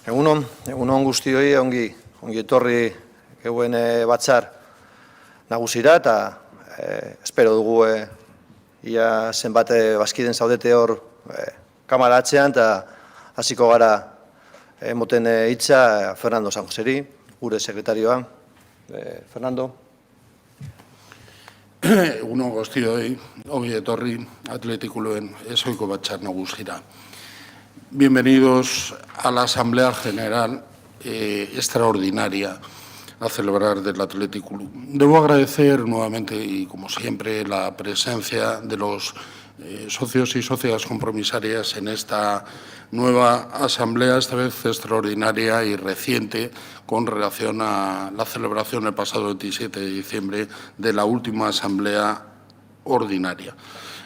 Egunon guztioi, ongi etorri geuen batzar nagusira eta espero dugu ia zenbat bazkiden zaudete hor kamara atzean eta hasiko gara moten hitza Fernando San Joseri, gure sekretarioa. Fernando. Egunon guztioi, ongi etorri Athleticuluren ezohiko batzar nagusira. Bienvenidos a la Asamblea General extraordinaria a celebrar del Athletic Club. Debo agradecer nuevamente y, como siempre, la presencia de los socios y socias compromisarias en esta nueva asamblea, esta vez extraordinaria y reciente, con relación a la celebración el pasado 27 de diciembre de la última asamblea ordinaria.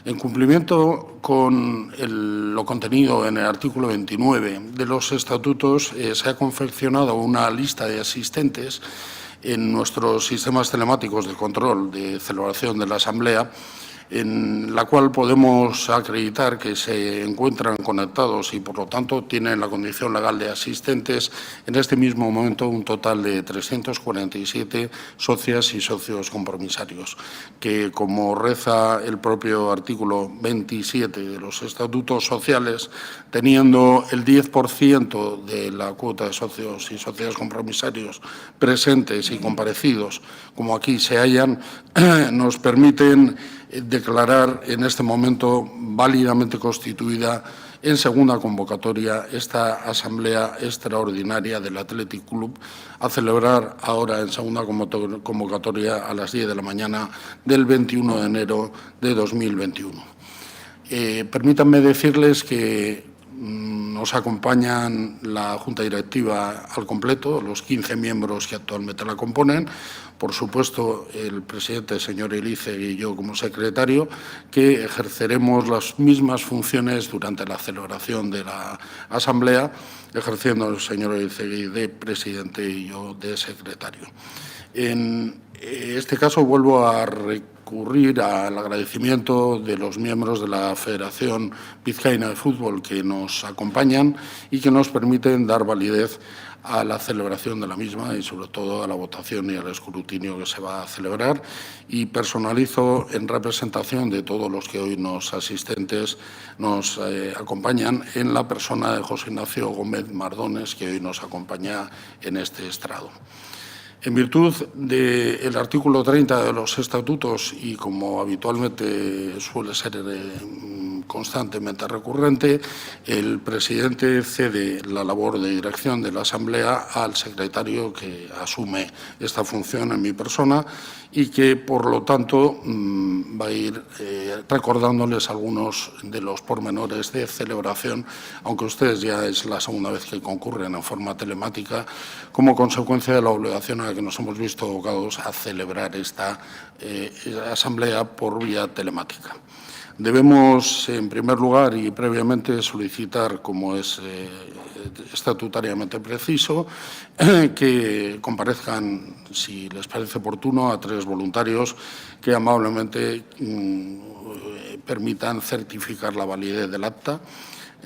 En cumplimiento con lo contenido en el artículo 29 de los estatutos, se ha confeccionado una lista de asistentes en nuestros sistemas telemáticos de control de celebración de la Asamblea, en la cual podemos acreditar que se encuentran conectados y, por lo tanto, tienen la condición legal de asistentes en este mismo momento un total de 347 socias y socios compromisarios, que, como reza el propio artículo 27 de los estatutos sociales, teniendo el 10% de la cuota de socios y socias compromisarios presentes y comparecidos, como aquí se hallan, nos permiten declarar en este momento válidamente constituida en segunda convocatoria esta Asamblea Extraordinaria del Athletic Club a celebrar ahora en segunda convocatoria a las 10 de la mañana del 21 de enero de 2021. Permítanme decirles que nos acompañan la Junta Directiva al completo, los 15 miembros que actualmente la componen, por supuesto el presidente, señor Elízegui, y yo como secretario, que ejerceremos las mismas funciones durante la celebración de la Asamblea, ejerciendo el señor Elízegui de presidente y yo de secretario. En este caso vuelvo a recurrir al agradecimiento de los miembros de la Federación Vizcaína de Fútbol que nos acompañan y que nos permiten dar validez a la celebración de la misma y, sobre todo, a la votación y al escrutinio que se va a celebrar. Y personalizo en representación de todos los que hoy nos acompañan en la persona de José Ignacio Gómez Mardones, que hoy nos acompaña en este estrado. En virtud del artículo 30 de los estatutos y como habitualmente suele ser constantemente recurrente, el presidente cede la labor de dirección de la Asamblea al secretario que asume esta función en mi persona y que, por lo tanto, va a ir recordándoles algunos de los pormenores de celebración, aunque ustedes ya es la segunda vez que concurren en forma telemática, como consecuencia de la obligación a la que nos hemos visto abocados a celebrar esta asamblea por vía telemática. Debemos, en primer lugar y previamente, solicitar, como es estatutariamente preciso, que comparezcan, si les parece oportuno, a 3 voluntarios que amablemente permitan certificar la validez del acta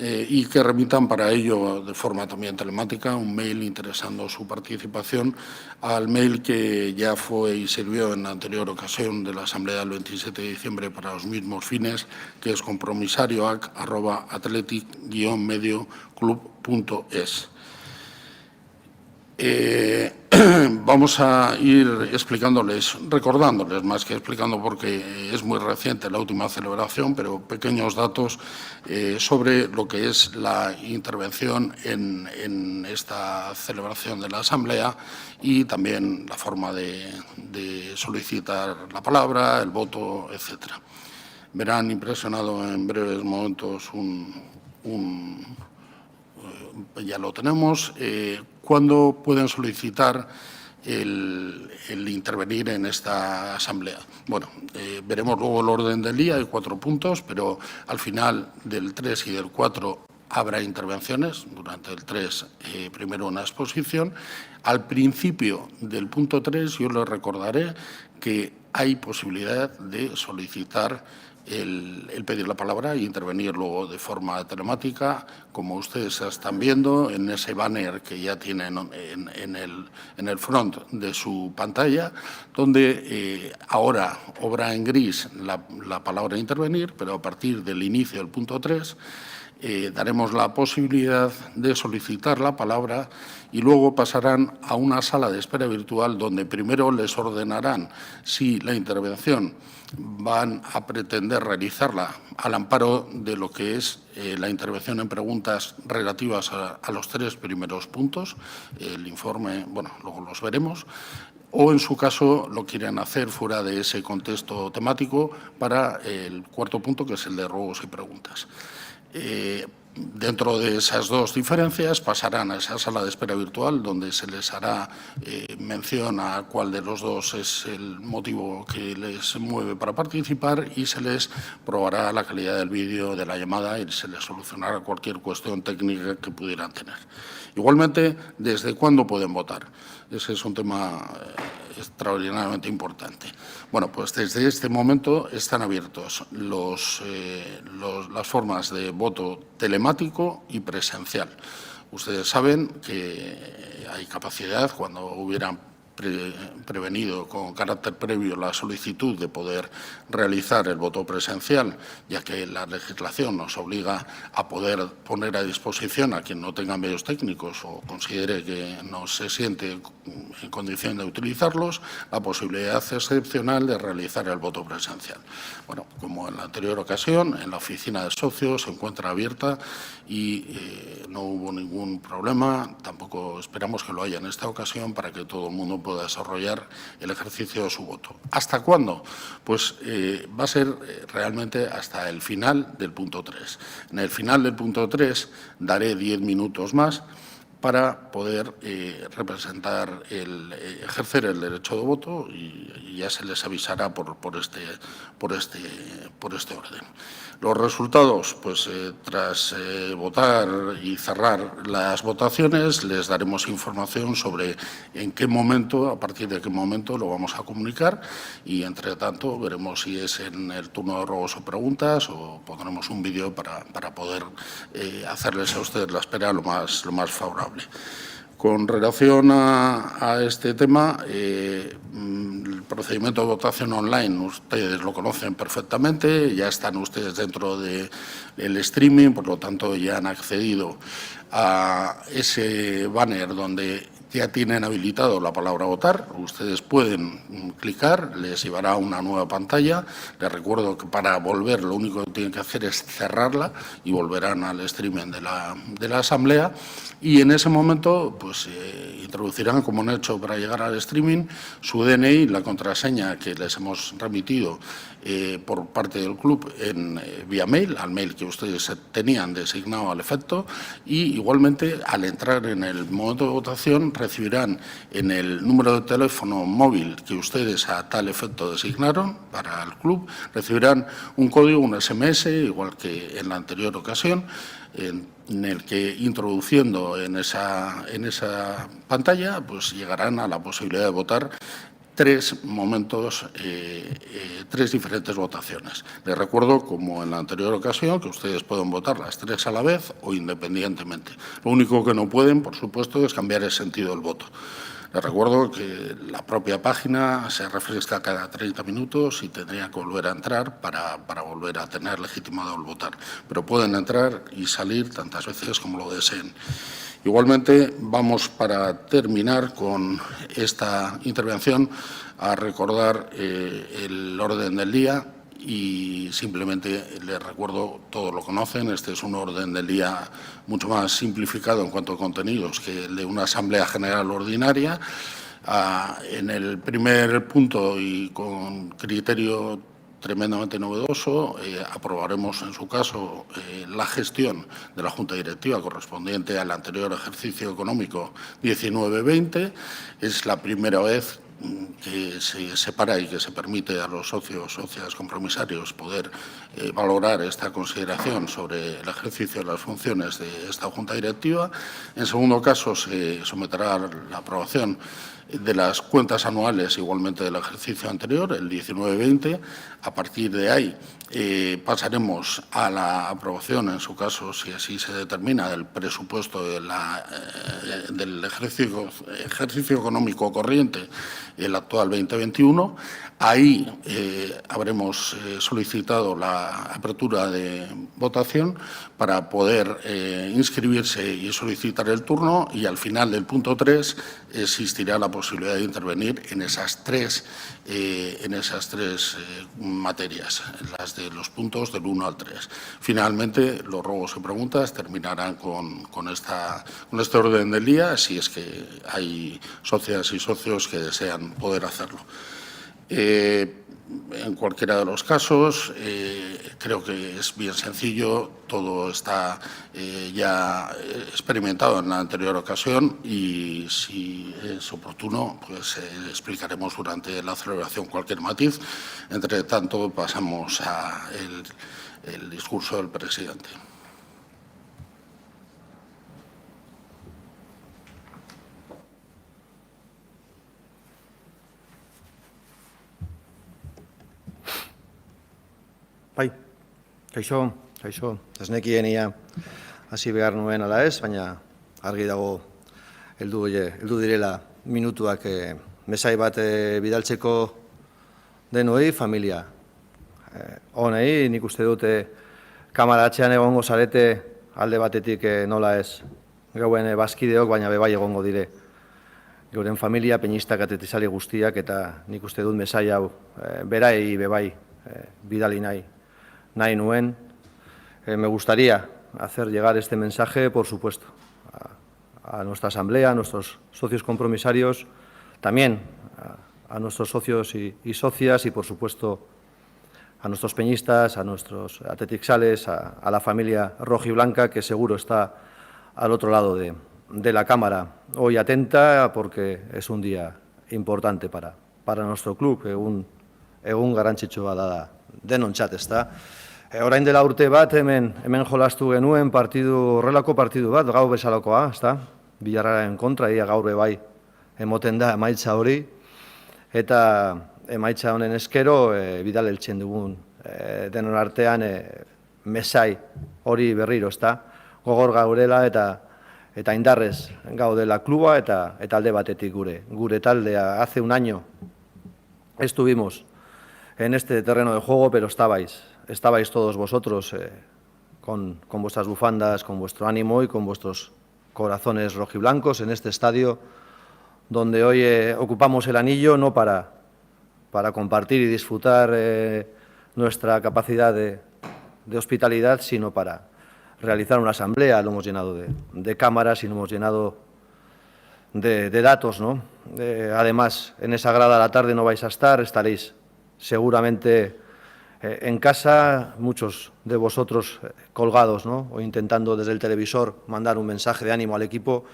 y que remitan para ello, de forma también telemática, un mail interesando su participación al mail que ya fue y sirvió en la anterior ocasión de la Asamblea del 27 de diciembre para los mismos fines, que es compromisario@athletic-medioclub.es. Vamos a ir explicándoles, recordándoles más que explicando porque es muy reciente la última celebración, pero pequeños datos sobre lo que es la intervención en esta celebración de la Asamblea y también la forma de solicitar la palabra, el voto, etcétera. Verán impresionado en breves momentos ya lo tenemos. ¿Cuándo pueden solicitar el intervenir en esta asamblea? Bueno, veremos luego el orden del día, hay 4 puntos, pero al final del 3 y del 4 habrá intervenciones. Durante el 3, primero una exposición. Al principio del punto 3 yo les recordaré que hay posibilidad de solicitar el pedir la palabra e intervenir luego de forma telemática, como ustedes están viendo en ese banner que ya tienen en el front de su pantalla, donde ahora obra en gris la palabra intervenir, pero a partir del inicio del punto 3 daremos la posibilidad de solicitar la palabra y luego pasarán a una sala de espera virtual donde primero les ordenarán si la intervención van a pretender realizarla al amparo de lo que es la intervención en preguntas relativas a los 3 primeros puntos. El informe, bueno, luego los veremos. O, en su caso, lo quieren hacer fuera de ese contexto temático para el 4.º punto, que es el de ruegos y preguntas. Dentro de esas dos diferencias pasarán a esa sala de espera virtual donde se les hará mención a cuál de los dos es el motivo que les mueve para participar y se les probará la calidad del vídeo de la llamada y se les solucionará cualquier cuestión técnica que pudieran tener. Igualmente, ¿desde cuándo pueden votar? Ese es un tema extraordinariamente importante. Bueno, pues desde este momento están abiertos las formas de voto telemático y presencial. Ustedes saben que hay capacidad, cuando hubieran prevenido con carácter previo la solicitud de poder realizar el voto presencial, ya que la legislación nos obliga a poder poner a disposición a quien no tenga medios técnicos o considere que no se siente en condición de utilizarlos, la posibilidad excepcional de realizar el voto presencial. Bueno, como en la anterior ocasión, en la oficina de socios se encuentra abierta y no hubo ningún problema, tampoco esperamos que lo haya en esta ocasión para que todo el mundo pueda desarrollar el ejercicio de su voto. ¿Hasta cuándo? Pues va a ser realmente hasta el final del punto 3. En el final del punto 3 daré 10 minutos más para poder ejercer el derecho de voto y ya se les avisará por este orden. Los resultados, pues tras votar y cerrar las votaciones, les daremos información sobre en qué momento, a partir de qué momento lo vamos a comunicar y, entre tanto, veremos si es en el turno de ruegos o preguntas o pondremos un vídeo para poder hacerles a ustedes la espera lo más favorable. Con relación a este tema, el procedimiento de votación online, ustedes lo conocen perfectamente, ya están ustedes dentro del streaming, por lo tanto ya han accedido a ese banner donde ya tienen habilitado la palabra votar. Ustedes pueden clicar, les llevará a una nueva pantalla. Les recuerdo que para volver lo único que tienen que hacer es cerrarla y volverán al streaming de la asamblea. Y en ese momento pues introducirán, como han hecho para llegar al streaming, su DNI, la contraseña que les hemos remitido por parte del club vía mail, al mail que ustedes tenían designado al efecto, y igualmente al entrar en el momento de votación recibirán en el número de teléfono móvil que ustedes a tal efecto designaron para el club, recibirán un código, un SMS, igual que en la anterior ocasión, en el que, introduciendo en esa pantalla, pues llegarán a la posibilidad de votar tres diferentes votaciones. Les recuerdo, como en la anterior ocasión, que ustedes pueden votar las tres a la vez o independientemente. Lo único que no pueden, por supuesto, es cambiar el sentido del voto. Les recuerdo que la propia página se refresca cada 30 minutos y tendría que volver a entrar para volver a tener legitimado el votar. Pero pueden entrar y salir tantas veces como lo deseen. Igualmente, vamos, para terminar con esta intervención, a recordar el orden del día y simplemente les recuerdo, todos lo conocen, este es un orden del día mucho más simplificado en cuanto a contenidos que el de una Asamblea General Ordinaria. En el primer punto y con criterio tremendamente novedoso, aprobaremos en su caso la gestión de la Junta Directiva correspondiente al anterior ejercicio económico 19-20. Es la primera vez que se separa y que se permite a los socios, socias, compromisarios poder valorar esta consideración sobre el ejercicio de las funciones de esta Junta Directiva. En segundo caso, se someterá a la aprobación de las cuentas anuales, igualmente del ejercicio anterior, el 19-20. A partir de ahí pasaremos a la aprobación, en su caso, si así se determina, del presupuesto del ejercicio económico corriente, el actual 2021. Ahí habremos solicitado la apertura de votación para poder inscribirse y solicitar el turno, y al final del punto 3 existirá la posibilidad de intervenir en esas tres materias, las de los puntos del 1 al 3. Finalmente, los ruegos y preguntas terminarán con este orden del día, si es que hay socias y socios que desean poder hacerlo. En cualquiera de los casos, creo que es bien sencillo, todo está ya experimentado en la anterior ocasión, y si es oportuno, pues explicaremos durante la celebración cualquier matiz. Entre tanto, pasamos al discurso del presidente. Bai, kaixo. Ez nekien ia hasi behar nuen ala ez, baina argi dago heldu direla minutuak mesai bat bidaltzeko denoi, familia honei. Nik uste dute kamara atzean egongo zarete alde batetik nola ez gauen bazkideok, baina bebai egongo dire geuren familia, peñistak, atletizale guztiak, eta nik uste dut mesai hau berai bebai bidali nahi nuen. Me gustaría hacer llegar este mensaje, por supuesto, a nuestra asamblea, a nuestros socios compromisarios, también a nuestros socios y socias, y por supuesto a nuestros peñistas, a nuestros atletixales, a la familia rojiblanca, que seguro está al otro lado de la Cámara hoy atenta, porque es un día importante para nuestro club, egun garrantzitsua da denontzat, ezta. Orain dela urte bat hemen jolastu genuen horrelako partidu bat, gaur bezalakoa, ezta, Villarrealaren kontra, ia gaur bai emoten da emaitza hori, eta emaitza honen eskero bidal eltzen dugun denon artean mesai hori berriro, ezta, gogor gaurela eta indarrez gaudela kluba eta alde batetik gure taldea. Hace un año estuvimos en este terreno de juego, pero estabais todos vosotros con vuestras bufandas, con vuestro ánimo y con vuestros corazones rojiblancos en este estadio, donde hoy ocupamos el anillo no para compartir y disfrutar nuestra capacidad de hospitalidad, sino para realizar una asamblea. Lo hemos llenado de cámaras y lo hemos llenado de datos, ¿no? Además, en esa grada a la tarde no vais a estar, estaréis seguramente en casa, muchos de vosotros colgados, ¿no?, o intentando desde el televisor mandar un mensaje de ánimo al equipo,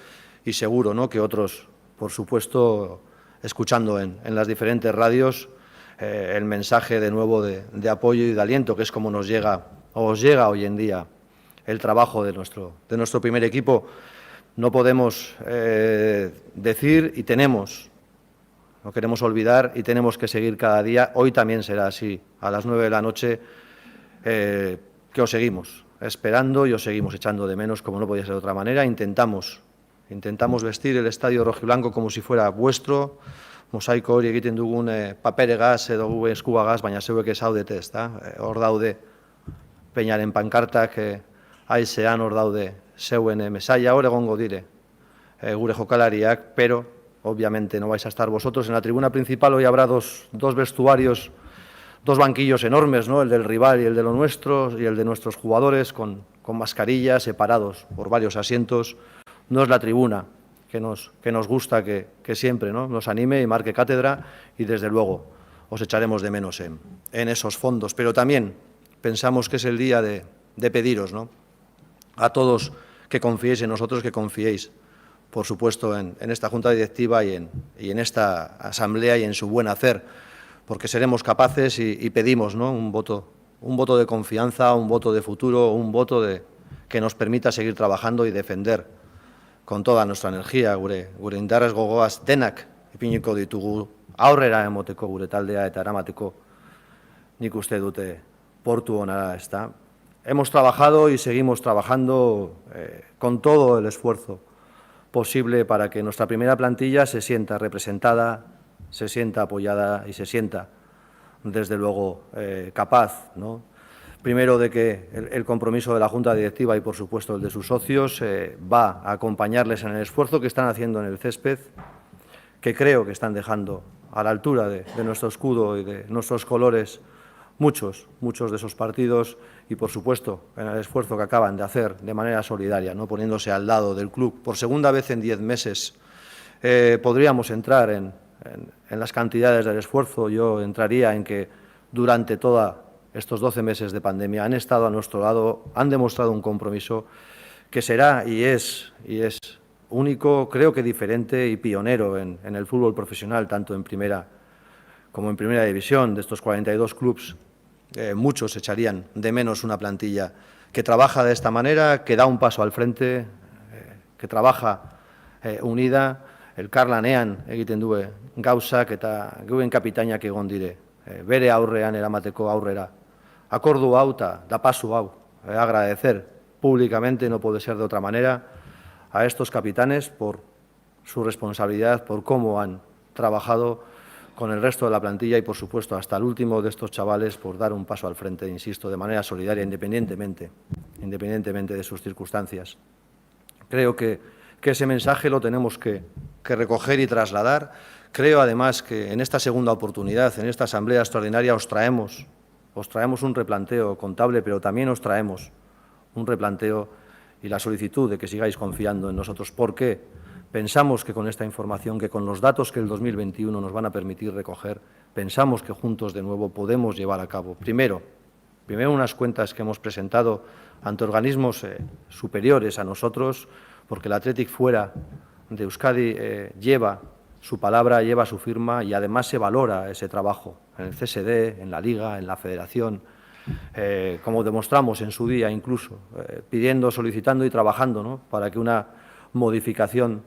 y seguro, ¿no?, que otros, por supuesto, escuchando en las diferentes radios el mensaje de nuevo de apoyo y de aliento, que es como nos llega o os llega hoy en día el trabajo de nuestro primer equipo. No podemos decir, y no queremos olvidar, y tenemos que seguir cada día. Hoy también será así, a las 9 de la noche, que os seguimos esperando y os seguimos echando de menos, como no podía ser de otra manera. Intentamos vestir el estadio rojiblanco como si fuera vuestro. Mosaiko hori egiten dugun paperegaz edo gu eskubagaz, baina zeuek ez zaudete, ezta? Hor daude peñaren pankartak haizean, hor daude zeuen mesaia, hor egongo dire gure jokalariak, pero obviamente no vais a estar vosotros. En la tribuna principal hoy habrá dos vestuarios, dos banquillos enormes, ¿no?, el del rival y el de lo nuestro, y el de nuestros jugadores, con mascarillas, separados por varios asientos. No es la tribuna que nos gusta que siempre, ¿no?, nos anime y marque cátedra, y desde luego os echaremos de menos en esos fondos. Pero también pensamos que es el día de pediros, ¿no?, a todos que confiéis en nosotros, que confiéis, por supuesto, en esta Junta Directiva y en esta Asamblea y en su buen hacer, porque seremos capaces, y pedimos, ¿no?, un voto de confianza, un voto de futuro, un voto que nos permita seguir trabajando y defender con toda nuestra energía gure indarrez gogoaz denak ipiniko ditugu aurrera emoteko gure taldea eta eramateko nik uste dute portu honara, ezta. Hemos trabajado y seguimos trabajando con todo el esfuerzo posible para que nuestra primera plantilla se sienta representada, se sienta apoyada y se sienta, desde luego, capaz, ¿no? Primero, de que el compromiso de la Junta Directiva y, por supuesto, el de sus socios va a acompañarles en el esfuerzo que están haciendo en el césped, que creo que están dejando a la altura de nuestro escudo y de nuestros colores muchos de esos partidos y, por supuesto, en el esfuerzo que acaban de hacer de manera solidaria, ¿no? Poniéndose al lado del club. Por segunda vez en 10 meses podríamos entrar en las cantidades del esfuerzo. Yo entraría en que durante todos estos 12 meses de pandemia han estado a nuestro lado, han demostrado un compromiso que será y es único, creo que diferente y pionero en el fútbol profesional, tanto en primera como en primera división. De estos 42 clubs, muchos echarían de menos una plantilla que trabaja de esta manera, que da un paso al frente, que trabaja unida. Elkarlanean egiten du gauzak eta geuen kapitainak egon dire. Bere aurrean eramateko aurrera. Akordu hau eta da pasu hau. Agradecer públicamente, no puede ser de otra manera, a estos capitanes por su responsabilidad, por cómo han trabajado con el resto de la plantilla y, por supuesto, hasta el último de estos chavales por dar un paso al frente, insisto, de manera solidaria, independientemente de sus circunstancias. Creo que ese mensaje lo tenemos que recoger y trasladar. Creo, además, que en esta segunda oportunidad, en esta asamblea extraordinaria, os traemos un replanteo contable, pero también os traemos un replanteo y la solicitud de que sigáis confiando en nosotros. ¿Por qué? Pensamos que con esta información, que con los datos que el 2021 nos van a permitir recoger, pensamos que juntos de nuevo podemos llevar a cabo, primero unas cuentas que hemos presentado ante organismos superiores a nosotros, porque el Athletic fuera de Euskadi lleva su palabra, lleva su firma y además se valora ese trabajo en el CSD, en la Liga, en la Federación, como demostramos en su día incluso, pidiendo, solicitando y trabajando, ¿no?, para que una modificación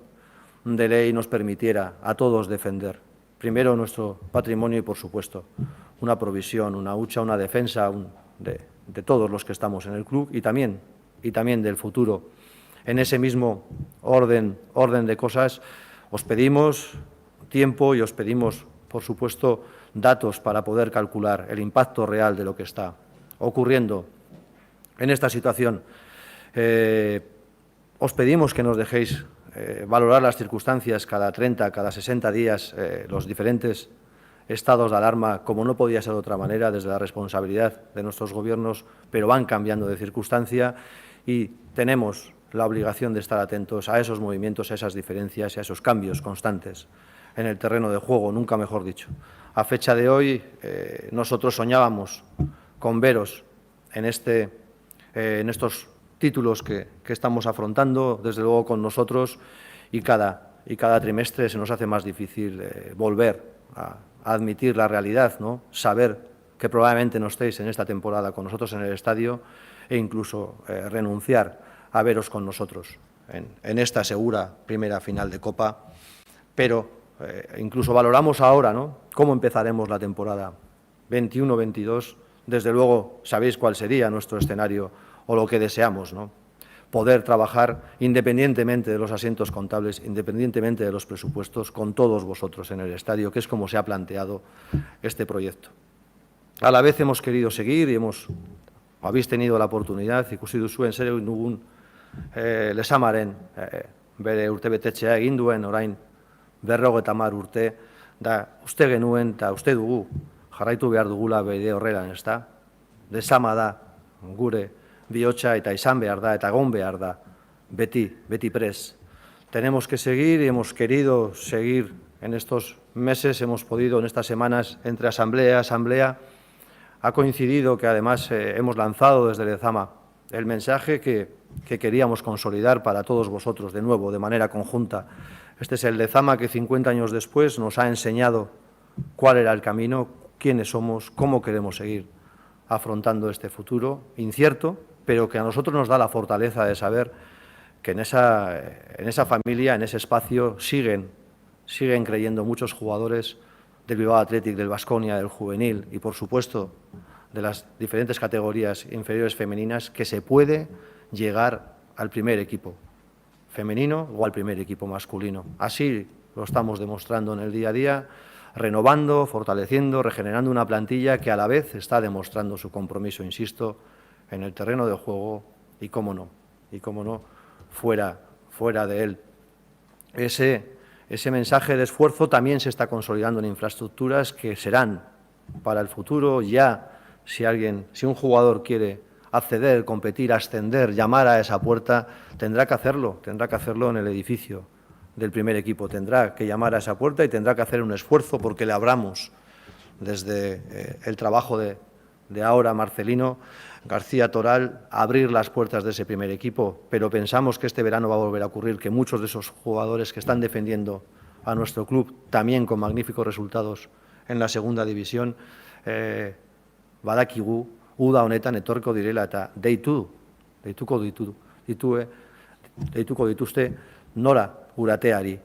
de ley nos permitiera a todos defender, primero, nuestro patrimonio y, por supuesto, una provisión, una hucha, una defensa de todos los que estamos en el club y también del futuro. En ese mismo orden de cosas, os pedimos tiempo y os pedimos, por supuesto, datos para poder calcular el impacto real de lo que está ocurriendo en esta situación. Os pedimos que nos dejéis valorar las circunstancias cada 30, cada 60 días, los diferentes estados de alarma, como no podía ser de otra manera, desde la responsabilidad de nuestros gobiernos, pero van cambiando de circunstancia y tenemos la obligación de estar atentos a esos movimientos, a esas diferencias y a esos cambios constantes en el terreno de juego, nunca mejor dicho. A fecha de hoy, nosotros soñábamos con veros en estos títulos que estamos afrontando, desde luego con nosotros, y cada trimestre se nos hace más difícil volver a admitir la realidad, ¿no?, saber que probablemente no estéis en esta temporada con nosotros en el estadio e incluso renunciar a veros con nosotros en esta segura primera final de Copa, pero incluso valoramos ahora, ¿no?, cómo empezaremos la temporada 21-22. Desde luego sabéis cuál sería nuestro escenario o lo que deseamos, ¿no?, poder trabajar independientemente de los asientos contables, independientemente de los presupuestos, con todos vosotros en el estadio, que es como se ha planteado este proyecto. A la vez hemos querido seguir y habéis tenido la oportunidad, ikusi duzuen zer egin dugun Lesamaren bere urtebetetzea egin duen orain 50 urte, da uste genuen eta uste dugu jarraitu behar dugula bide horrelan, ezta? Lesama da gure bihotza eta izan behar da eta egon behar da beti prest. Tenemos que seguir y hemos querido seguir en estos meses, hemos podido en estas semanas entre asamblea, ha coincidido que además hemos lanzado desde Lezama el mensaje que queríamos consolidar para todos vosotros, de nuevo, de manera conjunta. Este es el Lezama que 50 años después nos ha enseñado cuál era el camino, quiénes somos, cómo queremos seguir afrontando este futuro incierto, pero que a nosotros nos da la fortaleza de saber que en esa familia, en ese espacio, siguen siguen creyendo muchos jugadores del Bilbao Athletic, del Baskonia, del juvenil y, por supuesto, de las diferentes categorías inferiores femeninas, que se puede llegar al primer equipo femenino o al primer equipo masculino. Así lo estamos demostrando en el día a día, renovando, fortaleciendo, regenerando una plantilla que a la vez está demostrando su compromiso, insisto, en el terreno de juego y cómo no, fuera de él. Ese mensaje de esfuerzo también se está consolidando en infraestructuras que serán para el futuro ya, si un jugador quiere acceder, competir, ascender, llamar a esa puerta, tendrá que hacerlo en el edificio del primer equipo, tendrá que llamar a esa puerta y tendrá que hacer un esfuerzo porque le abramos desde el trabajo de ahora Marcelino García Toral, abrir las puertas de ese primer equipo, pero pensamos que este verano va a volver a ocurrir, que muchos de esos jugadores que están defendiendo a nuestro club, también con magníficos resultados en la segunda división, badakigu, uda honetan etorriko direla eta deituko dituzte nora gurateari.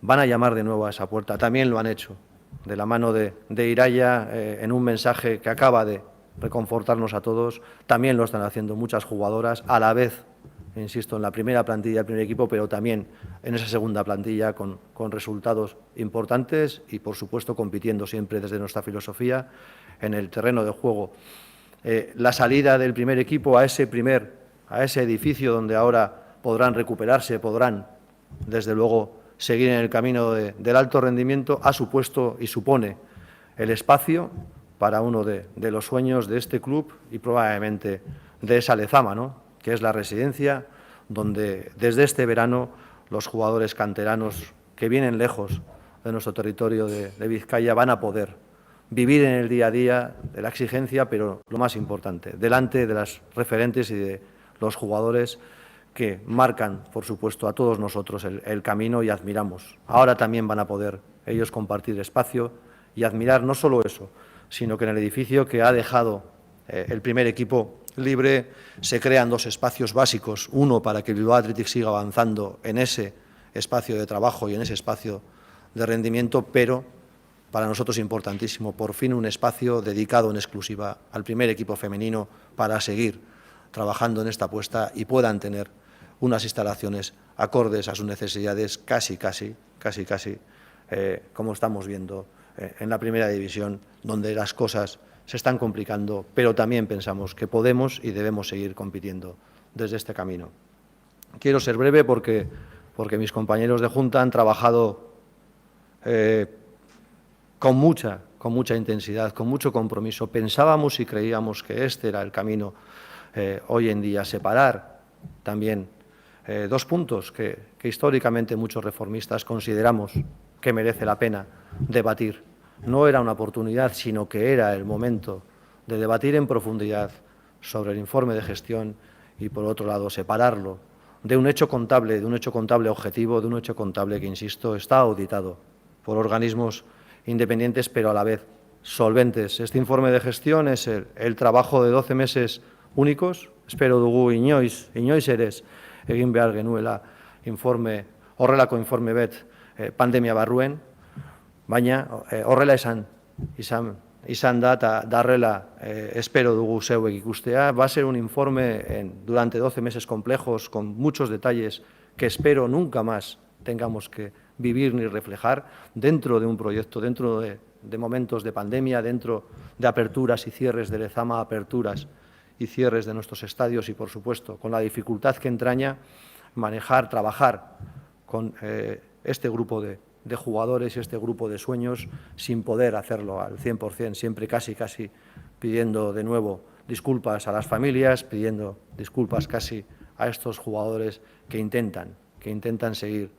Van a llamar de nuevo a esa puerta, también lo han hecho, de la mano de Iraya, en un mensaje que acaba de reconfortarnos a todos. También lo están haciendo muchas jugadoras, a la vez, insisto, en la primera plantilla del primer equipo, pero también en esa segunda plantilla con resultados importantes y, por supuesto, compitiendo siempre desde nuestra filosofía en el terreno de juego. La salida del primer equipo a ese edificio donde ahora podrán recuperarse, podrán, desde luego, seguir en el camino del alto rendimiento, ha supuesto y supone el espacio para uno de los sueños de este club y probablemente de esa Lezama, ¿no?, que es la residencia donde desde este verano los jugadores canteranos que vienen lejos de nuestro territorio de Vizcaya van a poder vivir en el día a día de la exigencia, pero lo más importante, delante de las referentes y de los jugadores que marcan, por supuesto, a todos nosotros el camino y admiramos. Ahora también van a poder ellos compartir espacio y admirar no solo eso, sino que en el edificio que ha dejado el primer equipo libre se crean dos espacios básicos, uno para que el Bilbao Athletic siga avanzando en ese espacio de trabajo y en ese espacio de rendimiento, pero para nosotros importantísimo, por fin un espacio dedicado en exclusiva al primer equipo femenino para seguir trabajando en esta apuesta y puedan tener unas instalaciones acordes a sus necesidades casi como estamos viendo en la primera división, donde las cosas se están complicando, pero también pensamos que podemos y debemos seguir compitiendo desde este camino. Quiero ser breve porque mis compañeros de Junta han trabajado con mucha intensidad, con mucho compromiso. Pensábamos y creíamos que este era el camino hoy en día, separar también dos puntos que históricamente muchos reformistas consideramos que merece la pena debatir. No era una oportunidad, sino que era el momento de debatir en profundidad sobre el informe de gestión y, por otro lado, separarlo de un hecho contable objetivo, de un hecho contable que, insisto, está auditado por organismos independientes, pero a la vez solventes. Este informe de gestión es el trabajo de 12 meses únicos. Espero dugu inoiz ere egin behar genuela horrelako informe bet pandemia barruen, baina horrela izan da eta darrela espero dugu zeuek ikustea. Va a ser un informe durante 12 meses complejos, con muchos detalles que espero nunca más tengamos que vivir ni reflejar dentro de un proyecto, dentro de momentos de pandemia, dentro de aperturas y cierres de Lezama, aperturas y cierres de nuestros estadios y, por supuesto, con la dificultad que entraña trabajar con este grupo de jugadores y este grupo de sueños sin poder hacerlo al 100%, siempre casi pidiendo de nuevo disculpas a las familias, pidiendo disculpas casi a estos jugadores que intentan seguir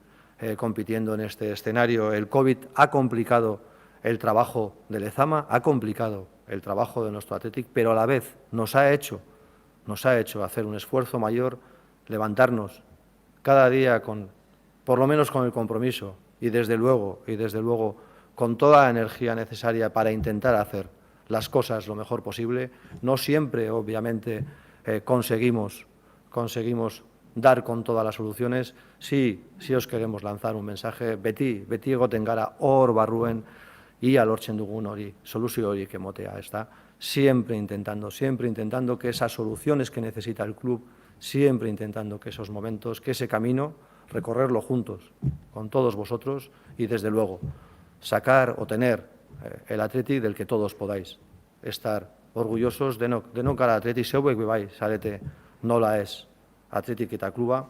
compitiendo en este escenario. El COVID ha complicado el trabajo de Lezama, ha complicado el trabajo de nuestro Athletic, pero a la vez nos ha hecho hacer un esfuerzo mayor, levantarnos cada día por lo menos con el compromiso y desde luego con toda la energía necesaria para intentar hacer las cosas lo mejor posible. No siempre, obviamente, conseguimos dar con todas las soluciones. Sí os queremos lanzar un mensaje, beti egoten gara hor barruen, ia lortzen dugun hori, soluzio horiek emotea, ezta? Siempre intentando que esas soluciones que necesita el club, siempre intentando que esos momentos, que ese camino, recorrerlo juntos, con todos vosotros y, desde luego, sacar o tener el Athletic del que todos podáis estar orgullosos denok gara Athletic, zeuek bai, zarete nola ez Athletic eta kluba.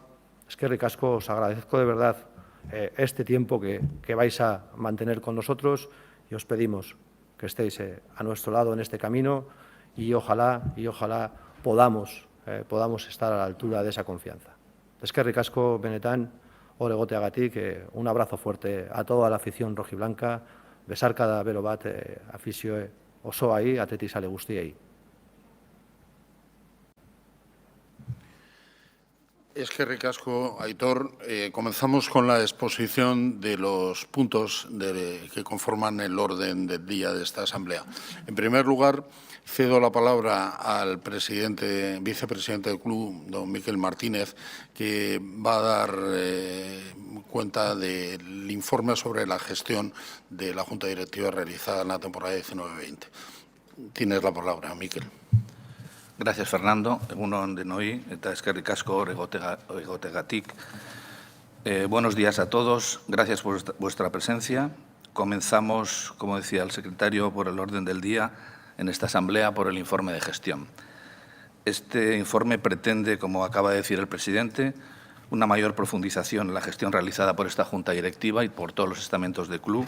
Eskerrik asko, os agradezco de verdad este tiempo que vais a mantener con nosotros y os pedimos que estéis a nuestro lado en este camino y ojalá podamos estar a la altura de esa confianza. Eskerrik asko benetan, hor egoteagatik, un abrazo fuerte a toda la afición rojiblanca, besarkada bero bat afizio osoai, Athletic zale guztiei. Eskerrik asko, Aitor. Comenzamos con la exposición de los puntos que conforman el orden del día de esta Asamblea. En primer lugar, cedo la palabra al vicepresidente del club, don Miquel Martínez, que va a dar cuenta del informe sobre la gestión de la Junta Directiva realizada en la temporada 19-20. Tienes la palabra, Miquel. Gracias, Fernando. Egun on denoi eta eskerrik asko hor egotegatik. Buenos días a todos. Gracias por vuestra presencia. Comenzamos, como decía el secretario, por el orden del día en esta asamblea por el informe de gestión. Este informe pretende, como acaba de decir el presidente, una mayor profundización en la gestión realizada por esta Junta Directiva y por todos los estamentos del club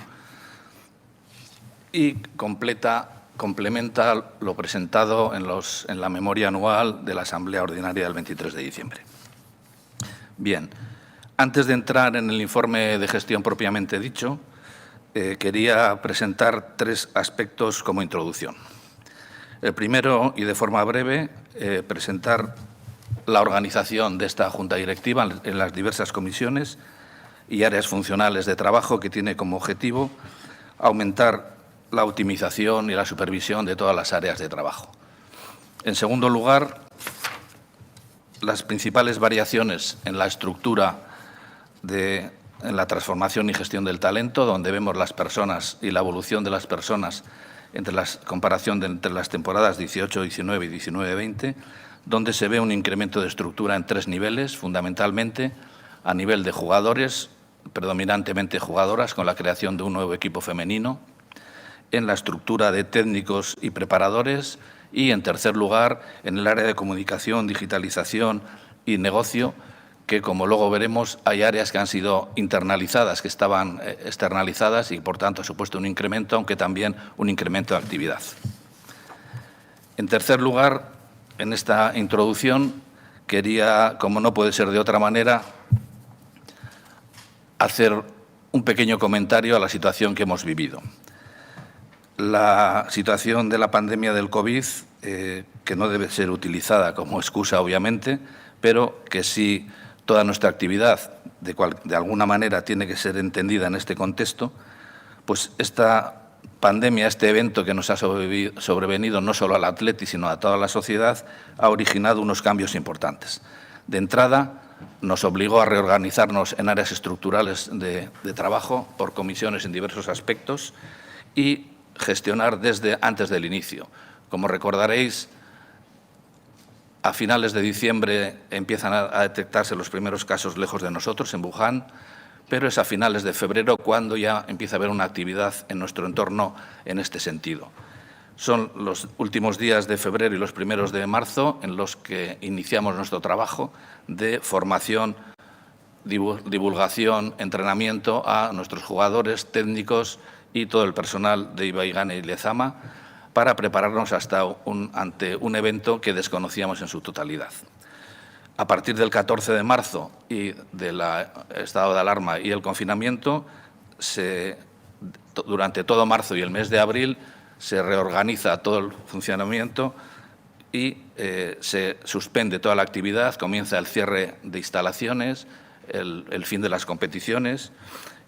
y complementa lo presentado en la memoria anual de la Asamblea Ordinaria del 23 de diciembre. Bien, antes de entrar en el informe de gestión propiamente dicho, quería presentar 3 aspectos como introducción. El primero, y de forma breve, presentar la organización de esta Junta Directiva en las diversas comisiones y áreas funcionales de trabajo que tiene como objetivo aumentar la optimización y la supervisión de todas las áreas de trabajo. En segundo lugar, las principales variaciones en la estructura en la transformación y gestión del talento, donde vemos las personas y la evolución de las personas entre la comparación entre las temporadas 18-19 y 19-20, donde se ve un incremento de estructura en 3 niveles, fundamentalmente a nivel de jugadores, predominantemente jugadoras, con la creación de un nuevo equipo femenino, en la estructura de técnicos y preparadores y, en tercer lugar, en el área de comunicación, digitalización y negocio, que, como luego veremos, hay áreas que han sido internalizadas, que estaban externalizadas y, por tanto, ha supuesto un incremento, aunque también un incremento de actividad. En tercer lugar, en esta introducción, quería, como no puede ser de otra manera, hacer un pequeño comentario a la situación que hemos vivido. La situación de la pandemia del COVID, que no debe ser utilizada como excusa, obviamente, pero que sí toda nuestra actividad, de alguna manera, tiene que ser entendida en este contexto, pues esta pandemia, este evento que nos ha sobrevenido no solo al Athletic, sino a toda la sociedad, ha originado unos cambios importantes. De entrada, nos obligó a reorganizarnos en áreas estructurales de trabajo por comisiones en diversos aspectos y gestionar desde antes del inicio. Como recordaréis, a finales de diciembre empiezan a detectarse los primeros casos lejos de nosotros, en Wuhan, pero es a finales de febrero cuando ya empieza a haber una actividad en nuestro entorno en este sentido. Son los últimos días de febrero y los primeros de marzo en los que iniciamos nuestro trabajo de formación, divulgación, entrenamiento a nuestros jugadores, técnicos y todo el personal de Ibaigane y Lezama para prepararnos ante un evento que desconocíamos en su totalidad. A partir del 14 de marzo y del estado de alarma y el confinamiento, durante todo marzo y el mes de abril se reorganiza todo el funcionamiento y se suspende toda la actividad, comienza el cierre de instalaciones, el fin de las competiciones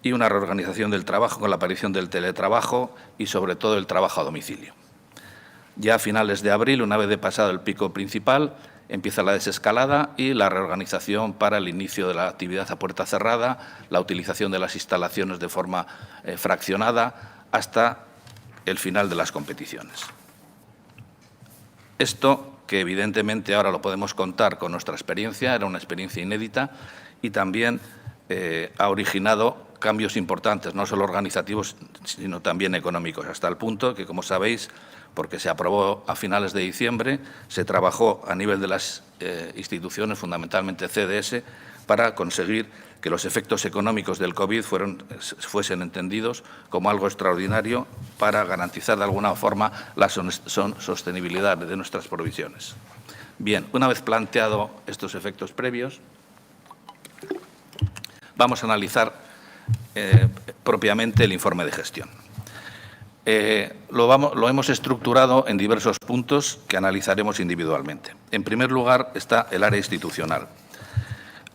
y una reorganización del trabajo con la aparición del teletrabajo y, sobre todo, el trabajo a domicilio. Ya a finales de abril, una vez pasado el pico principal, Empieza la desescalada y la reorganización para el inicio de la actividad a puerta cerrada, la utilización de las instalaciones de forma fraccionada hasta el final de las competiciones. Esto, que evidentemente ahora lo podemos contar con nuestra experiencia, era una experiencia inédita y también ha originado cambios importantes, no solo organizativos, sino también económicos, hasta el punto que, como sabéis, porque se aprobó a finales de diciembre, se trabajó a nivel de las instituciones, fundamentalmente CDS, para conseguir que los efectos económicos del COVID fuesen entendidos como algo extraordinario para garantizar de alguna forma la sostenibilidad de nuestras provisiones. Bien, una vez planteado estos efectos previos, vamos a analizar propiamente el informe de gestión. Lo hemos estructurado en diversos puntos que analizaremos individualmente. En primer lugar está el área institucional.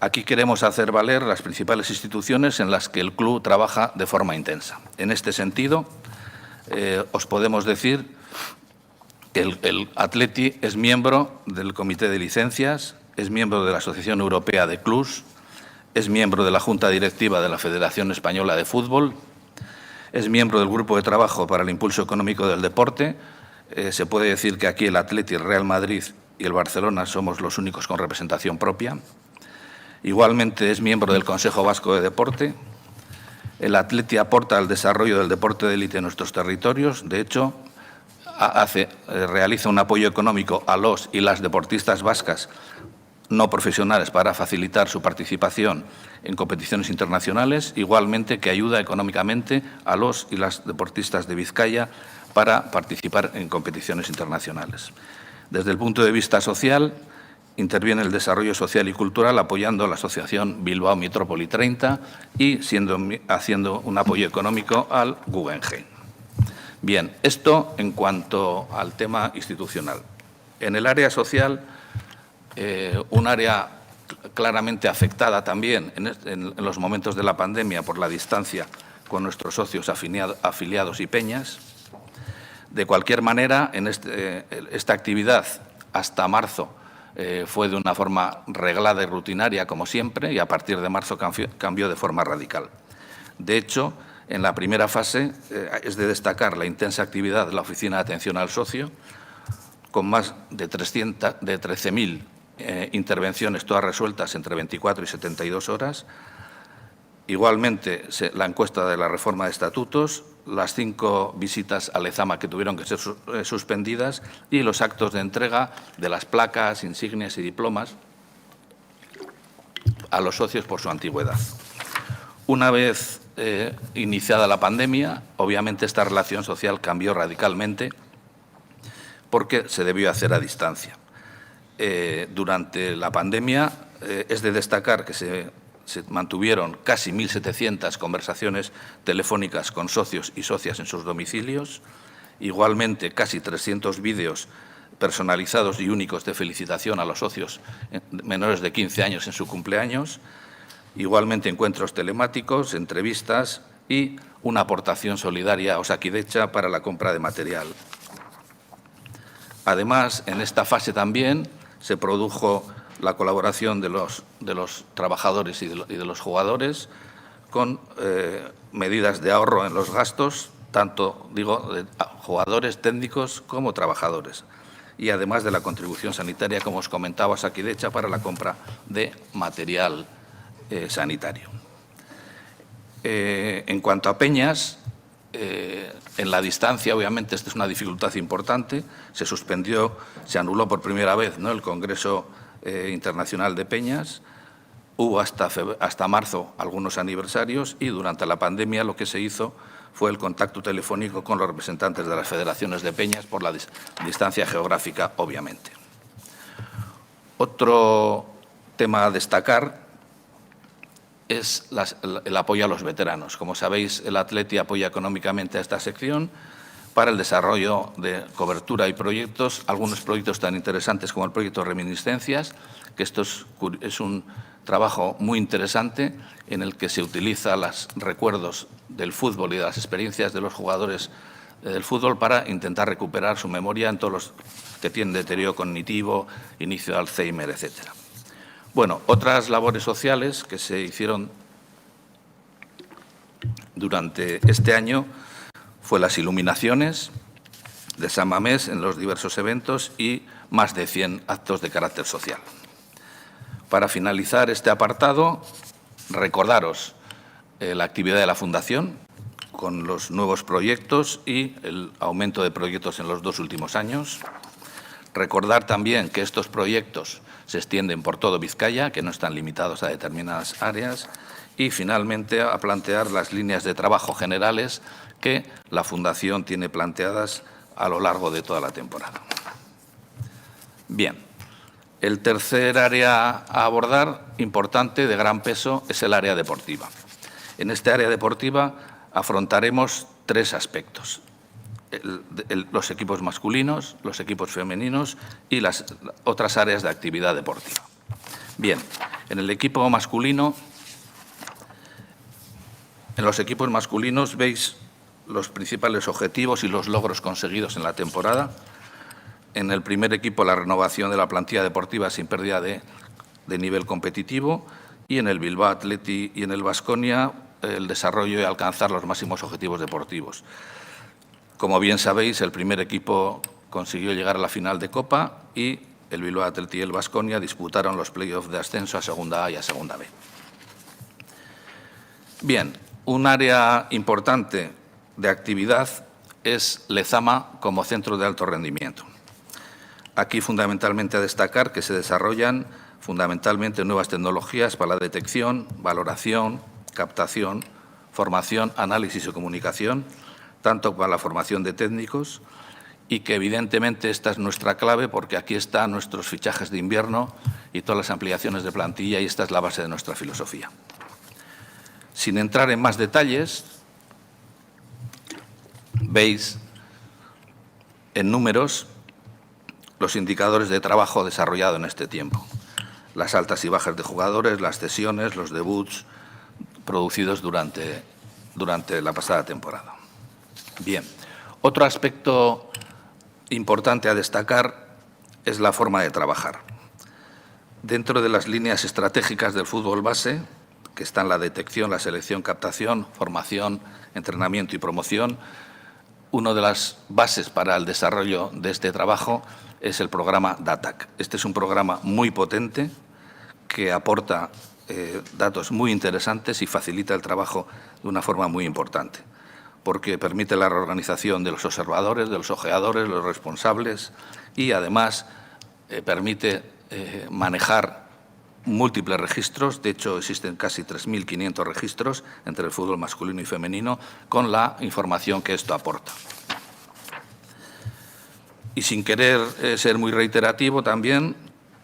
Aquí queremos hacer valer las principales instituciones en las que el club trabaja de forma intensa. En este sentido, os podemos decir que el Atleti es miembro del Comité de Licencias, es miembro de la Asociación Europea de Clubs, es miembro de la Junta Directiva de la Federación Española de Fútbol, es miembro del Grupo de Trabajo para el Impulso Económico del Deporte. Se puede decir que aquí el Atleti, el Real Madrid y el Barcelona somos los únicos con representación propia. Igualmente es miembro del Consejo Vasco de Deporte. El Atleti aporta al desarrollo del deporte de élite en nuestros territorios. De hecho, realiza un apoyo económico a los y las deportistas vascas no profesionales para facilitar su participación en competiciones internacionales, igualmente que ayuda económicamente a los y las deportistas de Vizcaya para participar en competiciones internacionales. Desde el punto de vista social, interviene el desarrollo social y cultural apoyando a la Asociación Bilbao Metrópoli 30 y haciendo un apoyo económico al Guggenheim. Bien, esto en cuanto al tema institucional. En el área social, un área claramente afectada también en los momentos de la pandemia por la distancia con nuestros socios afiliados y peñas. De cualquier manera, en esta actividad hasta marzo fue de una forma reglada y rutinaria, como siempre, y a partir de marzo cambió de forma radical. De hecho, en la primera fase es de destacar la intensa actividad de la Oficina de Atención al Socio, con más de 13.000 intervenciones, todas resueltas entre 24 y 72 horas. Igualmente, la encuesta de la reforma de estatutos, las 5 visitas a Lezama que tuvieron que ser suspendidas y los actos de entrega de las placas, insignias y diplomas a los socios por su antigüedad. Una vez iniciada la pandemia, obviamente esta relación social cambió radicalmente porque se debió hacer a distancia. Durante la pandemia es de destacar que se mantuvieron casi 1.700 conversaciones telefónicas con socios y socias en sus domicilios, igualmente casi 300 vídeos personalizados y únicos de felicitación a los socios menores de 15 años en su cumpleaños, igualmente encuentros telemáticos, entrevistas y una aportación solidaria a Osakidecha para la compra de material. Además, en esta fase también se produjo la colaboración de los trabajadores y de los jugadores con medidas de ahorro en los gastos, tanto, digo, de jugadores, técnicos como trabajadores. Y además de la contribución sanitaria, como os comentaba, Osakidecha para la compra de material sanitario. En cuanto a peñas, en la distancia, obviamente, esta es una dificultad importante. Se anuló por primera vez, ¿no?, el Congreso Internacional de Peñas. Hubo hasta marzo algunos aniversarios y durante la pandemia lo que se hizo fue el contacto telefónico con los representantes de las federaciones de peñas por la distancia geográfica, obviamente. Otro tema a destacar es el apoyo a los veteranos. Como sabéis, el Atleti apoya económicamente a esta sección para el desarrollo de cobertura y proyectos, algunos proyectos tan interesantes como el proyecto Reminiscencias, que esto es un trabajo muy interesante en el que se utiliza los recuerdos del fútbol y de las experiencias de los jugadores del fútbol para intentar recuperar su memoria en todos los que tienen deterioro cognitivo, inicio de Alzheimer, etcétera. Bueno, otras labores sociales que se hicieron durante este año fue las iluminaciones de San Mamés en los diversos eventos y más de 100 actos de carácter social. Para finalizar este apartado, recordaros la actividad de la Fundación con los nuevos proyectos y el aumento de proyectos en los 2 últimos años. Recordar también que estos proyectos se extienden por todo Vizcaya, que no están limitados a determinadas áreas. Y, finalmente, a plantear las líneas de trabajo generales que la Fundación tiene planteadas a lo largo de toda la temporada. Bien, el tercer área a abordar, importante, de gran peso, es el área deportiva. En este área deportiva afrontaremos 3 aspectos: los equipos masculinos, los equipos femeninos y las otras áreas de actividad deportiva. Bien, en el equipo masculino, en los equipos masculinos veis los principales objetivos y los logros conseguidos en la temporada. En el primer equipo, la renovación de la plantilla deportiva sin pérdida de nivel competitivo, y en el Bilbao Athletic y en el Baskonia el desarrollo y alcanzar los máximos objetivos deportivos. Como bien sabéis, el primer equipo consiguió llegar a la final de Copa y el Bilbao Athletic y el Baskonia disputaron los playoffs de ascenso a Segunda A y a Segunda B. Bien, un área importante de actividad es Lezama como centro de alto rendimiento. Aquí, fundamentalmente, a destacar que se desarrollan fundamentalmente nuevas tecnologías para la detección, valoración, captación, formación, análisis y comunicación, tanto para la formación de técnicos, y que evidentemente esta es nuestra clave porque aquí están nuestros fichajes de invierno y todas las ampliaciones de plantilla, y esta es la base de nuestra filosofía. Sin entrar en más detalles, veis en números los indicadores de trabajo desarrollado en este tiempo, las altas y bajas de jugadores, las cesiones, los debuts producidos durante la pasada temporada. Bien, otro aspecto importante a destacar es la forma de trabajar. Dentro de las líneas estratégicas del fútbol base, que están la detección, la selección, captación, formación, entrenamiento y promoción, una de las bases para el desarrollo de este trabajo es el programa DATAC. Este es un programa muy potente que aporta datos muy interesantes y facilita el trabajo de una forma muy importante, porque permite la reorganización de los observadores, de los ojeadores, los responsables, y además permite manejar múltiples registros. De hecho, existen casi 3.500 registros entre el fútbol masculino y femenino, con la información que esto aporta. Y sin querer ser muy reiterativo, también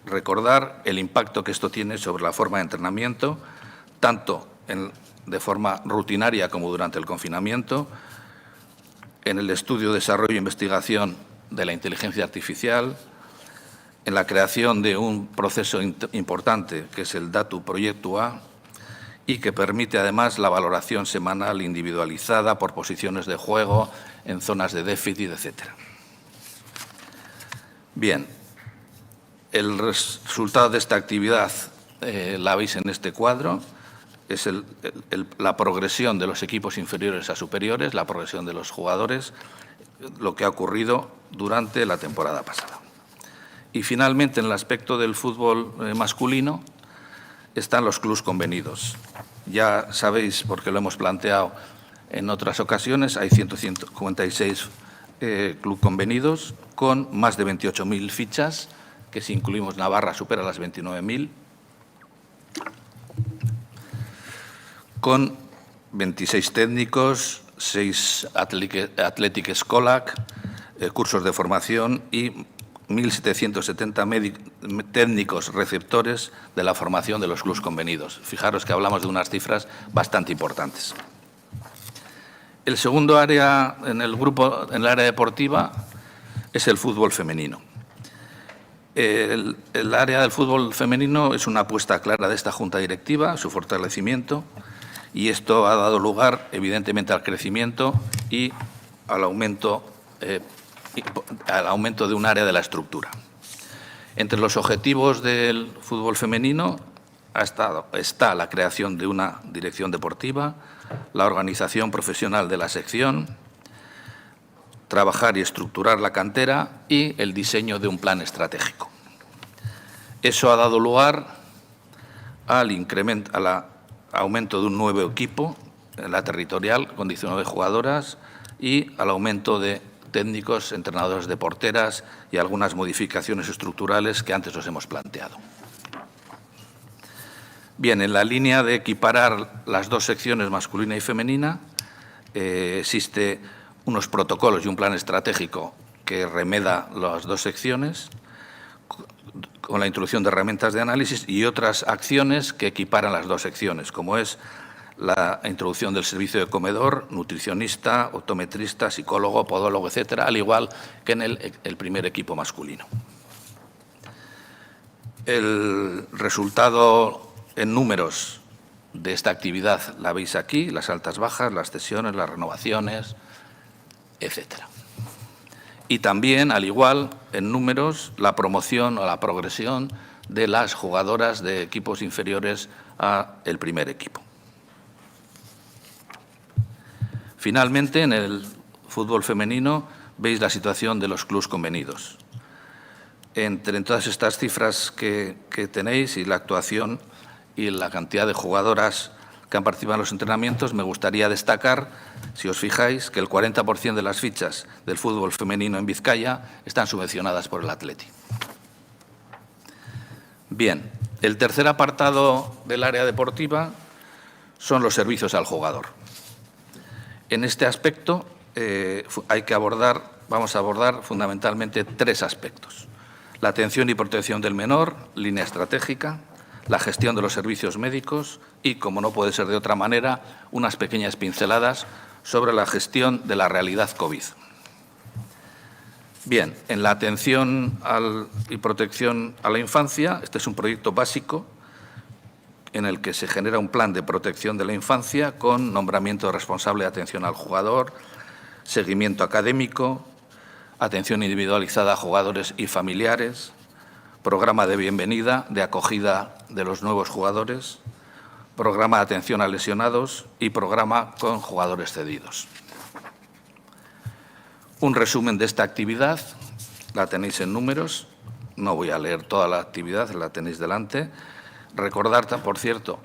recordar el impacto que esto tiene sobre la forma de entrenamiento, tanto de forma rutinaria como durante el confinamiento, en el estudio, desarrollo e investigación de la inteligencia artificial, en la creación de un proceso importante que es el Datu Proyecto A, y que permite además la valoración semanal individualizada por posiciones de juego en zonas de déficit, etcétera. Bien, el resultado de esta actividad la veis en este cuadro. Es la progresión de los equipos inferiores a superiores, la progresión de los jugadores, lo que ha ocurrido durante la temporada pasada. Y, finalmente, en el aspecto del fútbol masculino están los clubs convenidos. Ya sabéis, porque lo hemos planteado en otras ocasiones, hay 156 clubs convenidos con más de 28.000 fichas, que si incluimos Navarra supera las 29.000, con 26 técnicos, 6 Athletic Scolac, cursos de formación y 1.770 técnicos receptores de la formación de los clubs convenidos. Fijaros que hablamos de unas cifras bastante importantes. El segundo área en el grupo, en el área deportiva, es el fútbol femenino. El área del fútbol femenino es una apuesta clara de esta Junta Directiva, su fortalecimiento, y esto ha dado lugar, evidentemente, al crecimiento y al aumento de un área de la estructura. Entre los objetivos del fútbol femenino está la creación de una dirección deportiva, la organización profesional de la sección, trabajar y estructurar la cantera y el diseño de un plan estratégico. Eso ha dado lugar al aumento de un nuevo equipo en la territorial con 19 jugadoras y al aumento de técnicos, entrenadores de porteras y algunas modificaciones estructurales que antes os hemos planteado. Bien, en la línea de equiparar las dos secciones masculina y femenina, existe unos protocolos y un plan estratégico que remeda las dos secciones con la introducción de herramientas de análisis y otras acciones que equiparan las dos secciones, como es la introducción del servicio de comedor, nutricionista, optometrista, psicólogo, podólogo, etcétera, al igual que en el primer equipo masculino. El resultado en números de esta actividad la veis aquí, las altas bajas, las cesiones, las renovaciones, etcétera. Y también, al igual, en números, la promoción o la progresión de las jugadoras de equipos inferiores al primer equipo. Finalmente, en el fútbol femenino, veis la situación de los clubs convenidos. Entre todas estas cifras que tenéis y la actuación y la cantidad de jugadoras que han participado en los entrenamientos, me gustaría destacar, si os fijáis, que el 40% de las fichas del fútbol femenino en Vizcaya están subvencionadas por el Athletic. Bien, el tercer apartado del área deportiva son los servicios al jugador. En este aspecto vamos a abordar fundamentalmente tres aspectos: la atención y protección del menor, línea estratégica, la gestión de los servicios médicos y, como no puede ser de otra manera, unas pequeñas pinceladas sobre la gestión de la realidad COVID. Bien, en la atención y protección a la infancia, este es un proyecto básico en el que se genera un plan de protección de la infancia con nombramiento de responsable de atención al jugador, seguimiento académico, atención individualizada a jugadores y familiares, programa de bienvenida, de acogida de los nuevos jugadores, programa de atención a lesionados y programa con jugadores cedidos. Un resumen de esta actividad, la tenéis en números, no voy a leer toda la actividad, la tenéis delante. Recordar, por cierto,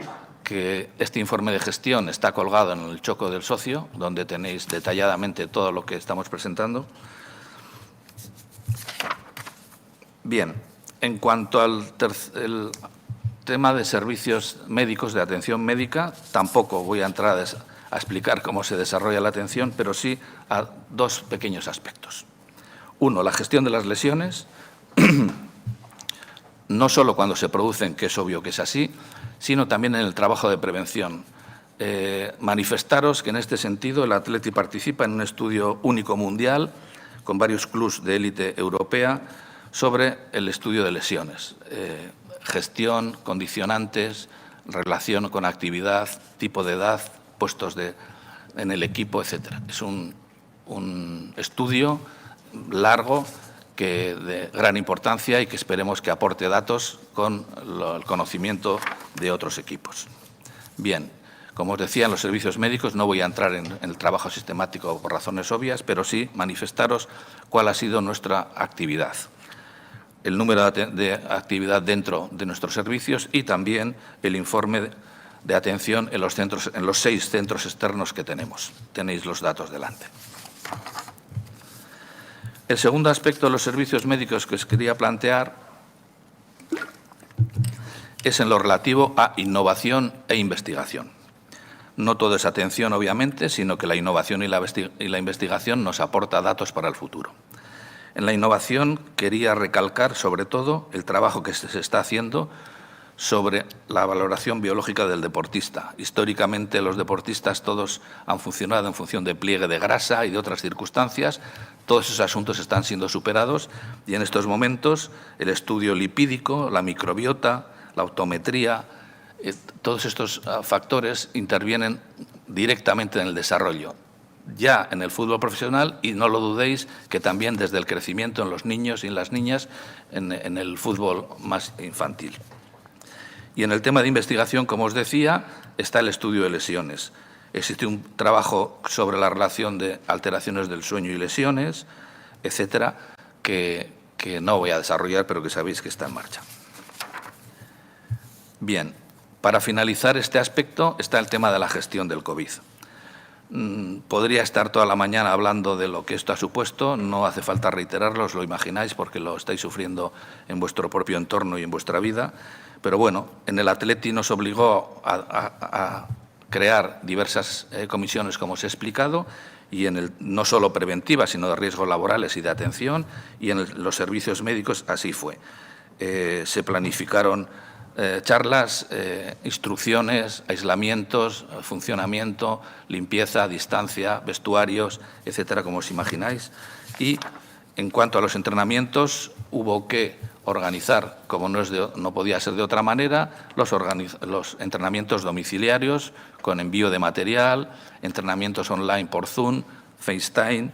que este informe de gestión está colgado en el Choco del Socio, donde tenéis detalladamente todo lo que estamos presentando. Bien, en cuanto al tema de servicios médicos, de atención médica, tampoco voy a entrar a explicar cómo se desarrolla la atención, pero sí a dos pequeños aspectos. Uno, la gestión de las lesiones, no solo cuando se producen, que es obvio que es así, sino también en el trabajo de prevención. Manifestaros que en este sentido el Athletic participa en un estudio único mundial con varios clubs de élite europea sobre el estudio de lesiones, gestión, condicionantes, relación con actividad, tipo de edad, puestos en el equipo, etcétera. Es un estudio largo de gran importancia y que esperemos que aporte datos con el conocimiento de otros equipos. Bien, como os decía, en los servicios médicos no voy a entrar en el trabajo sistemático por razones obvias, pero sí manifestaros cuál ha sido nuestra actividad, el número de actividad dentro de nuestros servicios y también el informe de atención en los 6 centros externos que tenemos. Tenéis los datos delante. El segundo aspecto de los servicios médicos que os quería plantear es en lo relativo a innovación e investigación. No todo es atención, obviamente, sino que la innovación y la investigación nos aporta datos para el futuro. En la innovación quería recalcar, sobre todo, el trabajo que se está haciendo sobre la valoración biológica del deportista. Históricamente, los deportistas todos han funcionado en función de pliegue de grasa y de otras circunstancias. Todos esos asuntos están siendo superados y en estos momentos el estudio lipídico, la microbiota, la optometría, todos estos factores intervienen directamente en el desarrollo ya en el fútbol profesional y no lo dudéis que también desde el crecimiento en los niños y en las niñas en el fútbol más infantil. Y en el tema de investigación, como os decía, está el estudio de lesiones. Existe un trabajo sobre la relación de alteraciones del sueño y lesiones, etcétera, que no voy a desarrollar, pero que sabéis que está en marcha. Bien, para finalizar este aspecto está el tema de la gestión del COVID. Podría estar toda la mañana hablando de lo que esto ha supuesto, no hace falta reiterarlo, os lo imagináis porque lo estáis sufriendo en vuestro propio entorno y en vuestra vida, pero bueno, en el Atleti nos obligó a crear diversas comisiones, como os he explicado, y no solo preventivas, sino de riesgos laborales y de atención, y en los servicios médicos así fue. Se planificaron charlas, instrucciones, aislamientos, funcionamiento, limpieza, distancia, vestuarios, etcétera, como os imagináis. Y en cuanto a los entrenamientos, hubo que organizar, como no podía ser de otra manera, los entrenamientos domiciliarios con envío de material, entrenamientos online por Zoom, FaceTime,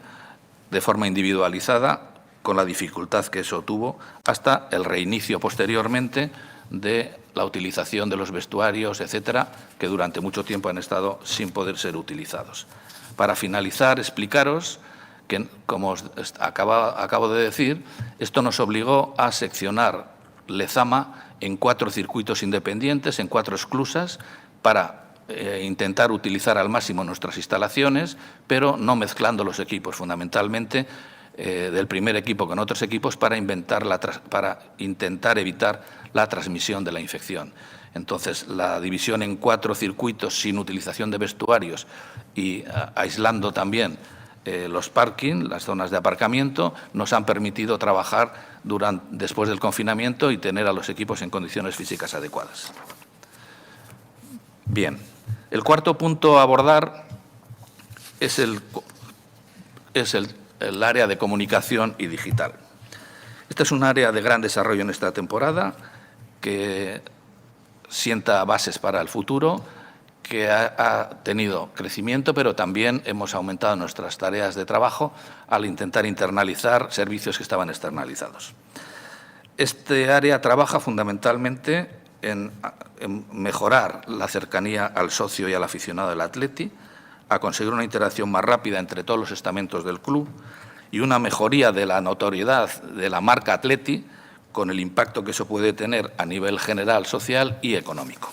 de forma individualizada, con la dificultad que eso tuvo, hasta el reinicio posteriormente de la utilización de los vestuarios, etcétera, que durante mucho tiempo han estado sin poder ser utilizados. Para finalizar, explicaros que, como os acabo de decir, esto nos obligó a seccionar Lezama en 4 circuitos independientes, en 4 esclusas, para intentar utilizar al máximo nuestras instalaciones, pero no mezclando los equipos, fundamentalmente del primer equipo con otros equipos para intentar evitar la transmisión de la infección. Entonces, la división en 4 circuitos sin utilización de vestuarios y aislando también los parking, las zonas de aparcamiento, nos han permitido trabajar después del confinamiento y tener a los equipos en condiciones físicas adecuadas. Bien, el cuarto punto a abordar es el área de comunicación y digital. Esta es un área de gran desarrollo en esta temporada que sienta bases para el futuro, que ha tenido crecimiento, pero también hemos aumentado nuestras tareas de trabajo al intentar internalizar servicios que estaban externalizados. Este área trabaja fundamentalmente en mejorar la cercanía al socio y al aficionado del Atleti, a conseguir una interacción más rápida entre todos los estamentos del club y una mejoría de la notoriedad de la marca Atleti con el impacto que eso puede tener a nivel general, social y económico.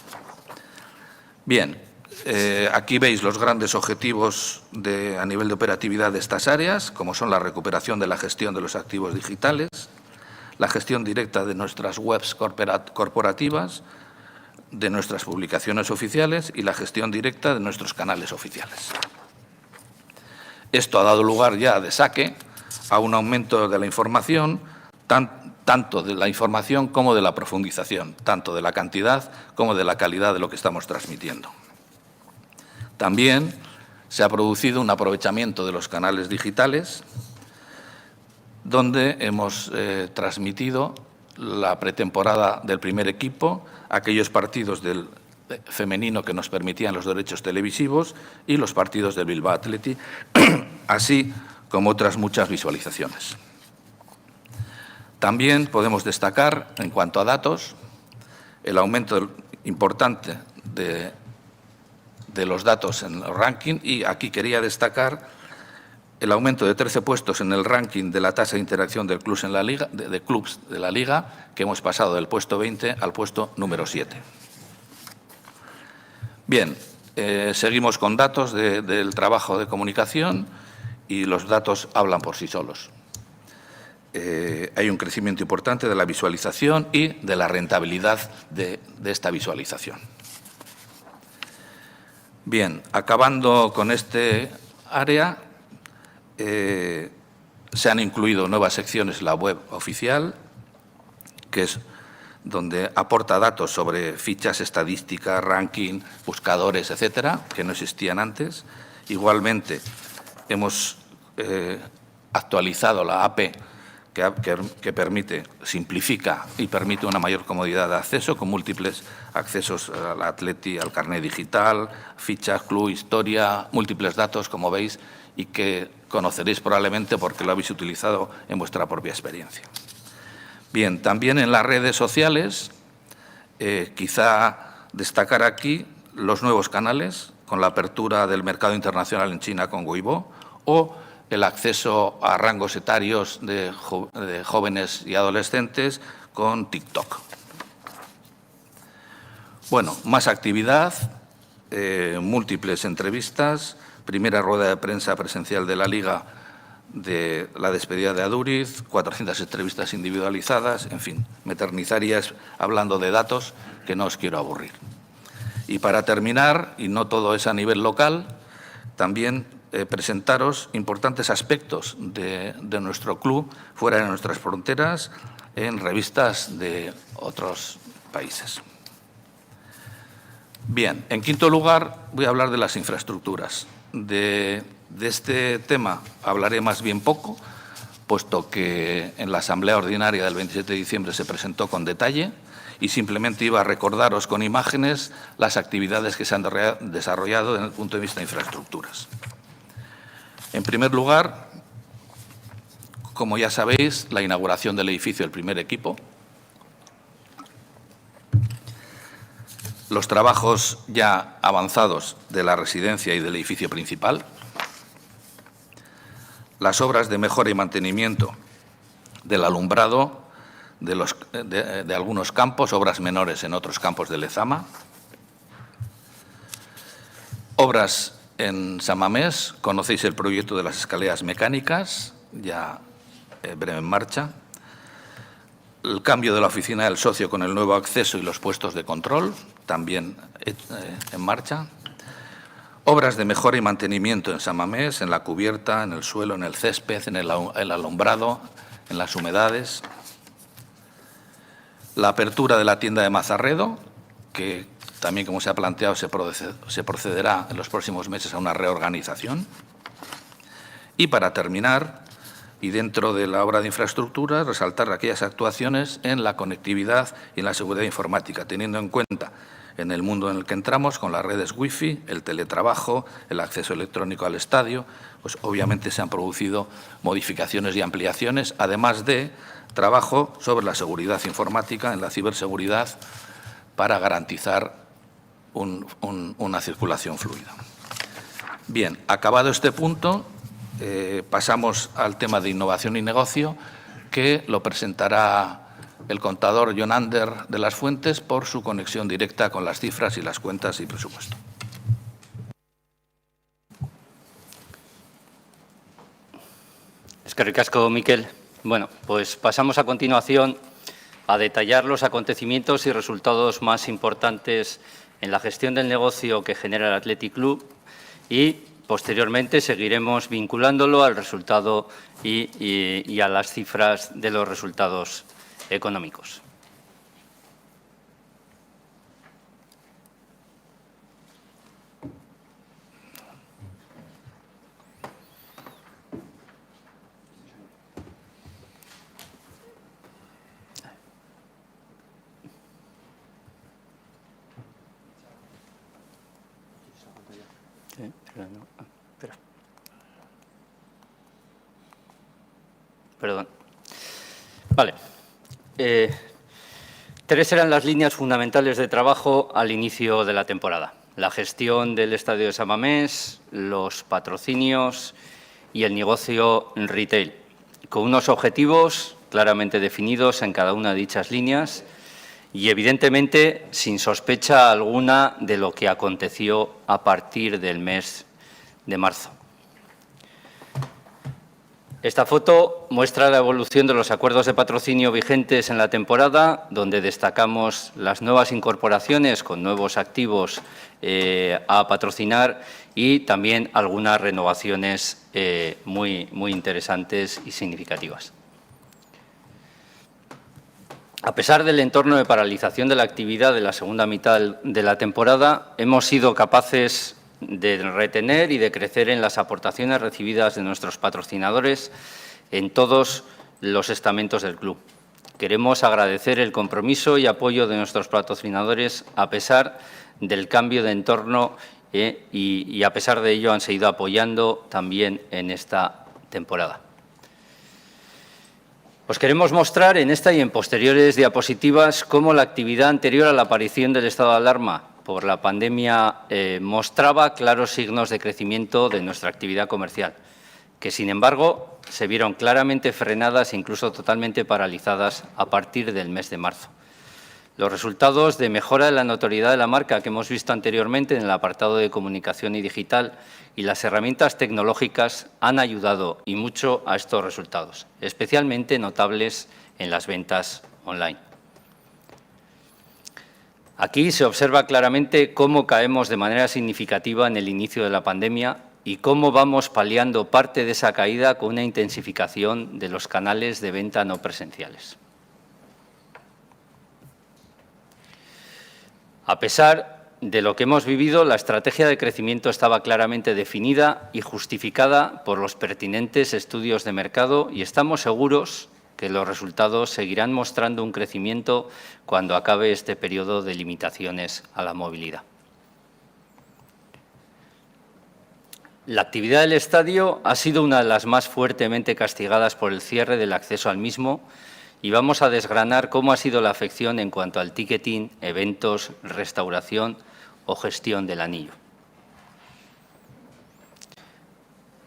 Bien, aquí veis los grandes objetivos a nivel de operatividad de estas áreas, como son la recuperación de la gestión de los activos digitales, la gestión directa de nuestras webs corporativas, de nuestras publicaciones oficiales y la gestión directa de nuestros canales oficiales. Esto ha dado lugar ya de saque a un aumento de la información, tanto de la información como de la profundización, tanto de la cantidad como de la calidad de lo que estamos transmitiendo. También se ha producido un aprovechamiento de los canales digitales, donde hemos transmitido la pretemporada del primer equipo, aquellos partidos del femenino que nos permitían los derechos televisivos y los partidos del Bilbao Athletic, así como otras muchas visualizaciones. También podemos destacar, en cuanto a datos, el aumento importante de los datos en el ranking, y aquí quería destacar el aumento de 13 puestos en el ranking de la tasa de interacción del club en la Liga, de clubs de la Liga, que hemos pasado del puesto 20 al puesto número 7. Bien, seguimos con datos del trabajo de comunicación y los datos hablan por sí solos. Hay un crecimiento importante de la visualización y de la rentabilidad de esta visualización. Bien, acabando con este área, se han incluido nuevas secciones en la web oficial, que es donde aporta datos sobre fichas, estadísticas, ranking, buscadores, etcétera, que no existían antes. Igualmente, hemos actualizado la AP que simplifica y permite una mayor comodidad de acceso, con múltiples accesos al Atleti, al carnet digital, fichas, club, historia, múltiples datos, como veis, y que conoceréis probablemente porque lo habéis utilizado en vuestra propia experiencia. Bien, también en las redes sociales, quizá destacar aquí los nuevos canales, con la apertura del mercado internacional en China con Weibo, o el acceso a rangos etarios de jóvenes y adolescentes con TikTok. Bueno, más actividad, múltiples entrevistas, primera rueda de prensa presencial de la Liga de la despedida de Aduriz, 400 entrevistas individualizadas, en fin, me eternizaría hablando de datos que no os quiero aburrir. Y para terminar, y no todo es a nivel local, también presentaros importantes aspectos de nuestro club fuera de nuestras fronteras en revistas de otros países. Bien, en quinto lugar voy a hablar de las infraestructuras. De este tema hablaré más bien poco, puesto que en la Asamblea Ordinaria del 27 de diciembre se presentó con detalle y simplemente iba a recordaros con imágenes las actividades que se han desarrollado desde el punto de vista de infraestructuras. En primer lugar, como ya sabéis, la inauguración del edificio del primer equipo, los trabajos ya avanzados de la residencia y del edificio principal, las obras de mejora y mantenimiento del alumbrado de algunos campos, obras menores en otros campos de Lezama, obras en San Mamés, conocéis el proyecto de las escaleras mecánicas, ya breve en marcha, el cambio de la oficina del socio con el nuevo acceso y los puestos de control, también en marcha. Obras de mejora y mantenimiento en San Mamés, en la cubierta, en el suelo, en el césped, en el alumbrado, en las humedades. La apertura de la tienda de Mazarredo, que también, como se ha planteado, se procederá en los próximos meses a una reorganización. Y para terminar, y dentro de la obra de infraestructura, resaltar aquellas actuaciones en la conectividad y en la seguridad informática, teniendo en cuenta en el mundo en el que entramos, con las redes wifi, el teletrabajo, el acceso electrónico al estadio, pues obviamente se han producido modificaciones y ampliaciones, además de trabajo sobre la seguridad informática, en la ciberseguridad, para garantizar una circulación fluida. Bien, acabado este punto, pasamos al tema de innovación y negocio, que lo presentará el contador Jon Ander de las Fuentes por su conexión directa con las cifras y las cuentas y presupuesto. Eskerrik asko, Miquel. Bueno, pues pasamos a continuación a detallar los acontecimientos y resultados más importantes en la gestión del negocio que genera el Athletic Club y posteriormente seguiremos vinculándolo al resultado y a las cifras de los resultados económicos. Perdón. Vale. Tres eran las líneas fundamentales de trabajo al inicio de la temporada. La gestión del Estadio de San Mamés, los patrocinios y el negocio retail, con unos objetivos claramente definidos en cada una de dichas líneas y, evidentemente, sin sospecha alguna de lo que aconteció a partir del mes de marzo. Esta foto muestra la evolución de los acuerdos de patrocinio vigentes en la temporada, donde destacamos las nuevas incorporaciones con nuevos activos a patrocinar y también algunas renovaciones muy interesantes y significativas. A pesar del entorno de paralización de la actividad de la segunda mitad de la temporada, hemos sido capaces de retener y de crecer en las aportaciones recibidas de nuestros patrocinadores en todos los estamentos del club. Queremos agradecer el compromiso y apoyo de nuestros patrocinadores a pesar del cambio de entorno y a pesar de ello han seguido apoyando también en esta temporada. Os queremos mostrar en esta y en posteriores diapositivas cómo la actividad anterior a la aparición del estado de alarma por la pandemia mostraba claros signos de crecimiento de nuestra actividad comercial, que sin embargo se vieron claramente frenadas e incluso totalmente paralizadas a partir del mes de marzo. Los resultados de mejora de la notoriedad de la marca que hemos visto anteriormente en el apartado de comunicación y digital y las herramientas tecnológicas han ayudado y mucho a estos resultados, especialmente notables en las ventas online. Aquí se observa claramente cómo caemos de manera significativa en el inicio de la pandemia y cómo vamos paliando parte de esa caída con una intensificación de los canales de venta no presenciales. A pesar de lo que hemos vivido, la estrategia de crecimiento estaba claramente definida y justificada por los pertinentes estudios de mercado y estamos seguros que los resultados seguirán mostrando un crecimiento cuando acabe este periodo de limitaciones a la movilidad. La actividad del estadio ha sido una de las más fuertemente castigadas por el cierre del acceso al mismo y vamos a desgranar cómo ha sido la afección en cuanto al ticketing, eventos, restauración o gestión del anillo.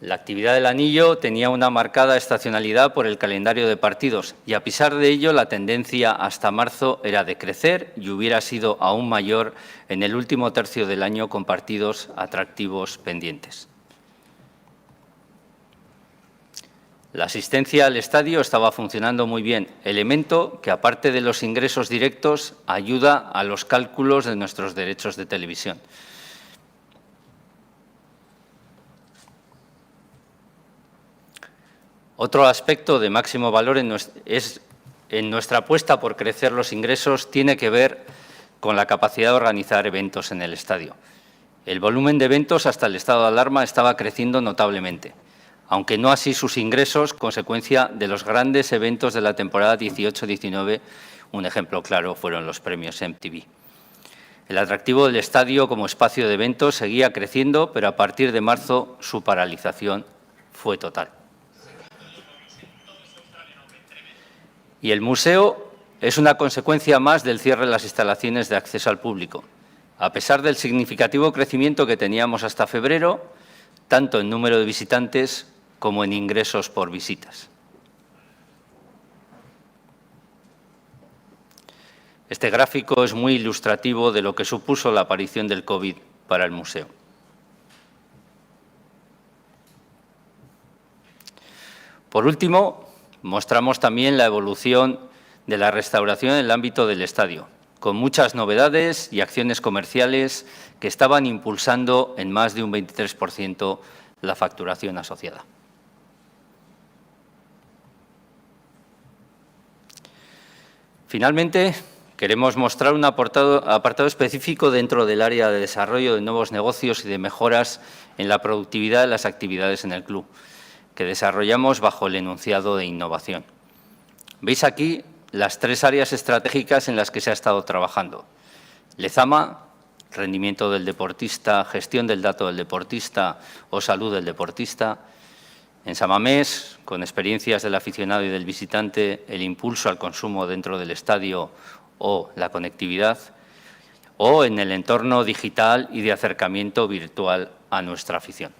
La actividad del anillo tenía una marcada estacionalidad por el calendario de partidos y, a pesar de ello, la tendencia hasta marzo era de crecer y hubiera sido aún mayor en el último tercio del año con partidos atractivos pendientes. La asistencia al estadio estaba funcionando muy bien, elemento que, aparte de los ingresos directos, ayuda a los cálculos de nuestros derechos de televisión. Otro aspecto de máximo valor en nuestra apuesta por crecer los ingresos tiene que ver con la capacidad de organizar eventos en el estadio. El volumen de eventos hasta el estado de alarma estaba creciendo notablemente, aunque no así sus ingresos, consecuencia de los grandes eventos de la temporada 18-19. Un ejemplo claro fueron los premios MTV. El atractivo del estadio como espacio de eventos seguía creciendo, pero a partir de marzo su paralización fue total. Y el museo es una consecuencia más del cierre de las instalaciones de acceso al público. A pesar del significativo crecimiento que teníamos hasta febrero, tanto en número de visitantes como en ingresos por visitas. Este gráfico es muy ilustrativo de lo que supuso la aparición del COVID para el museo. Por último, mostramos también la evolución de la restauración en el ámbito del estadio, con muchas novedades y acciones comerciales que estaban impulsando en más de un 23% la facturación asociada. Finalmente, queremos mostrar un apartado específico dentro del área de desarrollo de nuevos negocios y de mejoras en la productividad de las actividades en el club, que desarrollamos bajo el enunciado de innovación. Veis aquí las 3 áreas estratégicas en las que se ha estado trabajando. Lezama, rendimiento del deportista, gestión del dato del deportista o salud del deportista. En San Mamés, con experiencias del aficionado y del visitante, el impulso al consumo dentro del estadio o la conectividad. O en el entorno digital y de acercamiento virtual a nuestra afición.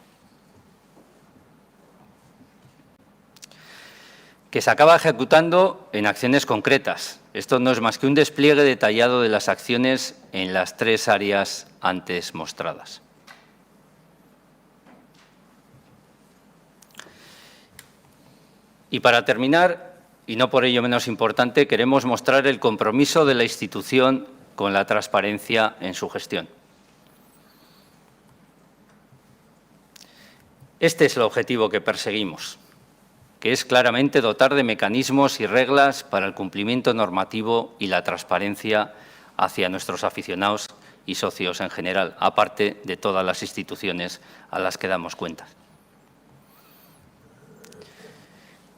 Que se acaba ejecutando en acciones concretas. Esto no es más que un despliegue detallado de las acciones en las 3 áreas antes mostradas. Y para terminar, y no por ello menos importante, queremos mostrar el compromiso de la institución con la transparencia en su gestión. Este es el objetivo que perseguimos, que es claramente dotar de mecanismos y reglas para el cumplimiento normativo y la transparencia hacia nuestros aficionados y socios en general, aparte de todas las instituciones a las que damos cuenta.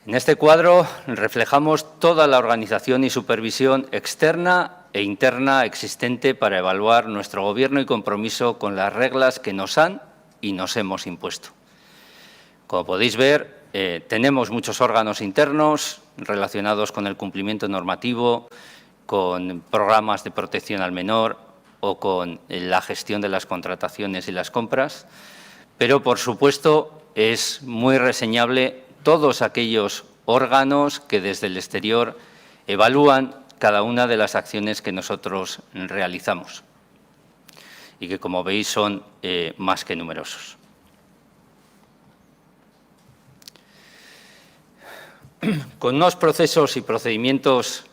En este cuadro reflejamos toda la organización y supervisión externa e interna existente para evaluar nuestro Gobierno y compromiso con las reglas que nos han y nos hemos impuesto. Como podéis ver, tenemos muchos órganos internos relacionados con el cumplimiento normativo, con programas de protección al menor o con la gestión de las contrataciones y las compras, pero, por supuesto, es muy reseñable todos aquellos órganos que desde el exterior evalúan cada una de las acciones que nosotros realizamos y que, como veis, son más que numerosos. Con unos procesos y procedimientos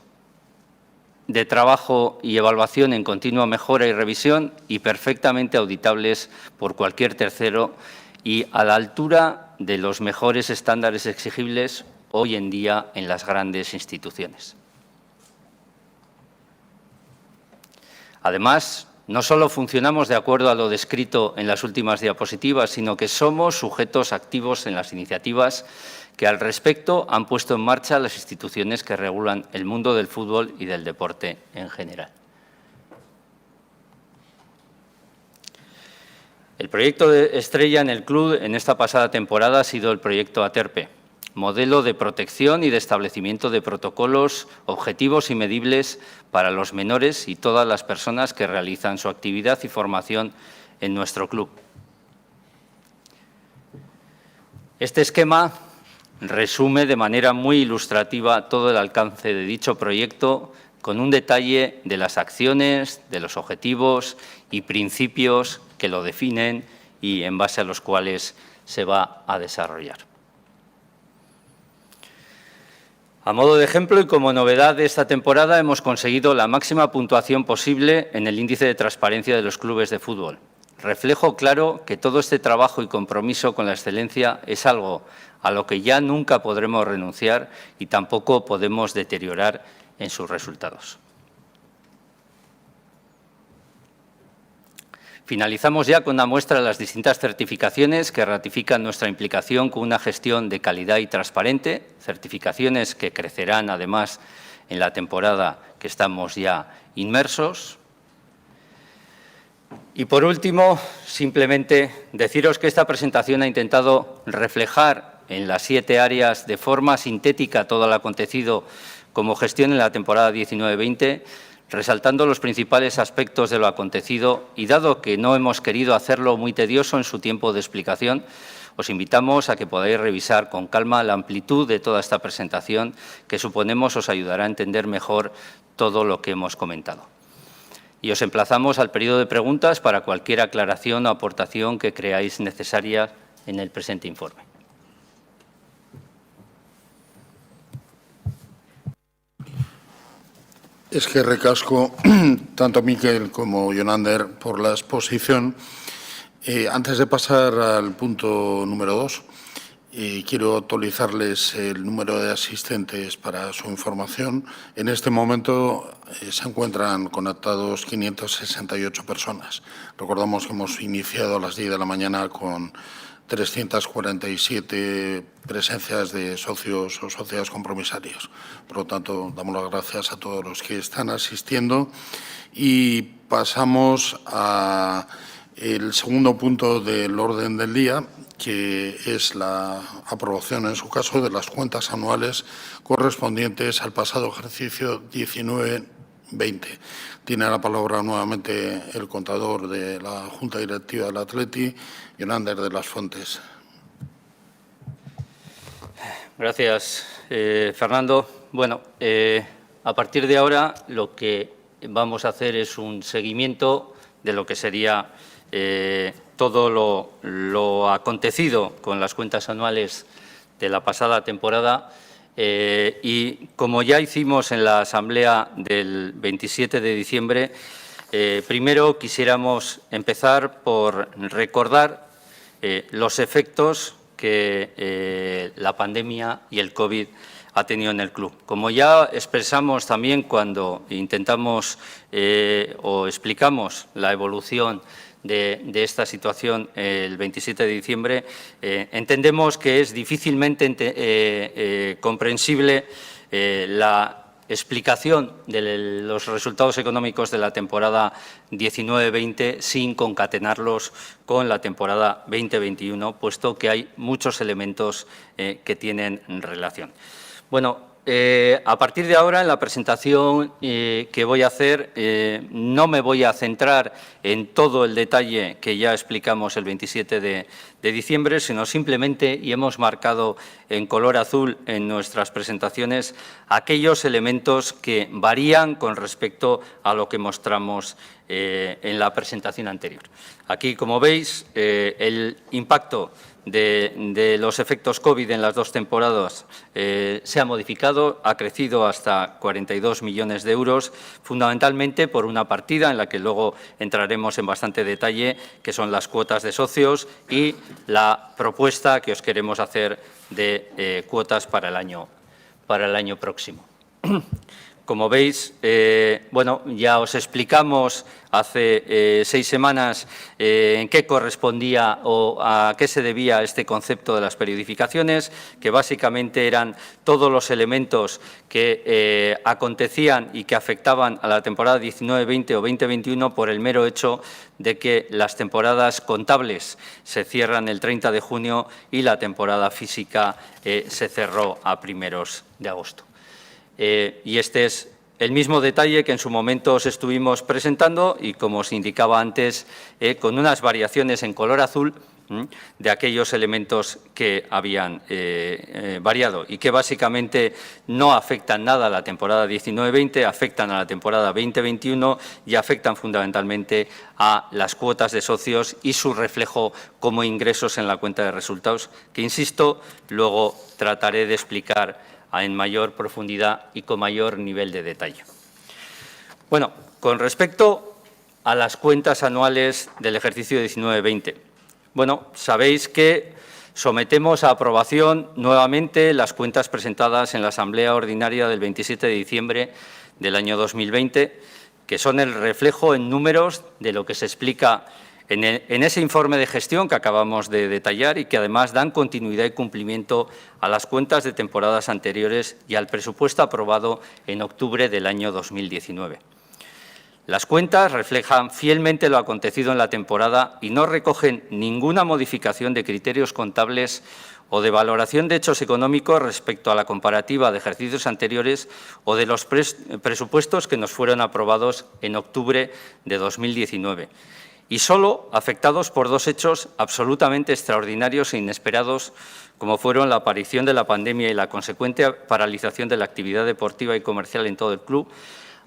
de trabajo y evaluación en continua mejora y revisión y perfectamente auditables por cualquier tercero y a la altura de los mejores estándares exigibles hoy en día en las grandes instituciones. Además, no solo funcionamos de acuerdo a lo descrito en las últimas diapositivas, sino que somos sujetos activos en las iniciativas que al respecto han puesto en marcha las instituciones que regulan el mundo del fútbol y del deporte en general. El proyecto de estrella en el club en esta pasada temporada ha sido el proyecto Aterpe, modelo de protección y de establecimiento de protocolos objetivos y medibles para los menores y todas las personas que realizan su actividad y formación en nuestro club. Este esquema resume de manera muy ilustrativa todo el alcance de dicho proyecto con un detalle de las acciones, de los objetivos y principios que lo definen y en base a los cuales se va a desarrollar. A modo de ejemplo y como novedad de esta temporada, hemos conseguido la máxima puntuación posible en el índice de transparencia de los clubes de fútbol. Reflejo claro que todo este trabajo y compromiso con la excelencia es algo a lo que ya nunca podremos renunciar y tampoco podemos deteriorar en sus resultados. Finalizamos ya con una muestra de las distintas certificaciones que ratifican nuestra implicación con una gestión de calidad y transparente, certificaciones que crecerán además en la temporada que estamos ya inmersos. Y por último, simplemente deciros que esta presentación ha intentado reflejar en las 7 áreas de forma sintética todo lo acontecido como gestión en la temporada 19-20, resaltando los principales aspectos de lo acontecido y dado que no hemos querido hacerlo muy tedioso en su tiempo de explicación, os invitamos a que podáis revisar con calma la amplitud de toda esta presentación que suponemos os ayudará a entender mejor todo lo que hemos comentado. Y os emplazamos al periodo de preguntas para cualquier aclaración o aportación que creáis necesaria en el presente informe. Es que recasco tanto a Miquel como a Jonander por la exposición. Antes de pasar al punto número 2, quiero actualizarles el número de asistentes para su información. En este momento se encuentran conectados 568 personas. Recordamos que hemos iniciado a las 10 de la mañana con 347 presencias de socios o socias compromisarios. Por lo tanto, damos las gracias a todos los que están asistiendo y pasamos al segundo punto del orden del día, que es la aprobación, en su caso, de las cuentas anuales correspondientes al pasado ejercicio 19-20. Tiene la palabra nuevamente el contador de la Junta Directiva del Atleti, Jonander de las Fontes. Gracias, Fernando. Bueno, a partir de ahora lo que vamos a hacer es un seguimiento de lo que sería todo lo acontecido con las cuentas anuales de la pasada temporada. Y como ya hicimos en la asamblea del 27 de diciembre, primero quisiéramos empezar por recordar los efectos que la pandemia y el COVID ha tenido en el club. Como ya expresamos también cuando intentamos o explicamos la evolución de esta situación el 27 de diciembre, entendemos que es difícilmente comprensible la explicación de los resultados económicos de la temporada 19-20 sin concatenarlos con la temporada 20-21, puesto que hay muchos elementos que tienen relación. Bueno, a partir de ahora, en la presentación que voy a hacer, no me voy a centrar en todo el detalle que ya explicamos el 27 de diciembre, sino simplemente, y hemos marcado en color azul en nuestras presentaciones, aquellos elementos que varían con respecto a lo que mostramos en la presentación anterior. Aquí, como veis, el impacto de los efectos COVID en las dos temporadas se ha modificado, ha crecido hasta 42 millones de euros, fundamentalmente por una partida en la que luego entraremos en bastante detalle, que son las cuotas de socios y la propuesta que os queremos hacer de cuotas para el año próximo. Como veis, bueno, ya os explicamos hace 6 semanas en qué correspondía o a qué se debía este concepto de las periodificaciones, que básicamente eran todos los elementos que acontecían y que afectaban a la temporada 19-20 o 20-21 por el mero hecho de que las temporadas contables se cierran el 30 de junio y la temporada física se cerró a primeros de agosto. Y este es el mismo detalle que en su momento os estuvimos presentando y, como os indicaba antes, con unas variaciones en color azul de aquellos elementos que habían variado y que básicamente no afectan nada a la temporada 19-20, afectan a la temporada 20-21 y afectan fundamentalmente a las cuotas de socios y su reflejo como ingresos en la cuenta de resultados, que, insisto, luego trataré de explicar en mayor profundidad y con mayor nivel de detalle. Bueno, con respecto a las cuentas anuales del ejercicio 19-20, bueno, sabéis que sometemos a aprobación nuevamente las cuentas presentadas en la Asamblea Ordinaria del 27 de diciembre del año 2020, que son el reflejo en números de lo que se explica en ese informe de gestión que acabamos de detallar y que además dan continuidad y cumplimiento a las cuentas de temporadas anteriores y al presupuesto aprobado en octubre del año 2019. Las cuentas reflejan fielmente lo acontecido en la temporada y no recogen ninguna modificación de criterios contables o de valoración de hechos económicos respecto a la comparativa de ejercicios anteriores o de los presupuestos que nos fueron aprobados en octubre de 2019. Y solo afectados por dos hechos absolutamente extraordinarios e inesperados, como fueron la aparición de la pandemia y la consecuente paralización de la actividad deportiva y comercial en todo el club,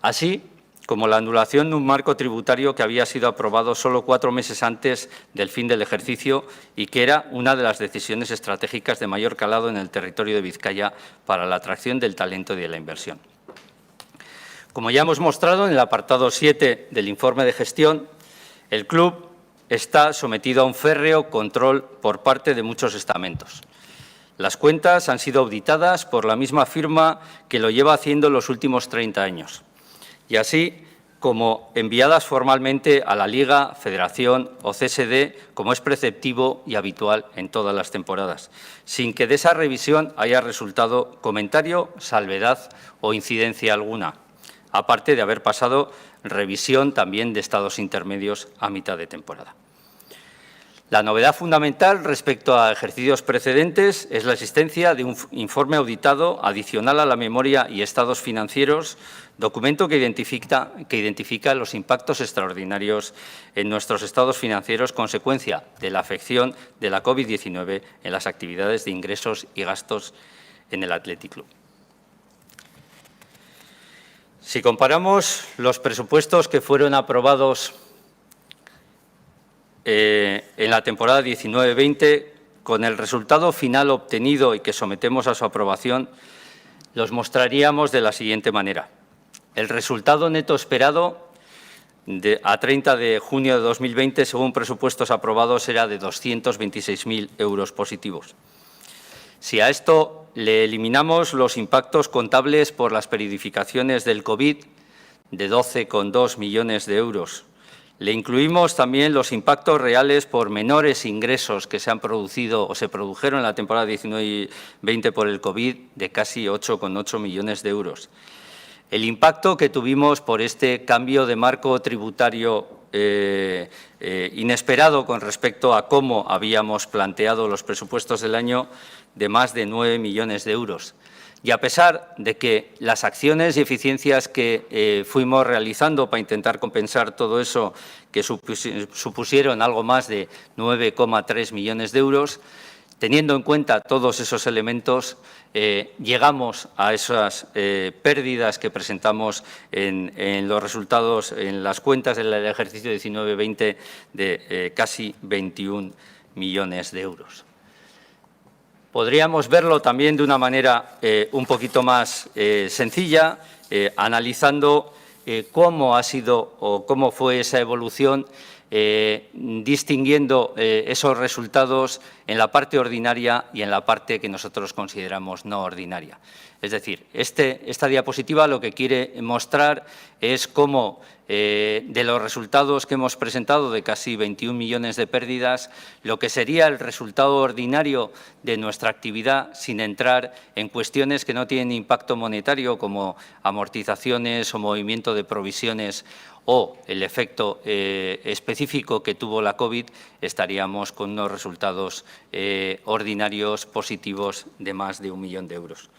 así como la anulación de un marco tributario que había sido aprobado solo 4 meses antes del fin del ejercicio y que era una de las decisiones estratégicas de mayor calado en el territorio de Vizcaya para la atracción del talento y de la inversión. Como ya hemos mostrado en el apartado 7 del informe de gestión, el club está sometido a un férreo control por parte de muchos estamentos. Las cuentas han sido auditadas por la misma firma que lo lleva haciendo los últimos 30 años, y así como enviadas formalmente a la Liga, Federación o CSD, como es preceptivo y habitual en todas las temporadas, sin que de esa revisión haya resultado comentario, salvedad o incidencia alguna, aparte de haber pasado revisión también de estados intermedios a mitad de temporada. La novedad fundamental respecto a ejercicios precedentes es la existencia de un informe auditado adicional a la memoria y estados financieros, documento que identifica los impactos extraordinarios en nuestros estados financieros consecuencia de la afección de la COVID-19 en las actividades de ingresos y gastos en el Athletic Club. Si comparamos los presupuestos que fueron aprobados en la temporada 19-20 con el resultado final obtenido y que sometemos a su aprobación, los mostraríamos de la siguiente manera. El resultado neto esperado a 30 de junio de 2020, según presupuestos aprobados, era de 226.000 euros positivos. Si a esto le eliminamos los impactos contables por las periodificaciones del COVID de 12,2 millones de euros, le incluimos también los impactos reales por menores ingresos que se han producido o se produjeron en la temporada 19 y 20 por el COVID de casi 8,8 millones de euros. el impacto que tuvimos por este cambio de marco tributario inesperado con respecto a cómo habíamos planteado los presupuestos del año, de más de 9 millones de euros. Y a pesar de que las acciones y eficiencias que fuimos realizando para intentar compensar todo eso, que supusieron algo más de 9,3 millones de euros, teniendo en cuenta todos esos elementos, llegamos a esas pérdidas que presentamos en los resultados, en las cuentas del ejercicio 19-20 de casi 21 millones de euros. Podríamos verlo también de una manera un poquito más sencilla, analizando cómo ha sido o cómo fue esa evolución, distinguiendo esos resultados en la parte ordinaria y en la parte que nosotros consideramos no ordinaria. Es decir, esta diapositiva lo que quiere mostrar es cómo de los resultados que hemos presentado de casi 21 millones de pérdidas, lo que sería el resultado ordinario de nuestra actividad, sin entrar en cuestiones que no tienen impacto monetario como amortizaciones o movimiento de provisiones o el efecto específico que tuvo la COVID, estaríamos con unos resultados ordinarios positivos de más de 1 millón de euros.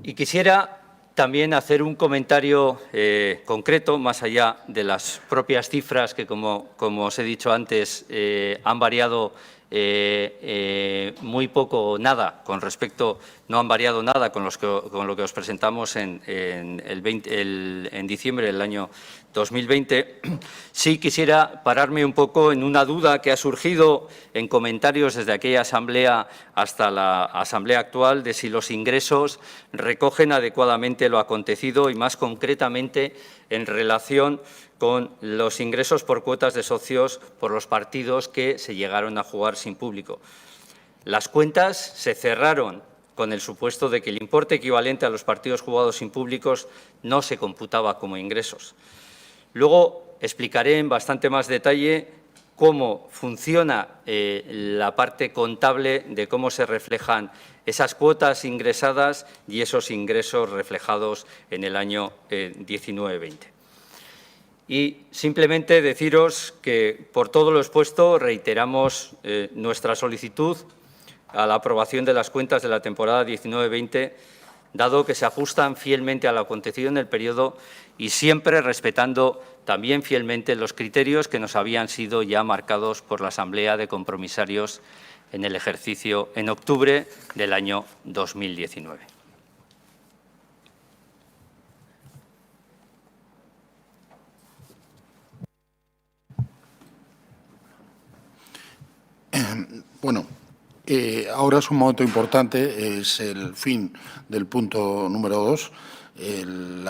Y quisiera también hacer un comentario concreto, más allá de las propias cifras que, como os he dicho antes, han variado muy poco o nada con respecto, no han variado nada con lo que os presentamos en diciembre del año 2020. Sí quisiera pararme un poco en una duda que ha surgido en comentarios desde aquella asamblea hasta la asamblea actual, de si los ingresos recogen adecuadamente lo acontecido y, más concretamente, en relación con los ingresos por cuotas de socios por los partidos que se llegaron a jugar sin público. Las cuentas se cerraron con el supuesto de que el importe equivalente a los partidos jugados sin públicos no se computaba como ingresos. Luego explicaré en bastante más detalle cómo funciona la parte contable de cómo se reflejan esas cuotas ingresadas y esos ingresos reflejados en el año 19-20. Y simplemente deciros que, por todo lo expuesto, reiteramos nuestra solicitud a la aprobación de las cuentas de la temporada 19-20, dado que se ajustan fielmente a lo acontecido en el periodo y siempre respetando también fielmente los criterios que nos habían sido ya marcados por la Asamblea de Compromisarios en el ejercicio en octubre del año 2019. Bueno, ahora es un momento importante, es el fin del punto número 2, el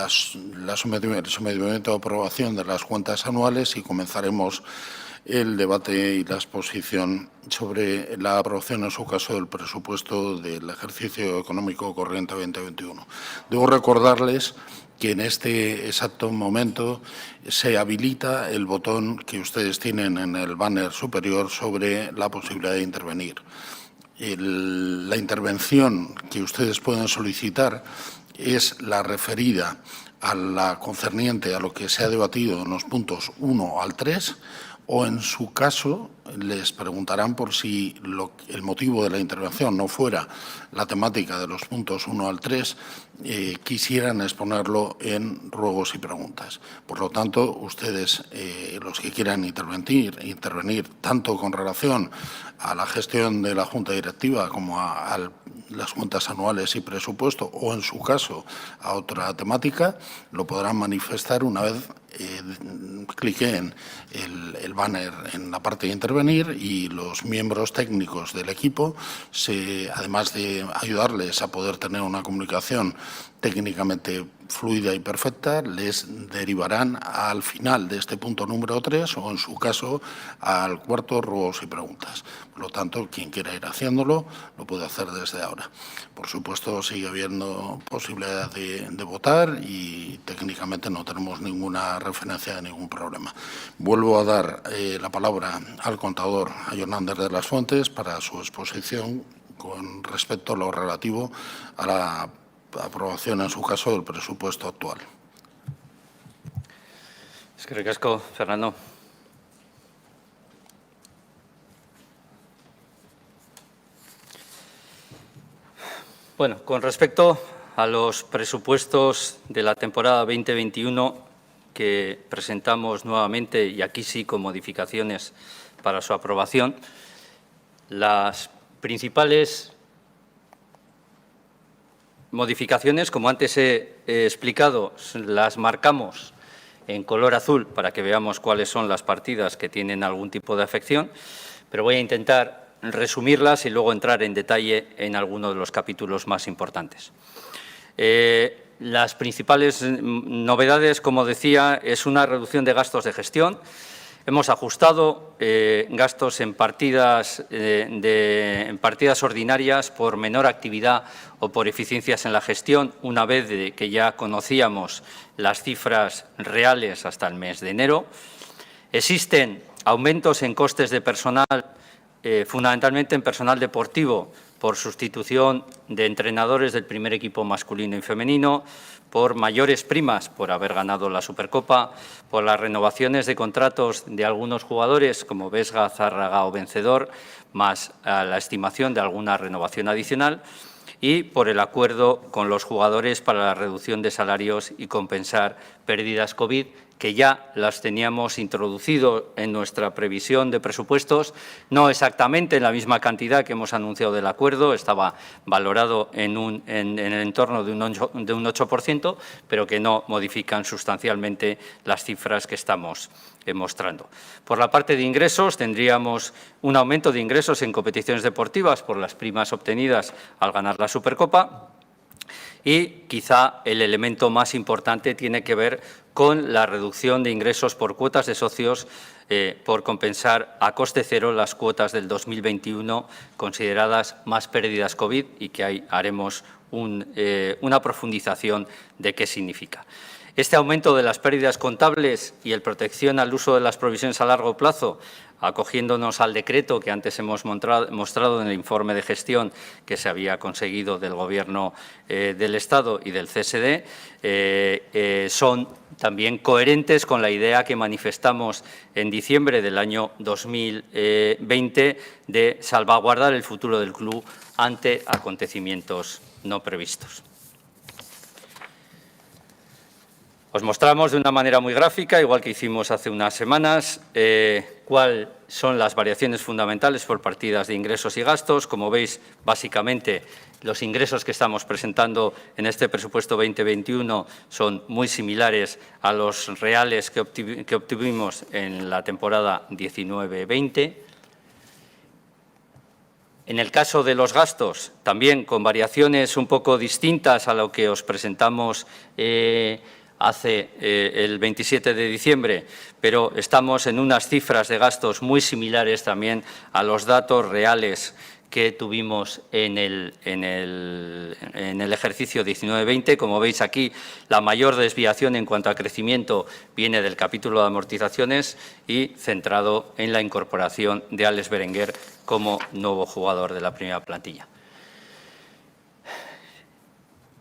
sometimiento a aprobación de las cuentas anuales, y comenzaremos el debate y la exposición sobre la aprobación, en su caso, del presupuesto del ejercicio económico corriente 2021. Debo recordarles que en este exacto momento se habilita el botón que ustedes tienen en el banner superior sobre la posibilidad de intervenir. La intervención que ustedes pueden solicitar es la referida a la concerniente a lo que se ha debatido en los puntos 1 al 3, o, en su caso, les preguntarán por si el motivo de la intervención no fuera la temática de los puntos 1 al 3, quisieran exponerlo en ruegos y preguntas. Por lo tanto, ustedes, los que quieran intervenir tanto con relación a la gestión de la Junta Directiva como a las cuentas anuales y presupuesto, o, en su caso, a otra temática, lo podrán manifestar una vez cliquen el banner en la parte de intervenir, y los miembros técnicos del equipo, además de ayudarles a poder tener una comunicación técnicamente fluida y perfecta, les derivarán al final de este punto número 3, o, en su caso, al cuarto, ruegos y preguntas. Por lo tanto, quien quiera ir haciéndolo lo puede hacer desde ahora. Por supuesto, sigue habiendo posibilidad de votar y técnicamente no tenemos ninguna referencia de ningún problema. Vuelvo a dar la palabra al contador, a Jonander de las Fuentes, para su exposición con respecto a lo relativo a la aprobación, en su caso, del presupuesto actual. Eskerrik asko, Fernando. Bueno, con respecto a los presupuestos de la temporada 2021 que presentamos nuevamente, y aquí sí con modificaciones para su aprobación, las principales modificaciones, como antes he explicado, las marcamos en color azul para que veamos cuáles son las partidas que tienen algún tipo de afección, pero voy a intentar resumirlas y luego entrar en detalle en alguno de los capítulos más importantes. Las principales novedades, como decía, es una reducción de gastos de gestión. Hemos ajustado gastos en partidas ordinarias por menor actividad o por eficiencias en la gestión, una vez que ya conocíamos las cifras reales hasta el mes de enero. Existen aumentos en costes de personal, fundamentalmente en personal deportivo, por sustitución de entrenadores del primer equipo masculino y femenino, por mayores primas por haber ganado la Supercopa, por las renovaciones de contratos de algunos jugadores como Vesga, Zárraga o Vencedor, más la estimación de alguna renovación adicional, y por el acuerdo con los jugadores para la reducción de salarios y compensar pérdidas COVID, que ya las teníamos introducido en nuestra previsión de presupuestos, no exactamente en la misma cantidad que hemos anunciado del acuerdo, estaba valorado en el entorno de un 8%, pero que no modifican sustancialmente las cifras que estamos mostrando. Por la parte de ingresos, tendríamos un aumento de ingresos en competiciones deportivas por las primas obtenidas al ganar la Supercopa. Y quizá el elemento más importante tiene que ver con la reducción de ingresos por cuotas de socios por compensar a coste cero las cuotas del 2021 consideradas más pérdidas COVID, y que ahí haremos una profundización de qué significa. Este aumento de las pérdidas contables y el protección al uso de las provisiones a largo plazo, acogiéndonos al decreto que antes hemos mostrado en el informe de gestión que se había conseguido del Gobierno del Estado y del CSD, son también coherentes con la idea que manifestamos en diciembre del año 2020 de salvaguardar el futuro del club ante acontecimientos no previstos. Os mostramos de una manera muy gráfica, igual que hicimos hace unas semanas, cuáles son las variaciones fundamentales por partidas de ingresos y gastos. Como veis, básicamente, los ingresos que estamos presentando en este presupuesto 2021 son muy similares a los reales que obtuvimos en la temporada 19-20. En el caso de los gastos, también con variaciones un poco distintas a lo que os presentamos hace el 27 de diciembre, pero estamos en unas cifras de gastos muy similares también a los datos reales que tuvimos en el ejercicio 19-20. Como veis aquí, la mayor desviación en cuanto a crecimiento viene del capítulo de amortizaciones y centrado en la incorporación de Alex Berenguer como nuevo jugador de la primera plantilla.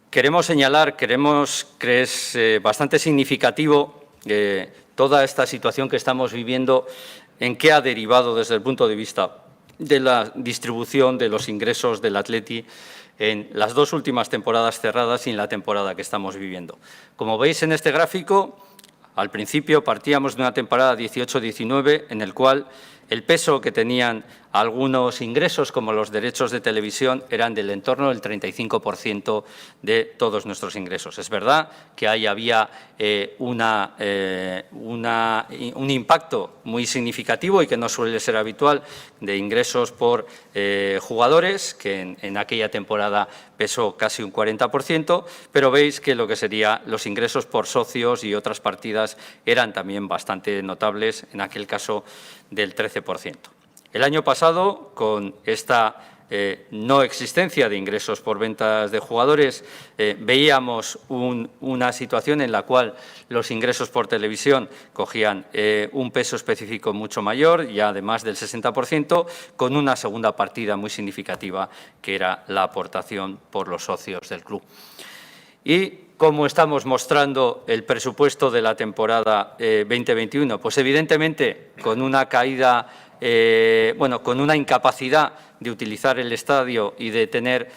Queremos señalar, creemos que es bastante significativo toda esta situación que estamos viviendo, en qué ha derivado desde el punto de vista de la distribución de los ingresos del Athletic en las dos últimas temporadas cerradas y en la temporada que estamos viviendo. Como veis en este gráfico, al principio partíamos de una temporada 18-19 en el cual el peso que tenían algunos ingresos, como los derechos de televisión, eran del entorno del 35% de todos nuestros ingresos. Es verdad que ahí había un impacto muy significativo y que no suele ser habitual de ingresos por jugadores, que en aquella temporada pesó casi un 40%, pero veis que lo que serían los ingresos por socios y otras partidas eran también bastante notables, en aquel caso del 13%. El año pasado, con esta no existencia de ingresos por ventas de jugadores, veíamos una situación en la cual los ingresos por televisión cogían un peso específico mucho mayor, ya de más del 60%, con una segunda partida muy significativa, que era la aportación por los socios del club. ¿Y cómo estamos mostrando el presupuesto de la temporada 2021? Pues evidentemente con una caída, con una incapacidad de utilizar el estadio y de tener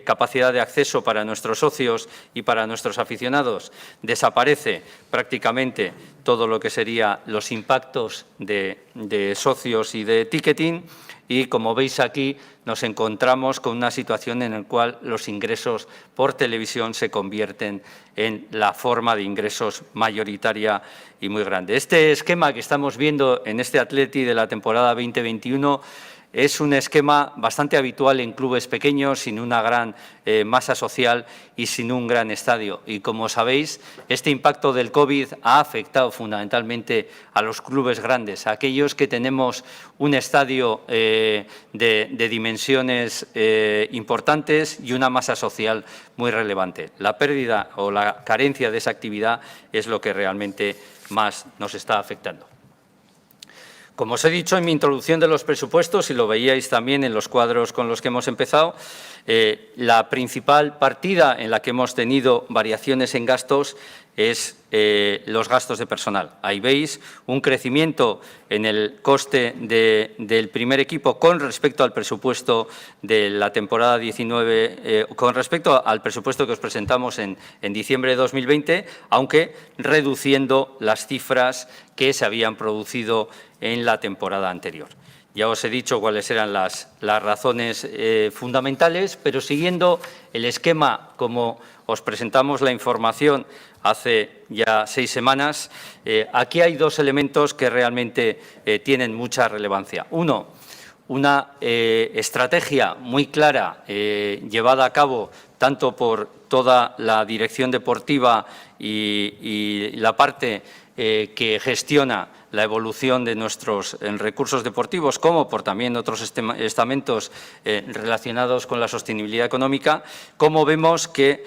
capacidad de acceso para nuestros socios y para nuestros aficionados. Desaparece prácticamente todo lo que serían los impactos de socios y de ticketing. Y, como veis aquí, nos encontramos con una situación en la cual los ingresos por televisión se convierten en la forma de ingresos mayoritaria y muy grande. Este esquema que estamos viendo en este Atleti de la temporada 2021 es un esquema bastante habitual en clubes pequeños, sin una gran masa social y sin un gran estadio. Y, como sabéis, este impacto del COVID ha afectado fundamentalmente a los clubes grandes, a aquellos que tenemos un estadio de dimensiones importantes y una masa social muy relevante. La pérdida o la carencia de esa actividad es lo que realmente más nos está afectando. Como os he dicho en mi introducción de los presupuestos, y lo veíais también en los cuadros con los que hemos empezado, la principal partida en la que hemos tenido variaciones en gastos es los gastos de personal. Ahí veis un crecimiento en el coste del primer equipo con respecto al presupuesto de la temporada 19, con respecto al presupuesto que os presentamos en diciembre de 2020, aunque reduciendo las cifras que se habían producido en la temporada anterior. Ya os he dicho cuáles eran las razones fundamentales, pero siguiendo el esquema como os presentamos la información hace ya 6 semanas, aquí hay 2 elementos que realmente tienen mucha relevancia. Uno, una estrategia muy clara llevada a cabo tanto por toda la dirección deportiva y la parte que gestiona la evolución de nuestros recursos deportivos, como por también otros estamentos relacionados con la sostenibilidad económica, como vemos que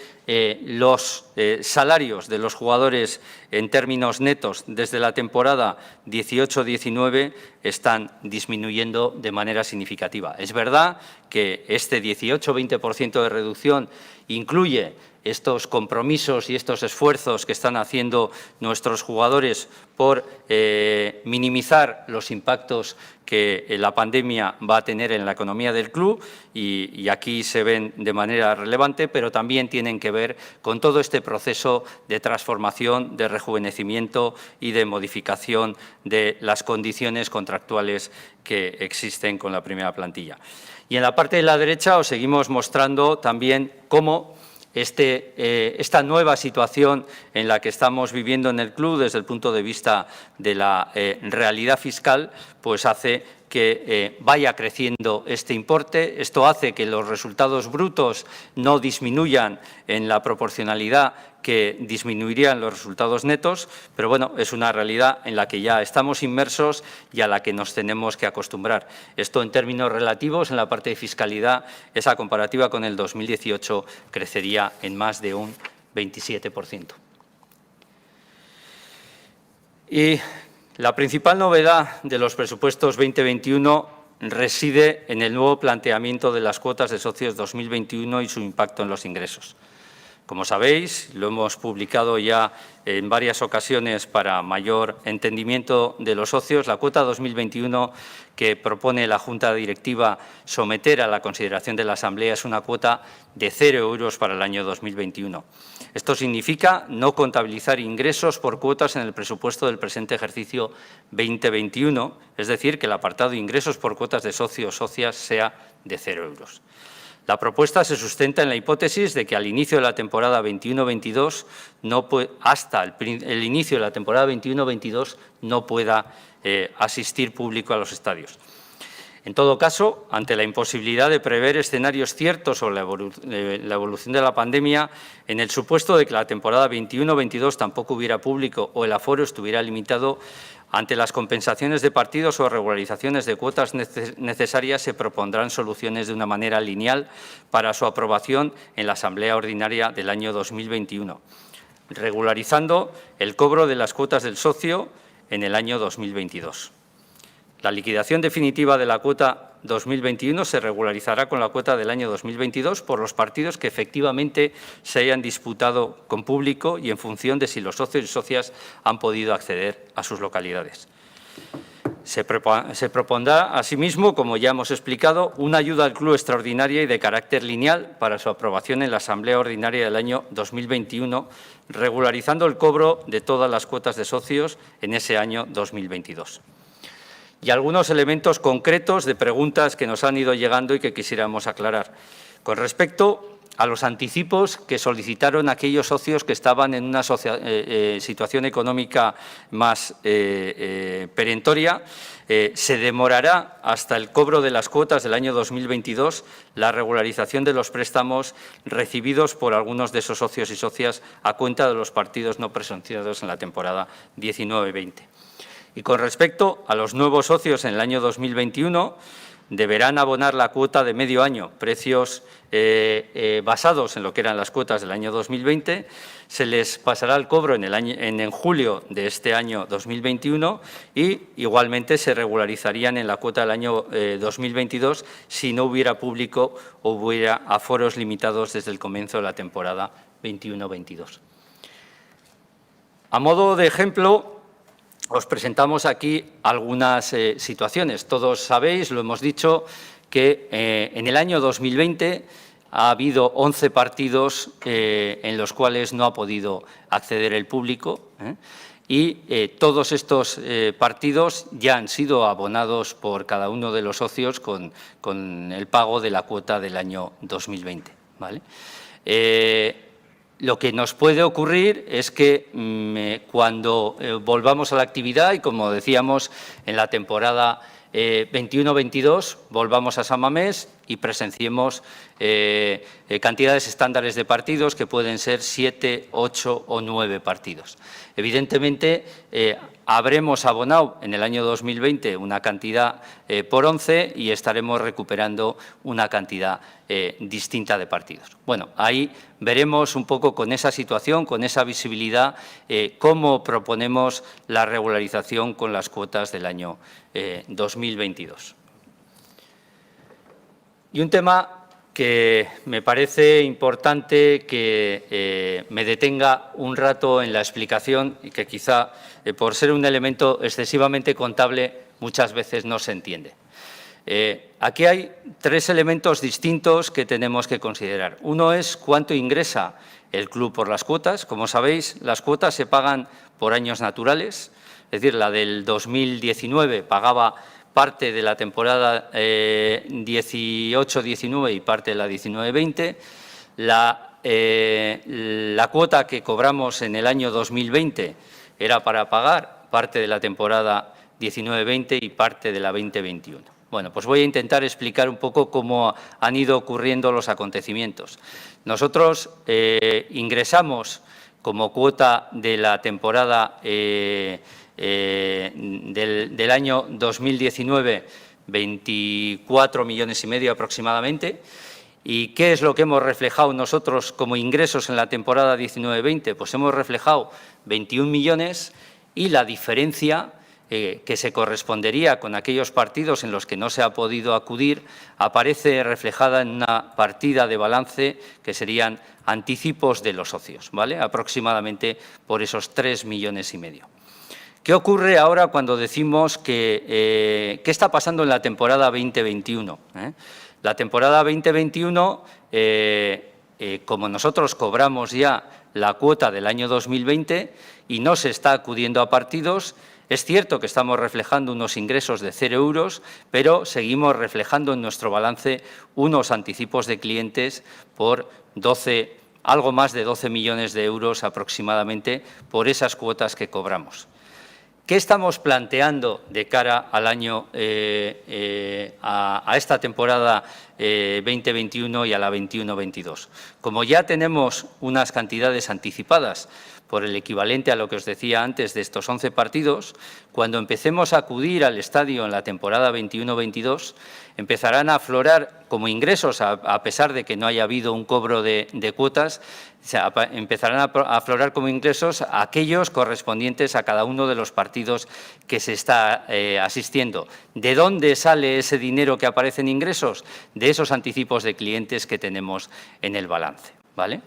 los salarios de los jugadores en términos netos desde la temporada 18-19 están disminuyendo de manera significativa. Es verdad que este 18-20% de reducción incluye estos compromisos y estos esfuerzos que están haciendo nuestros jugadores por minimizar los impactos que la pandemia va a tener en la economía del club y aquí se ven de manera relevante, pero también tienen que ver con todo este proceso de transformación, de rejuvenecimiento y de modificación de las condiciones contractuales que existen con la primera plantilla. Y en la parte de la derecha os seguimos mostrando también cómo esta nueva situación en la que estamos viviendo en el club desde el punto de vista de la realidad fiscal, pues hace que vaya creciendo este importe. Esto hace que los resultados brutos no disminuyan en la proporcionalidad que disminuirían los resultados netos, pero bueno, es una realidad en la que ya estamos inmersos y a la que nos tenemos que acostumbrar. Esto en términos relativos, en la parte de fiscalidad, esa comparativa con el 2018 crecería en más de un 27%. Y la principal novedad de los presupuestos 2021 reside en el nuevo planteamiento de las cuotas de socios 2021 y su impacto en los ingresos. Como sabéis, lo hemos publicado ya en varias ocasiones para mayor entendimiento de los socios, la cuota 2021 que propone la Junta Directiva someter a la consideración de la Asamblea es una cuota de 0 euros para el año 2021. Esto significa no contabilizar ingresos por cuotas en el presupuesto del presente ejercicio 2021, es decir, que el apartado de ingresos por cuotas de socios o socias sea de 0 euros. La propuesta se sustenta en la hipótesis de que al inicio de la temporada 21-22, hasta el inicio de la temporada 21-22, no pueda asistir público a los estadios. En todo caso, ante la imposibilidad de prever escenarios ciertos sobre la evolución de la pandemia, en el supuesto de que la temporada 21-22 tampoco hubiera público o el aforo estuviera limitado, ante las compensaciones de partidos o regularizaciones de cuotas necesarias se propondrán soluciones de una manera lineal para su aprobación en la Asamblea Ordinaria del año 2021, regularizando el cobro de las cuotas del socio en el año 2022. La liquidación definitiva de la cuota 2021 se regularizará con la cuota del año 2022 por los partidos que efectivamente se hayan disputado con público y en función de si los socios y socias han podido acceder a sus localidades. Se propondrá, asimismo, como ya hemos explicado, una ayuda al club extraordinaria y de carácter lineal para su aprobación en la Asamblea Ordinaria del año 2021, regularizando el cobro de todas las cuotas de socios en ese año 2022. Y algunos elementos concretos de preguntas que nos han ido llegando y que quisiéramos aclarar. Con respecto a los anticipos que solicitaron aquellos socios que estaban en una situación económica más perentoria, se demorará hasta el cobro de las cuotas del año 2022 la regularización de los préstamos recibidos por algunos de esos socios y socias a cuenta de los partidos no presenciados en la temporada 19-20. Y con respecto a los nuevos socios en el año 2021, deberán abonar la cuota de medio año, precios basados en lo que eran las cuotas del año 2020. Se les pasará el cobro en julio de este año 2021 y igualmente se regularizarían en la cuota del año 2022 si no hubiera público o hubiera aforos limitados desde el comienzo de la temporada 21-22. A modo de ejemplo, os presentamos aquí algunas situaciones. Todos sabéis, lo hemos dicho, que en el año 2020 ha habido 11 partidos en los cuales no ha podido acceder el público y todos estos partidos ya han sido abonados por cada uno de los socios con el pago de la cuota del año 2020. ¿Vale? Lo que nos puede ocurrir es que cuando volvamos a la actividad y, como decíamos, en la temporada 21-22 volvamos a San Mamés y presenciemos cantidades estándares de partidos que pueden ser 7, 8 o 9 partidos. Evidentemente, habremos abonado en el año 2020 una cantidad por 11 y estaremos recuperando una cantidad distinta de partidos. Bueno, ahí veremos un poco con esa situación, con esa visibilidad, cómo proponemos la regularización con las cuotas del año 2022. Y un tema que me parece importante que me detenga un rato en la explicación y que quizá, por ser un elemento excesivamente contable, muchas veces no se entiende. Aquí hay 3 elementos distintos que tenemos que considerar. Uno es cuánto ingresa el club por las cuotas. Como sabéis, las cuotas se pagan por años naturales, es decir, la del 2019 pagaba parte de la temporada 18-19 y parte de la 19-20. La cuota que cobramos en el año 2020 era para pagar parte de la temporada 19-20 y parte de la 20-21. Bueno, pues voy a intentar explicar un poco cómo han ido ocurriendo los acontecimientos. Nosotros ingresamos como cuota de la temporada del año 2019 24,5 millones aproximadamente. ¿Y qué es lo que hemos reflejado nosotros como ingresos en la temporada 19-20? Pues hemos reflejado 21 millones y la diferencia que se correspondería con aquellos partidos en los que no se ha podido acudir aparece reflejada en una partida de balance que serían anticipos de los socios, ¿vale? Aproximadamente por esos 3,5 millones. ¿Qué ocurre ahora cuando decimos que qué está pasando en la temporada 2021? La temporada 2021, como nosotros cobramos ya la cuota del año 2020 y no se está acudiendo a partidos, es cierto que estamos reflejando unos ingresos de 0 euros, pero seguimos reflejando en nuestro balance unos anticipos de clientes por algo más de 12 millones de euros aproximadamente por esas cuotas que cobramos. ¿Qué estamos planteando de cara al año, a esta temporada 2021 y a la 21-22? Como ya tenemos unas cantidades anticipadas por el equivalente a lo que os decía antes de estos 11 partidos, cuando empecemos a acudir al estadio en la temporada 21-22, empezarán a aflorar como ingresos, a pesar de que no haya habido un cobro de cuotas, empezarán a aflorar como ingresos aquellos correspondientes a cada uno de los partidos que se está asistiendo. ¿De dónde sale ese dinero que aparece en ingresos? De esos anticipos de clientes que tenemos en el balance, ¿vale?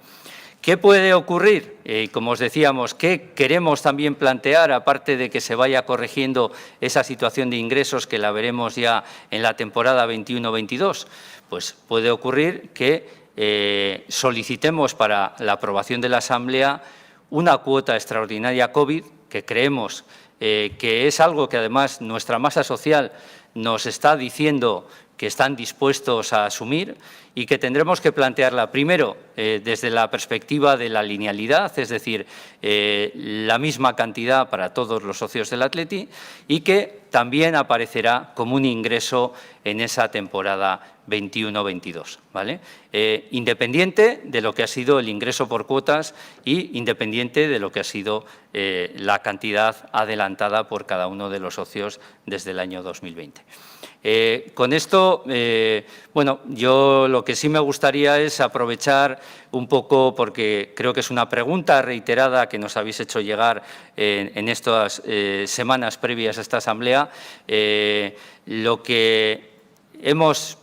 ¿Qué puede ocurrir? Como os decíamos, ¿qué queremos también plantear, aparte de que se vaya corrigiendo esa situación de ingresos que la veremos ya en la temporada 21-22? Pues puede ocurrir que solicitemos para la aprobación de la Asamblea una cuota extraordinaria COVID, que creemos que es algo que además nuestra masa social nos está diciendo que están dispuestos a asumir y que tendremos que plantearla primero desde la perspectiva de la linealidad, es decir, la misma cantidad para todos los socios del Atleti, y que también aparecerá como un ingreso en esa temporada 21-22, ¿vale? Independiente de lo que ha sido el ingreso por cuotas y independiente de lo que ha sido la cantidad adelantada por cada uno de los socios desde el año 2020. Con esto, bueno, yo lo que sí me gustaría es aprovechar un poco, porque creo que es una pregunta reiterada que nos habéis hecho llegar en estas semanas previas a esta Asamblea, lo que hemos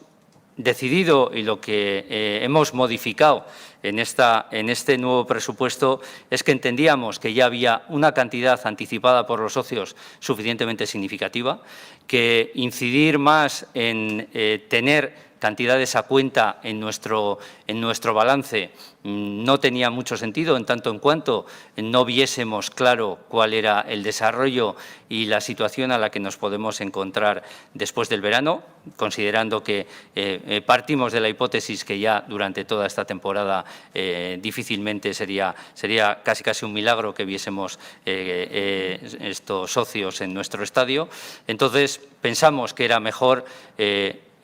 decidido y lo que hemos modificado en este nuevo presupuesto es que entendíamos que ya había una cantidad anticipada por los socios suficientemente significativa, que incidir más en tener cantidades a cuenta en nuestro balance no tenía mucho sentido, en tanto en cuanto no viésemos claro cuál era el desarrollo y la situación a la que nos podemos encontrar después del verano, considerando que partimos de la hipótesis que ya durante toda esta temporada difícilmente sería casi un milagro que viésemos estos socios en nuestro estadio. Entonces, pensamos que era mejor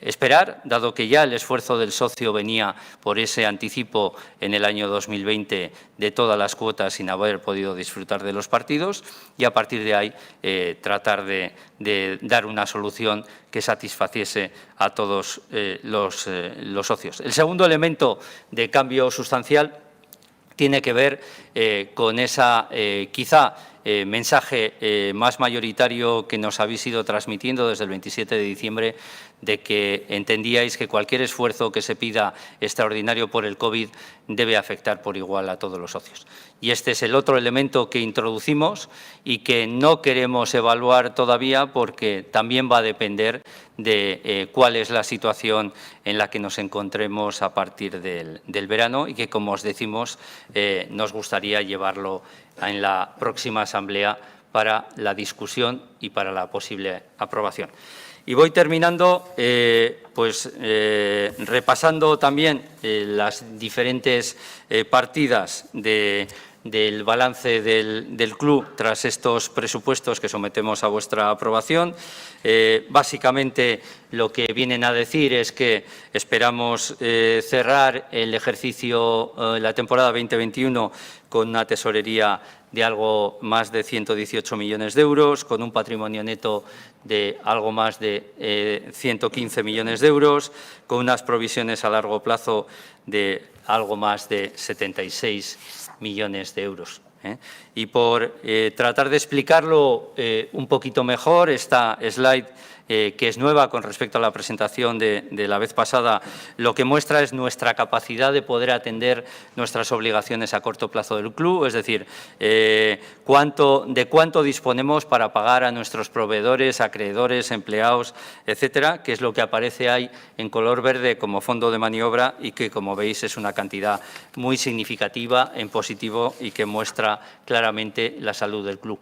esperar, dado que ya el esfuerzo del socio venía por ese anticipo en el año 2020 de todas las cuotas sin haber podido disfrutar de los partidos, y a partir de ahí tratar de dar una solución que satisfaciese a todos los socios. El segundo elemento de cambio sustancial tiene que ver con esa quizá mensaje más mayoritario que nos habéis ido transmitiendo desde el 27 de diciembre, de que entendíais que cualquier esfuerzo que se pida extraordinario por el COVID debe afectar por igual a todos los socios. Y este es el otro elemento que introducimos y que no queremos evaluar todavía, porque también va a depender de cuál es la situación en la que nos encontremos a partir del verano, y que, como os decimos, nos gustaría llevarlo en la próxima Asamblea para la discusión y para la posible aprobación. Y voy terminando repasando también las diferentes partidas del balance del club tras estos presupuestos que sometemos a vuestra aprobación. Básicamente, lo que vienen a decir es que esperamos cerrar el ejercicio, la temporada 2021, con una tesorería de algo más de 118 millones de euros, con un patrimonio neto de algo más de 115 millones de euros, con unas provisiones a largo plazo de algo más de 76 millones de euros. Y por tratar de explicarlo un poquito mejor, esta slide, que es nueva con respecto a la presentación de la vez pasada, lo que muestra es nuestra capacidad de poder atender nuestras obligaciones a corto plazo del club, es decir, de cuánto disponemos para pagar a nuestros proveedores, acreedores, empleados, etcétera, que es lo que aparece ahí en color verde como fondo de maniobra, y que, como veis, es una cantidad muy significativa en positivo y que muestra claramente la salud del club.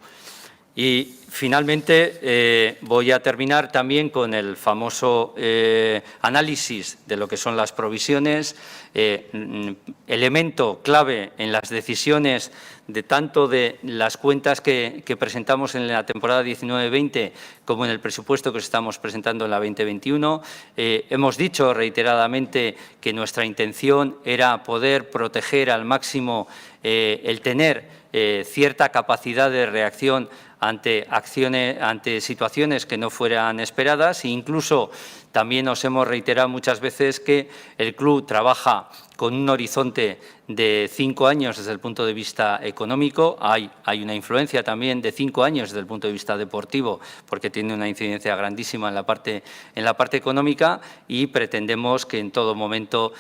Y finalmente voy a terminar también con el famoso análisis de lo que son las provisiones, elemento clave en las decisiones de tanto de las cuentas que presentamos en la temporada 19-20 como en el presupuesto que estamos presentando en la 2021. Hemos dicho reiteradamente que nuestra intención era poder proteger al máximo el tener cierta capacidad de reacción ante situaciones que no fueran esperadas, e incluso también nos hemos reiterado muchas veces que el club trabaja con un horizonte de 5 años desde el punto de vista económico. Hay una influencia también de 5 años desde el punto de vista deportivo, porque tiene una incidencia grandísima en la parte económica, y pretendemos que en todo momento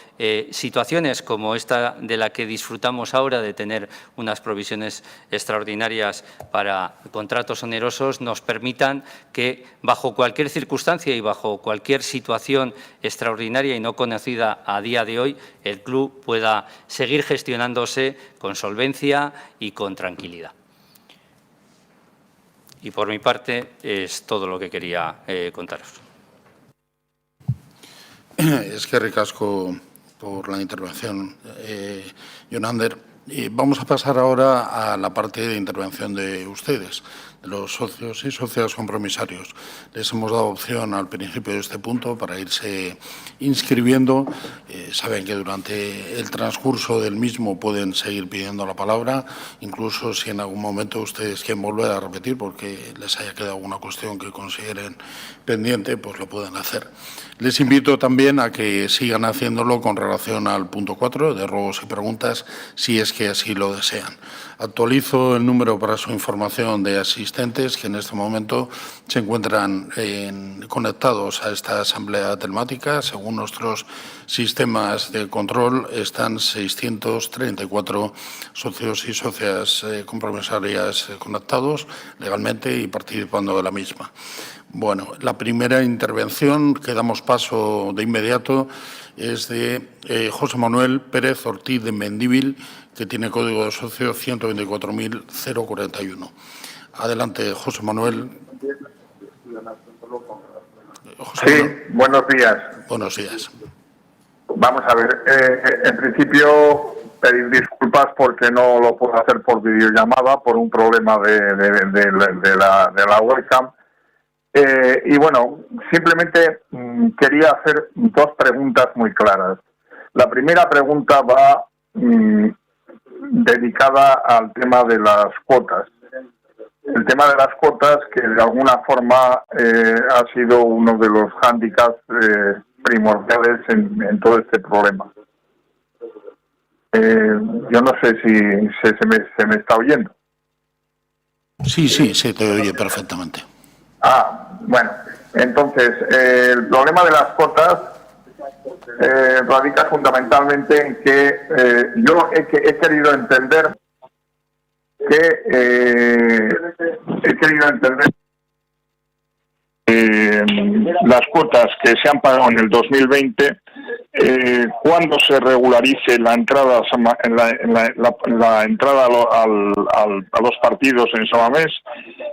situaciones como esta de la que disfrutamos ahora, de tener unas provisiones extraordinarias para contratos onerosos, nos permitan que bajo cualquier circunstancia y bajo cualquier situación extraordinaria y no conocida a día de hoy, el club pueda seguir gestionándose con solvencia y con tranquilidad. Y por mi parte es todo lo que quería contaros. Es que ricasco por la intervención, Jonander. Vamos a pasar ahora a la parte de intervención de ustedes, de los socios y socias compromisarios. Les hemos dado opción al principio de este punto para irse inscribiendo. Saben que durante el transcurso del mismo pueden seguir pidiendo la palabra, incluso si en algún momento ustedes quieren volver a repetir porque les haya quedado alguna cuestión que consideren pendiente, pues lo pueden hacer. Les invito también a que sigan haciéndolo con relación al punto 4 de ruegos y preguntas, si es que así lo desean. Actualizo el número para su información de asistentes que en este momento se encuentran conectados a esta asamblea telemática. Según nuestros sistemas de control, están 634 socios y socias compromisarias conectados legalmente y participando de la misma. Bueno, la primera intervención que damos paso de inmediato es de José Manuel Pérez Ortiz de Mendívil, que tiene código de socio 124.041. Adelante, José Manuel. Sí, buenos días. Buenos días. Vamos a ver, en principio pedir disculpas porque no lo puedo hacer por videollamada por un problema de la webcam. Y bueno, simplemente quería hacer dos preguntas muy claras. La primera pregunta va dedicada al tema de las cuotas. El tema de las cuotas, que de alguna forma ha sido uno de los hándicaps primordiales en todo este problema. Yo no sé si se me está oyendo. Sí, se te oye perfectamente. Bueno, entonces, el problema de las cuotas radica fundamentalmente en que yo he querido entender las cuotas que se han pagado en el 2020, cuando se regularice la entrada la entrada a los partidos en Samamés,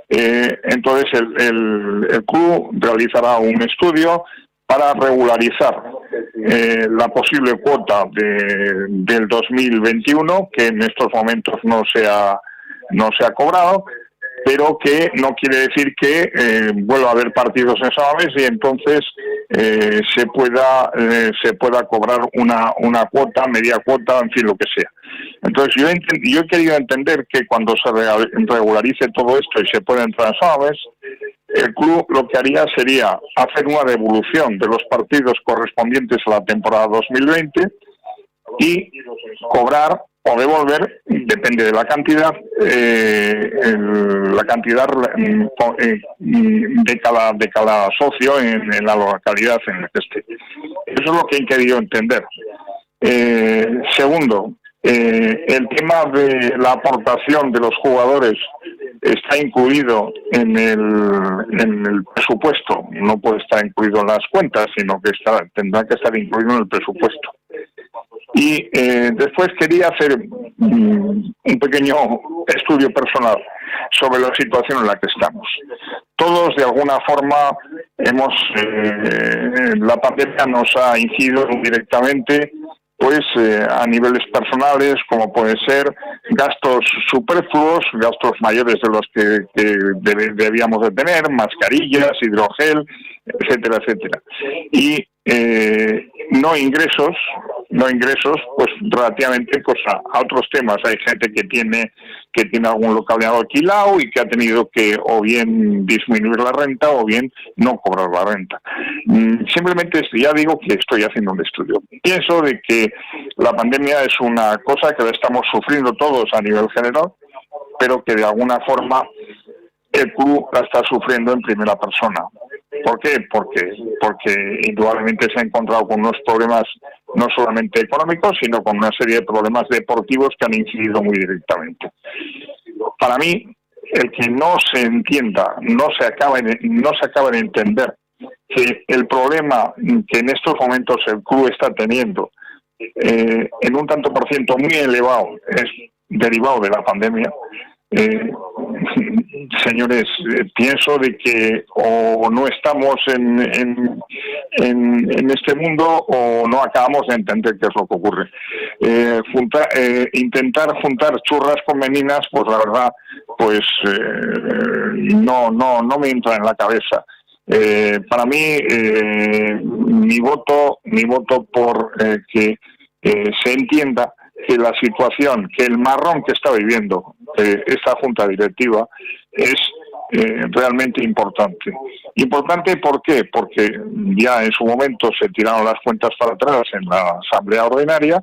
entonces el club realizará un estudio para regularizar la posible cuota del 2021, que en estos momentos no se ha cobrado, pero que no quiere decir que vuelva a haber partidos en Samamés y entonces se pueda cobrar una cuota, media cuota, en fin, lo que sea. Entonces yo he querido entender que cuando se regularice todo esto y se pueda entrar en Samamés, el club lo que haría sería hacer una devolución de los partidos correspondientes a la temporada 2020 y cobrar o devolver, depende de la cantidad, de cada socio en la localidad en la que esté. Eso es lo que he querido entender. Segundo, el tema de la aportación de los jugadores está incluido en el presupuesto, no puede estar incluido en las cuentas, sino que tendrá que estar incluido en el presupuesto. Y después quería hacer un pequeño estudio personal. sobre la situación en la que estamos. Todos, de alguna forma, la pandemia nos ha incidido directamente pues a niveles personales, como pueden ser gastos superfluos, gastos mayores de los que debíamos de tener, mascarillas, hidrogel, etcétera, etcétera. Y no ingresos, pues relativamente pues a otros temas. Hay gente que tiene algún local alquilado y que ha tenido que o bien disminuir la renta o bien no cobrar la renta. Simplemente ya digo que estoy haciendo un estudio. Pienso de que la pandemia es una cosa que la estamos sufriendo todos a nivel general, pero que de alguna forma el club la está sufriendo en primera persona. ¿Por qué? Porque indudablemente se ha encontrado con unos problemas no solamente económicos, sino con una serie de problemas deportivos que han incidido muy directamente. Para mí, el que no se entienda, no se acaba de entender que el problema que en estos momentos el club está teniendo en un tanto por ciento muy elevado es derivado de la pandemia. Señores, pienso de que o no estamos en este mundo o no acabamos de entender qué es lo que ocurre. Intentar juntar churras con meninas, pues la verdad, pues no me entra en la cabeza. Para mí, mi voto por que se entienda que la situación, que el marrón que está viviendo esta junta directiva es realmente importante. ¿Importante por qué? Porque ya en su momento se tiraron las cuentas para atrás en la asamblea ordinaria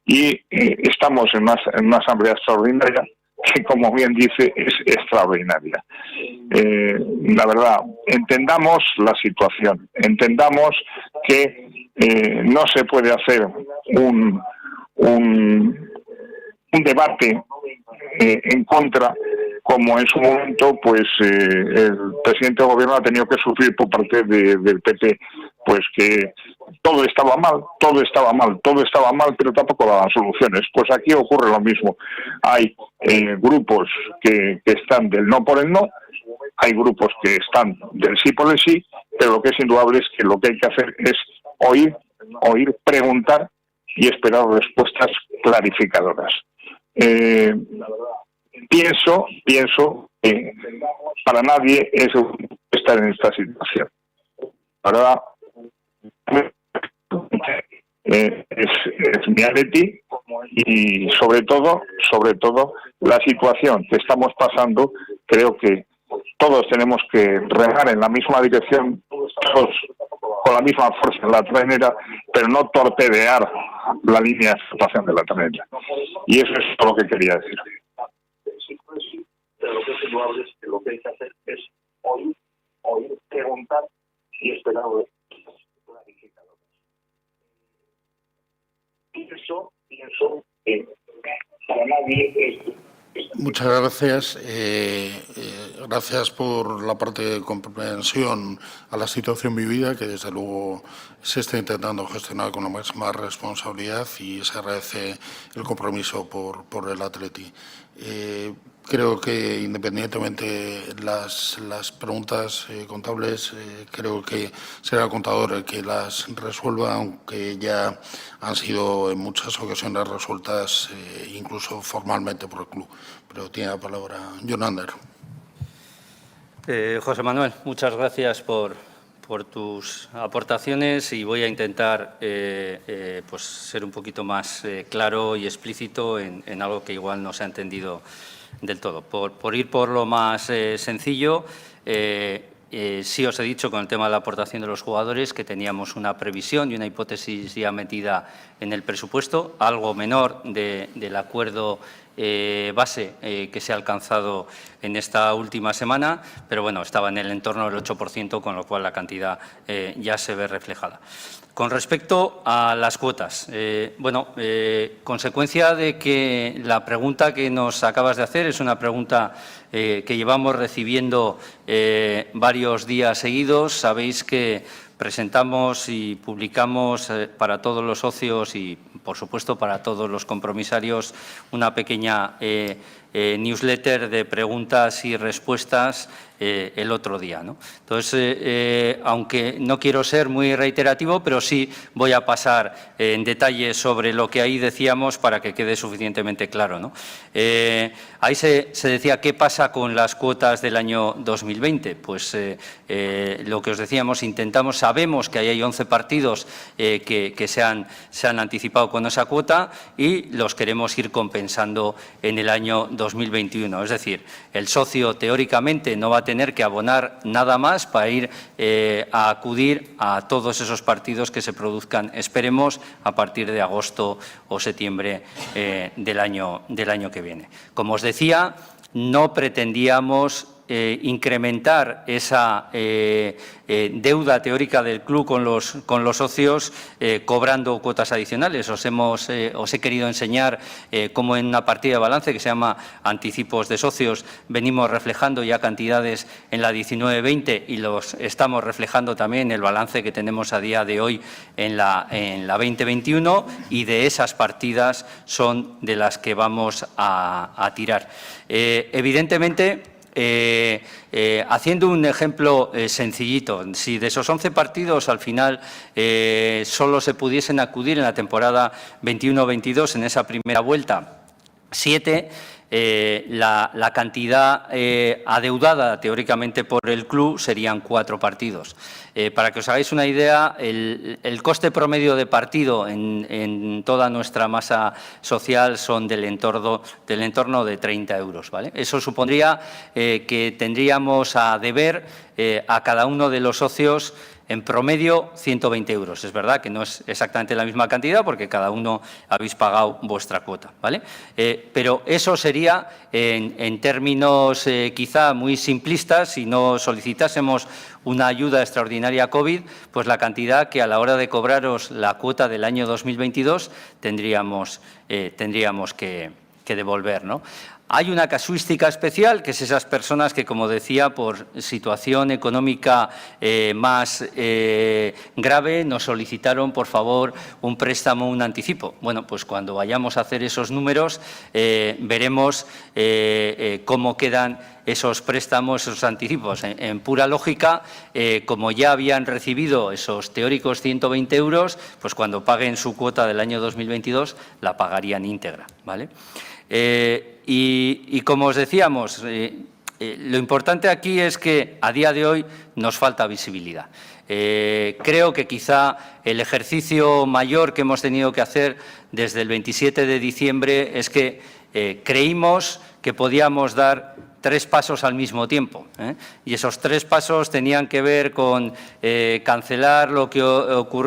y estamos en una asamblea extraordinaria que, como bien dice, es extraordinaria. La verdad, entendamos la situación, entendamos que no se puede hacer un debate en contra, como en su momento pues el presidente del gobierno ha tenido que sufrir por parte del PP, pues que todo estaba mal, pero tampoco daban soluciones. Pues aquí ocurre lo mismo. Hay grupos que están del no por el no, hay grupos que están del sí por el sí, pero lo que es indudable es que lo que hay que hacer es oír, preguntar y esperar respuestas clarificadoras. Pienso que para nadie es estar en esta situación. Ahora es mi atleti y sobre todo la situación que estamos pasando, creo que todos tenemos que remar en la misma dirección, todos con la misma fuerza en la trenera, pero no torpedear la línea de flotación de la trenera. Y eso es todo lo que quería decir. Pero lo que es indudable es que lo que hay que hacer es oír, preguntar y esperar clarificadoras. Pienso que para nadie es... Muchas gracias. Gracias por la parte de comprensión a la situación vivida, que desde luego se está intentando gestionar con la máxima responsabilidad y se agradece el compromiso por el Atleti. Creo que independientemente las preguntas contables, creo que será el contador el que las resuelva, aunque ya han sido en muchas ocasiones resueltas incluso formalmente por el club. Pero tiene la palabra Jonander. José Manuel, muchas gracias por tus aportaciones y voy a intentar pues ser un poquito más claro y explícito en algo que igual no se ha entendido del todo. Por ir por lo más sencillo, sí os he dicho con el tema de la aportación de los jugadores que teníamos una previsión y una hipótesis ya metida en el presupuesto, algo menor del acuerdo base que se ha alcanzado en esta última semana, pero bueno, estaba en el entorno del 8%, con lo cual la cantidad ya se ve reflejada. Con respecto a las cuotas, consecuencia de que la pregunta que nos acabas de hacer es una pregunta que llevamos recibiendo varios días seguidos. Sabéis que presentamos y publicamos para todos los socios y, por supuesto, para todos los compromisarios una pequeña newsletter de preguntas y respuestas el otro día, ¿no? Entonces, aunque no quiero ser muy reiterativo, pero sí voy a pasar en detalle sobre lo que ahí decíamos para que quede suficientemente claro, ¿no? Ahí se decía qué pasa con las cuotas del año 2020. Pues lo que os decíamos, sabemos que ahí hay 11 partidos que se han anticipado con esa cuota y los queremos ir compensando en el año 2021. Es decir, el socio teóricamente no va a tener que abonar nada más para ir a acudir a todos esos partidos que se produzcan, esperemos, a partir de agosto o septiembre del año que viene. Como os decía, no pretendíamos incrementar esa deuda teórica del club con los socios cobrando cuotas adicionales. Os he querido enseñar cómo en una partida de balance que se llama anticipos de socios venimos reflejando ya cantidades en la 19-20 y los estamos reflejando también en el balance que tenemos a día de hoy en la 2021, y de esas partidas son de las que vamos a tirar. Evidentemente, haciendo un ejemplo sencillito, si de esos 11 partidos al final solo se pudiesen acudir en la temporada 21-22 en esa primera vuelta 7, la cantidad adeudada teóricamente por el club serían 4 partidos. Para que os hagáis una idea, el coste promedio de partido en toda nuestra masa social son del entorno de 30 euros. ¿Vale? Eso supondría que tendríamos a deber a cada uno de los socios en promedio 120 euros. Es verdad que no es exactamente la misma cantidad porque cada uno habéis pagado vuestra cuota, ¿vale? Pero eso sería, en términos quizá muy simplistas, si no solicitásemos una ayuda extraordinaria COVID, pues la cantidad que a la hora de cobraros la cuota del año 2022 tendríamos que devolver, ¿no? Hay una casuística especial, que es esas personas que, como decía, por situación económica más grave, nos solicitaron, por favor, un préstamo, un anticipo. Bueno, pues cuando vayamos a hacer esos números, veremos cómo quedan esos préstamos, esos anticipos. En pura lógica, como ya habían recibido esos teóricos 120 euros, pues cuando paguen su cuota del año 2022, la pagarían íntegra, ¿vale? Y como os decíamos, lo importante aquí es que a día de hoy nos falta visibilidad. Creo que quizá el ejercicio mayor que hemos tenido que hacer desde el 27 de diciembre es que creímos que podíamos dar 3 pasos al mismo tiempo, y esos 3 pasos tenían que ver con cancelar lo que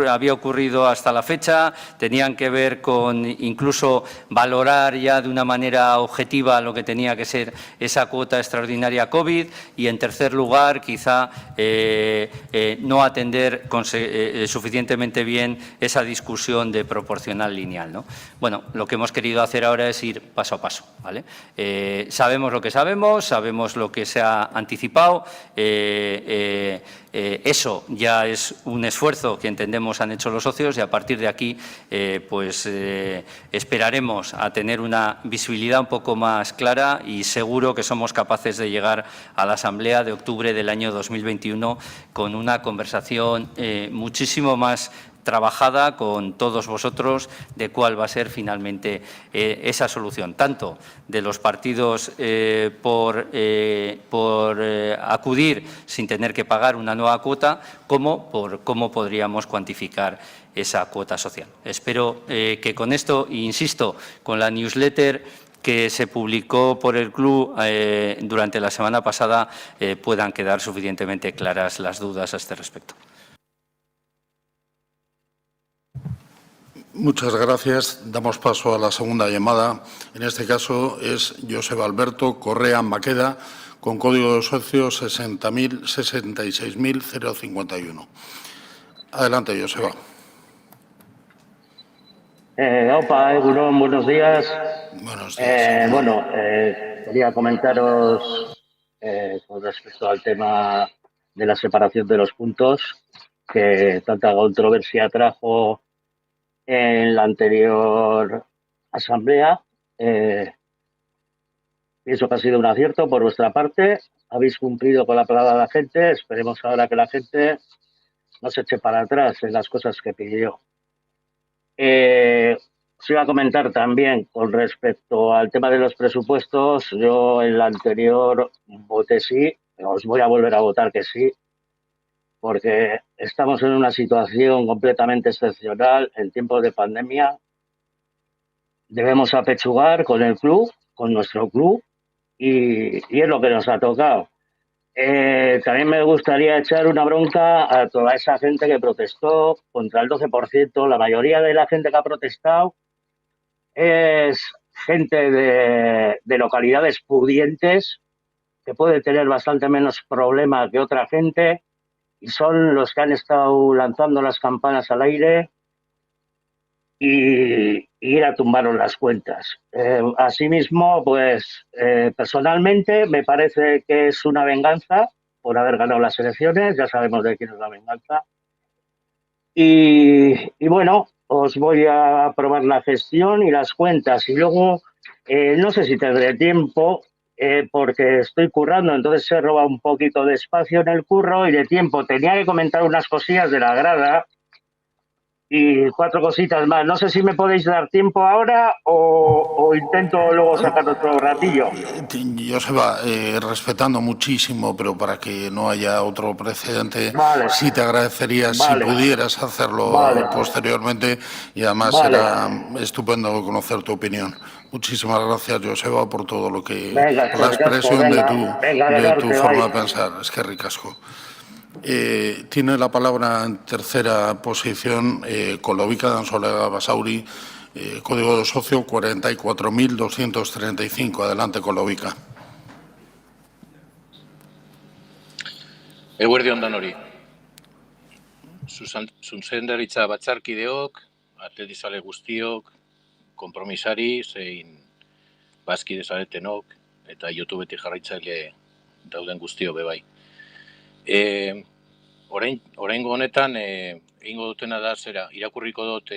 había ocurrido hasta la fecha, tenían que ver con incluso valorar ya de una manera objetiva lo que tenía que ser esa cuota extraordinaria COVID, y en tercer lugar quizá no atender suficientemente bien esa discusión de proporcional lineal, ¿no? Bueno, lo que hemos querido hacer ahora es ir paso a paso, ¿vale? Sabemos lo que sabemos lo que se ha anticipado. Eso ya es un esfuerzo que entendemos han hecho los socios, y a partir de aquí esperaremos a tener una visibilidad un poco más clara, y seguro que somos capaces de llegar a la Asamblea de octubre del año 2021 con una conversación muchísimo más trabajada con todos vosotros de cuál va a ser finalmente esa solución, tanto de los partidos por acudir sin tener que pagar una nueva cuota, como por cómo podríamos cuantificar esa cuota social. Espero que con esto, e insisto, con la newsletter que se publicó por el club durante la semana pasada, puedan quedar suficientemente claras las dudas a este respecto. Muchas gracias. Damos paso a la segunda llamada. En este caso es Joseba Alberto Correa Maqueda, con código de socio 66.051. Adelante, Joseba. Opa, Egunon, buenos días. Buenos días. Quería comentaros con respecto al tema de la separación de los puntos, que tanta controversia trajo en la anterior asamblea. Pienso que ha sido un acierto por vuestra parte. Habéis cumplido con la palabra de la gente. Esperemos ahora que la gente no se eche para atrás en las cosas que pidió. Os iba a comentar también con respecto al tema de los presupuestos. Yo en la anterior voté sí. Os voy a volver a votar que sí, porque estamos en una situación completamente excepcional en tiempos de pandemia. Debemos apechugar con el club, con nuestro club, y es lo que nos ha tocado. También me gustaría echar una bronca a toda esa gente que protestó contra el 12%. La mayoría de la gente que ha protestado es gente de localidades pudientes que puede tener bastante menos problemas que otra gente, y son los que han estado lanzando las campanas al aire y ir a tumbaros las cuentas. Asimismo, pues personalmente me parece que es una venganza por haber ganado las elecciones. Ya sabemos de quién es la venganza. Y bueno, os voy a aprobar la gestión y las cuentas. Y luego, no sé si tendré tiempo, porque estoy currando, entonces he robado un poquito de espacio en el curro y de tiempo. Tenía que comentar unas cosillas de la grada y 4 cositas más. No sé si me podéis dar tiempo ahora o intento luego sacar otro ratillo. Joseba, respetando muchísimo, pero para que no haya otro precedente, Vale. sí te agradecería si Vale. pudieras hacerlo Vale. posteriormente, y además Vale. será estupendo conocer tu opinión. Muchísimas gracias, Joseba, por todo lo que... Venga, por la es que ricasco, expresión venga, de tu quedarte, forma bye. de pensar. Es que ricasco. Tiene la palabra en tercera posición Kolovica Dansolega Basauri, código de socio 44.235. Adelante, Kolovica. Eguerdion danori. Zuzendaritza batzarkideok, atletizale guztiok, konpromisari, zein bazkide zaretenok, eta YouTubetik jarraitzaile dauden guztio bebai. Oraingo honetan, egingo dutena da zera, irakurriko dut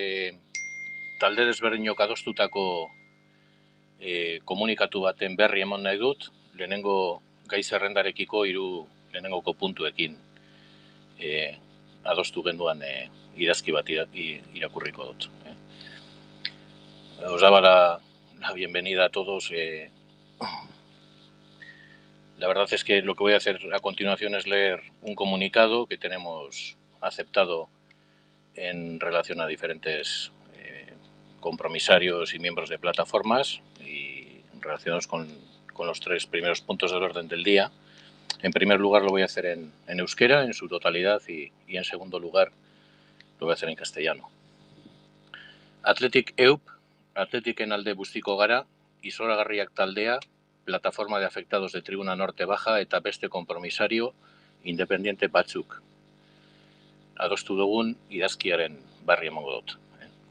talde desberdinok adostutako komunikatu baten berri eman nahi dut, lehenengo gai zerrendarekiko lehenengoko puntuekin adostu genduan idazki bat irakurriko dut. Os daba la bienvenida a todos. La verdad es que lo que voy a hacer a continuación es leer un comunicado que tenemos aceptado en relación a diferentes compromisarios y miembros de plataformas y relacionados con los 3 primeros puntos del orden del día. En primer lugar lo voy a hacer en euskera, en su totalidad, y en segundo lugar lo voy a hacer en castellano. Athletic EUP, Athleticen alde bustiko gara, izoragarriak taldea, plataforma de afectados de Tribuna Norte Baja eta beste kompromisario independiente batzuk. Adostu dugun idazkiaren barri emango dut.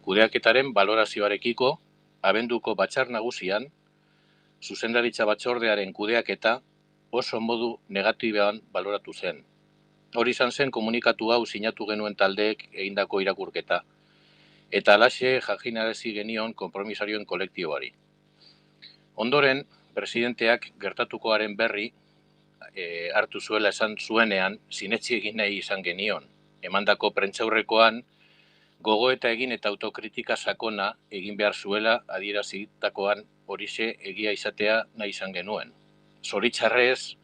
Kudeaketaren balorazioarekiko, abenduko batzar nagusian, zuzendaritza batzordearen kudeaketa oso modu negatibean baloratu zen. Hori izan zen komunikatu hau sinatu genuen taldeek egindako irakurketa, eta alaxe jakinarazi genion konpromisarioen kolektiboari. Ondoren, presidenteak gertatukoaren berri hartu zuela esan zuenean, sinetsi egin nahi izan genion. Emandako prentsaurrekoan, gogoeta egin eta autokritika sakona egin behar zuela adierazitakoan horixe egia izatea nahi izan genuen. Zoritxarrez,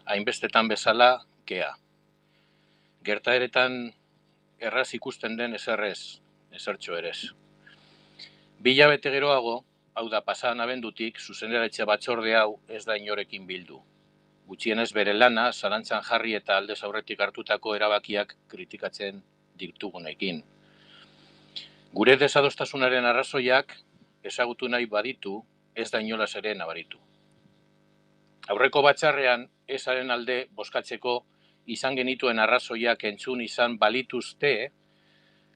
hainbestetan bezala, kea. Gertaeretan erraz ikusten den ezerrez, ezertxo erez. 2 hilabete geroago, hau da pasadan abendutik, zuzendaritza batzorde hau ez da inorekin bildu. Gutxienez bere lana, zalantzan jarri eta aldez aurretik hartutako erabakiak kritikatzen ditugunekin. Gure desadostasunaren arrazoiak ezagutu nahi baditu, ez da inolaz ere nabaritu. Aurreko batzarrean, ezaren alde bozkatzeko izan genituen arrazoiak entzun izan balituzte,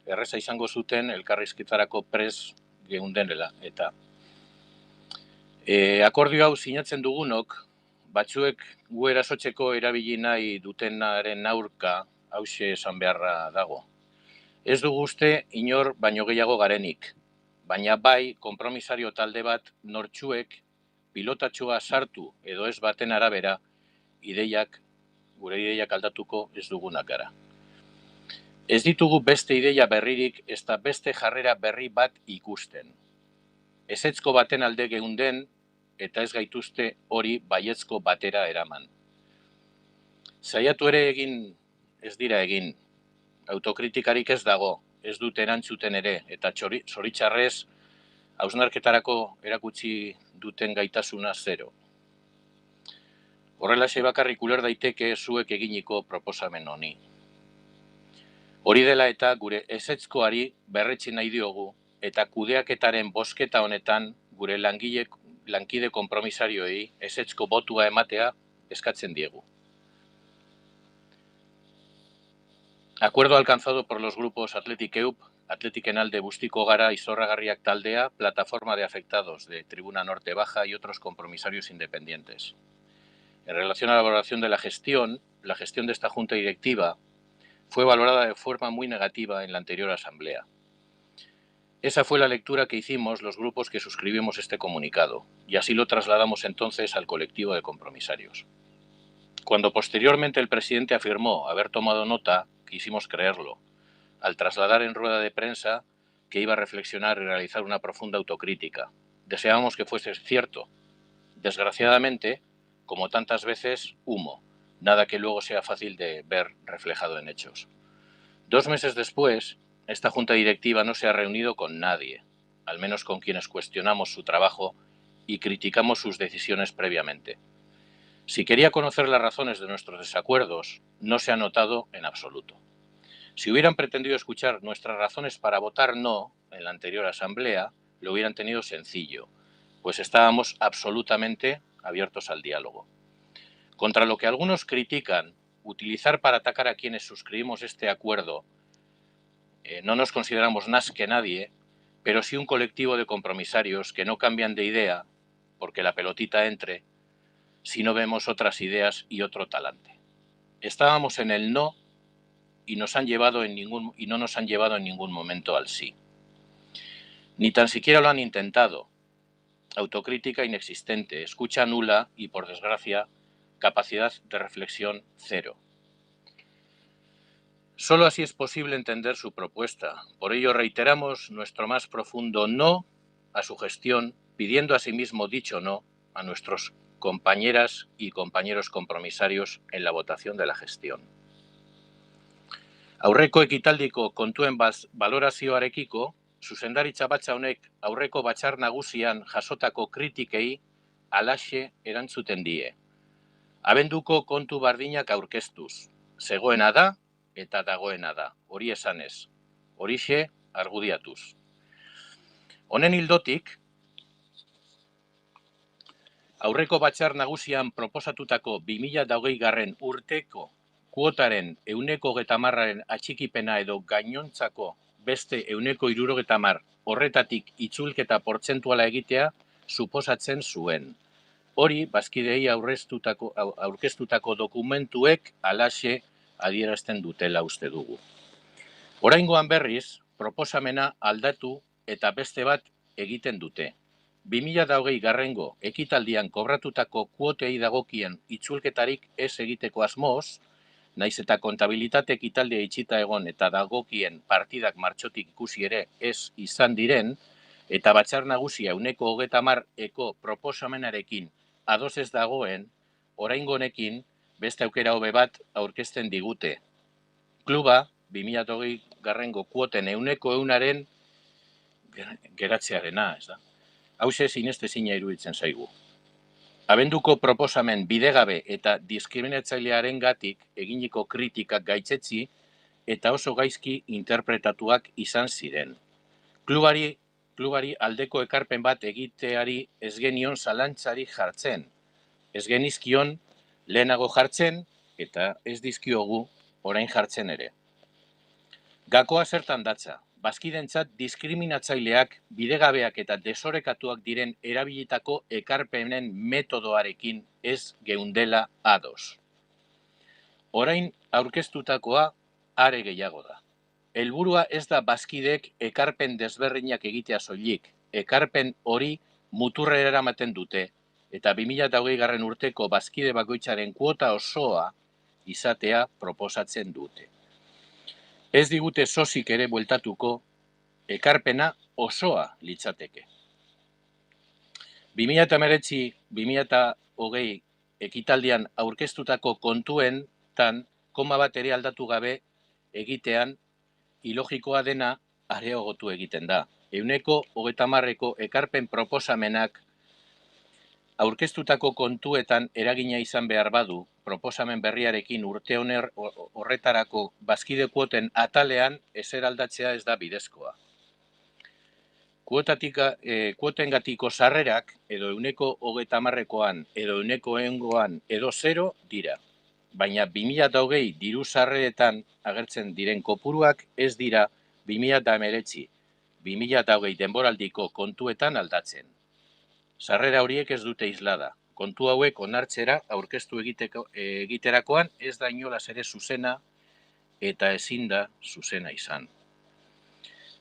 erreza izango zuten elkarrizketarako prest geundenela. Eta akordio hau sinatzen dugunok, batzuek gu erasotzeko erabili nahi dutenaren aurka hauxe esan beharra dago. Ez dugu uste inor baino gehiago garenik, baina bai konpromisario talde bat nortsuek pilotatxoa sartu edo ez baten arabera, gure ideiak aldatuko ez dugunak gara. Ez ditugu beste ideia berririk ezta beste jarrera berri bat ikusten. Ezetzko baten alde geunden eta ez gaituzte hori baiezko batera eraman. Saiatu ere egin ez dira egin. Autokritikarik ez dago, ez dute erantzuten ere, eta zoritxarrez hausnarketarako erakutsi duten gaitasuna zero. Horrelaxe bakarrik uler daiteke zuek eginiko proposamen honi. Hori dela eta gure ezetzkoari berretsi nahi diogu, eta kudeaketaren bozketa honetan gure lankide konpromisarioei ezetzko botua ematea eskatzen diegu. Acuerdo alcanzado por los grupos Athletic EUP, Athletic Enalde Bustiko Gara y Zorragarriak Taldea, Plataforma de Afectados de Tribuna Norte Baja y otros compromisarios independientes. En relación a la valoración de la gestión de esta Junta Directiva fue valorada de forma muy negativa en la anterior Asamblea. Esa fue la lectura que hicimos los grupos que suscribimos este comunicado, y así lo trasladamos entonces al colectivo de compromisarios. Cuando posteriormente el presidente afirmó haber tomado nota, quisimos creerlo, al trasladar en rueda de prensa que iba a reflexionar y realizar una profunda autocrítica. Deseábamos que fuese cierto. Desgraciadamente, como tantas veces, humo, nada que luego sea fácil de ver reflejado en hechos. 2 meses después, esta Junta Directiva no se ha reunido con nadie, al menos con quienes cuestionamos su trabajo y criticamos sus decisiones previamente. Si quería conocer las razones de nuestros desacuerdos, no se ha notado en absoluto. Si hubieran pretendido escuchar nuestras razones para votar no en la anterior Asamblea, lo hubieran tenido sencillo, pues estábamos absolutamente abiertos al diálogo. Contra lo que algunos critican, utilizar para atacar a quienes suscribimos este acuerdo, no nos consideramos más que nadie, pero sí un colectivo de compromisarios que no cambian de idea, porque la pelotita entre, si no vemos otras ideas y otro talante. Estábamos en el no y no nos han llevado en ningún momento al sí. Ni tan siquiera lo han intentado. Autocrítica inexistente, escucha nula y, por desgracia, capacidad de reflexión cero. Solo así es posible entender su propuesta. Por ello reiteramos nuestro más profundo no a su gestión, pidiendo asimismo dicho no a nuestros compañeras y compañeros compromisarios en la votación de la gestión. Aurreko ekitaldiko kontuen balorazioarekiko, zuzendaritza batza honek aurreko batzar nagusian jasotako kritikei halaxe erantzuten die. Abenduko kontu bardinak aurkeztuz, zegoena da eta dagoena da, hori esanez, horixe argudiatuz. Honen ildotik, aurreko batzar nagusian proposatutako 2020 urteko kuotaren 130% atxikipena edo gainontzako beste 170% horretatik itzulketa portzentuala egitea suposatzen zuen. Hori, bazkideei aurkeztutako dokumentuek halaxe adierazten dutela uste dugu. Oraingoan berriz, proposamena aldatu eta beste bat egiten dute. 2020 ekitaldian kobratutako kuotei dagokien itzulketarik ez egiteko asmoz, naiz eta kontabilitate ekitaldea itxita egon eta dagokien partidak martxotik ikusi ere ez izan diren, eta batzar nagusia 130% proposamenarekin ados ez dagoen, oraingo honekin beste aukera hobe bat aurkezten digute. Kluba 2020 kuoten 100% geratzearena, ez da? Hauxe sinestezina iruditzen zaigu. Abenduko proposamen bidegabe eta diskriminatzailearengatik eginiko kritikak gaitzetsi eta oso gaizki interpretatuak izan ziren. Klubari aldeko ekarpen bat egiteari ez genion zalantzari jartzen. Ez genizkion lehenago jartzen eta ez dizkiogu orain jartzen ere. Gakoa zertan datza? Bazkidentzat diskriminatzaileak, bidegabeak eta desorekatuak diren erabilitako ekarpenen metodoarekin ez geundela ados. Orain aurkeztutakoa are gehiago da. Helburua ez da bazkidek ekarpen desberdinak egitea soilik, ekarpen hori muturrera eramaten dute, eta 2020 urteko bazkide bakoitzaren kuota osoa izatea proposatzen dute. Ez digute sosik ere bueltatuko, ekarpena osoa litzateke. 2019-2020 ekitaldian aurkeztutako kontuentan koma bat ere aldatu gabe egitean ilogikoa dena areagotu egiten da. 30%ko ekarpen proposamenak aurkeztutako kontuetan eragina izan behar badu, proposamen berriarekin urte horretarako bazkide kuoten atalean ezer aldatzea ez da bidezkoa. Kuotengatiko sarrerak edo 30%koan edo 100%koan edo 0 dira, baina 2020 diru sarreretan agertzen diren kopuruak ez dira 2019-2020 denboraldiko kontuetan aldatzen. Sarrera horiek ez dute islada. Kontu hauek onartzera aurkeztu egiterakoan ez da inolaz ere zuzena eta ezin da zuzena izan.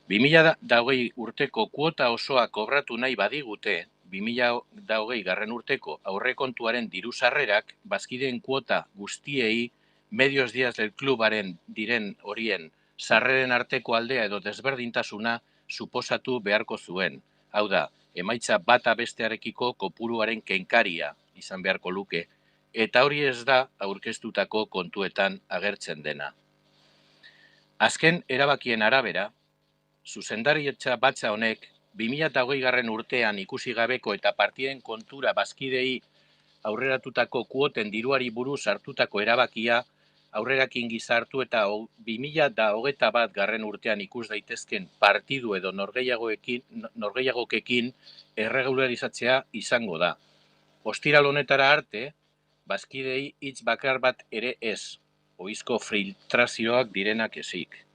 2020 urteko kuota osoa kobratu nahi badigute, 2020 urteko aurrekontuaren diru sarrerak bazkideen kuota guztiei Medios Días del Clubaren diren horien sarreren arteko aldea edo desberdintasuna suposatu beharko zuen. Hau da, emaitza bata bestearekiko kopuruaren kenkaria izan beharko luke, eta hori ez da aurkeztutako kontuetan agertzen dena. Azken erabakien arabera, zuzendarietza batza honek 2020 urtean ikusi gabeko eta partiden kontura bazkidei aurreratutako kuoten diruari buruz hartutako erabakia aurrerakin gizartu eta 2021 urtean ikus daitezken partidu edo norgehiagokekin erregularizatzea izango da. Ostiral honetara arte, bazkidei hitz bakar bat ere ez, ohizko filtrazioak direnak ezik.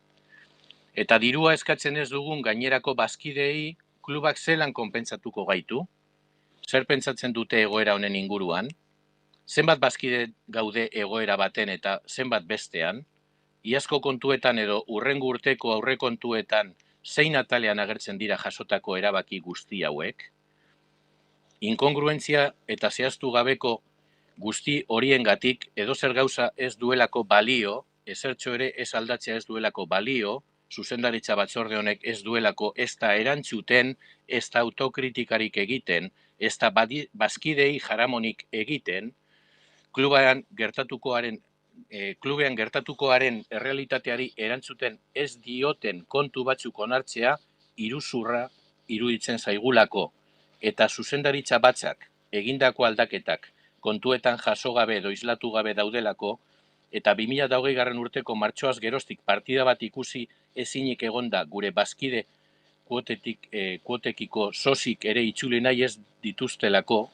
Eta dirua eskatzen ez dugun gainerako bazkidei klubak zelan konpentsatuko gaitu? Zer pentsatzen dute egoera honen inguruan? Zenbat bazkide gaude egoera baten eta zenbat bestean? Iazko kontuetan edo hurrengo urteko aurrekontuetan zein atalean agertzen dira jasotako erabaki guzti hauek? Inkongruentzia eta zehaztu gabeko guzti horiengatik edozer gauza ez duelako balio, ezertxo ere ez aldatzea ez duelako balio, zuzendaritza batzorde honek ez duelako ez da erantzuten, ez da autokritikarik egiten, ez da bazkidei jaramonik egiten, klubean gertatukoaren errealitateari erantzuten ez dioten kontu batzuk onartzea iruzurra iruditzen zaigulako, eta zuzendaritza batzak egindako aldaketak kontuetan jaso gabe edo islatu gabe daudelako, eta 2020 urteko martxoaz geroztik partida bat ikusi ezinik egonda gure bazkide kuotekiko sosik ere itzuli nahi ez dituztelako,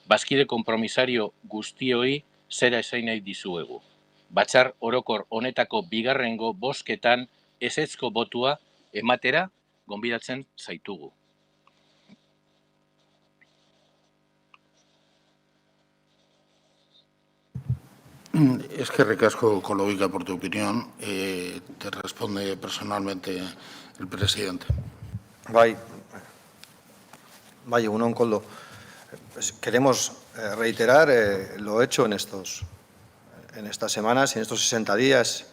bazkide konpromisario guztioi zera esain nahi dizuegu. Batzar orokor honetako bigarrengo bozketan ezezko botua ematera gonbidatzen zaitugu. Eskerrik asko, Koloika, por tu opinión. Te responde personalmente el presidente. Bai, egunon, Koldo. Queremos reiterar lo hecho en estas semanas, en estos 60 días,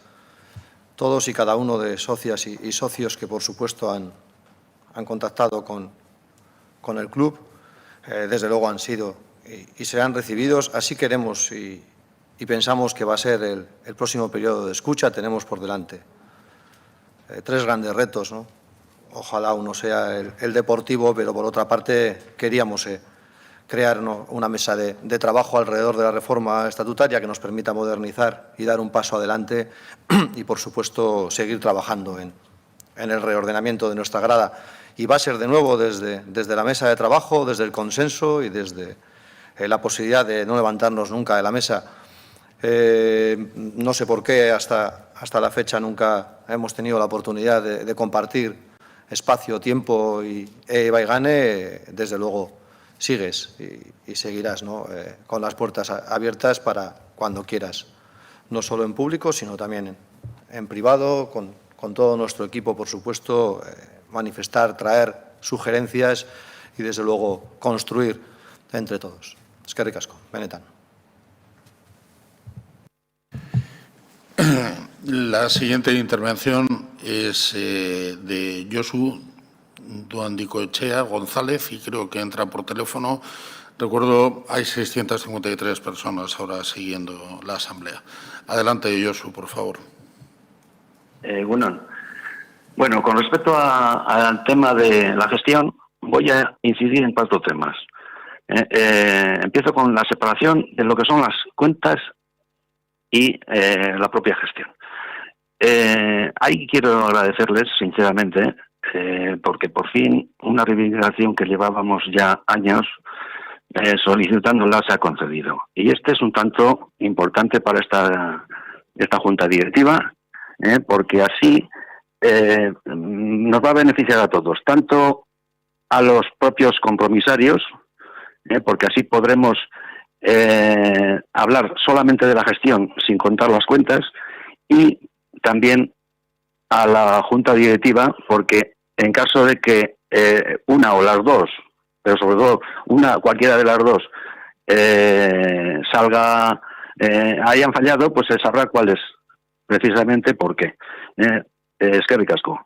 todos y cada uno de socias y socios que, por supuesto, han contactado con el club, desde luego han sido y serán recibidos. Así queremos y pensamos que va a ser el próximo periodo de escucha. Tenemos por delante 3 grandes retos, ¿no? Ojalá uno sea el deportivo, pero por otra parte queríamos crear una mesa de trabajo alrededor de la reforma estatutaria que nos permita modernizar y dar un paso adelante y, por supuesto, seguir trabajando en el reordenamiento de nuestra grada. Y va a ser de nuevo desde la mesa de trabajo, desde el consenso y desde la posibilidad de no levantarnos nunca de la mesa. No sé por qué hasta la fecha nunca hemos tenido la oportunidad de compartir espacio, tiempo y va y gane. Desde luego sigues y seguirás, ¿no? Con las puertas abiertas para cuando quieras, no solo en público, sino también en privado, con todo nuestro equipo, por supuesto, manifestar, traer sugerencias y, desde luego, construir entre todos. Eskerrik asko, benetan. La siguiente intervención es de Josu Duandicoechea González y creo que entra por teléfono. Recuerdo, hay 653 personas ahora siguiendo la asamblea. Adelante, Josu, por favor. Bueno, con respecto al tema de la gestión, voy a incidir en 4 temas. Empiezo con la separación de lo que son las cuentas y la propia gestión. Ahí quiero agradecerles, sinceramente, porque por fin una reivindicación que llevábamos ya años solicitándola se ha concedido. Y este es un tanto importante para esta Junta Directiva, porque así nos va a beneficiar a todos, tanto a los propios compromisarios, porque así podremos hablar solamente de la gestión sin contar las cuentas, y también a la Junta Directiva, porque en caso de que una o las dos, pero sobre todo cualquiera de las dos, hayan fallado, pues se sabrá cuál es precisamente por qué. Es que ricasco.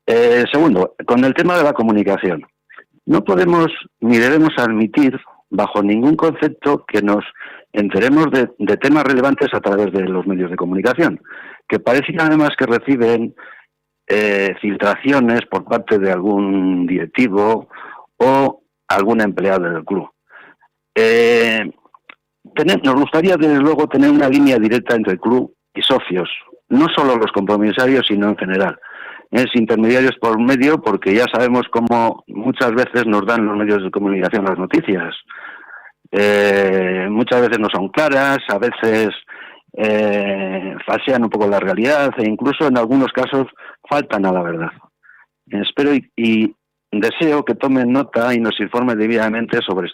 Segundo, con el tema de la comunicación. No podemos ni debemos admitir bajo ningún concepto que nos enteremos de temas relevantes a través de los medios de comunicación, que parece además que reciben filtraciones por parte de algún directivo o algún empleado del club. Nos gustaría, desde luego, tener una línea directa entre el club y socios, no solo los compromisarios, sino en general. Intermediarios por medio, porque ya sabemos cómo muchas veces nos dan los medios de comunicación las noticias. Muchas veces no son claras, a veces falsean un poco la realidad e incluso en algunos casos faltan a la verdad. Espero y deseo que tomen nota y nos informen debidamente sobre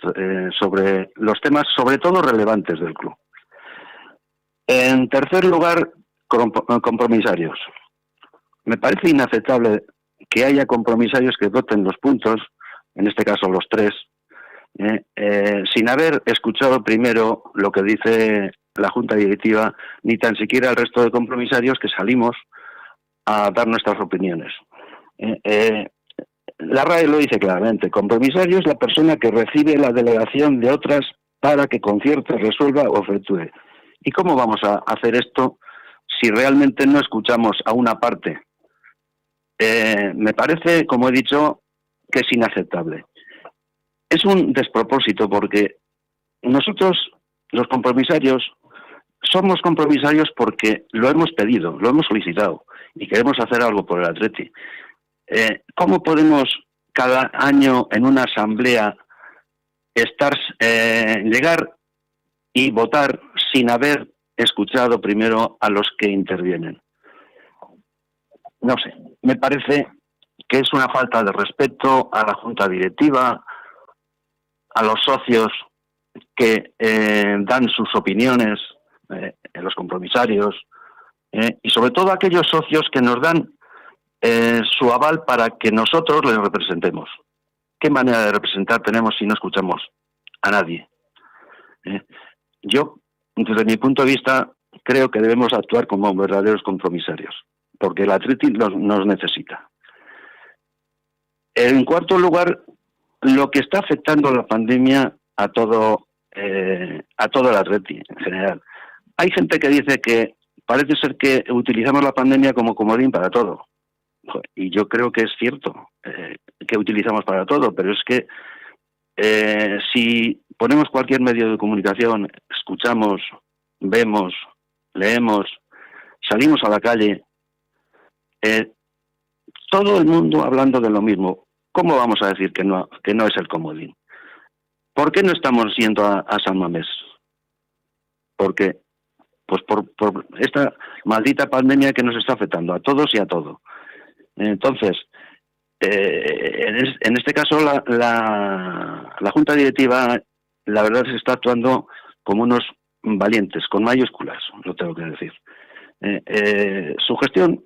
los temas, sobre todo relevantes del club. En tercer lugar, compromisarios. Me parece inaceptable que haya compromisarios que voten los puntos, en este caso los 3, sin haber escuchado primero lo que dice la Junta Directiva, ni tan siquiera el resto de compromisarios que salimos a dar nuestras opiniones. La RAE lo dice claramente: compromisario es la persona que recibe la delegación de otras para que concierte, resuelva o efectúe. ¿Y cómo vamos a hacer esto si realmente no escuchamos a una parte? Me parece, como he dicho, que es inaceptable. Es un despropósito porque nosotros, los compromisarios, somos compromisarios porque lo hemos pedido, lo hemos solicitado y queremos hacer algo por el Atleti. ¿Cómo podemos cada año en una asamblea llegar y votar sin haber escuchado primero a los que intervienen? No sé, me parece que es una falta de respeto a la Junta Directiva, a los socios que dan sus opiniones, los compromisarios, y sobre todo a aquellos socios que nos dan su aval para que nosotros les representemos. ¿Qué manera de representar tenemos si no escuchamos a nadie? Yo, desde mi punto de vista, creo que debemos actuar como verdaderos compromisarios, porque el Atleti nos necesita. En cuarto lugar, lo que está afectando la pandemia a todo el Atleti en general. Hay gente que dice que parece ser que utilizamos la pandemia como comodín para todo. Y yo creo que es cierto que utilizamos para todo, pero es que si ponemos cualquier medio de comunicación, escuchamos, vemos, leemos, salimos a la calle, todo el mundo hablando de lo mismo, ¿cómo vamos a decir que no es el comodín? ¿Por qué no estamos yendo a San Mamés? Porque pues por esta maldita pandemia que nos está afectando a todos y a todo. Entonces, en este caso la Junta Directiva, la verdad, se está actuando como unos valientes, con mayúsculas, lo tengo que decir. Su gestión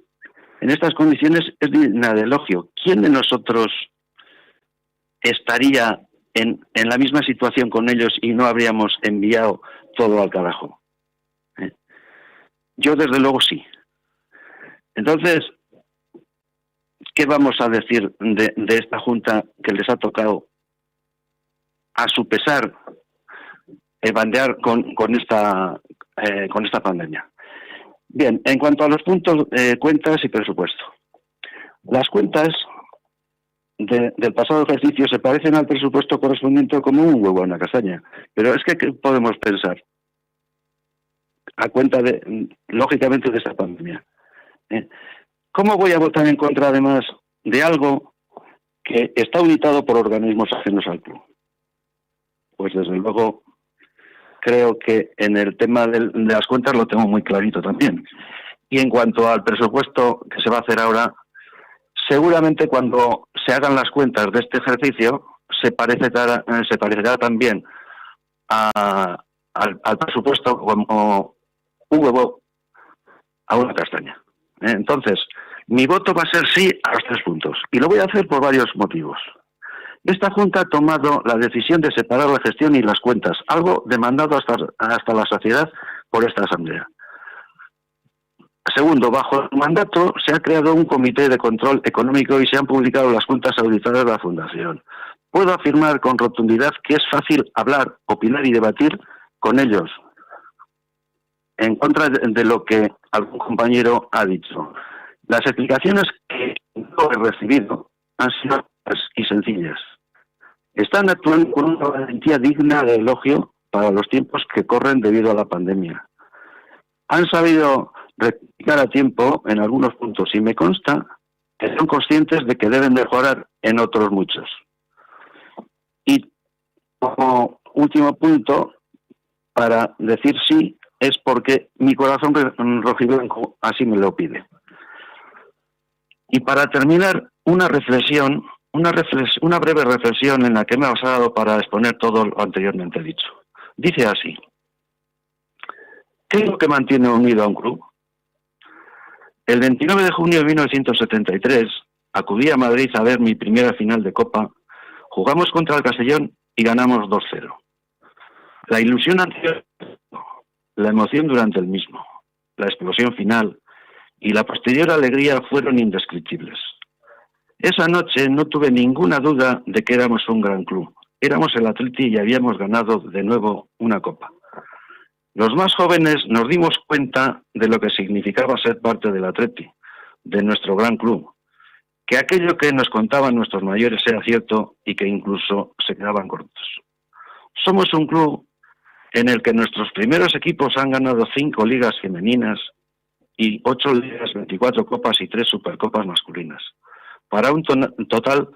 en estas condiciones es digna de elogio. ¿Quién de nosotros estaría en la misma situación con ellos y no habríamos enviado todo al carajo. Yo, desde luego, sí. Entonces, ¿qué vamos a decir de esta Junta que les ha tocado, a su pesar, bandear con esta pandemia? Bien, en cuanto a los puntos, cuentas y presupuesto. Las cuentas del pasado ejercicio se parecen al presupuesto correspondiente como un huevo a una castaña. Pero es que, ¿qué podemos pensar? A cuenta, lógicamente, de esta pandemia. ¿Cómo voy a votar en contra, además, de algo que está auditado por organismos ajenos al club? Pues, desde luego, creo que en el tema de las cuentas lo tengo muy clarito también. Y en cuanto al presupuesto que se va a hacer ahora, seguramente cuando se hagan las cuentas de este ejercicio se parecerá también al presupuesto como un huevo a una castaña. Entonces, mi voto va a ser sí a los 3 puntos. Y lo voy a hacer por varios motivos. Esta Junta ha tomado la decisión de separar la gestión y las cuentas, algo demandado hasta la saciedad por esta Asamblea. Segundo, bajo el mandato se ha creado un comité de control económico y se han publicado las cuentas auditadas de la Fundación. Puedo afirmar con rotundidad que es fácil hablar, opinar y debatir con ellos, en contra de lo que algún compañero ha dicho. Las explicaciones que yo he recibido han sido claras y sencillas. Están actuando con una valentía digna de elogio para los tiempos que corren debido a la pandemia. Han sabido rectificar a tiempo en algunos puntos y me consta que son conscientes de que deben mejorar en otros muchos. Y como último punto, para decir sí, es porque mi corazón rojiblanco así me lo pide. Y para terminar, una breve reflexión en la que me he basado para exponer todo lo anteriormente dicho. Dice así: ¿qué es lo que mantiene unido a un club? El 29 de junio de 1973 acudí a Madrid a ver mi primera final de Copa. Jugamos contra el Castellón y ganamos 2-0. La ilusión anterior, la emoción durante el mismo, la explosión final y la posterior alegría fueron indescriptibles. Esa noche no tuve ninguna duda de que éramos un gran club. Éramos el Atleti y habíamos ganado de nuevo una Copa. Los más jóvenes nos dimos cuenta de lo que significaba ser parte del Atleti, de nuestro gran club, que aquello que nos contaban nuestros mayores era cierto y que incluso se quedaban cortos. Somos un club en el que nuestros primeros equipos han ganado 5 ligas femeninas y 8 ligas, 24 copas y 3 supercopas masculinas, para un total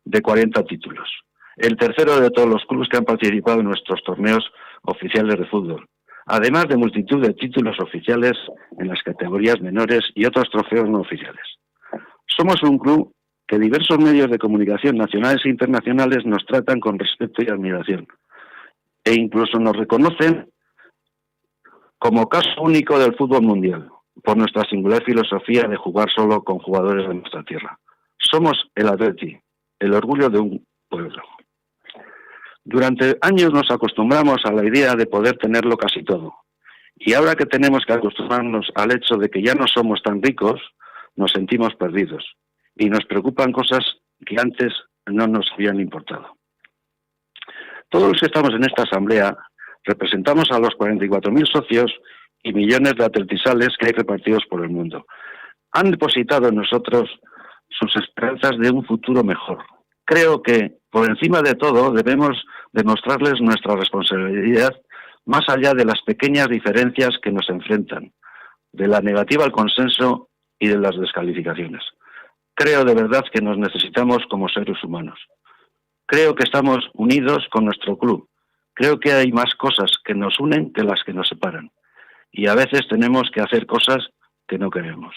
de 40 títulos. El tercero de todos los clubes que han participado en nuestros torneos oficiales de fútbol, además de multitud de títulos oficiales en las categorías menores y otros trofeos no oficiales. Somos un club que diversos medios de comunicación nacionales e internacionales nos tratan con respeto y admiración, e incluso nos reconocen como caso único del fútbol mundial, por nuestra singular filosofía de jugar solo con jugadores de nuestra tierra. Somos el Atleti, el orgullo de un pueblo. Durante años nos acostumbramos a la idea de poder tenerlo casi todo. Y ahora que tenemos que acostumbrarnos al hecho de que ya no somos tan ricos, nos sentimos perdidos. Y nos preocupan cosas que antes no nos habían importado. Todos los que estamos en esta asamblea representamos a los 44.000 socios y millones de atletisales que hay repartidos por el mundo. Han depositado en nosotros sus esperanzas de un futuro mejor. Creo que, por encima de todo, debemos demostrarles nuestra responsabilidad más allá de las pequeñas diferencias que nos enfrentan, de la negativa al consenso y de las descalificaciones. Creo de verdad que nos necesitamos como seres humanos. Creo que estamos unidos con nuestro club. Creo que hay más cosas que nos unen que las que nos separan. Y a veces tenemos que hacer cosas que no queremos.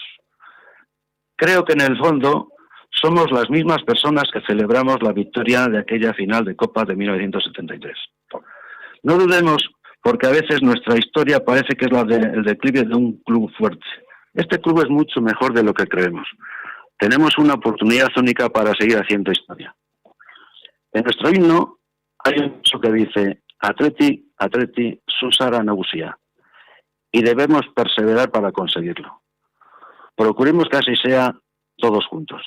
Creo que en el fondo somos las mismas personas que celebramos la victoria de aquella final de Copa de 1973. No dudemos, porque a veces nuestra historia parece que es la del declive de un club fuerte. Este club es mucho mejor de lo que creemos. Tenemos una oportunidad única para seguir haciendo historia. En nuestro himno hay un dicho que dice Atleti, Atleti, Susara Nagusia, y debemos perseverar para conseguirlo. Procuremos que así sea todos juntos.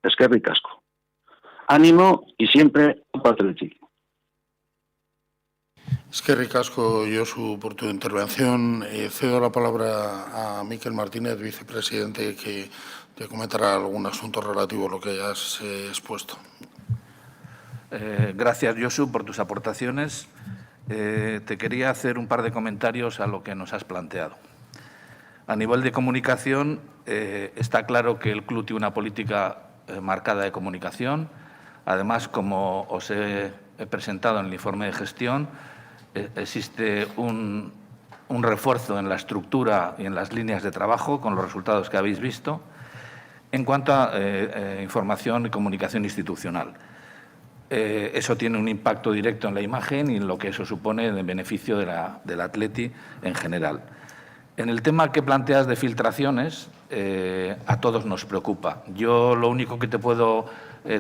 Eskerrik asko. Ánimo y siempre Atleti. Eskerrik asko, Josu, por tu intervención. Cedo la palabra a Miquel Martínez, vicepresidente, que te comentará algún asunto relativo a lo que hayas expuesto. Gracias, Josu, por tus aportaciones. Te quería hacer un par de comentarios a lo que nos has planteado. A nivel de comunicación, está claro que el club tiene una política marcada de comunicación. Además, como os he presentado en el informe de gestión, existe un refuerzo en la estructura y en las líneas de trabajo con los resultados que habéis visto en cuanto a información y comunicación institucional. Eso tiene un impacto directo en la imagen y en lo que eso supone en beneficio del Atleti en general. En el tema que planteas de filtraciones, a todos nos preocupa. Yo lo único que te puedo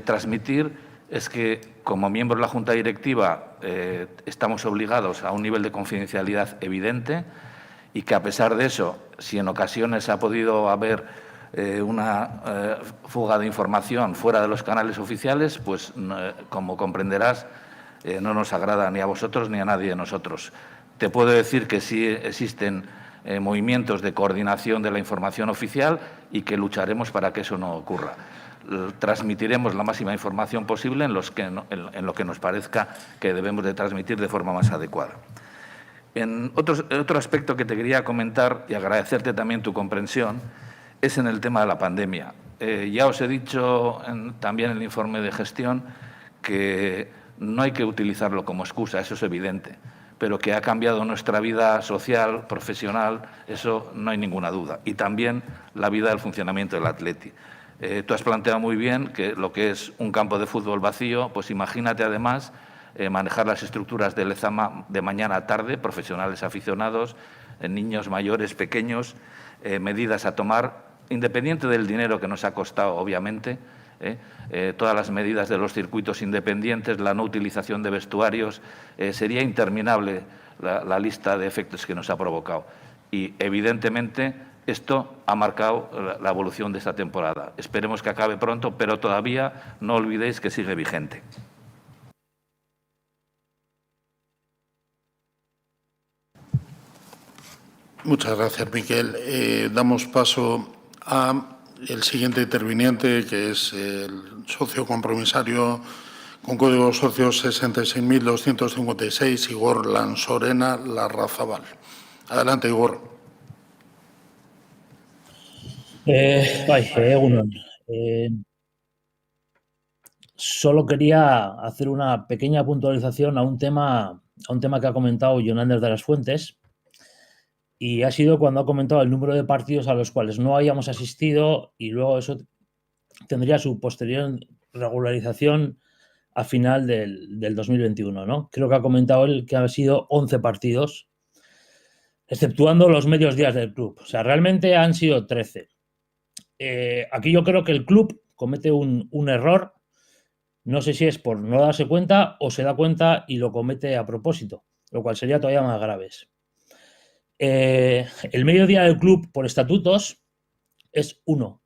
transmitir es que, como miembros de la Junta Directiva, estamos obligados a un nivel de confidencialidad evidente y que, a pesar de eso, si en ocasiones ha podido haber una fuga de información fuera de los canales oficiales, pues, como comprenderás, no nos agrada ni a vosotros ni a nadie de nosotros. Te puedo decir que sí existen movimientos de coordinación de la información oficial y que lucharemos para que eso no ocurra. Transmitiremos la máxima información posible en lo que nos parezca que debemos de transmitir de forma más adecuada. Otro aspecto que te quería comentar y agradecerte también tu comprensión es en el tema de la pandemia. Ya os he dicho también en el informe de gestión que no hay que utilizarlo como excusa, eso es evidente, pero que ha cambiado nuestra vida social, profesional, eso no hay ninguna duda, y también la vida del funcionamiento del Atleti. Tú has planteado muy bien que lo que es un campo de fútbol vacío, pues imagínate además manejar las estructuras del Lezama de mañana a tarde, profesionales aficionados, niños mayores, pequeños, medidas a tomar, independiente del dinero que nos ha costado, obviamente, todas las medidas de los circuitos independientes, la no utilización de vestuarios, sería interminable la lista de efectos que nos ha provocado. Y, evidentemente, esto ha marcado la evolución de esta temporada. Esperemos que acabe pronto, pero todavía no olvidéis que sigue vigente. Muchas gracias, Miquel. Damos paso al siguiente interviniente, que es el socio compromisario con código socio 66.256, Igor Lanzorena Larrazabal. Adelante, Igor. Solo quería hacer una pequeña puntualización a un tema que ha comentado Jonander de las Fuentes, y ha sido cuando ha comentado el número de partidos a los cuales no hayamos asistido, y luego eso tendría su posterior regularización a final del 2021, ¿no? Creo que ha comentado él que han sido 11 partidos, exceptuando los medios días del club. O sea, realmente han sido 13. Aquí yo creo que el club comete un error. No sé si es por no darse cuenta o se da cuenta y lo comete a propósito, lo cual sería todavía más graves. El mediodía del club, por estatutos, es 1.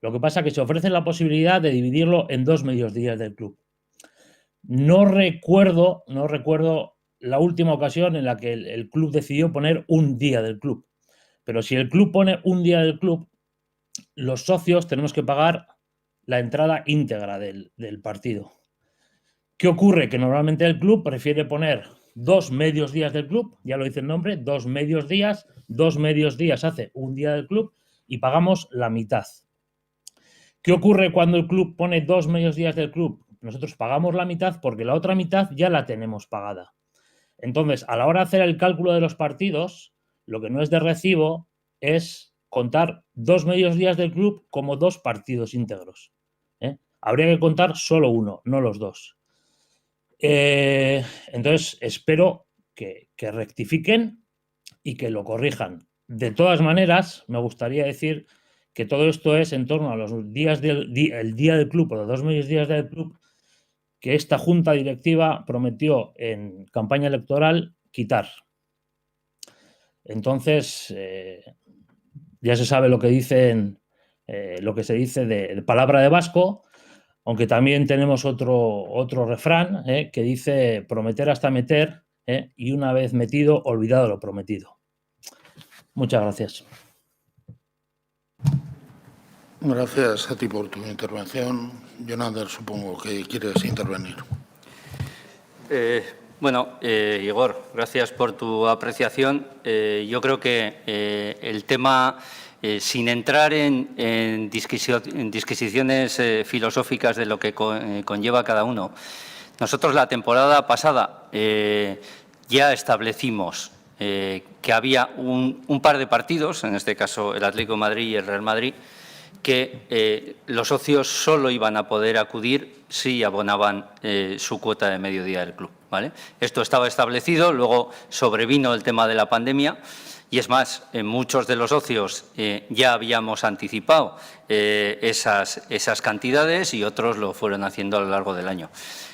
Lo que pasa es que se ofrece la posibilidad de dividirlo en 2 mediodías del club. No recuerdo la última ocasión en la que el club decidió poner un día del club. Pero si el club pone un día del club, los socios tenemos que pagar la entrada íntegra del partido. ¿Qué ocurre? Que normalmente el club prefiere poner 2 medios días del club, ya lo dice el nombre, 2 medios días hace un día del club y pagamos la mitad. ¿Qué ocurre cuando el club pone 2 medios días del club? Nosotros pagamos la mitad porque la otra mitad ya la tenemos pagada. Entonces, a la hora de hacer el cálculo de los partidos, lo que no es de recibo es contar 2 medios días del club como 2 partidos íntegros. Habría que contar solo uno, no los 2. Entonces, espero que rectifiquen y que lo corrijan. De todas maneras, me gustaría decir que todo esto es en torno a los días el día del club o los 2 medios días del club, que esta junta directiva prometió en campaña electoral quitar. Entonces, ya se sabe lo que dicen, lo que se dice de palabra de vasco, aunque también tenemos otro refrán que dice prometer hasta meter, y una vez metido, olvidado lo prometido. Muchas gracias. Gracias a ti por tu intervención. Jonander, supongo que quieres intervenir. Igor, gracias por tu apreciación. Yo creo que el tema, sin entrar en disquisiciones filosóficas de lo que conlleva cada uno, nosotros la temporada pasada ya establecimos que había un par de partidos, en este caso el Atlético de Madrid y el Real Madrid, que los socios solo iban a poder acudir si abonaban su cuota de mediodía del club, ¿vale? Esto estaba establecido, luego sobrevino el tema de la pandemia y es más, muchos de los socios ya habíamos anticipado esas cantidades y otros lo fueron haciendo a lo largo del año.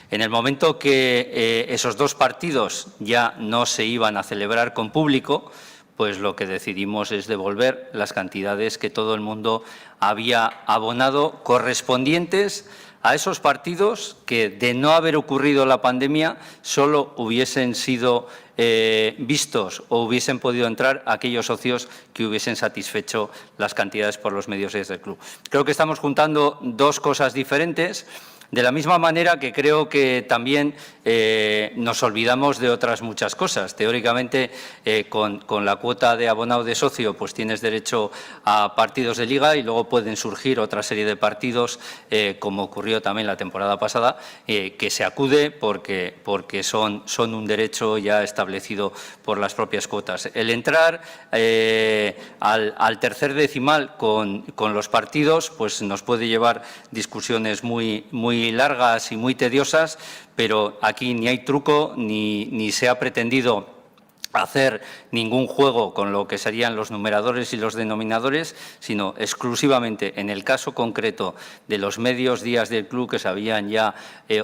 En el momento que esos dos partidos ya no se iban a celebrar con público, pues lo que decidimos es devolver las cantidades que todo el mundo había abonado correspondientes a esos partidos que, de no haber ocurrido la pandemia, solo hubiesen sido vistos o hubiesen podido entrar aquellos socios que hubiesen satisfecho las cantidades por los medios del club. Creo que estamos juntando dos cosas diferentes. De la misma manera que creo que también nos olvidamos de otras muchas cosas. Teóricamente, con la cuota de abonado de socio, pues tienes derecho a partidos de liga y luego pueden surgir otra serie de partidos, como ocurrió también la temporada pasada, que se acude porque son un derecho ya establecido por las propias cuotas. El entrar al tercer decimal con los partidos, pues nos puede llevar discusiones muy largas y muy tediosas, pero aquí ni hay truco ni se ha pretendido hacer ningún juego con lo que serían los numeradores y los denominadores, sino exclusivamente en el caso concreto de los medios días del club que se habían ya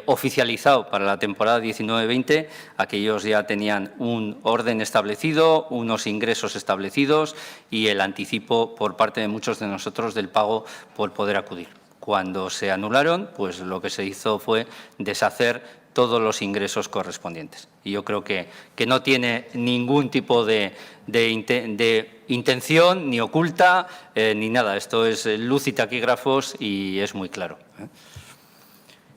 oficializado para la temporada 19-20, aquellos ya tenían un orden establecido, unos ingresos establecidos y el anticipo por parte de muchos de nosotros del pago por poder acudir. Cuando se anularon, pues lo que se hizo fue deshacer todos los ingresos correspondientes. Y yo creo que no tiene ningún tipo de intención, ni oculta, ni nada. Esto es luz y taquígrafos y es muy claro.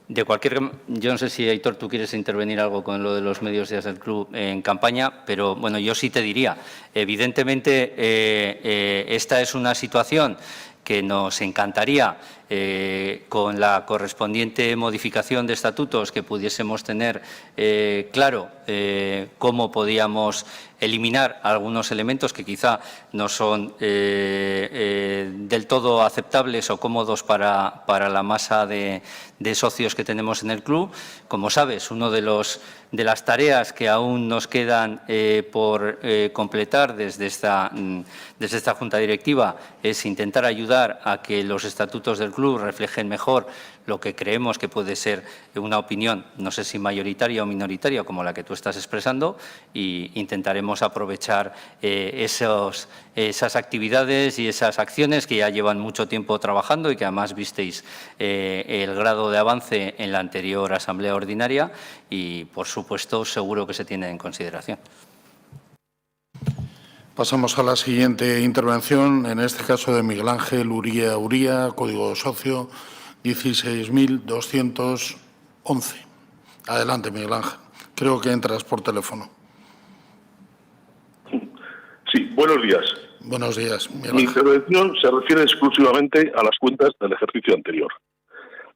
Yo no sé si, Aitor, tú quieres intervenir algo con lo de los medios días del club en campaña, pero bueno, yo sí te diría, evidentemente esta es una situación que nos encantaría, con la correspondiente modificación de estatutos, que pudiésemos tener claro cómo podíamos eliminar algunos elementos que quizá no son del todo aceptables o cómodos para la masa de socios que tenemos en el club. Como sabes, una de las tareas que aún nos quedan por completar desde esta Junta Directiva es intentar ayudar a que los estatutos del club reflejen mejor lo que creemos que puede ser una opinión, no sé si mayoritaria o minoritaria, como la que tú estás expresando, y intentaremos aprovechar esas actividades y esas acciones que ya llevan mucho tiempo trabajando y que además visteis el grado de avance en la anterior Asamblea Ordinaria y, por supuesto, seguro que se tiene en consideración. Pasamos a la siguiente intervención, en este caso de Miguel Ángel Uría, código socio 16.211. Adelante, Miguel Ángel. Creo que entras por teléfono. Sí, buenos días. Buenos días, Miguel Ángel. Mi intervención se refiere exclusivamente a las cuentas del ejercicio anterior.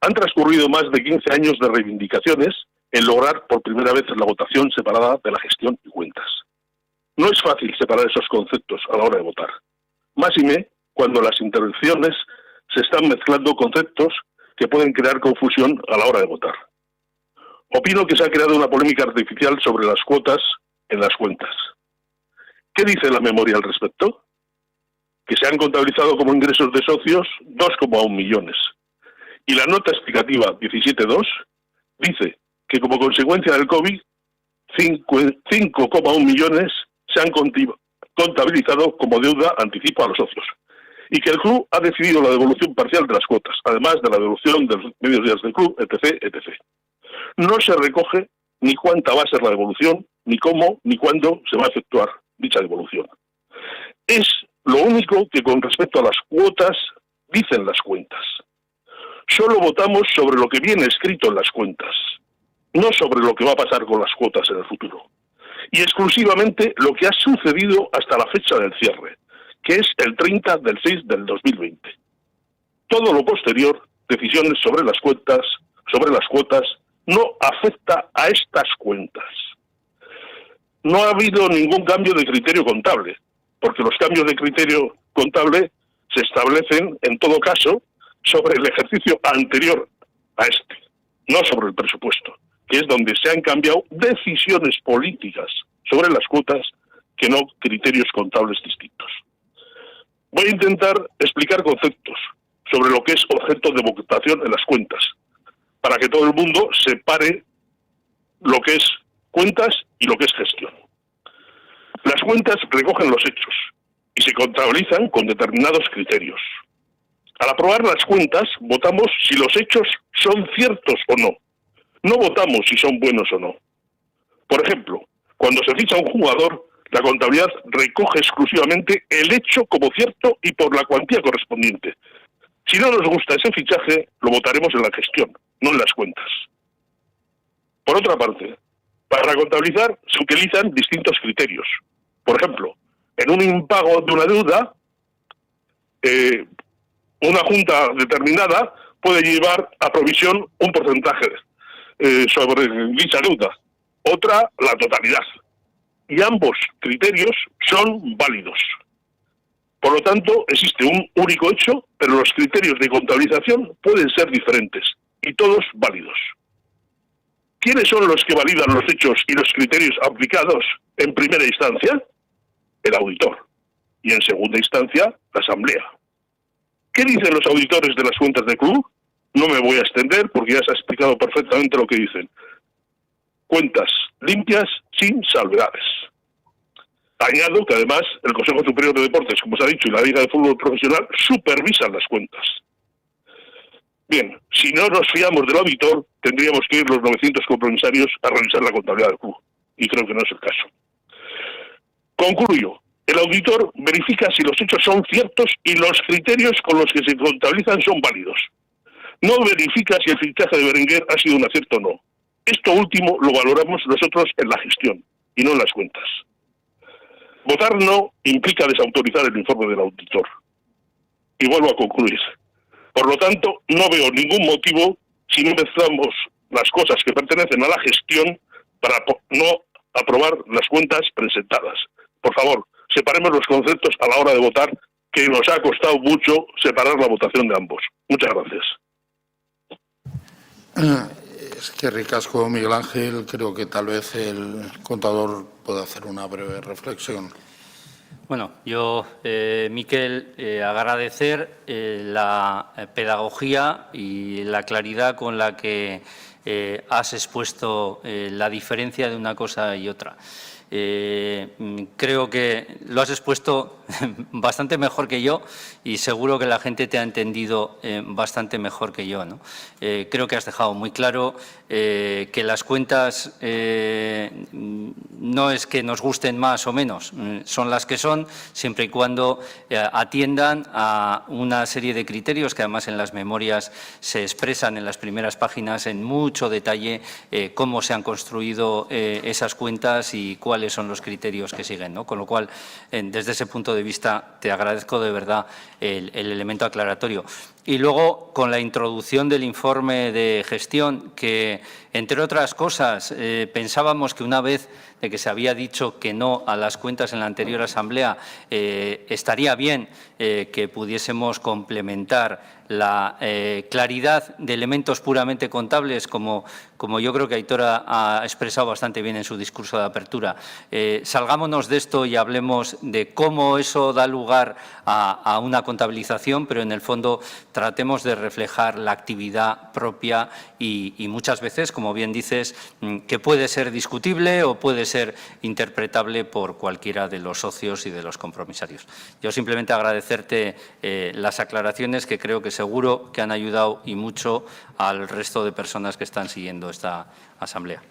Han transcurrido más de 15 años de reivindicaciones en lograr por primera vez la votación separada de la gestión y cuentas. No es fácil separar esos conceptos a la hora de votar. Máxime cuando las intervenciones se están mezclando conceptos que pueden crear confusión a la hora de votar. Opino que se ha creado una polémica artificial sobre las cuotas en las cuentas. ¿Qué dice la memoria al respecto? Que se han contabilizado como ingresos de socios 2,1 millones. Y la nota explicativa 17.2 dice que como consecuencia del COVID, 5,1 millones se han contabilizado como deuda anticipo a los socios y que el club ha decidido la devolución parcial de las cuotas, además de la devolución de los medios días del club, etc., etc. No se recoge ni cuánta va a ser la devolución, ni cómo, ni cuándo se va a efectuar dicha devolución. Es lo único que con respecto a las cuotas dicen las cuentas. Solo votamos sobre lo que viene escrito en las cuentas, no sobre lo que va a pasar con las cuotas en el futuro. Y exclusivamente lo que ha sucedido hasta la fecha del cierre, que es el 30 del 6 del 2020. Todo lo posterior, decisiones sobre las cuotas, no afecta a estas cuentas. No ha habido ningún cambio de criterio contable, porque los cambios de criterio contable se establecen, en todo caso, sobre el ejercicio anterior a este, no sobre el presupuesto, que es donde se han cambiado decisiones políticas sobre las cuotas que no criterios contables distintos. Voy a intentar explicar conceptos sobre lo que es objeto de votación en las cuentas, para que todo el mundo separe lo que es cuentas y lo que es gestión. Las cuentas recogen los hechos y se contabilizan con determinados criterios. Al aprobar las cuentas, votamos si los hechos son ciertos o no. No votamos si son buenos o no. Por ejemplo, cuando se ficha un jugador, la contabilidad recoge exclusivamente el hecho como cierto y por la cuantía correspondiente. Si no nos gusta ese fichaje, lo votaremos en la gestión, no en las cuentas. Por otra parte, para contabilizar se utilizan distintos criterios. Por ejemplo, en un impago de una deuda, una junta determinada puede llevar a provisión un porcentaje sobre dicha deuda, otra la totalidad. Y ambos criterios son válidos. Por lo tanto, existe un único hecho, pero los criterios de contabilización pueden ser diferentes y todos válidos. ¿Quiénes son los que validan los hechos y los criterios aplicados en primera instancia? El auditor. Y en segunda instancia, la asamblea. ¿Qué dicen los auditores de las cuentas del club? No me voy a extender porque ya se ha explicado perfectamente lo que dicen. Cuentas limpias, sin salvedades. Añado que además el Consejo Superior de Deportes, como se ha dicho, y la Liga de Fútbol Profesional supervisan las cuentas. Bien, si no nos fiamos del auditor, tendríamos que ir los 900 compromisarios a revisar la contabilidad del club. Y creo que no es el caso. Concluyo. El auditor verifica si los hechos son ciertos y los criterios con los que se contabilizan son válidos. No verifica si el fichaje de Berenguer ha sido un acierto o no. Esto último lo valoramos nosotros en la gestión y no en las cuentas. Votar no implica desautorizar el informe del auditor. Y vuelvo a concluir. Por lo tanto, no veo ningún motivo si no mezclamos las cosas que pertenecen a la gestión para no aprobar las cuentas presentadas. Por favor, separemos los conceptos a la hora de votar, que nos ha costado mucho separar la votación de ambos. Muchas gracias. Es que ricasco, Miguel Ángel. Creo que tal vez el contador pueda hacer una breve reflexión. Bueno, yo, Miquel, agradecer la pedagogía y la claridad con la que has expuesto la diferencia de una cosa y otra. Creo que lo has expuesto bastante mejor que yo y seguro que la gente te ha entendido bastante mejor que yo, ¿no? Creo que has dejado muy claro que las cuentas no es que nos gusten más o menos, son las que son, siempre y cuando atiendan a una serie de criterios que además en las memorias se expresan en las primeras páginas en mucho detalle cómo se han construido esas cuentas y cuáles son los criterios que siguen, ¿no? Con lo cual, desde ese punto de vista, te agradezco de verdad el elemento aclaratorio. Y luego, con la introducción del informe de gestión, que, entre otras cosas, pensábamos que una vez de que se había dicho que no a las cuentas en la anterior asamblea, estaría bien que pudiésemos complementar la claridad de elementos puramente contables, como yo creo que Aitor ha expresado bastante bien en su discurso de apertura. Salgámonos de esto y hablemos de cómo eso da lugar a una contabilización, pero en el fondo tratemos de reflejar la actividad propia y muchas veces, como bien dices, que puede ser discutible o puede ser interpretable por cualquiera de los socios y de los compromisarios. Yo simplemente agradecerte las aclaraciones que creo que seguro que han ayudado y mucho al resto de personas que están siguiendo esta asamblea.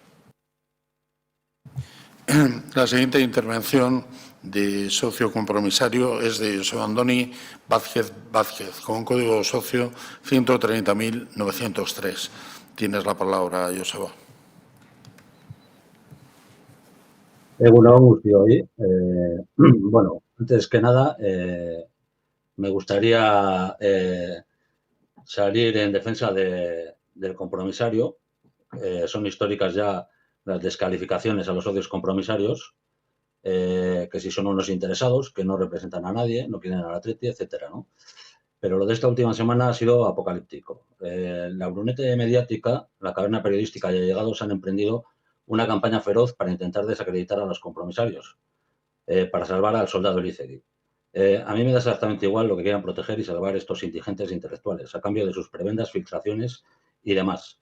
La siguiente intervención de socio compromisario es de Joseba Andoni Vázquez, con código socio 130.903. Tienes la palabra, Joseba. Egunon guztioi. Bueno, antes que nada, me gustaría salir en defensa del compromisario. Son históricas ya las descalificaciones a los socios compromisarios, que si son unos interesados, que no representan a nadie, no quieren al Atleti, etcétera, ¿no? Pero lo de esta última semana ha sido apocalíptico. La brunete mediática, la cadena periodística y allegados han emprendido una campaña feroz para intentar desacreditar a los compromisarios, para salvar al soldado Elizegui. A mí me da exactamente igual lo que quieran proteger y salvar estos indigentes intelectuales, a cambio de sus prebendas filtraciones y demás.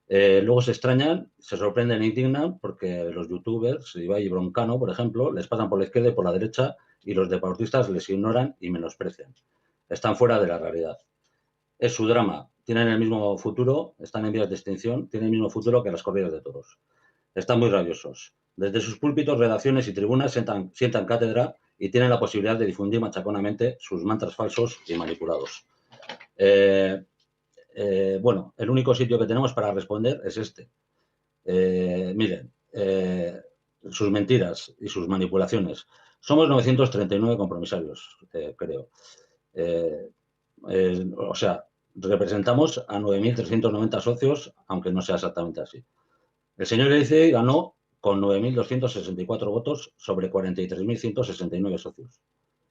Luego se extrañan, se sorprenden e indignan porque los youtubers, Ibai y Broncano, por ejemplo, les pasan por la izquierda y por la derecha y los deportistas les ignoran y menosprecian. Están fuera de la realidad. Es su drama. Tienen el mismo futuro, están en vías de extinción, tienen el mismo futuro que las corridas de toros. Están muy rabiosos. Desde sus púlpitos, redacciones y tribunas sientan cátedra y tienen la posibilidad de difundir machaconamente sus mantras falsos y manipulados. Bueno, el único sitio que tenemos para responder es este. Miren, sus mentiras y sus manipulaciones. Somos 939 compromisarios, creo. O sea, representamos a 9.390 socios, aunque no sea exactamente así. El señor Elizegui ganó con 9.264 votos sobre 43.169 socios,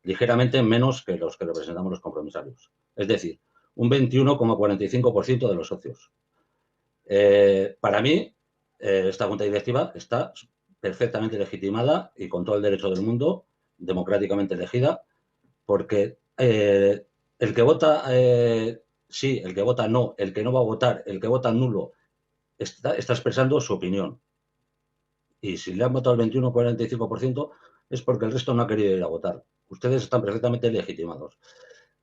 ligeramente menos que los que representamos los compromisarios. Es decir, un 21,45% de los socios. Para mí, esta junta directiva está perfectamente legitimada y con todo el derecho del mundo, democráticamente elegida, porque el que vota sí, el que vota no, el que no va a votar, el que vota nulo, está expresando su opinión. Y si le han votado el 21,45% es porque el resto no ha querido ir a votar. Ustedes están perfectamente legitimados.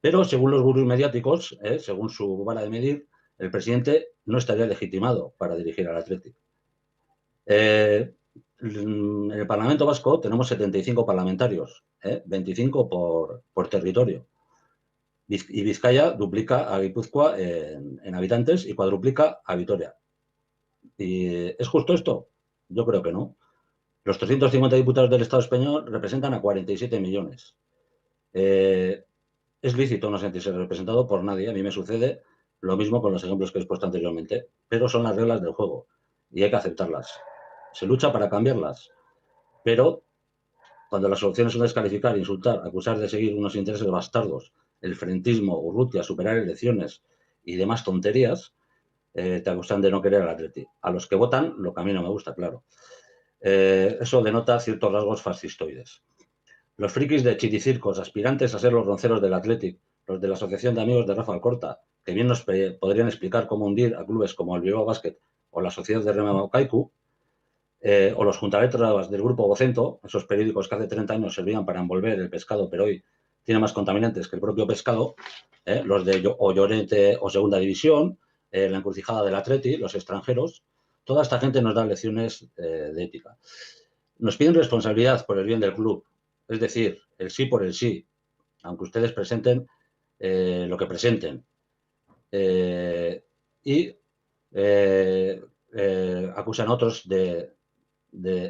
Pero según los gurús mediáticos, según su vara de medir, el presidente no estaría legitimado para dirigir al Athletic. En el Parlamento Vasco tenemos 75 parlamentarios, 25 por territorio. Y Vizcaya duplica a Guipúzcoa en habitantes y cuadruplica a Vitoria. ¿Y es justo esto? Yo creo que no. Los 350 diputados del Estado español representan a 47 millones. Es lícito no sentirse representado por nadie. A mí me sucede lo mismo con los ejemplos que he expuesto anteriormente, pero son las reglas del juego y hay que aceptarlas. Se lucha para cambiarlas, pero cuando las soluciones son descalificar, insultar, acusar de seguir unos intereses bastardos, el frentismo, Urrutia, superar elecciones y demás tonterías, te acusan de no querer al Atleti. A los que votan, lo que a mí no me gusta, claro. Eso denota ciertos rasgos fascistoides. Los frikis de Chiricircos, aspirantes a ser los ronceros del Athletic, los de la Asociación de Amigos de Rafa Alcorta, que bien nos podrían explicar cómo hundir a clubes como el Bilbao Basket o la Sociedad de Remo Kaiku, o los juntaletras del Grupo Vocento, esos periódicos que hace 30 años servían para envolver el pescado, pero hoy tiene más contaminantes que el propio pescado, los de Llorente o Segunda División, la encrucijada del Atleti, los extranjeros. Toda esta gente nos da lecciones de ética. Nos piden responsabilidad por el bien del club, es decir, el sí por el sí, aunque ustedes presenten lo que presenten. Y acusan a otros de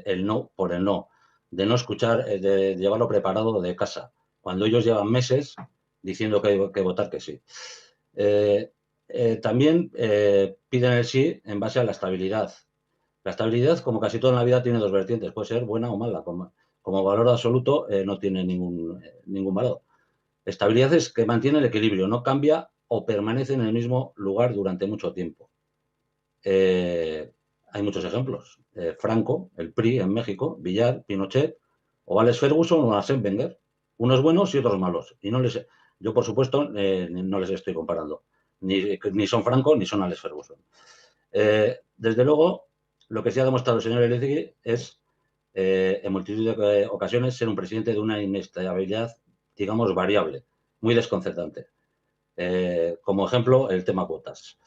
el no por el no, de no escuchar, de llevarlo preparado de casa, cuando ellos llevan meses diciendo que hay que votar que sí. También piden el sí en base a la estabilidad. La estabilidad, como casi todo en la vida, tiene dos vertientes. Puede ser buena o mala. Como valor absoluto no tiene ningún valor. Estabilidad es que mantiene el equilibrio, no cambia o permanecen en el mismo lugar durante mucho tiempo. Hay muchos ejemplos. Franco, el PRI en México, Villar, Pinochet, o Alex Ferguson o Arsène Wenger. Unos buenos y otros malos. Y yo, por supuesto, no les estoy comparando. Ni son Franco ni son Alex Ferguson. Desde luego, lo que sí ha demostrado el señor Elizegui es, en multitud de ocasiones, ser un presidente de una inestabilidad, digamos, variable, muy desconcertante. Como ejemplo, el tema cuotas.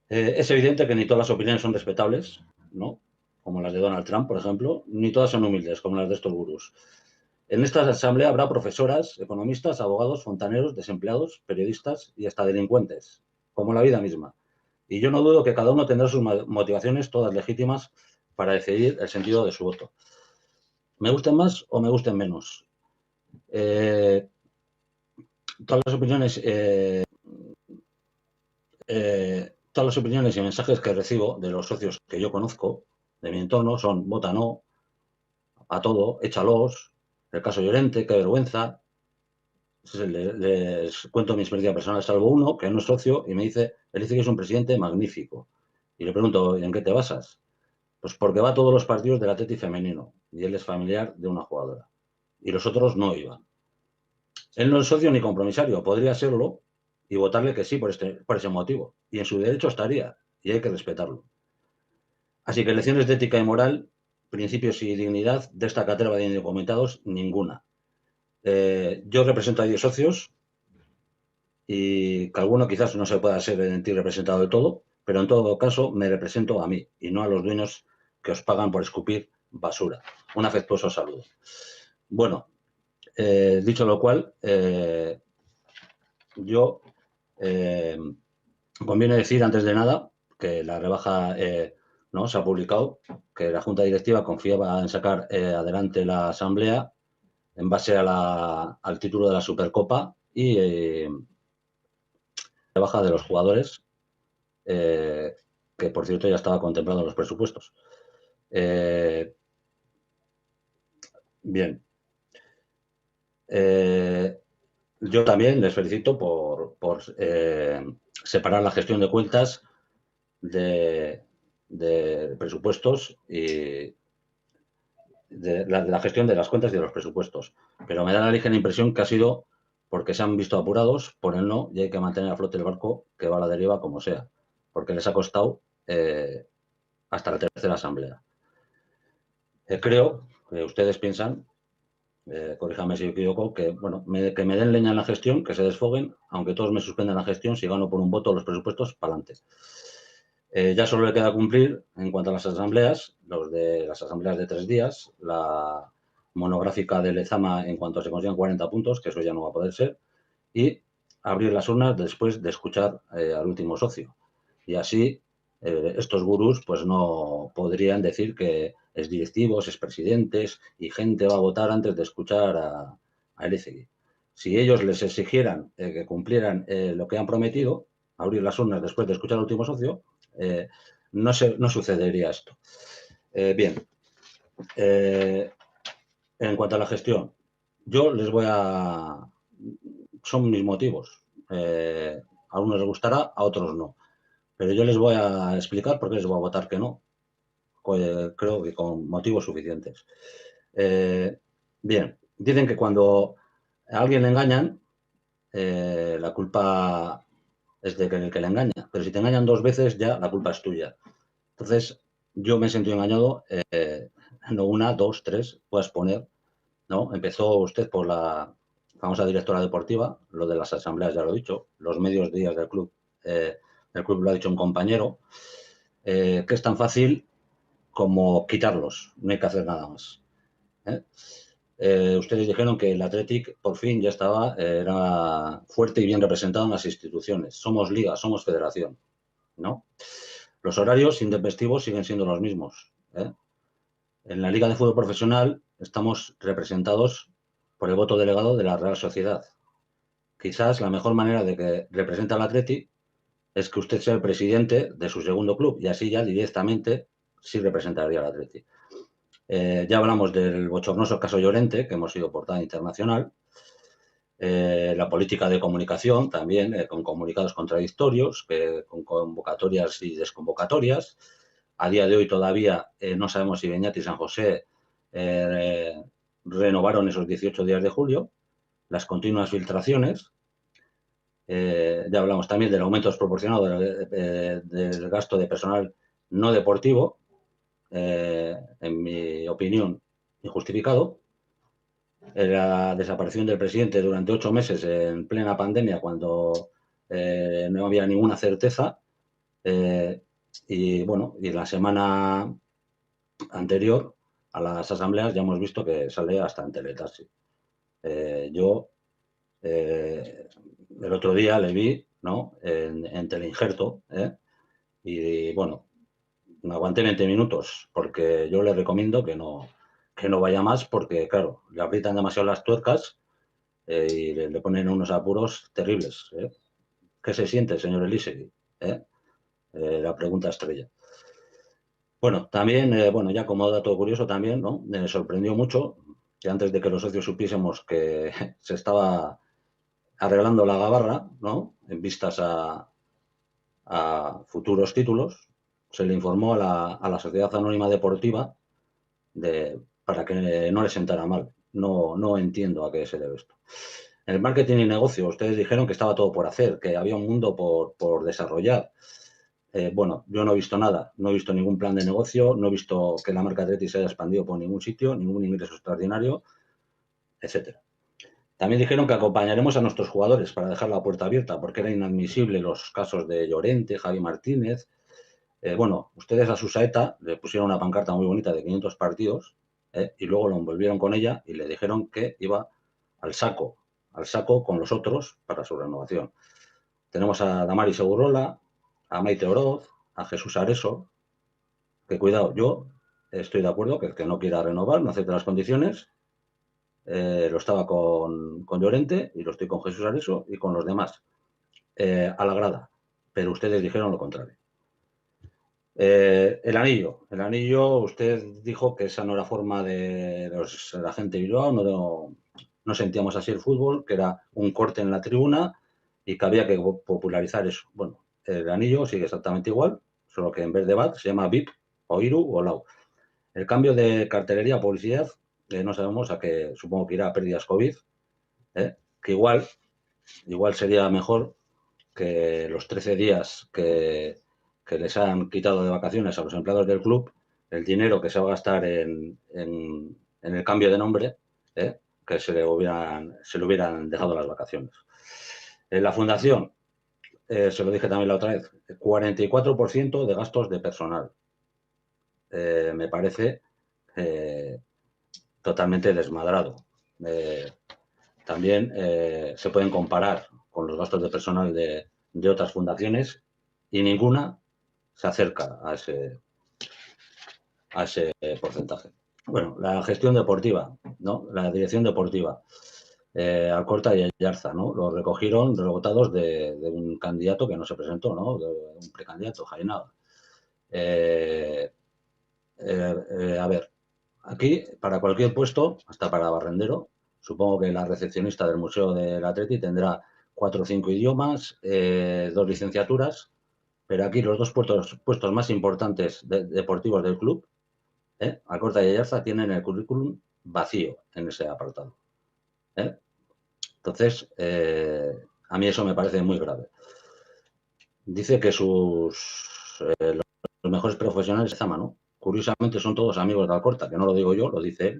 Es evidente que ni todas las opiniones son respetables, ¿no? Como las de Donald Trump, por ejemplo, ni todas son humildes, como las de estos gurús. En esta asamblea habrá profesoras, economistas, abogados, fontaneros, desempleados, periodistas y hasta delincuentes, como la vida misma. Y yo no dudo que cada uno tendrá sus motivaciones, todas legítimas, para decidir el sentido de su voto. Me gusten más o me gusten menos. Todas las opiniones y mensajes que recibo de los socios que yo conozco, de mi entorno, son vota no, a todo, échalos, el caso Llorente, qué vergüenza. Les cuento mi experiencia personal, salvo uno que no es socio y me dice que es un presidente magnífico. Y le pregunto, ¿en qué te basas? Pues porque va a todos los partidos del Atleti femenino y él es familiar de una jugadora. Y los otros no iban. Él no es socio ni compromisario, podría serlo y votarle que sí por ese motivo. Y en su derecho estaría y hay que respetarlo. Así que lecciones de ética y moral, principios y dignidad de esta cátedra de indocumentados, ninguna. Yo represento a 10 socios y que alguno quizás no se pueda sentir representado del todo, pero en todo caso me represento a mí y no a los dueños que os pagan por escupir basura. Un afectuoso saludo. Bueno, dicho lo cual, conviene decir antes de nada que la rebaja no se ha publicado, que la Junta Directiva confiaba en sacar adelante la Asamblea en base al título de la Supercopa y rebaja de los jugadores, que por cierto ya estaba contemplado en los presupuestos. Bien. Yo también les felicito por separar la gestión de cuentas de presupuestos y de la gestión de las cuentas y de los presupuestos. Pero me da la ligera impresión que ha sido porque se han visto apurados por el no y hay que mantener a flote el barco que va a la deriva como sea, porque les ha costado hasta la tercera asamblea. Creo que ustedes piensan, corríjame si me equivoco, que, bueno, que me den leña en la gestión, que se desfoguen, aunque todos me suspendan la gestión, si gano por un voto los presupuestos, para adelante. Ya solo le queda cumplir, en cuanto a las asambleas, las asambleas de 3 días, la monográfica de Lezama en cuanto se consigan 40 puntos, que eso ya no va a poder ser, y abrir las urnas después de escuchar al último socio. Y así estos gurús pues no podrían decir que exdirectivos, expresidentes y gente va a votar antes de escuchar a Elizegui. Si ellos les exigieran que cumplieran lo que han prometido, abrir las urnas después de escuchar al último socio, no sucedería esto. Bien. En cuanto a la gestión, yo les voy a... Son mis motivos. A unos les gustará, a otros no. Pero yo les voy a explicar por qué les voy a votar que no. Creo que con motivos suficientes. Bien, dicen que cuando a alguien le engañan, la culpa es de el que le engaña. Pero si te engañan 2 veces, ya la culpa es tuya. Entonces, yo me he sentido engañado, no 1, 2, 3, puedes poner, ¿no? Empezó usted por la famosa directora deportiva, lo de las asambleas ya lo he dicho, los medios días del club lo ha dicho un compañero, que es tan fácil como quitarlos, no hay que hacer nada más. Ustedes dijeron que el Athletic por fin ya era fuerte y bien representado en las instituciones. Somos liga, somos federación, ¿no? Los horarios intempestivos siguen siendo los mismos. En la Liga de Fútbol Profesional estamos representados por el voto delegado de la Real Sociedad. Quizás la mejor manera de que represente al Athletic es que usted sea el presidente de su segundo club y así ya directamente sí representaría al Athletic. Ya hablamos del bochornoso caso Llorente, que hemos sido portada internacional. La política de comunicación también, con comunicados contradictorios, con convocatorias y desconvocatorias. A día de hoy todavía no sabemos si Beñat y San José renovaron esos 18 días de julio. Las continuas filtraciones. Ya hablamos también del aumento desproporcionado del gasto de personal no deportivo, en mi opinión, injustificado. La desaparición del presidente durante 8 meses en plena pandemia, cuando no había ninguna certeza. Y bueno, y la semana anterior a las asambleas ya hemos visto que sale hasta en teletaxi. Yo el otro día le vi, ¿no?, en Teleinjerto, y bueno, me aguanté 20 minutos porque yo le recomiendo que no vaya más porque, claro, le aprietan demasiado las tuercas y le ponen unos apuros terribles. ¿Qué se siente, señor Elísegui? La pregunta estrella. Bueno, también, bueno, ya como dato curioso también, ¿no?, me sorprendió mucho que antes de que los socios supiésemos que se estaba arreglando la gabarra, ¿no?, en vistas a futuros títulos, se le informó a la Sociedad Anónima Deportiva para que no le sentara mal. No entiendo a qué se debe esto. En el marketing y negocio, ustedes dijeron que estaba todo por hacer, que había un mundo por desarrollar. Bueno, yo no he visto nada, no he visto ningún plan de negocio, no he visto que la marca Athletic se haya expandido por ningún sitio, ningún ingreso extraordinario, etcétera. También dijeron que acompañaremos a nuestros jugadores para dejar la puerta abierta, porque era inadmisible los casos de Llorente, Javi Martínez. Bueno, ustedes a su saeta le pusieron una pancarta muy bonita de 500 partidos, y luego lo envolvieron con ella y le dijeron que iba al saco con los otros para su renovación. Tenemos a Damari Segurola, a Maite Oroz, a Jesús Areso, que cuidado, yo estoy de acuerdo que el que no quiera renovar, no acepte las condiciones. Lo estaba con Llorente y lo estoy con Jesús Areso y con los demás, a la grada, pero ustedes dijeron lo contrario. El anillo, usted dijo que esa no era forma de la gente de Bilbao, no sentíamos así el fútbol, que era un corte en la tribuna y que había que popularizar eso. Bueno, el anillo sigue exactamente igual, solo que en vez de BAT se llama VIP, o IRU o LAU. El cambio de cartelería a publicidad, no sabemos a qué, supongo que irá a pérdidas COVID, que igual sería mejor que los 13 días que les han quitado de vacaciones a los empleados del club, el dinero que se va a gastar en el cambio de nombre, que se le hubieran dejado las vacaciones. En la fundación, se lo dije también la otra vez, 44% de gastos de personal. Me parece totalmente desmadrado. También se pueden comparar con los gastos de personal de otras fundaciones y ninguna se acerca a ese porcentaje. Bueno, la gestión deportiva, ¿no?, la dirección deportiva, Alcorta y Ayarza, ¿no?, lo recogieron rebotados de un candidato que no se presentó, ¿no?, de un precandidato, Jainaga. A ver, aquí, para cualquier puesto, hasta para barrendero, supongo que la recepcionista del Museo del Athletic tendrá 4 o 5 idiomas, 2 licenciaturas, pero aquí los 2 puestos más importantes deportivos del club, Alcorta y Ayarza, tienen el currículum vacío en ese apartado. Entonces, a mí eso me parece muy grave. Dice que los mejores profesionales de Zama, ¿no? Curiosamente son todos amigos de Alcorta, que no lo digo yo, lo dice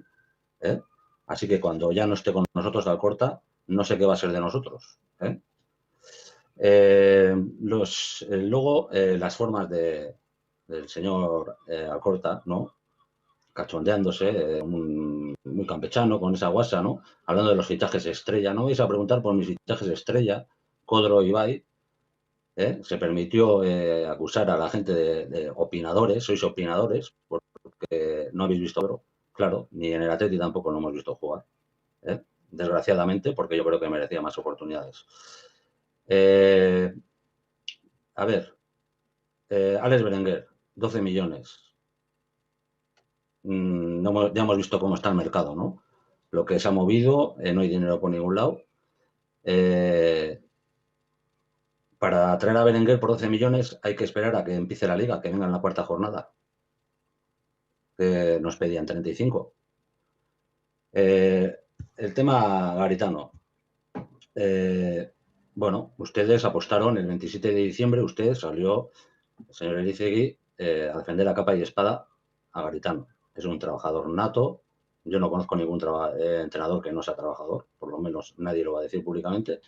él. Así que cuando ya no esté con nosotros de Alcorta, no sé qué va a ser de nosotros. Luego, las formas del señor Alcorta, ¿no?, cachondeándose, muy campechano, con esa guasa, ¿no?, hablando de los fichajes estrella. No vais a preguntar por mis fichajes estrella, Codro y Ibai. Se permitió acusar a la gente de opinadores, sois opinadores, porque no habéis visto Codro, claro, ni en el Atleti tampoco lo hemos visto jugar, desgraciadamente, porque yo creo que merecía más oportunidades. A ver, Alex Berenguer, 12 millones. Ya hemos visto cómo está el mercado, ¿no? Lo que se ha movido, no hay dinero por ningún lado. Para traer a Berenguer por 12 millones hay que esperar a que empiece la Liga, que venga en la cuarta jornada. Nos pedían 35. El tema Garitano. Bueno, ustedes apostaron el 27 de diciembre, usted salió, el señor Elizegui, a defender a capa y espada a Garitano. Es un trabajador nato. Yo no conozco ningún entrenador que no sea trabajador, por lo menos nadie lo va a decir públicamente.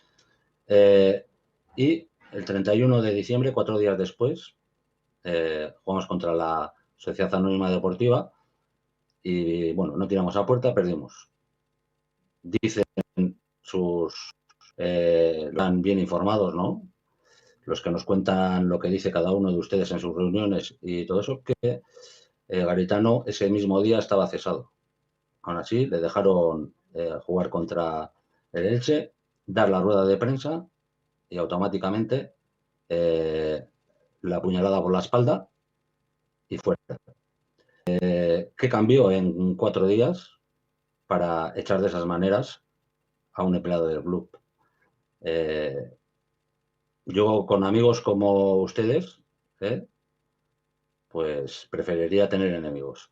Y el 31 de diciembre, 4 días después, jugamos contra la Sociedad Anónima Deportiva y, bueno, no tiramos a puerta, perdimos. Dicen van bien informados, ¿no? Los que nos cuentan lo que dice cada uno de ustedes en sus reuniones y todo eso, que Garitano ese mismo día estaba cesado. Aún así, le dejaron jugar contra el Elche, dar la rueda de prensa y automáticamente la puñalada por la espalda y fuera. ¿Qué cambió en 4 días para echar de esas maneras a un empleado del club? Yo, con amigos como ustedes, pues preferiría tener enemigos.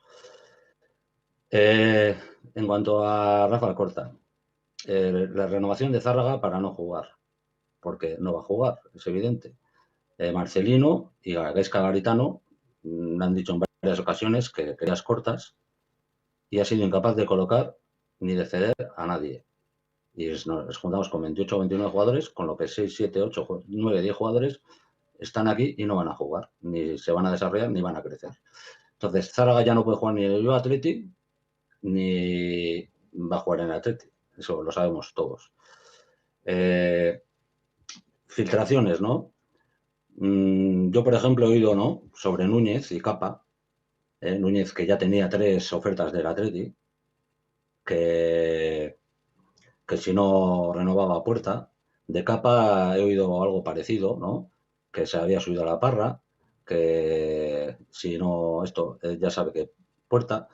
En cuanto a Rafa Alcorta, la renovación de Zárraga para no jugar, porque no va a jugar, es evidente. Marcelino y Gaisca Garitano me han dicho en varias ocasiones que querías cortas y ha sido incapaz de colocar ni de ceder a nadie. Y nos juntamos con 28 o 29 jugadores, con lo que 6, 7, 8, 9, 10 jugadores están aquí y no van a jugar, ni se van a desarrollar, ni van a crecer. Entonces, Zárraga ya no puede jugar ni en el Atleti, ni va a jugar en el Atleti. Eso lo sabemos todos. Filtraciones, ¿no? Yo, por ejemplo, he oído, ¿no?, sobre Núñez y Capa. Núñez, que ya tenía 3 ofertas del Atleti, que si no renovaba a puerta. De Capa he oído algo parecido, ¿no?, que se había subido a la parra, que si no, esto ya sabe que puerta.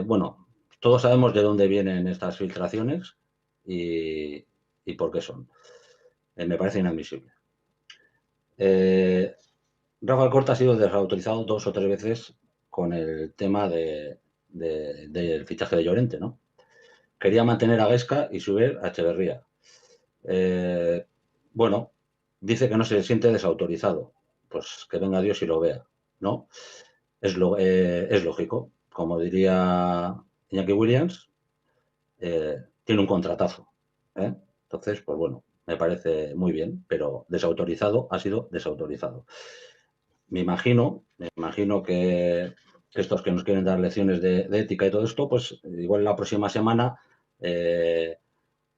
Bueno, todos sabemos de dónde vienen estas filtraciones y por qué son. Me parece inadmisible. Rafa Alcorta ha sido desautorizado 2 o 3 veces con el tema del fichaje de Llorente, ¿no? Quería mantener a Gaisca y subir a Echeverría. Bueno, dice que no se siente desautorizado. Pues que venga Dios y lo vea, ¿no? Es lógico. Como diría Iñaki Williams, tiene un contratazo. Entonces, pues bueno, me parece muy bien, pero desautorizado ha sido desautorizado. Me imagino que estos que nos quieren dar lecciones de ética y todo esto, pues igual la próxima semana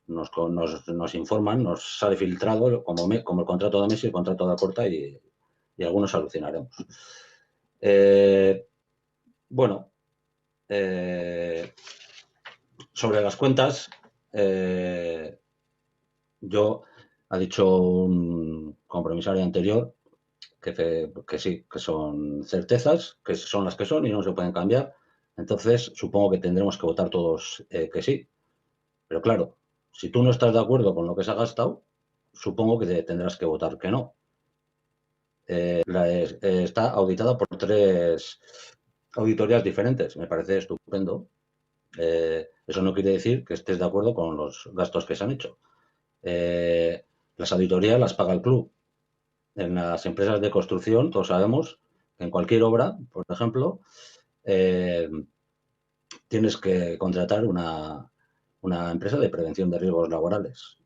nos informan, nos sale filtrado como el contrato de Messi, el contrato de Alcorta y algunos alucinaremos. Bueno, sobre las cuentas, yo ha dicho un compromisario anterior que sí, que son certezas, que son las que son y no se pueden cambiar. Entonces, supongo que tendremos que votar todos que sí. Pero claro, si tú no estás de acuerdo con lo que se ha gastado, supongo que tendrás que votar que no. Está auditada por 3 auditorías diferentes. Me parece estupendo. Eso no quiere decir que estés de acuerdo con los gastos que se han hecho. Las auditorías las paga el club. En las empresas de construcción, todos sabemos que en cualquier obra, por ejemplo, tienes que contratar una empresa de prevención de riesgos laborales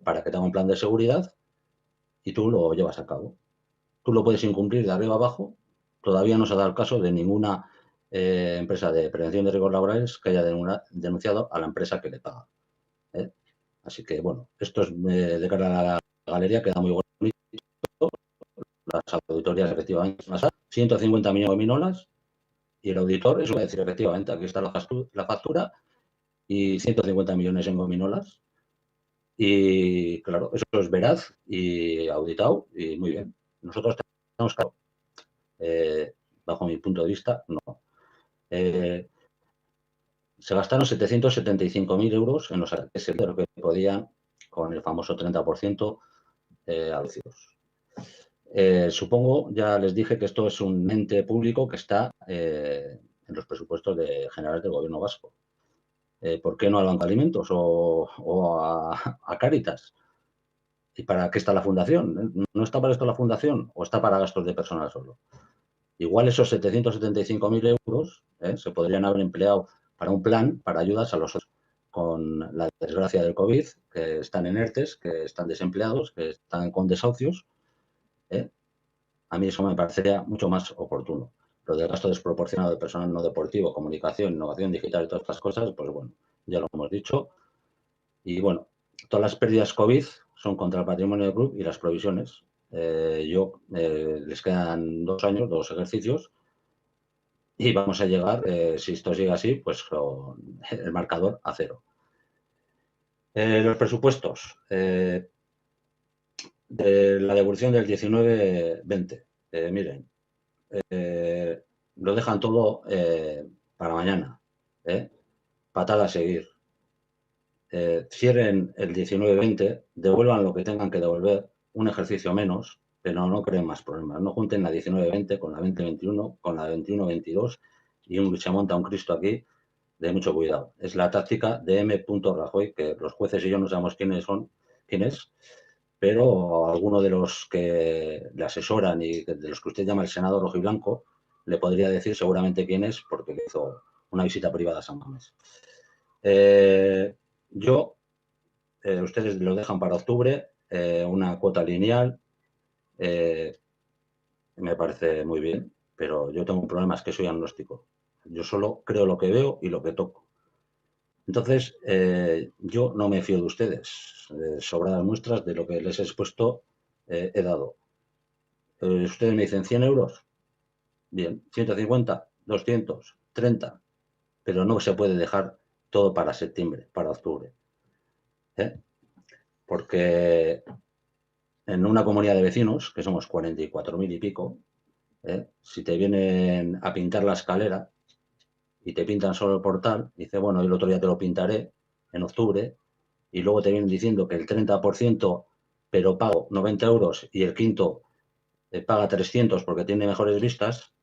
para que te haga un plan de seguridad y tú lo llevas a cabo. Tú lo puedes incumplir de arriba abajo. Todavía no se ha dado el caso de ninguna empresa de prevención de riesgos laborales que haya denunciado a la empresa que le paga. Así que, bueno, esto es de cara a la galería, queda muy bonito. Las auditorías, efectivamente, 150 millones de gominolas y el auditor, eso va a decir, efectivamente, aquí está la factura y 150 millones en gominolas. Y, claro, eso es veraz y auditado y muy bien. Nosotros tenemos claro, bajo mi punto de vista, no. Se gastaron 775.000 euros en los ataques de lo que podían con el famoso 30% a los ciegos. Supongo, ya les dije que esto es un ente público que está en los presupuestos generales del Gobierno vasco. ¿Por qué no al Banco de Alimentos o a Cáritas? ¿Y para qué está la fundación? ¿No está para esto la fundación o está para gastos de personal solo? Igual esos 775.000 euros se podrían haber empleado para un plan para ayudas a los otros con la desgracia del COVID, que están en ERTES, que están desempleados, que están con desahucios. A mí eso me parecería mucho más oportuno. Lo del gasto desproporcionado de personal no deportivo, comunicación, innovación digital y todas estas cosas, pues bueno, ya lo hemos dicho. Y bueno, todas las pérdidas COVID son contra el patrimonio del club y las provisiones. Les quedan 2 años, 2 ejercicios, y vamos a llegar, si esto sigue así, pues con el marcador a 0. Los presupuestos. De la devolución del 19-20. Miren, lo dejan todo para mañana. Patada a seguir. Cierren el 19-20, devuelvan lo que tengan que devolver, un ejercicio menos, pero no creen más problemas. No junten la 19-20 con la 20-21, con la 21-22 y se monta un Cristo aquí de mucho cuidado. Es la táctica de M. Rajoy, que los jueces y yo no sabemos quién es, pero alguno de los que le asesoran y de los que usted llama el Senado rojo y blanco le podría decir seguramente quién es, porque le hizo una visita privada a San Mamés. Ustedes lo dejan para octubre, una cuota lineal, me parece muy bien, pero yo tengo un problema, es que soy agnóstico. Yo solo creo lo que veo y lo que toco. Entonces, yo no me fío de ustedes. Sobradas muestras de lo que les he expuesto he dado. Ustedes me dicen 100 euros. Bien, 150, 200, 30. Pero no se puede dejar todo para septiembre, para octubre. Porque en una comunidad de vecinos, que somos 44.000 y pico, si te vienen a pintar la escalera y te pintan solo el portal, dice, bueno, el otro día te lo pintaré en octubre, y luego te vienen diciendo que el 30%, pero pago 90 euros y el quinto paga 300 porque tiene mejores vistas,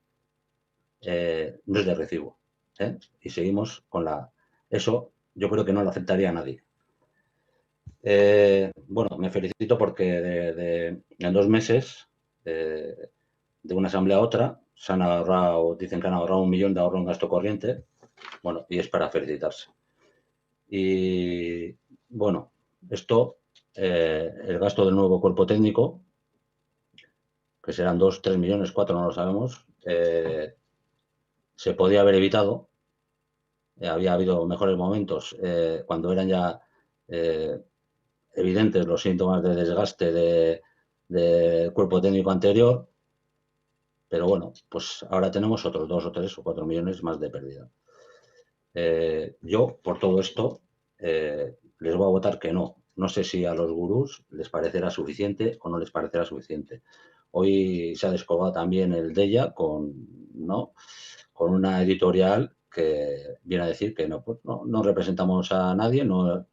no es de recibo. Y seguimos con eso, yo creo que no lo aceptaría nadie. Bueno, me felicito porque en 2 meses, de una asamblea a otra, se han ahorrado, dicen que han ahorrado 1 millón de ahorro en gasto corriente. Bueno, y es para felicitarse. Y bueno, esto, el gasto del nuevo cuerpo técnico, que serán 2, 3 millones, 4, no lo sabemos, se podía haber evitado. Había habido mejores momentos cuando eran ya evidentes los síntomas de desgaste del cuerpo técnico anterior, pero bueno, pues ahora tenemos otros 2 o 3 o 4 millones más de pérdida. Yo, por todo esto, les voy a votar que no. No sé si a los gurús les parecerá suficiente o no les parecerá suficiente. Hoy se ha descolgado también el Deia con una editorial que viene a decir que no representamos a nadie, no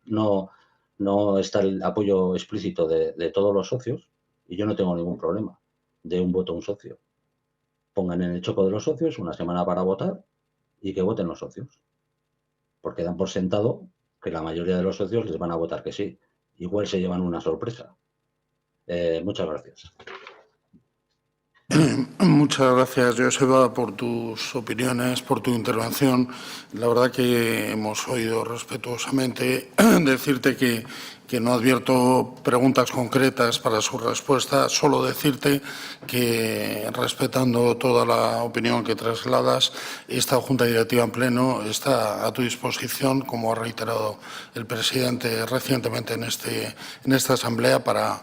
está el apoyo explícito de todos los socios, y yo no tengo ningún problema de un voto a un socio. Pongan en el choco de los socios una semana para votar y que voten los socios, porque dan por sentado que la mayoría de los socios les van a votar que sí. Igual se llevan una sorpresa. Muchas gracias. Muchas gracias, Joseba, por tus opiniones, por tu intervención. La verdad que hemos oído respetuosamente decirte que no advierto preguntas concretas para su respuesta, solo decirte que, respetando toda la opinión que trasladas, esta Junta Directiva en pleno está a tu disposición, como ha reiterado el presidente recientemente en esta asamblea, para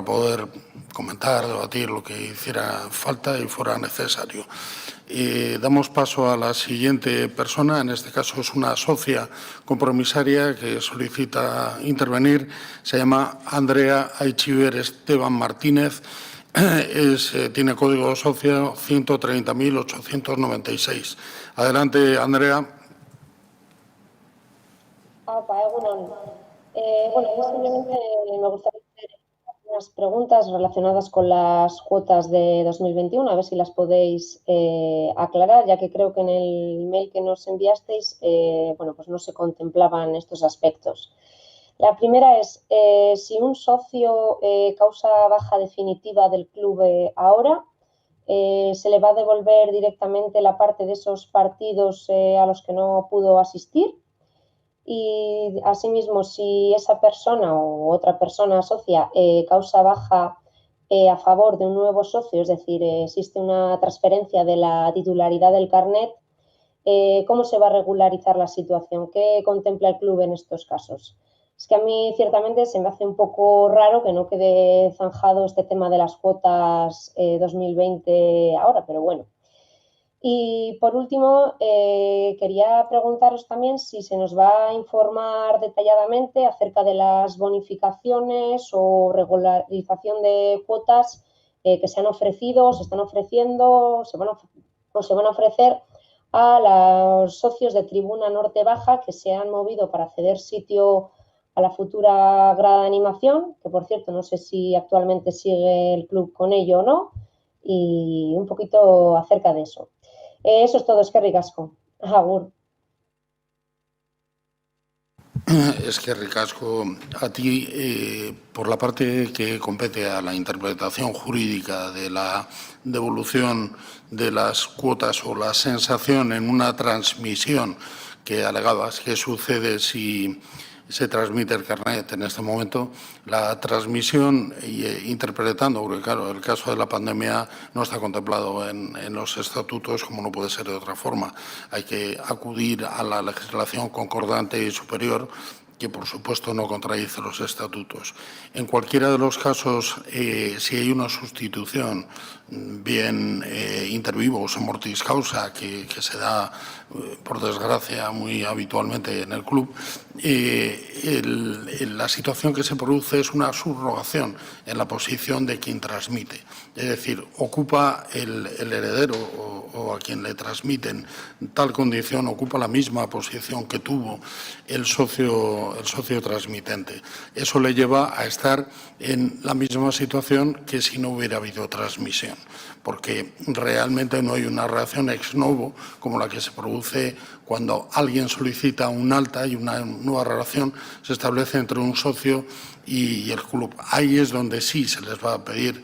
poder comentar, debatir lo que hiciera falta y fuera necesario. Damos paso a la siguiente persona, en este caso es una socia compromisaria que solicita intervenir, se llama Andrea Aichiver Esteban Martínez, tiene código socio 130.896. Adelante, Andrea. Bueno, a mí simplemente me gustaría hacer unas preguntas relacionadas con las cuotas de 2021, a ver si las podéis aclarar, ya que creo que en el mail que nos enviasteis, bueno, pues no se contemplaban estos aspectos. La primera es, si un socio causa baja definitiva del club ahora, ¿se le va a devolver directamente la parte de esos partidos a los que no pudo asistir? Y asimismo, si esa persona o otra persona socia causa baja a favor de un nuevo socio, es decir, existe una transferencia de la titularidad del carnet, ¿cómo se va a regularizar la situación? ¿Qué contempla el club en estos casos? Es que a mí ciertamente se me hace un poco raro que no quede zanjado este tema de las cuotas 2020 ahora, pero bueno. Y por último, quería preguntaros también si se nos va a informar detalladamente acerca de las bonificaciones o regularización de cuotas que se han ofrecido, se están ofreciendo o se van a ofrecer a los socios de Tribuna Norte Baja que se han movido para ceder sitio a la futura grada de animación, que por cierto no sé si actualmente sigue el club con ello o no, y un poquito acerca de eso. Eso es todo, eskerrik asko. Agur. Eskerrik asko. A ti, por la parte que compete a la interpretación jurídica de la devolución de las cuotas o la sensación en una transmisión que alegabas, ¿qué sucede si se transmite el carnet en este momento? La transmisión, interpretando, porque claro, el caso de la pandemia no está contemplado en los estatutos, como no puede ser de otra forma. Hay que acudir a la legislación concordante y superior, que por supuesto no contradice los estatutos. En cualquiera de los casos, si hay una sustitución, bien inter vivos o mortis causa, que se da, por desgracia, muy habitualmente en el club, la situación que se produce es una subrogación en la posición de quien transmite. Es decir, ocupa el heredero o a quien le transmiten tal condición, ocupa la misma posición que tuvo el socio transmitente. Eso le lleva a estar en la misma situación que si no hubiera habido transmisión, porque realmente no hay una reacción ex novo como la que se produce cuando alguien solicita un alta y una nueva relación se establece entre un socio y el club. Ahí es donde sí se les va a pedir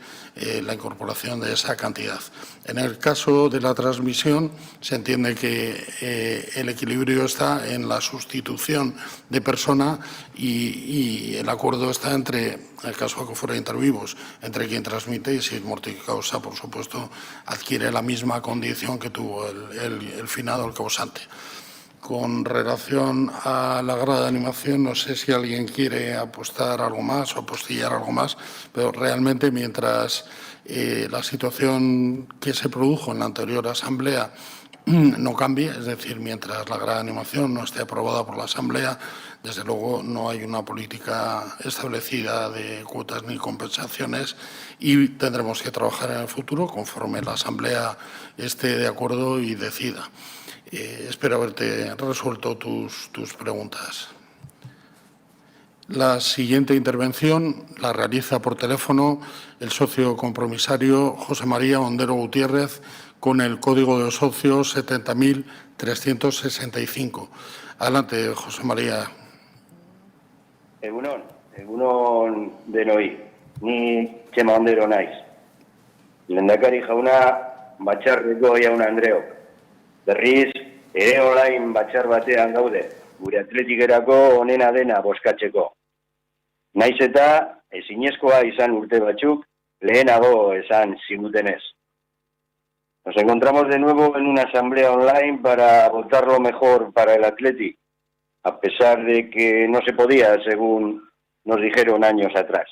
la incorporación de esa cantidad. En el caso de la transmisión, se entiende que el equilibrio está en la sustitución de persona y el acuerdo está entre, en el caso de que fuera intervivos, entre quien transmite y si es mortis causa, por supuesto, adquiere la misma condición que tuvo el finado, el causante. Con relación a la grada de animación, no sé si alguien quiere apostar algo más o apostillar algo más, pero realmente mientras la situación que se produjo en la anterior asamblea no cambie, es decir, mientras la grada de animación no esté aprobada por la asamblea, desde luego no hay una política establecida de cuotas ni compensaciones y tendremos que trabajar en el futuro conforme la asamblea esté de acuerdo y decida. Espero haberte resuelto tus preguntas. La siguiente intervención la realiza por teléfono el socio compromisario José María Ondero Gutiérrez con el código de socios 70.365. Adelante, José María. Egunon denoi, ni Txema Ondero naiz. Lehendakari jauna, batzarreko jaun Andreok. Berriz, ere online batzar batean gaude, gure atletikerako onena dena bozkatzeko. Naiz eta ezinezkoa izan urte batzuk, lehenago esan zigutenez. Nos encontramos de nuevo en una asamblea online para votar lo mejor para el Athletic, a pesar de que no se podía, según nos dijeron años atrás.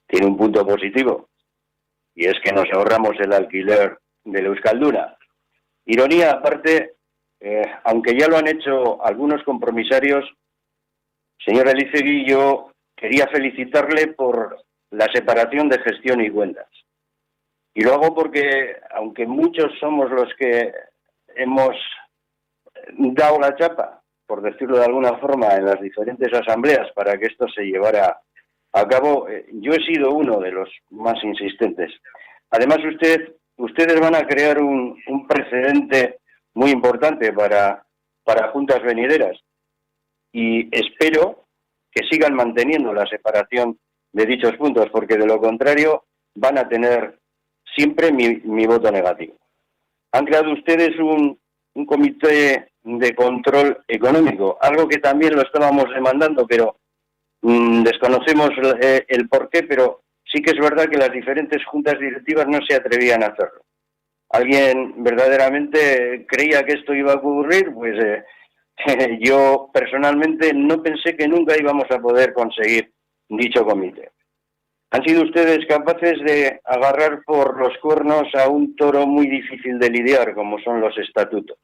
Tiene un punto positivo, y es que nos ahorramos el alquiler del Euskalduna. Ironía aparte, aunque ya lo han hecho algunos compromisarios, señor Elizegui, yo quería felicitarle por la separación de gestión y cuentas. Y lo hago porque, aunque muchos somos los que hemos dado la chapa por decirlo de alguna forma, en las diferentes asambleas para que esto se llevara a cabo, yo he sido uno de los más insistentes. Además, ustedes van a crear un precedente muy importante para juntas venideras y espero que sigan manteniendo la separación de dichos puntos, porque de lo contrario van a tener siempre mi voto negativo. Han creado ustedes un comité de control económico, algo que también lo estábamos demandando, pero desconocemos el porqué, pero sí que es verdad que las diferentes juntas directivas no se atrevían a hacerlo. ¿Alguien verdaderamente creía que esto iba a ocurrir? Pues yo personalmente no pensé que nunca íbamos a poder conseguir dicho comité. Han sido ustedes capaces de agarrar por los cuernos a un toro muy difícil de lidiar, como son los estatutos.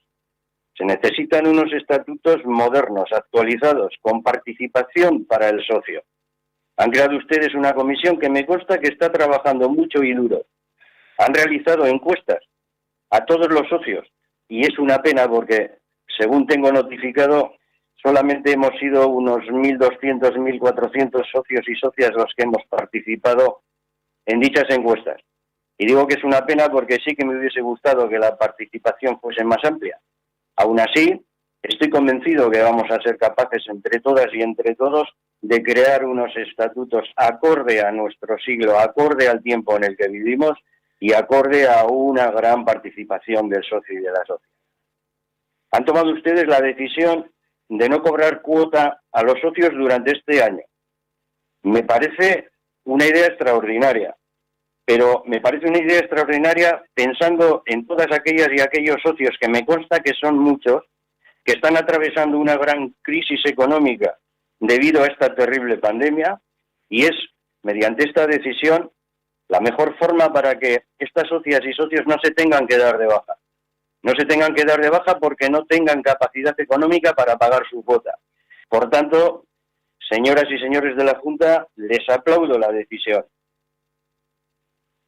Se necesitan unos estatutos modernos, actualizados, con participación para el socio. Han creado ustedes una comisión que me consta que está trabajando mucho y duro. Han realizado encuestas a todos los socios y es una pena porque, según tengo notificado, solamente hemos sido unos 1.200, 1.400 socios y socias los que hemos participado en dichas encuestas. Y digo que es una pena porque sí que me hubiese gustado que la participación fuese más amplia. Aún así, estoy convencido que vamos a ser capaces entre todas y entre todos de crear unos estatutos acorde a nuestro siglo, acorde al tiempo en el que vivimos y acorde a una gran participación del socio y de la socia. Han tomado ustedes la decisión de no cobrar cuota a los socios durante este año. Me parece una idea extraordinaria, pero me parece una idea extraordinaria pensando en todas aquellas y aquellos socios que me consta que son muchos, que están atravesando una gran crisis económica debido a esta terrible pandemia, y es, mediante esta decisión, la mejor forma para que estas socias y socios no se tengan que dar de baja. No se tengan que dar de baja porque no tengan capacidad económica para pagar su cuota. Por tanto, señoras y señores de la Junta, les aplaudo la decisión.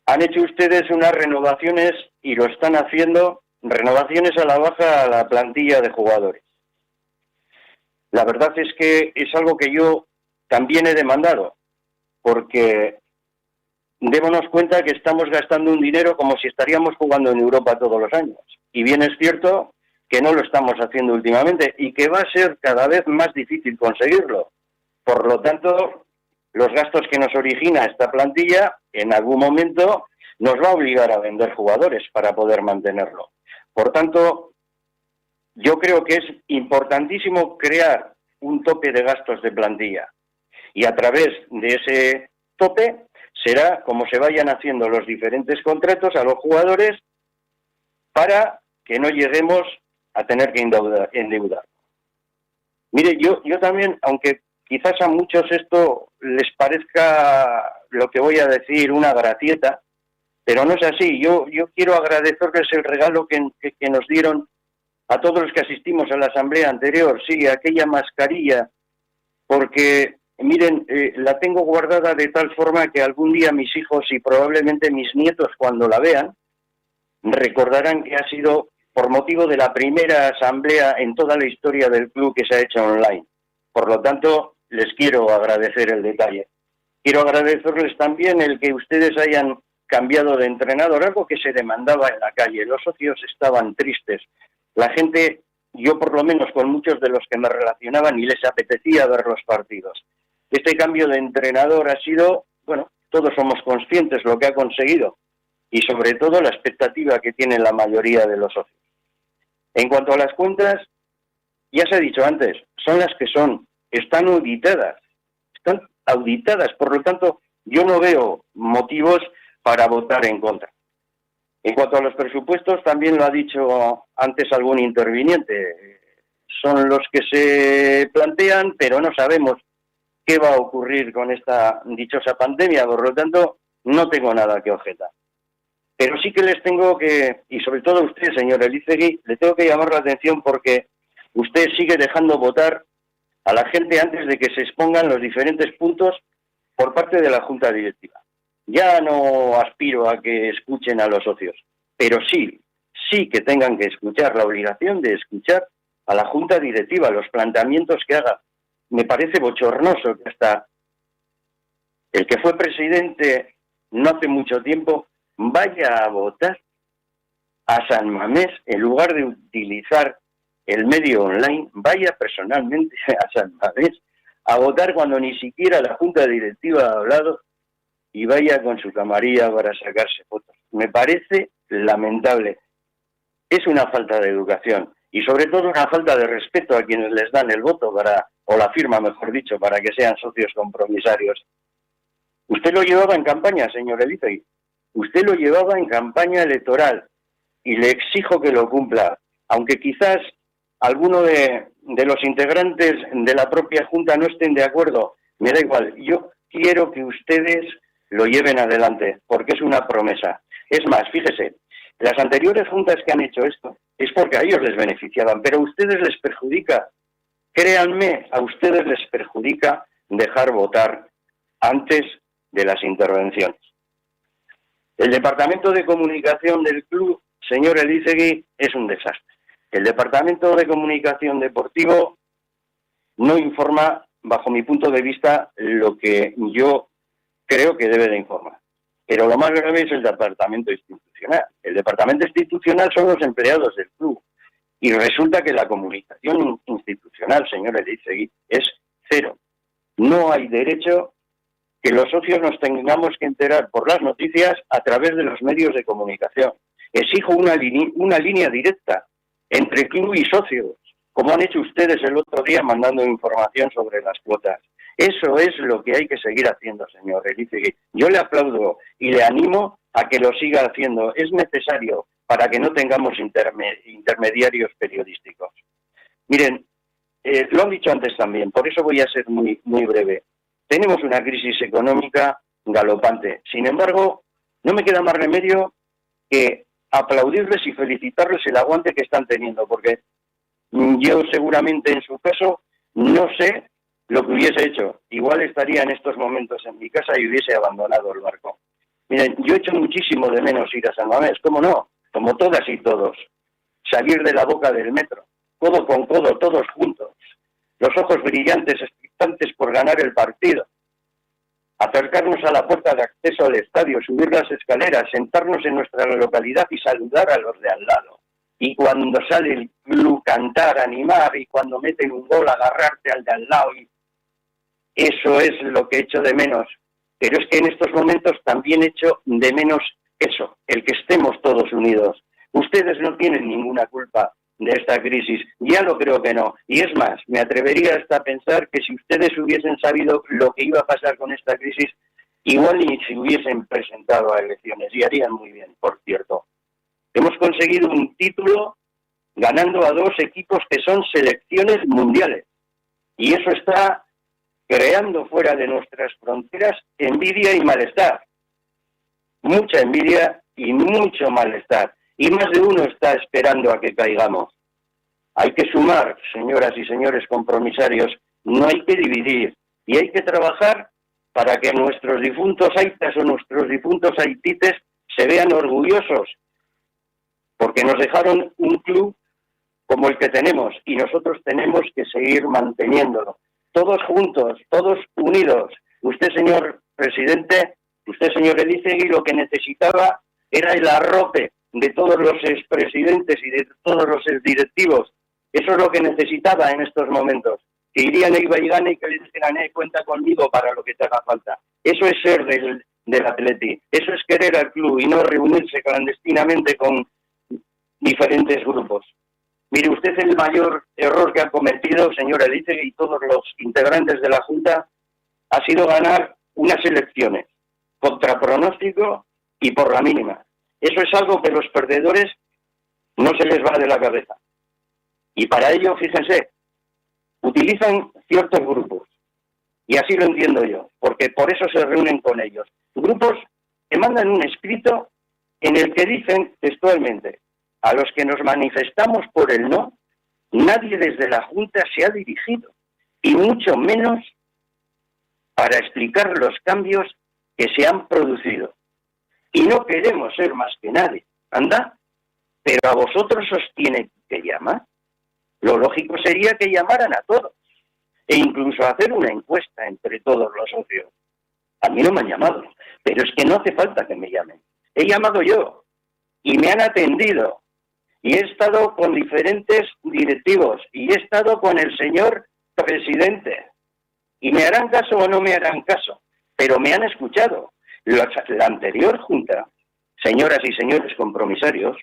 Han hecho ustedes unas renovaciones, y lo están haciendo, renovaciones a la baja a la plantilla de jugadores. La verdad es que es algo que yo también he demandado, porque démonos cuenta que estamos gastando un dinero como si estaríamos jugando en Europa todos los años. Y bien es cierto que no lo estamos haciendo últimamente y que va a ser cada vez más difícil conseguirlo. Por lo tanto, los gastos que nos origina esta plantilla en algún momento nos va a obligar a vender jugadores para poder mantenerlo. Por tanto, yo creo que es importantísimo crear un tope de gastos de plantilla y a través de ese tope será como se vayan haciendo los diferentes contratos a los jugadores para que no lleguemos a tener que endeudar. Mire, yo también, aunque quizás a muchos esto les parezca lo que voy a decir una gratieta, pero no es así. Yo quiero agradecerles el regalo que nos dieron a todos los que asistimos a la asamblea anterior, sí, aquella mascarilla, porque, miren, la tengo guardada de tal forma que algún día mis hijos y probablemente mis nietos, cuando la vean, recordarán que ha sido por motivo de la primera asamblea en toda la historia del club que se ha hecho online. Por lo tanto, les quiero agradecer el detalle. Quiero agradecerles también el que ustedes hayan cambiado de entrenador, algo que se demandaba en la calle. Los socios estaban tristes. La gente, yo por lo menos con muchos de los que me relacionaban, y les apetecía ver los partidos. Este cambio de entrenador ha sido, bueno, todos somos conscientes lo que ha conseguido y sobre todo la expectativa que tienen la mayoría de los socios. En cuanto a las cuentas, ya se ha dicho antes, son las que son, están auditadas, por lo tanto, yo no veo motivos para votar en contra. En cuanto a los presupuestos, también lo ha dicho antes algún interviniente, son los que se plantean, pero no sabemos qué va a ocurrir con esta dichosa pandemia, por lo tanto, no tengo nada que objetar. Pero sí que les tengo que, y sobre todo a usted, señor Elizegui, le tengo que llamar la atención porque usted sigue dejando votar a la gente antes de que se expongan los diferentes puntos por parte de la Junta Directiva. Ya no aspiro a que escuchen a los socios, pero sí que tengan que escuchar, la obligación de escuchar a la junta directiva, los planteamientos que haga. Me parece bochornoso que hasta el que fue presidente no hace mucho tiempo vaya a votar a San Mamés en lugar de utilizar el medio online, vaya personalmente a San Mamés a votar cuando ni siquiera la junta directiva ha hablado y vaya con su camarilla para sacarse fotos. Me parece lamentable. Es una falta de educación y sobre todo una falta de respeto a quienes les dan el voto o la firma, mejor dicho, para que sean socios compromisarios. Usted lo llevaba en campaña, señor Elizegui. Usted lo llevaba en campaña electoral y le exijo que lo cumpla, aunque quizás alguno de los integrantes de la propia Junta no estén de acuerdo. Me da igual, yo quiero que ustedes lo lleven adelante, porque es una promesa. Es más, fíjese, las anteriores juntas que han hecho esto es porque a ellos les beneficiaban, pero a ustedes les perjudica. Créanme, a ustedes les perjudica dejar votar antes de las intervenciones. El departamento de comunicación del club, señor Elizegui, es un desastre. El departamento de comunicación deportivo no informa, bajo mi punto de vista, lo que yo creo que debe de informar. Pero lo más grave es el departamento institucional. El departamento institucional son los empleados del club. Y resulta que la comunicación institucional, señor Elizegui, es cero. No hay derecho que los socios nos tengamos que enterar por las noticias a través de los medios de comunicación. Exijo una línea directa entre club y socios, como han hecho ustedes el otro día mandando información sobre las cuotas. Eso es lo que hay que seguir haciendo, señor Elizegui. Yo le aplaudo y le animo a que lo siga haciendo. Es necesario para que no tengamos intermediarios periodísticos. Miren, lo han dicho antes también, por eso voy a ser muy breve. Tenemos una crisis económica galopante. Sin embargo, no me queda más remedio que aplaudirles y felicitarles el aguante que están teniendo, porque yo seguramente en su caso no sé lo que hubiese hecho. Igual estaría en estos momentos en mi casa y hubiese abandonado el barco. Miren, yo echo muchísimo de menos ir a San Mamés, ¿cómo no? Como todas y todos. Salir de la boca del metro, codo con codo, todos juntos. Los ojos brillantes, expectantes por ganar el partido. Acercarnos a la puerta de acceso al estadio, subir las escaleras, sentarnos en nuestra localidad y saludar a los de al lado. Y cuando sale el club, cantar, animar, y cuando meten un gol, agarrarte al de al lado. Y eso es lo que echo de menos. Pero es que en estos momentos también echo de menos eso, el que estemos todos unidos. Ustedes no tienen ninguna culpa de esta crisis, ya lo creo que no. Y es más, me atrevería hasta a pensar que si ustedes hubiesen sabido lo que iba a pasar con esta crisis, igual ni se hubiesen presentado a elecciones, y harían muy bien, por cierto. Hemos conseguido un título ganando a dos equipos que son selecciones mundiales, y eso está creando fuera de nuestras fronteras envidia y malestar. Mucha envidia y mucho malestar. Y más de uno está esperando a que caigamos. Hay que sumar, señoras y señores compromisarios, no hay que dividir. Y hay que trabajar para que nuestros difuntos aitas o nuestros difuntos aitites se vean orgullosos, porque nos dejaron un club como el que tenemos y nosotros tenemos que seguir manteniéndolo. Todos juntos, todos unidos. Usted, señor presidente, usted, señor Elizegui, lo que necesitaba era el arrope de todos los expresidentes y de todos los exdirectivos. Eso es lo que necesitaba en estos momentos. Que irían a Ibaigane y que le dijeran, cuenta conmigo para lo que te haga falta. Eso es ser del Atleti. Eso es querer al club y no reunirse clandestinamente con diferentes grupos. Mire, usted el mayor error que ha cometido, señor Elizegui, y todos los integrantes de la Junta, ha sido ganar unas elecciones contra pronóstico y por la mínima. Eso es algo que los perdedores no se les va de la cabeza. Y para ello, fíjense, utilizan ciertos grupos. Y así lo entiendo yo, porque por eso se reúnen con ellos. Grupos que mandan un escrito en el que dicen textualmente: a los que nos manifestamos por el no, nadie desde la Junta se ha dirigido, y mucho menos para explicar los cambios que se han producido. Y no queremos ser más que nadie. Anda, pero a vosotros os tiene que llamar. Lo lógico sería que llamaran a todos e incluso hacer una encuesta entre todos los socios. A mí no me han llamado, pero es que no hace falta que me llamen. He llamado yo y me han atendido y he estado con diferentes directivos y he estado con el señor presidente y me harán caso o no me harán caso, pero me han escuchado. La anterior junta, señoras y señores compromisarios,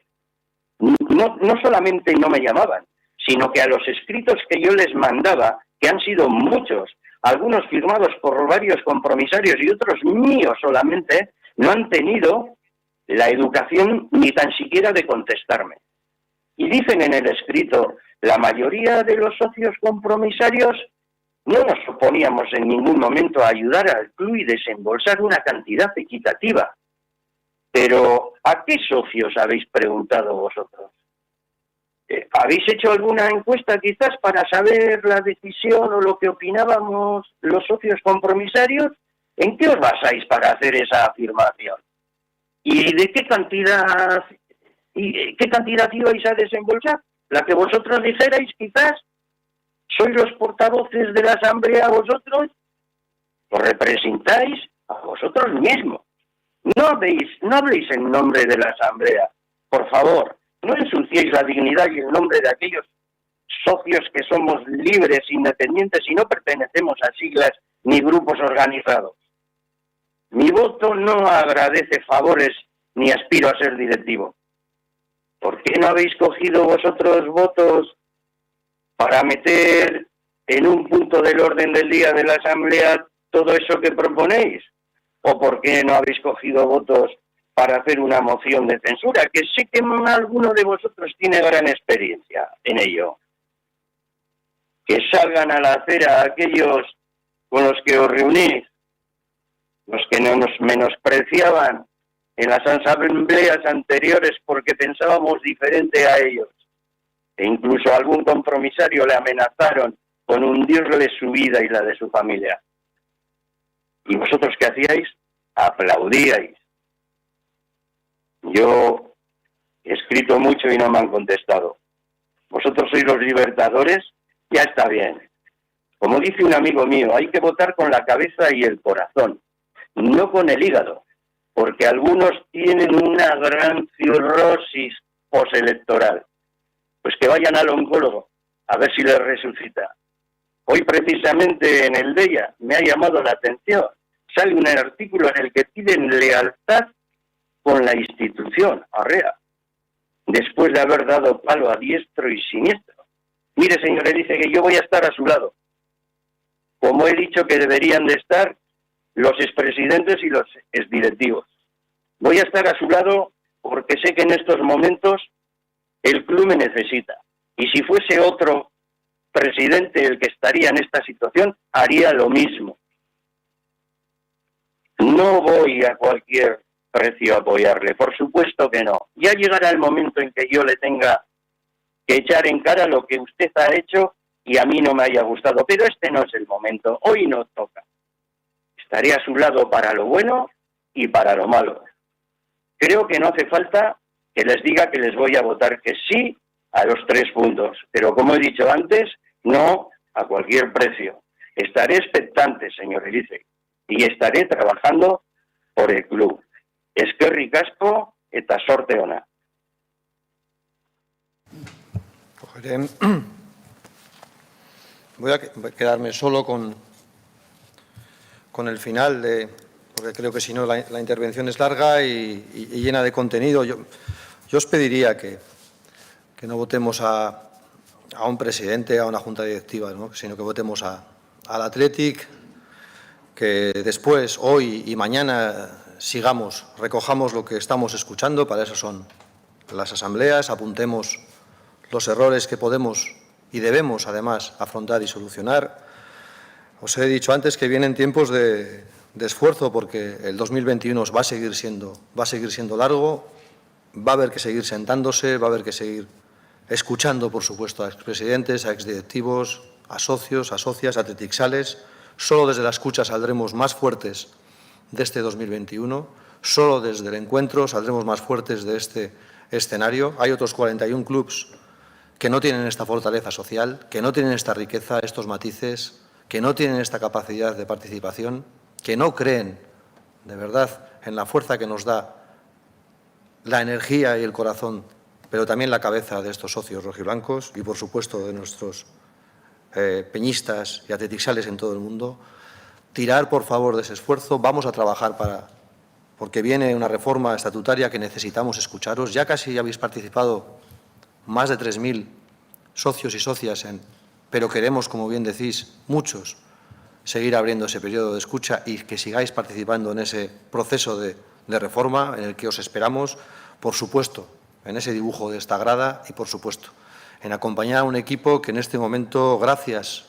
no solamente no me llamaban, sino que a los escritos que yo les mandaba, que han sido muchos, algunos firmados por varios compromisarios y otros míos solamente, no han tenido la educación ni tan siquiera de contestarme. Y dicen en el escrito, la mayoría de los socios compromisarios no nos oponíamos en ningún momento a ayudar al club y desembolsar una cantidad equitativa. Pero, ¿a qué socios habéis preguntado vosotros? ¿Habéis hecho alguna encuesta quizás para saber la decisión o lo que opinábamos los socios compromisarios? ¿En qué os basáis para hacer esa afirmación? ¿Y de qué cantidad ibais a desembolsar? ¿La que vosotros dijerais quizás? ¿Sois los portavoces de la Asamblea vosotros? ¿Os representáis a vosotros mismos? No habléis en nombre de la Asamblea. Por favor, no ensuciéis la dignidad y el nombre de aquellos socios que somos libres, independientes y no pertenecemos a siglas ni grupos organizados. Mi voto no agradece favores ni aspiro a ser directivo. ¿Por qué no habéis cogido vosotros votos para meter en un punto del orden del día de la Asamblea todo eso que proponéis? ¿O por qué no habéis cogido votos para hacer una moción de censura? Que sé que alguno de vosotros tiene gran experiencia en ello. Que salgan a la acera aquellos con los que os reunís, los que no nos menospreciaban en las asambleas anteriores porque pensábamos diferente a ellos. E incluso a algún compromisario le amenazaron con hundirle su vida y la de su familia. ¿Y vosotros qué hacíais? Aplaudíais. Yo he escrito mucho y no me han contestado. ¿Vosotros sois los libertadores? Ya está bien. Como dice un amigo mío, hay que votar con la cabeza y el corazón, no con el hígado, porque algunos tienen una gran cirrosis postelectoral. Pues que vayan al oncólogo, a ver si les resucita. Hoy precisamente en el DEIA me ha llamado la atención. Sale un artículo en el que piden lealtad con la institución, Arrea, después de haber dado palo a diestro y siniestro. Mire, señor, dice que yo voy a estar a su lado, como he dicho que deberían de estar los expresidentes y los exdirectivos. Voy a estar a su lado porque sé que en estos momentos el club me necesita. Y si fuese otro presidente el que estaría en esta situación, haría lo mismo. No voy a cualquier precio a apoyarle, por supuesto que no. Ya llegará el momento en que yo le tenga que echar en cara lo que usted ha hecho y a mí no me haya gustado. Pero este no es el momento, hoy no toca. Estaré a su lado para lo bueno y para lo malo. Creo que no hace falta que les diga que les voy a votar que sí a los 3 puntos. Pero como he dicho antes, no a cualquier precio. Estaré expectante, señor Elise, y estaré trabajando por el club. Eskerrik asko eta sorte ona. Voy a quedarme solo con el final, porque creo que si no la intervención es larga y llena de contenido. Yo os pediría que no votemos a un presidente, a una junta directiva, ¿no? Sino que votemos al Athletic, que después, hoy y mañana, recojamos lo que estamos escuchando. Para eso son las asambleas, apuntemos los errores que podemos y debemos, además, afrontar y solucionar. Os he dicho antes que vienen tiempos de esfuerzo, porque el 2021 va a seguir siendo largo, va a haber que seguir sentándose, va a haber que seguir escuchando, por supuesto, a expresidentes, a exdirectivos, a socios, a socias, a athletixales. Solo desde la escucha saldremos más fuertes de este 2021, solo desde el encuentro saldremos más fuertes de este escenario. Hay otros 41 clubs que no tienen esta fortaleza social, que no tienen esta riqueza, estos matices, que no tienen esta capacidad de participación, que no creen de verdad en la fuerza que nos da la energía y el corazón, pero también la cabeza de estos socios rojiblancos y, por supuesto, de nuestros peñistas y atletixales en todo el mundo. Tirar, por favor, de ese esfuerzo. Vamos a trabajar porque viene una reforma estatutaria que necesitamos escucharos. Ya casi habéis participado más de 3.000 socios y socias, pero queremos, como bien decís, muchos, seguir abriendo ese periodo de escucha y que sigáis participando en ese proceso de reforma en el que os esperamos, por supuesto, en ese dibujo de esta grada y, por supuesto, en acompañar a un equipo que en este momento, gracias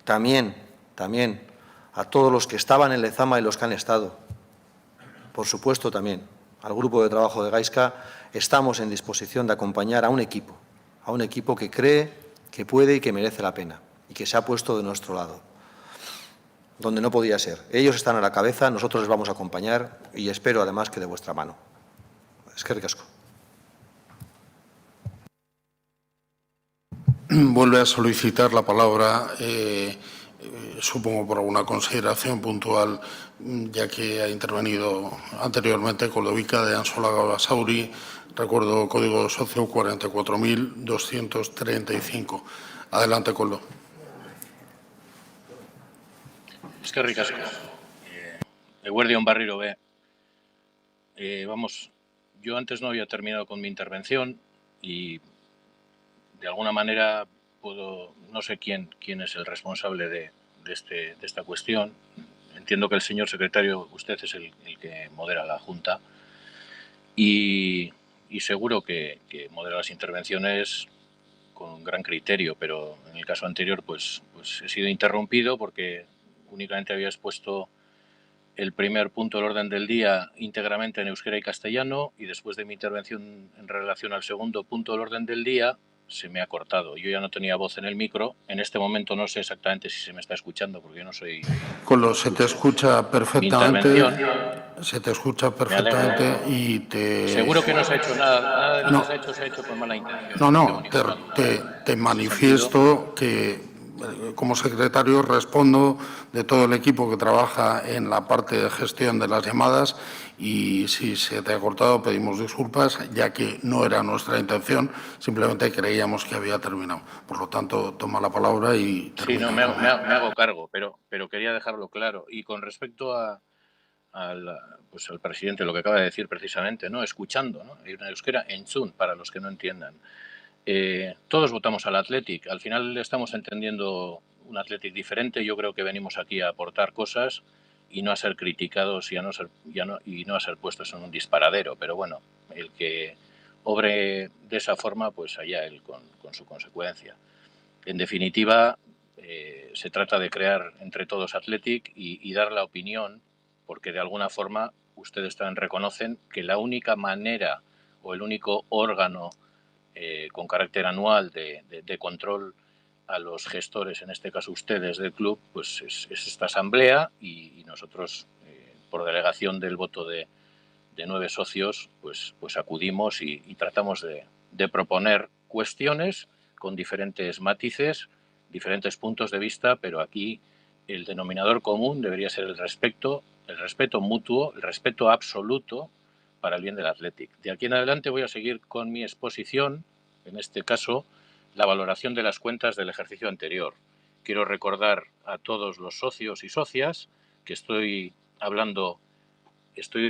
también a todos los que estaban en Lezama y los que han estado, por supuesto también al grupo de trabajo de Gaizka, estamos en disposición de acompañar a un equipo que cree, que puede y que merece la pena y que se ha puesto de nuestro lado, donde no podía ser. Ellos están a la cabeza, nosotros les vamos a acompañar y espero además que de vuestra mano. Eskerrik asko. Vuelve a solicitar la palabra, supongo por alguna consideración puntual, ya que ha intervenido anteriormente Koldovica de Ansolaga Basauri, recuerdo código socio 44.235. Adelante, Koldo. Eskerrik asko. Eguerdion Barriro B. Vamos, yo antes no había terminado con mi intervención y de alguna manera no sé quién es el responsable de esta cuestión. Entiendo que el señor secretario, usted es el que modera la Junta y seguro que modera las intervenciones con gran criterio, pero en el caso anterior pues he sido interrumpido porque únicamente había expuesto el primer punto del orden del día íntegramente en euskera y castellano y después de mi intervención en relación al segundo punto del orden del día se me ha cortado. Yo ya no tenía voz en el micro. En este momento no sé exactamente si se me está escuchando porque yo no soy... Koldo, se te escucha perfectamente. Se te escucha perfectamente y te... Seguro que no se ha hecho nada de lo que se ha hecho con mala intención. No, te manifiesto que como secretario respondo de todo el equipo que trabaja en la parte de gestión de las llamadas y si se te ha cortado pedimos disculpas, ya que no era nuestra intención, simplemente creíamos que había terminado. Por lo tanto, toma la palabra y termina. Sí, no, me hago cargo, pero quería dejarlo claro. Y con respecto al presidente, lo que acaba de decir precisamente, ¿no? Escuchando, ¿no? Hay una euskera entzun, para los que no entiendan. Todos votamos al Athletic. Al final estamos entendiendo un Athletic diferente. Yo creo que venimos aquí a aportar cosas y no a ser criticados y no a ser puestos en un disparadero. Pero bueno, el que obre de esa forma, pues allá él con su consecuencia. En definitiva, se trata de crear entre todos Athletic y dar la opinión, porque de alguna forma ustedes también reconocen que la única manera o el único órgano con carácter anual de control a los gestores, en este caso ustedes del club, pues es esta asamblea y nosotros, por delegación del voto de 9 socios, pues acudimos y tratamos de proponer cuestiones con diferentes matices, diferentes puntos de vista, pero aquí el denominador común debería ser el respeto mutuo, el respeto absoluto para el bien del Athletic. De aquí en adelante voy a seguir con mi exposición, en este caso, la valoración de las cuentas del ejercicio anterior. Quiero recordar a todos los socios y socias que estoy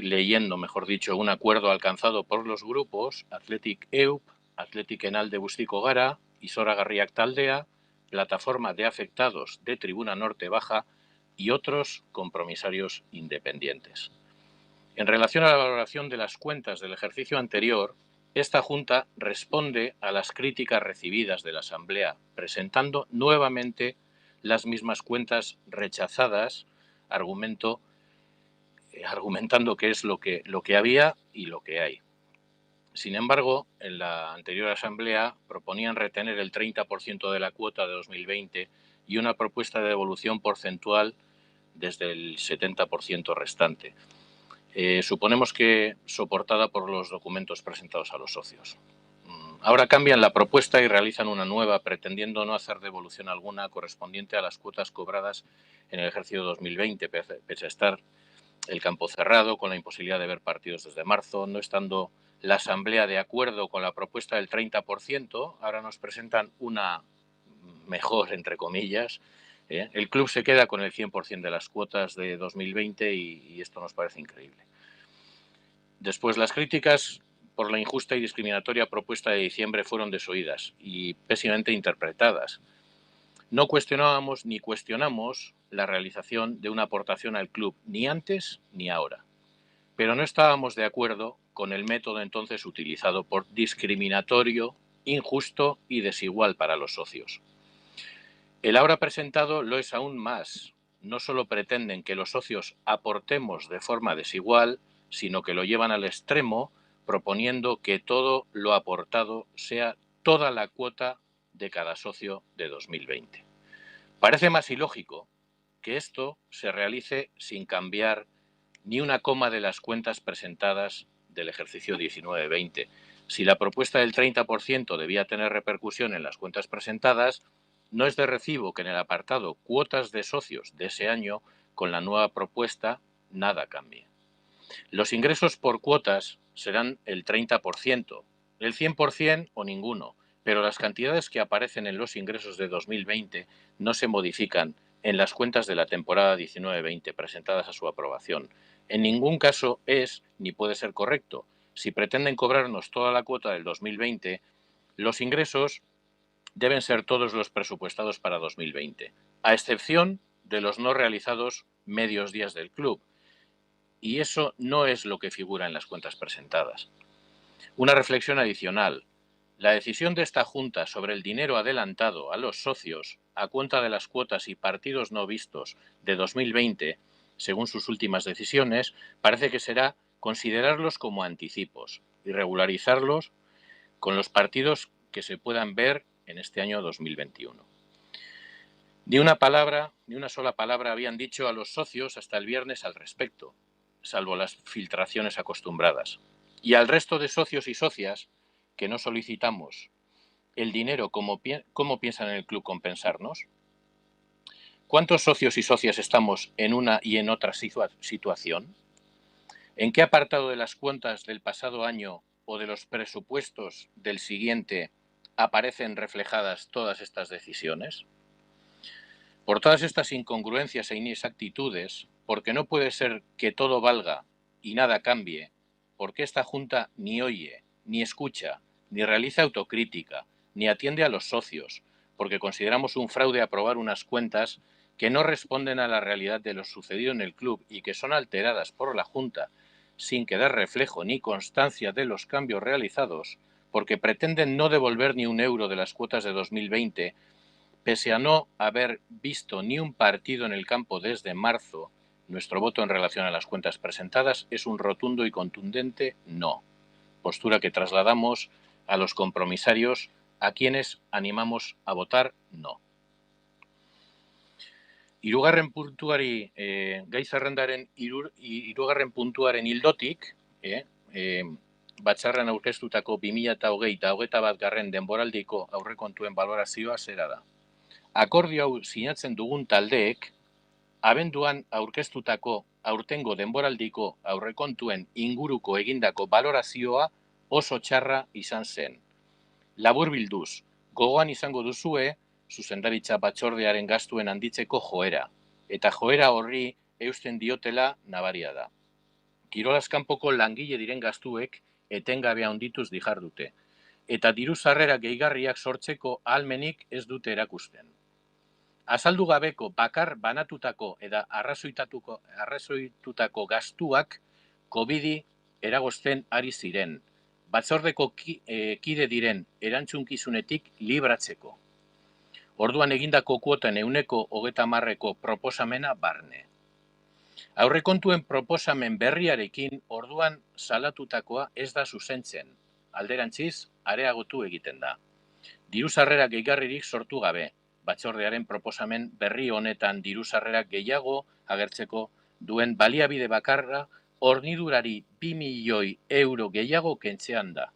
leyendo, mejor dicho, un acuerdo alcanzado por los grupos Athletic EUP, Athletic Enalde Bustiko Gara, Isora Garriak Taldea, Plataforma de Afectados de Tribuna Norte Baja y otros compromisarios independientes. En relación a la valoración de las cuentas del ejercicio anterior, esta Junta responde a las críticas recibidas de la Asamblea, presentando nuevamente las mismas cuentas rechazadas, argumentando qué es lo que había y lo que hay. Sin embargo, en la anterior Asamblea proponían retener el 30% de la cuota de 2020 y una propuesta de devolución porcentual desde el 70% restante. Suponemos que soportada por los documentos presentados a los socios. Ahora cambian la propuesta y realizan una nueva, pretendiendo no hacer devolución alguna correspondiente a las cuotas cobradas en el ejercicio 2020, pese a estar el campo cerrado, con la imposibilidad de ver partidos desde marzo, no estando la Asamblea de acuerdo con la propuesta del 30%, ahora nos presentan una mejor, entre comillas. El club se queda con el 100% de las cuotas de 2020 y esto nos parece increíble. Después, las críticas por la injusta y discriminatoria propuesta de diciembre fueron desoídas y pésimamente interpretadas. No cuestionábamos ni cuestionamos la realización de una aportación al club, ni antes ni ahora. Pero no estábamos de acuerdo con el método entonces utilizado por discriminatorio, injusto y desigual para los socios. El ahora presentado lo es aún más. No solo pretenden que los socios aportemos de forma desigual, sino que lo llevan al extremo, proponiendo que todo lo aportado sea toda la cuota de cada socio de 2020. Parece más ilógico que esto se realice sin cambiar ni una coma de las cuentas presentadas del ejercicio 19-20. Si la propuesta del 30% debía tener repercusión en las cuentas presentadas, no es de recibo que en el apartado cuotas de socios de ese año, con la nueva propuesta, nada cambie. Los ingresos por cuotas serán el 30%, el 100% o ninguno, pero las cantidades que aparecen en los ingresos de 2020 no se modifican en las cuentas de la temporada 19-20 presentadas a su aprobación. En ningún caso es ni puede ser correcto. Si pretenden cobrarnos toda la cuota del 2020, los ingresos deben ser todos los presupuestados para 2020, a excepción de los no realizados medios días del club. Y eso no es lo que figura en las cuentas presentadas. Una reflexión adicional. La decisión de esta Junta sobre el dinero adelantado a los socios a cuenta de las cuotas y partidos no vistos de 2020, según sus últimas decisiones, parece que será considerarlos como anticipos y regularizarlos con los partidos que se puedan ver en este año 2021. Ni una sola palabra habían dicho a los socios hasta el viernes al respecto, salvo las filtraciones acostumbradas. Y al resto de socios y socias que no solicitamos el dinero, ¿cómo piensan en el club compensarnos? ¿Cuántos socios y socias estamos en una y en otra situación? ¿En qué apartado de las cuentas del pasado año o de los presupuestos del siguiente aparecen reflejadas todas estas decisiones? Por todas estas incongruencias e inexactitudes, porque no puede ser que todo valga y nada cambie, porque esta Junta ni oye, ni escucha, ni realiza autocrítica, ni atiende a los socios, porque consideramos un fraude aprobar unas cuentas que no responden a la realidad de lo sucedido en el club y que son alteradas por la Junta sin que dar reflejo ni constancia de los cambios realizados, porque pretenden no devolver ni un euro de las cuotas de 2020, pese a no haber visto ni un partido en el campo desde marzo. Nuestro voto en relación a las cuentas presentadas es un rotundo y contundente no, postura que trasladamos a los compromisarios, a quienes animamos a votar no. Hirugarren puntuari, gai zerrendaren hirugarren puntuaren ildotik, batzarrean aurkeztutako 2020 eta 2021 denboraldiko aurrekontuen balorazioa zera da. Akordio hau sinatzen dugun taldeek, abenduan aurkeztutako aurtengo denboraldiko aurrekontuen inguruko egindako balorazioa oso txarra izan zen. Laburbilduz, gogoan izango duzue, zuzendaritza batzordearen gastuen handitzeko joera, eta joera horri eusten diotela nabaria da. Kirolaz kanpoko langile diren gastuek etengabe handituz dihardute, eta diru sarrera gehigarriak sortzeko ahalmenik ez dute erakusten. Azaldu gabeko bakar banatutako eta arrazoitutako gastuak COVID-i eragozten ari ziren, batzordeko kide diren erantzunkizunetik libratzeko. Orduan egindako kuoten 30%ko proposamena barne. Aurrekontuen proposamen berriarekin orduan salatutakoa ez da zuzentzen, alderantziz areagotu egiten da. Diru sarrera gehigarririk sortu gabe, batzordearen proposamen berri honetan diru sarrerak gehiago agertzeko duen baliabide bakarra hornidurari 2 milioi euro gehiago kentzean da.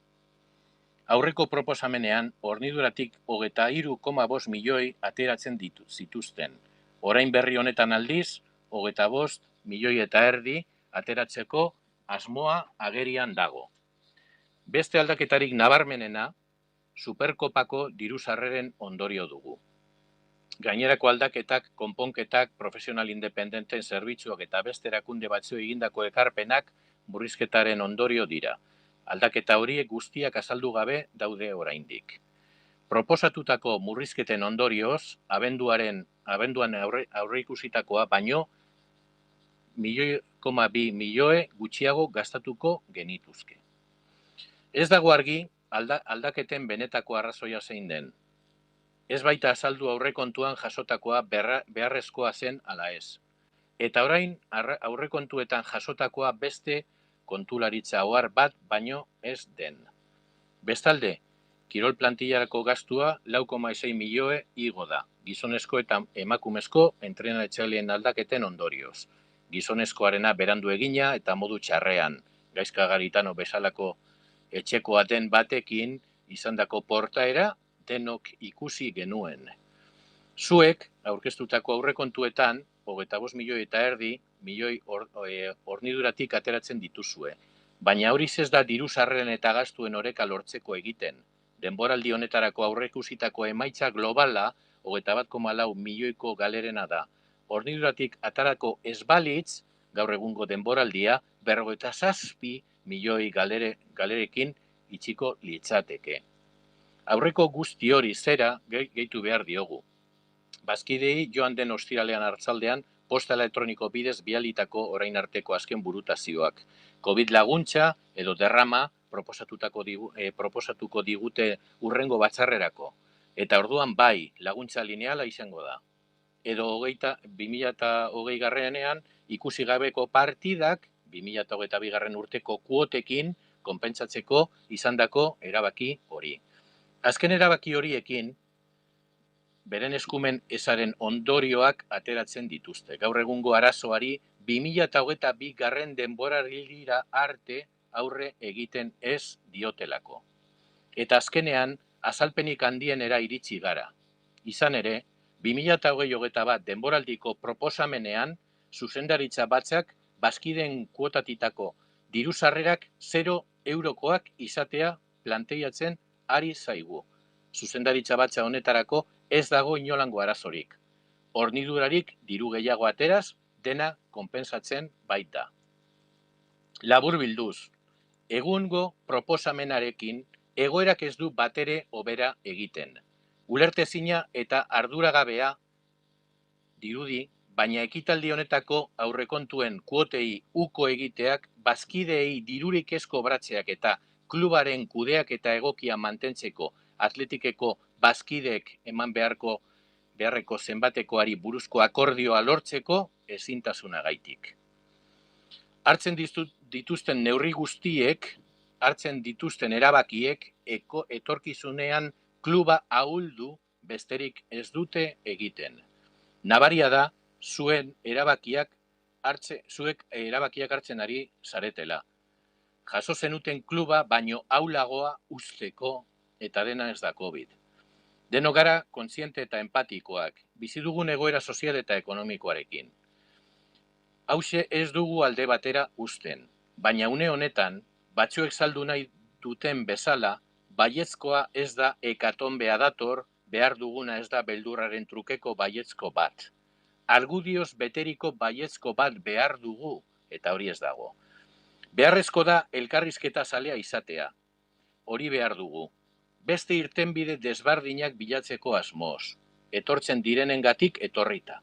Aurreko proposamenean, horniduratik 23,5 milioi ateratzen zituzten. Orain berri honetan aldiz, 25,5 milioi ateratzeko asmoa agerian dago. Beste aldaketarik nabarmenena, Superkopako diru-sarreren ondorio dugu. Gainerako aldaketak, konponketak, profesional independenten zerbitzuak eta beste erakunde batzu egindako ekarpenak murrizketaren ondorio dira. Aldaketa horiek guztiak azaldu gabe daude oraindik. Proposatutako murrizketen ondorioz, abenduan aurreikusitakoa baino 1,2 milioi gutxiago gastatuko genituzke. Ez dago argi aldaketen benetako arrazoia zein den. Ez baita azaldu aurrekontuan jasotakoa beharrezkoa zen ala ez. Eta orain aurrekontuetan jasotakoa beste kontularitza ohar bat baino ez den. Bestalde, kirol plantillarako gastua 4,6 milioi igo da, gizonezko eta emakumezko entrenatzaileen aldaketen ondorioz. Gizonezkoarena berandu egina eta modu txarrean, Gaizka Garitano bezalako etxekoa den batekin izandako portaera denok ikusi genuen. Zuek, aurkeztutako aurrekontuetan, 25,5 milioi horniduratik ateratzen dituzue. Baina hori ez da diru-sarreren eta gastuen oreka lortzeko egiten. Denboraldi honetarako aurreikusitako emaitza globala 21,4 milioiko galerena da. Horniduratik atarako ez balitz, gaur egungo denboraldia, 57 milioi galerekin itxiko litzateke. Aurreko guzti hori zera gehitu behar diogu. Bazkidei joan den ostiralean arratsaldean posta elektroniko bidez bialitako orain arteko azken burutazioak. COVID laguntza edo derrama proposatuko digute urrengo batzarrerako. Eta orduan bai, laguntza lineala izango da. Edo 2020 garrenean ikusi gabeko partidak 2022 urteko kuotekin konpentsatzeko izandako erabaki hori. Azken erabaki horiekin, beren eskumen ezaren ondorioak ateratzen dituzte. Gaur egungo arazoari 2022 garren denboraldira arte aurre egiten ez diotelako. Eta azkenean, azalpenik handienera iritsi gara. Izan ere, 2021 denboraldiko proposamenean, zuzendaritza batzak bazkideen kuotatitako diru-sarrerak 0 eurokoak izatea planteiatzen ari zaigu. Zuzendaritza batza honetarako ez dago inolango arazorik. Hornidurarik diru gehiago ateraz, dena konpensatzen baita. Laburbilduz, egungo proposamenarekin egoerak ez du batere hobera egiten. Ulertezina eta arduragabea dirudi, baina ekitaldi honetako aurrekontuen kuotei uko egiteak bazkideei dirurik ez kobratzeak eta klubaren kudeak eta egokia mantentzeko atletikeko bazkideek eman beharreko zenbatekoari buruzko akordioa lortzeko ezintasunagaitik. Hartzen dituzten neurri guztiek, hartzen dituzten erabakiek etorkizunean kluba ahuldu besterik ez dute egiten. Nabaria da, zuek erabakiak hartzen ari zaretela. Jaso zenuten kluba baino ahulagoa usteko eta dena ez da COVID. Deno gara kontziente eta empatikoak, bizi dugun egoera sozial eta ekonomikoarekin. Hauxe ez dugu alde batera uzten, baina une honetan, batzuek saldu nahi duten bezala, baiezkoa ez da hekatombea dator, behar duguna ez da beldurraren trukeko baiezko bat. Argudioz beteriko baiezko bat behar dugu, eta hori ez dago. Beharrezko da elkarrizketa zalea izatea. Hori behar dugu. Beste irtenbide desbardinak bilatzeko asmoz. Etortzen direnengatik etorrita.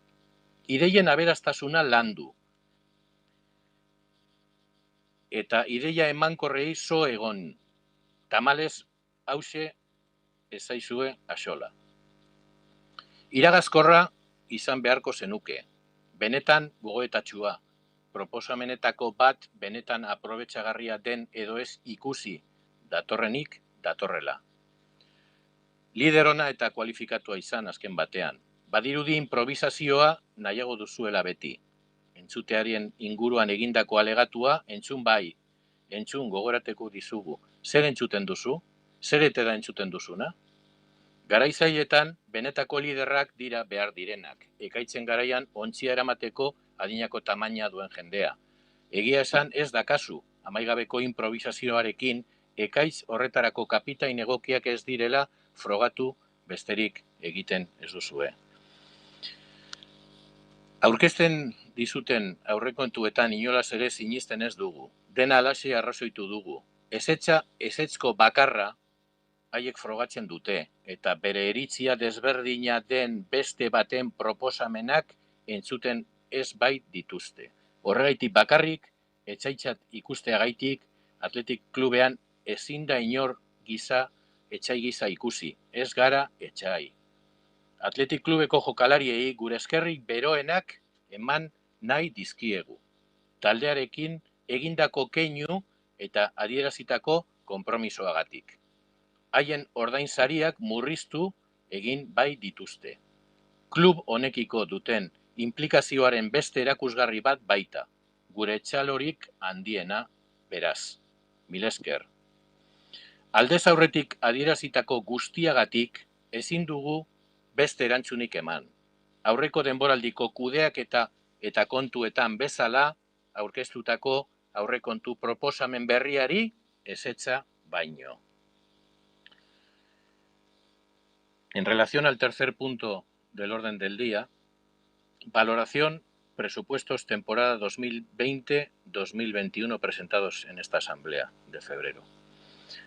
Ideien aberastasuna landu. Eta ideia emankorrei zo egon. Tamalez, hause ezaizue axola. Iragazkorra izan beharko zenuke. Benetan gogoetatxua. Proposamenetako bat benetan aprobetxagarria den edo ez ikusi, datorrenik datorrela. Liderona eta kualifikatua izan azken batean. Badirudi improvisazioa nahiago duzuela beti. Entzutearien inguruan egindako alegatua entzun bai, entzun gogorateko dizugu. Zer entzuten duzu? Zer ete da entzuten duzuna? Garaizailetan benetako liderrak dira behar direnak, ekaitzen garaian ontzia eramateko adinako tamaina duen jendea. Egia esan ez da kasu, amaigabeko improvisazioarekin ekaitz horretarako kapitain egokiak ez direla frogatu besterik egiten ez duzue. Aurkezten dizuten aurrekontuetan inolaz ere sinisten ez dugu. Dena alaxe arrazoitu dugu. Ezetzko bakarra haiek frogatzen dute, eta bere iritzia desberdina den beste baten proposamenak entzuten ez bait dituzte. Horregaitik bakarrik, etxaitzat ikusteagaitik, Athletic Klubean ezin da inor etxai giza ikusi, ez gara etxai. Athletic Klubeko jokalariei gure eskerrik beroenak eman nahi dizkiegu. Taldearekin egindako keinu eta adierazitako konpromisoagatik. Haien ordainsariak murriztu egin bai dituzte. Klub honekiko duten implikazioaren beste erakusgarri bat baita, gure txalorik handiena beraz. Mil esker. Aldez aurretik adierazitako guztiagatik ezin dugu beste erantzunik eman. Aurreko denboraldiko kudeak eta kontuetan bezala aurkeztutako aurrekontu proposamen berriari ezetza baino. En relación al tercer punto del orden del día, valoración, presupuestos temporada 2020-2021 presentados en esta asamblea de febrero.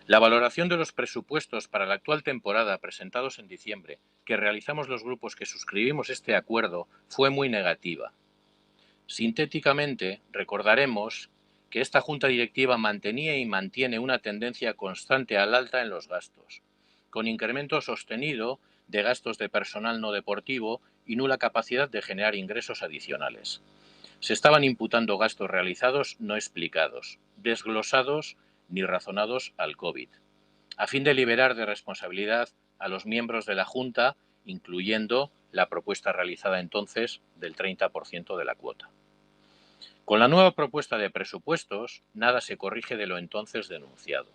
La valoración de los presupuestos para la actual temporada presentados en diciembre, que realizamos los grupos que suscribimos este acuerdo, fue muy negativa. Sintéticamente, recordaremos que esta Junta Directiva mantenía y mantiene una tendencia constante al alta en los gastos, con incremento sostenido de gastos de personal no deportivo y nula capacidad de generar ingresos adicionales. Se estaban imputando gastos realizados no explicados, desglosados ni razonados al COVID, a fin de liberar de responsabilidad a los miembros de la Junta, incluyendo la propuesta realizada entonces del 30% de la cuota. Con la nueva propuesta de presupuestos, nada se corrige de lo entonces denunciado.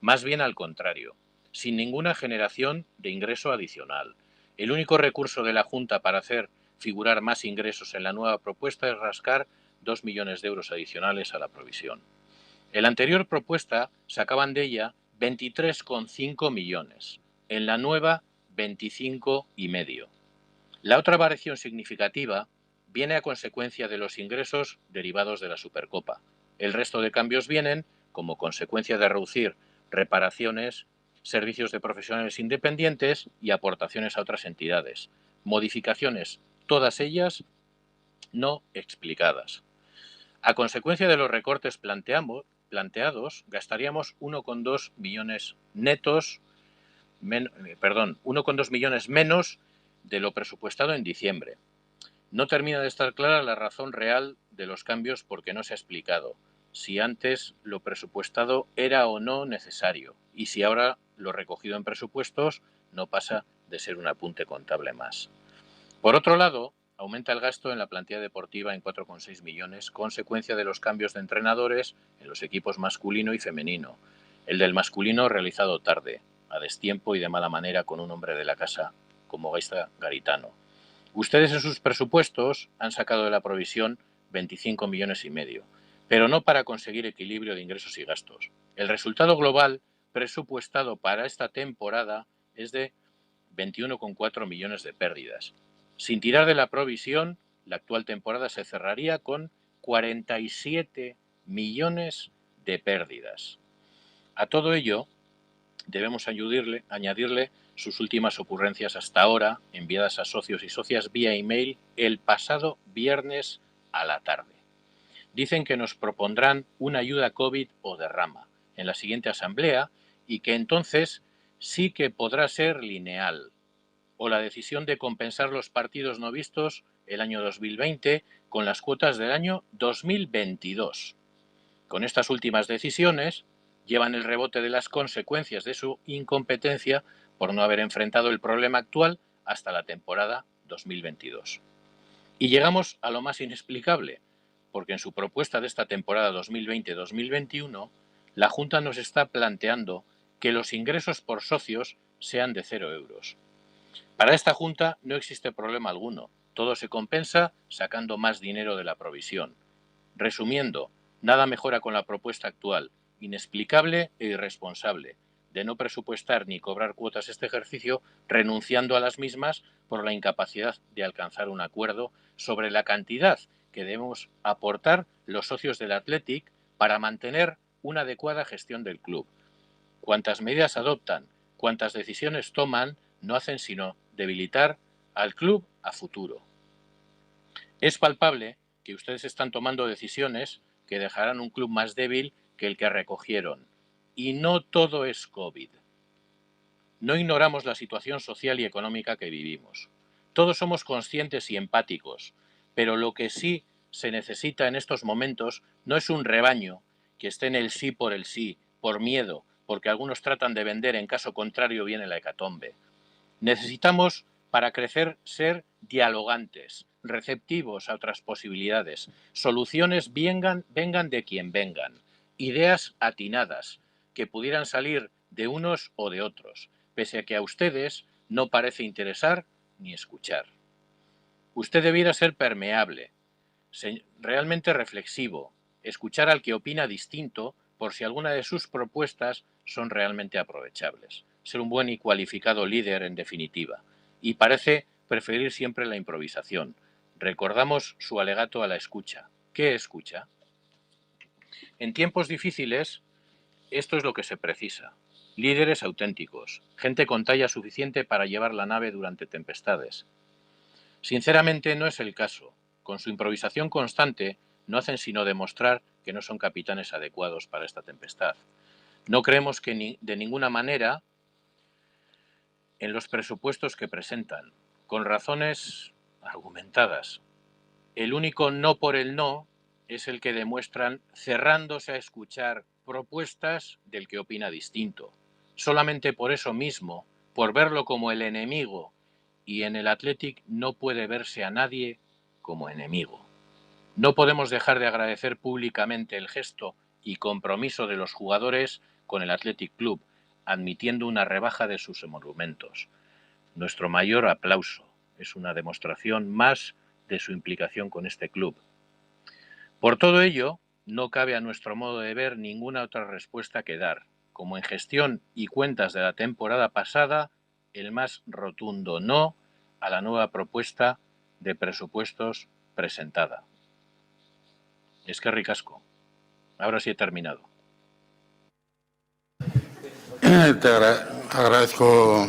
Más bien al contrario, sin ninguna generación de ingreso adicional. El único recurso de la Junta para hacer figurar más ingresos en la nueva propuesta es rascar 2 millones de euros adicionales a la provisión. En la anterior propuesta sacaban de ella 23,5 millones, en la nueva 25,5. La otra variación significativa viene a consecuencia de los ingresos derivados de la Supercopa. El resto de cambios vienen como consecuencia de reducir reparaciones, servicios de profesionales independientes y aportaciones a otras entidades. Modificaciones, todas ellas no explicadas. A consecuencia de los recortes planteados, gastaríamos 1,2 millones netos, 1,2 millones menos de lo presupuestado en diciembre. No termina de estar clara la razón real de los cambios porque no se ha explicado si antes lo presupuestado era o no necesario y si ahora lo recogido en presupuestos no pasa de ser un apunte contable más. Por otro lado, aumenta el gasto en la plantilla deportiva en 4,6 millones, consecuencia de los cambios de entrenadores en los equipos masculino y femenino. El del masculino realizado tarde, a destiempo y de mala manera con un hombre de la casa como Gaizta Garitano. Ustedes en sus presupuestos han sacado de la provisión 25,5 millones, pero no para conseguir equilibrio de ingresos y gastos. El resultado global presupuestado para esta temporada es de 21,4 millones de pérdidas. Sin tirar de la provisión, la actual temporada se cerraría con 47 millones de pérdidas. A todo ello, debemos añadirle sus últimas ocurrencias hasta ahora, enviadas a socios y socias vía email el pasado viernes a la tarde. Dicen que nos propondrán una ayuda COVID o derrama en la siguiente asamblea y que entonces sí que podrá ser lineal, o la decisión de compensar los partidos no vistos el año 2020 con las cuotas del año 2022. Con estas últimas decisiones llevan el rebote de las consecuencias de su incompetencia por no haber enfrentado el problema actual hasta la temporada 2022. Y llegamos a lo más inexplicable, porque en su propuesta de esta temporada 2020-2021, la Junta nos está planteando que los ingresos por socios sean de 0 euros. Para esta Junta no existe problema alguno. Todo se compensa sacando más dinero de la provisión. Resumiendo, nada mejora con la propuesta actual, inexplicable e irresponsable, de no presupuestar ni cobrar cuotas este ejercicio, renunciando a las mismas por la incapacidad de alcanzar un acuerdo sobre la cantidad que debemos aportar los socios del Athletic para mantener una adecuada gestión del club. Cuantas medidas adoptan, cuantas decisiones toman, no hacen sino debilitar al club a futuro. Es palpable que ustedes están tomando decisiones que dejarán un club más débil que el que recogieron. Y no todo es COVID. No ignoramos la situación social y económica que vivimos. Todos somos conscientes y empáticos, pero lo que sí se necesita en estos momentos no es un rebaño que esté en el sí, por miedo, porque algunos tratan de vender, en caso contrario viene la hecatombe. Necesitamos, para crecer, ser dialogantes, receptivos a otras posibilidades. Soluciones vengan de quien vengan. Ideas atinadas, que pudieran salir de unos o de otros, pese a que a ustedes no parece interesar ni escuchar. Usted debiera ser permeable, realmente reflexivo, escuchar al que opina distinto por si alguna de sus propuestas son realmente aprovechables. Ser un buen y cualificado líder, en definitiva. Y parece preferir siempre la improvisación. Recordamos su alegato a la escucha. ¿Qué escucha? En tiempos difíciles, esto es lo que se precisa. Líderes auténticos, gente con talla suficiente para llevar la nave durante tempestades. Sinceramente, no es el caso. Con su improvisación constante, no hacen sino demostrar que no son capitanes adecuados para esta tempestad. No creemos que de ninguna manera en los presupuestos que presentan, con razones argumentadas. El único no por el no es el que demuestran cerrándose a escuchar propuestas del que opina distinto. Solamente por eso mismo, por verlo como el enemigo, y en el Athletic no puede verse a nadie como enemigo. No podemos dejar de agradecer públicamente el gesto y compromiso de los jugadores con el Athletic Club, admitiendo una rebaja de sus emolumentos. Nuestro mayor aplauso es una demostración más de su implicación con este club. Por todo ello, no cabe a nuestro modo de ver ninguna otra respuesta que dar, como en gestión y cuentas de la temporada pasada, el más rotundo no a la nueva propuesta de presupuestos presentada. Eskerrik asko. Ahora sí he terminado. Te agradezco,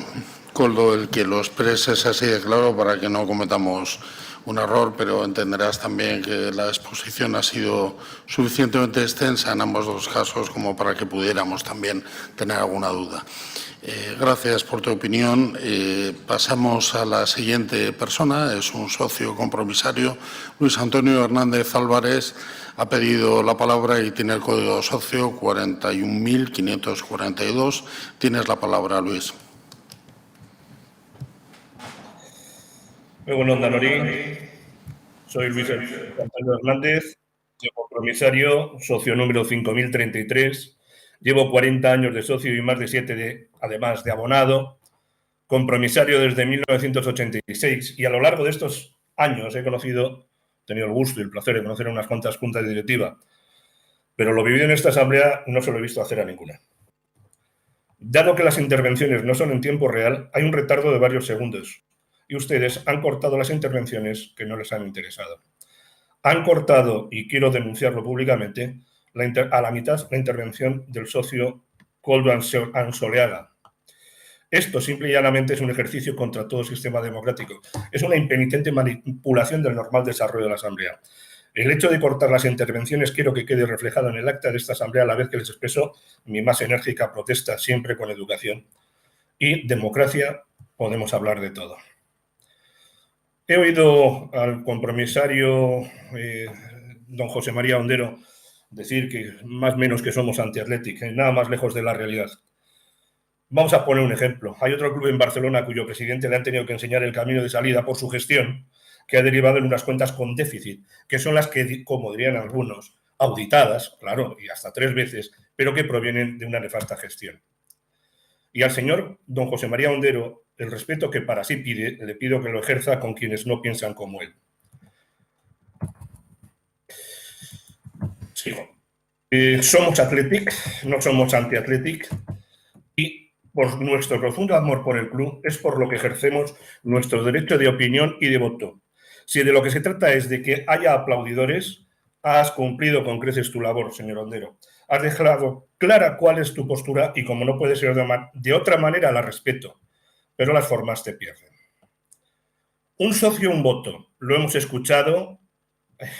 Koldo, el que lo expreses así de claro para que no cometamos un error, pero entenderás también que la exposición ha sido suficientemente extensa en ambos dos casos como para que pudiéramos también tener alguna duda. Gracias por tu opinión. Pasamos a la siguiente persona, es un socio compromisario, Luis Antonio Hernández Álvarez. Ha pedido la palabra y tiene el código socio 41.542. Tienes la palabra, Luis. Muy buenos días, Nori. Soy Luis Antonio Hernández, compromisario, socio número 5033. Llevo 40 años de socio y más de 7 además de abonado. Compromisario desde 1986 y a lo largo de estos años he tenido el gusto y el placer de conocer a unas cuantas juntas de directiva, pero lo vivido en esta asamblea no se lo he visto hacer a ninguna. Dado que las intervenciones no son en tiempo real, hay un retardo de varios segundos y ustedes han cortado las intervenciones que no les han interesado. Han cortado, y quiero denunciarlo públicamente, a la mitad la intervención del socio Koldo Ansoleaga. Esto simple y llanamente es un ejercicio contra todo sistema democrático. Es una impenitente manipulación del normal desarrollo de la Asamblea. El hecho de cortar las intervenciones quiero que quede reflejado en el acta de esta Asamblea a la vez que les expreso mi más enérgica protesta, siempre con educación. Y democracia, podemos hablar de todo. He oído al compromisario don José María Ondero decir que más o menos que somos anti-Athletic, nada más lejos de la realidad. Vamos a poner un ejemplo. Hay otro club en Barcelona cuyo presidente le han tenido que enseñar el camino de salida por su gestión, que ha derivado en unas cuentas con déficit, que son las que, como dirían algunos, auditadas, claro, y hasta 3 veces, pero que provienen de una nefasta gestión. Y al señor don José María Ondero, el respeto que para sí pide, le pido que lo ejerza con quienes no piensan como él. Sigo. Somos Athletic, no somos anti-Athletic, y por nuestro profundo amor por el club es por lo que ejercemos nuestro derecho de opinión y de voto. Si de lo que se trata es de que haya aplaudidores, has cumplido con creces tu labor, señor Ondero. Has dejado clara cuál es tu postura y, como no puede ser de otra manera, la respeto, pero las formas te pierden. Un socio, un voto. Lo hemos escuchado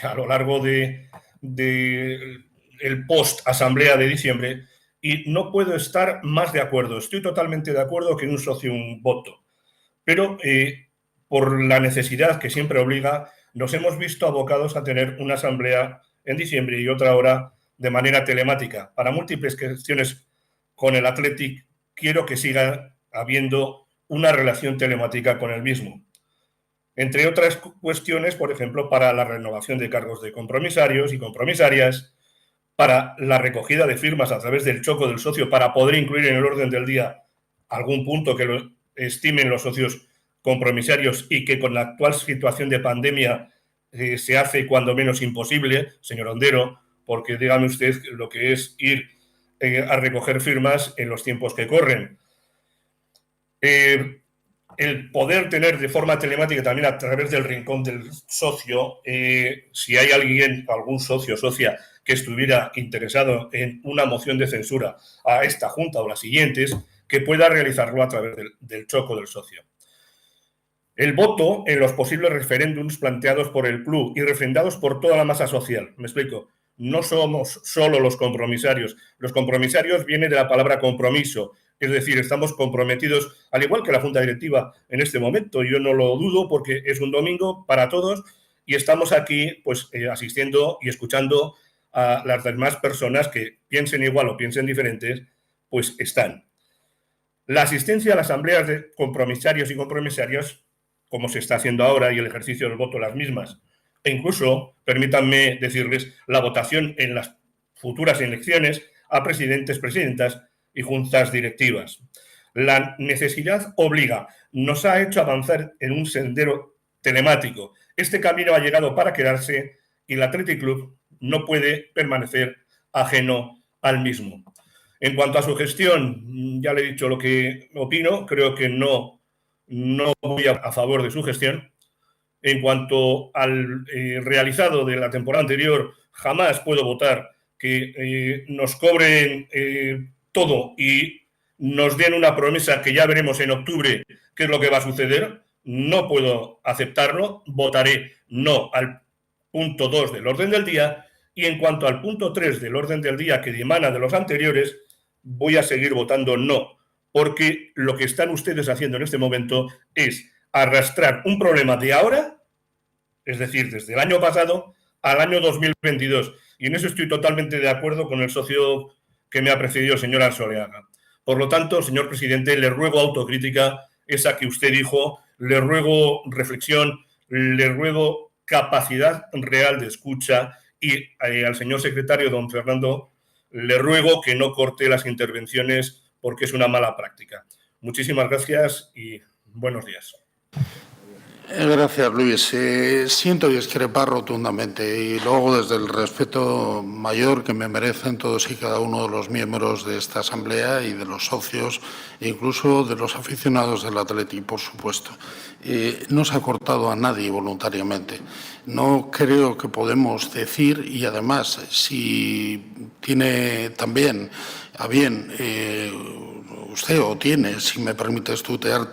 a lo largo del post-asamblea de diciembre y no puedo estar más de acuerdo. Estoy totalmente de acuerdo que un socio, un voto. Pero por la necesidad que siempre obliga, nos hemos visto abocados a tener una asamblea en diciembre y otra hora de manera telemática. Para múltiples cuestiones con el Athletic, quiero que siga habiendo una relación telemática con el mismo. Entre otras cuestiones, por ejemplo, para la renovación de cargos de compromisarios y compromisarias, para la recogida de firmas a través del choco del socio para poder incluir en el orden del día algún punto que lo estimen los socios compromisarios y que con la actual situación de pandemia se hace cuando menos imposible, señor Ondero, porque dígame usted lo que es ir a recoger firmas en los tiempos que corren. El poder tener de forma telemática también a través del rincón del socio, si hay alguien, algún socio o socia que estuviera interesado en una moción de censura a esta Junta o las siguientes, que pueda realizarlo a través del choco del socio. El voto en los posibles referéndums planteados por el club y refrendados por toda la masa social. Me explico. No somos solo los compromisarios. Los compromisarios viene de la palabra compromiso. Es decir, estamos comprometidos, al igual que la Junta Directiva en este momento. Yo no lo dudo porque es un domingo para todos y estamos aquí pues asistiendo y escuchando a las demás personas que piensen igual o piensen diferentes, pues están. La asistencia a las asambleas de compromisarios y compromisarias, como se está haciendo ahora, y el ejercicio del voto las mismas, e incluso, permítanme decirles, la votación en las futuras elecciones a presidentes, presidentas y juntas directivas. La necesidad obliga, nos ha hecho avanzar en un sendero telemático. Este camino ha llegado para quedarse y el Athletic Club no puede permanecer ajeno al mismo. En cuanto a su gestión, ya le he dicho lo que opino, creo que no voy a favor de su gestión. En cuanto al realizado de la temporada anterior, jamás puedo votar que nos cobren todo y nos den una promesa que ya veremos en octubre qué es lo que va a suceder. No puedo aceptarlo. Votaré no al punto 2 del orden del día. Y en cuanto al punto 3 del orden del día que dimana de los anteriores, voy a seguir votando no, porque lo que están ustedes haciendo en este momento es arrastrar un problema de ahora, es decir, desde el año pasado al año 2022. Y en eso estoy totalmente de acuerdo con el socio que me ha precedido, señor Arsoleaga. Por lo tanto, señor presidente, le ruego autocrítica, esa que usted dijo, le ruego reflexión, le ruego capacidad real de escucha y al señor secretario, don Fernando, le ruego que no corte las intervenciones porque es una mala práctica. Muchísimas gracias y buenos días. Gracias, Luis. Siento discrepar rotundamente y luego desde el respeto mayor que me merecen todos y cada uno de los miembros de esta Asamblea y de los socios e incluso de los aficionados del Athletic, por supuesto. No se ha cortado a nadie voluntariamente. No creo que podemos decir, y además, si tiene también a bien usted o tiene, si me permites tutear,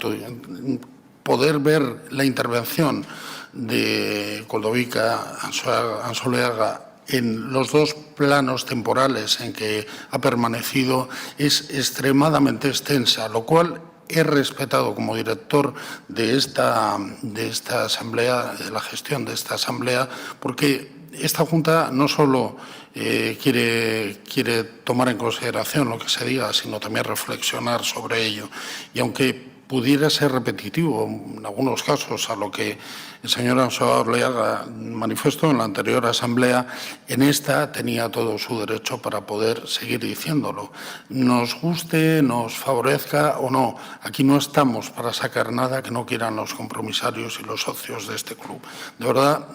poder ver la intervención de Coldovica Ansoleaga en los dos planos temporales en que ha permanecido es extremadamente extensa, lo cual he respetado como director de esta asamblea, de la gestión de esta asamblea, porque esta Junta no solo quiere tomar en consideración lo que se diga, sino también reflexionar sobre ello. Y aunque pudiera ser repetitivo en algunos casos a lo que el señor Ansó Orleaga manifestó en la anterior asamblea, en esta tenía todo su derecho para poder seguir diciéndolo. Nos guste, nos favorezca o no, aquí no estamos para sacar nada que no quieran los compromisarios y los socios de este club. De verdad,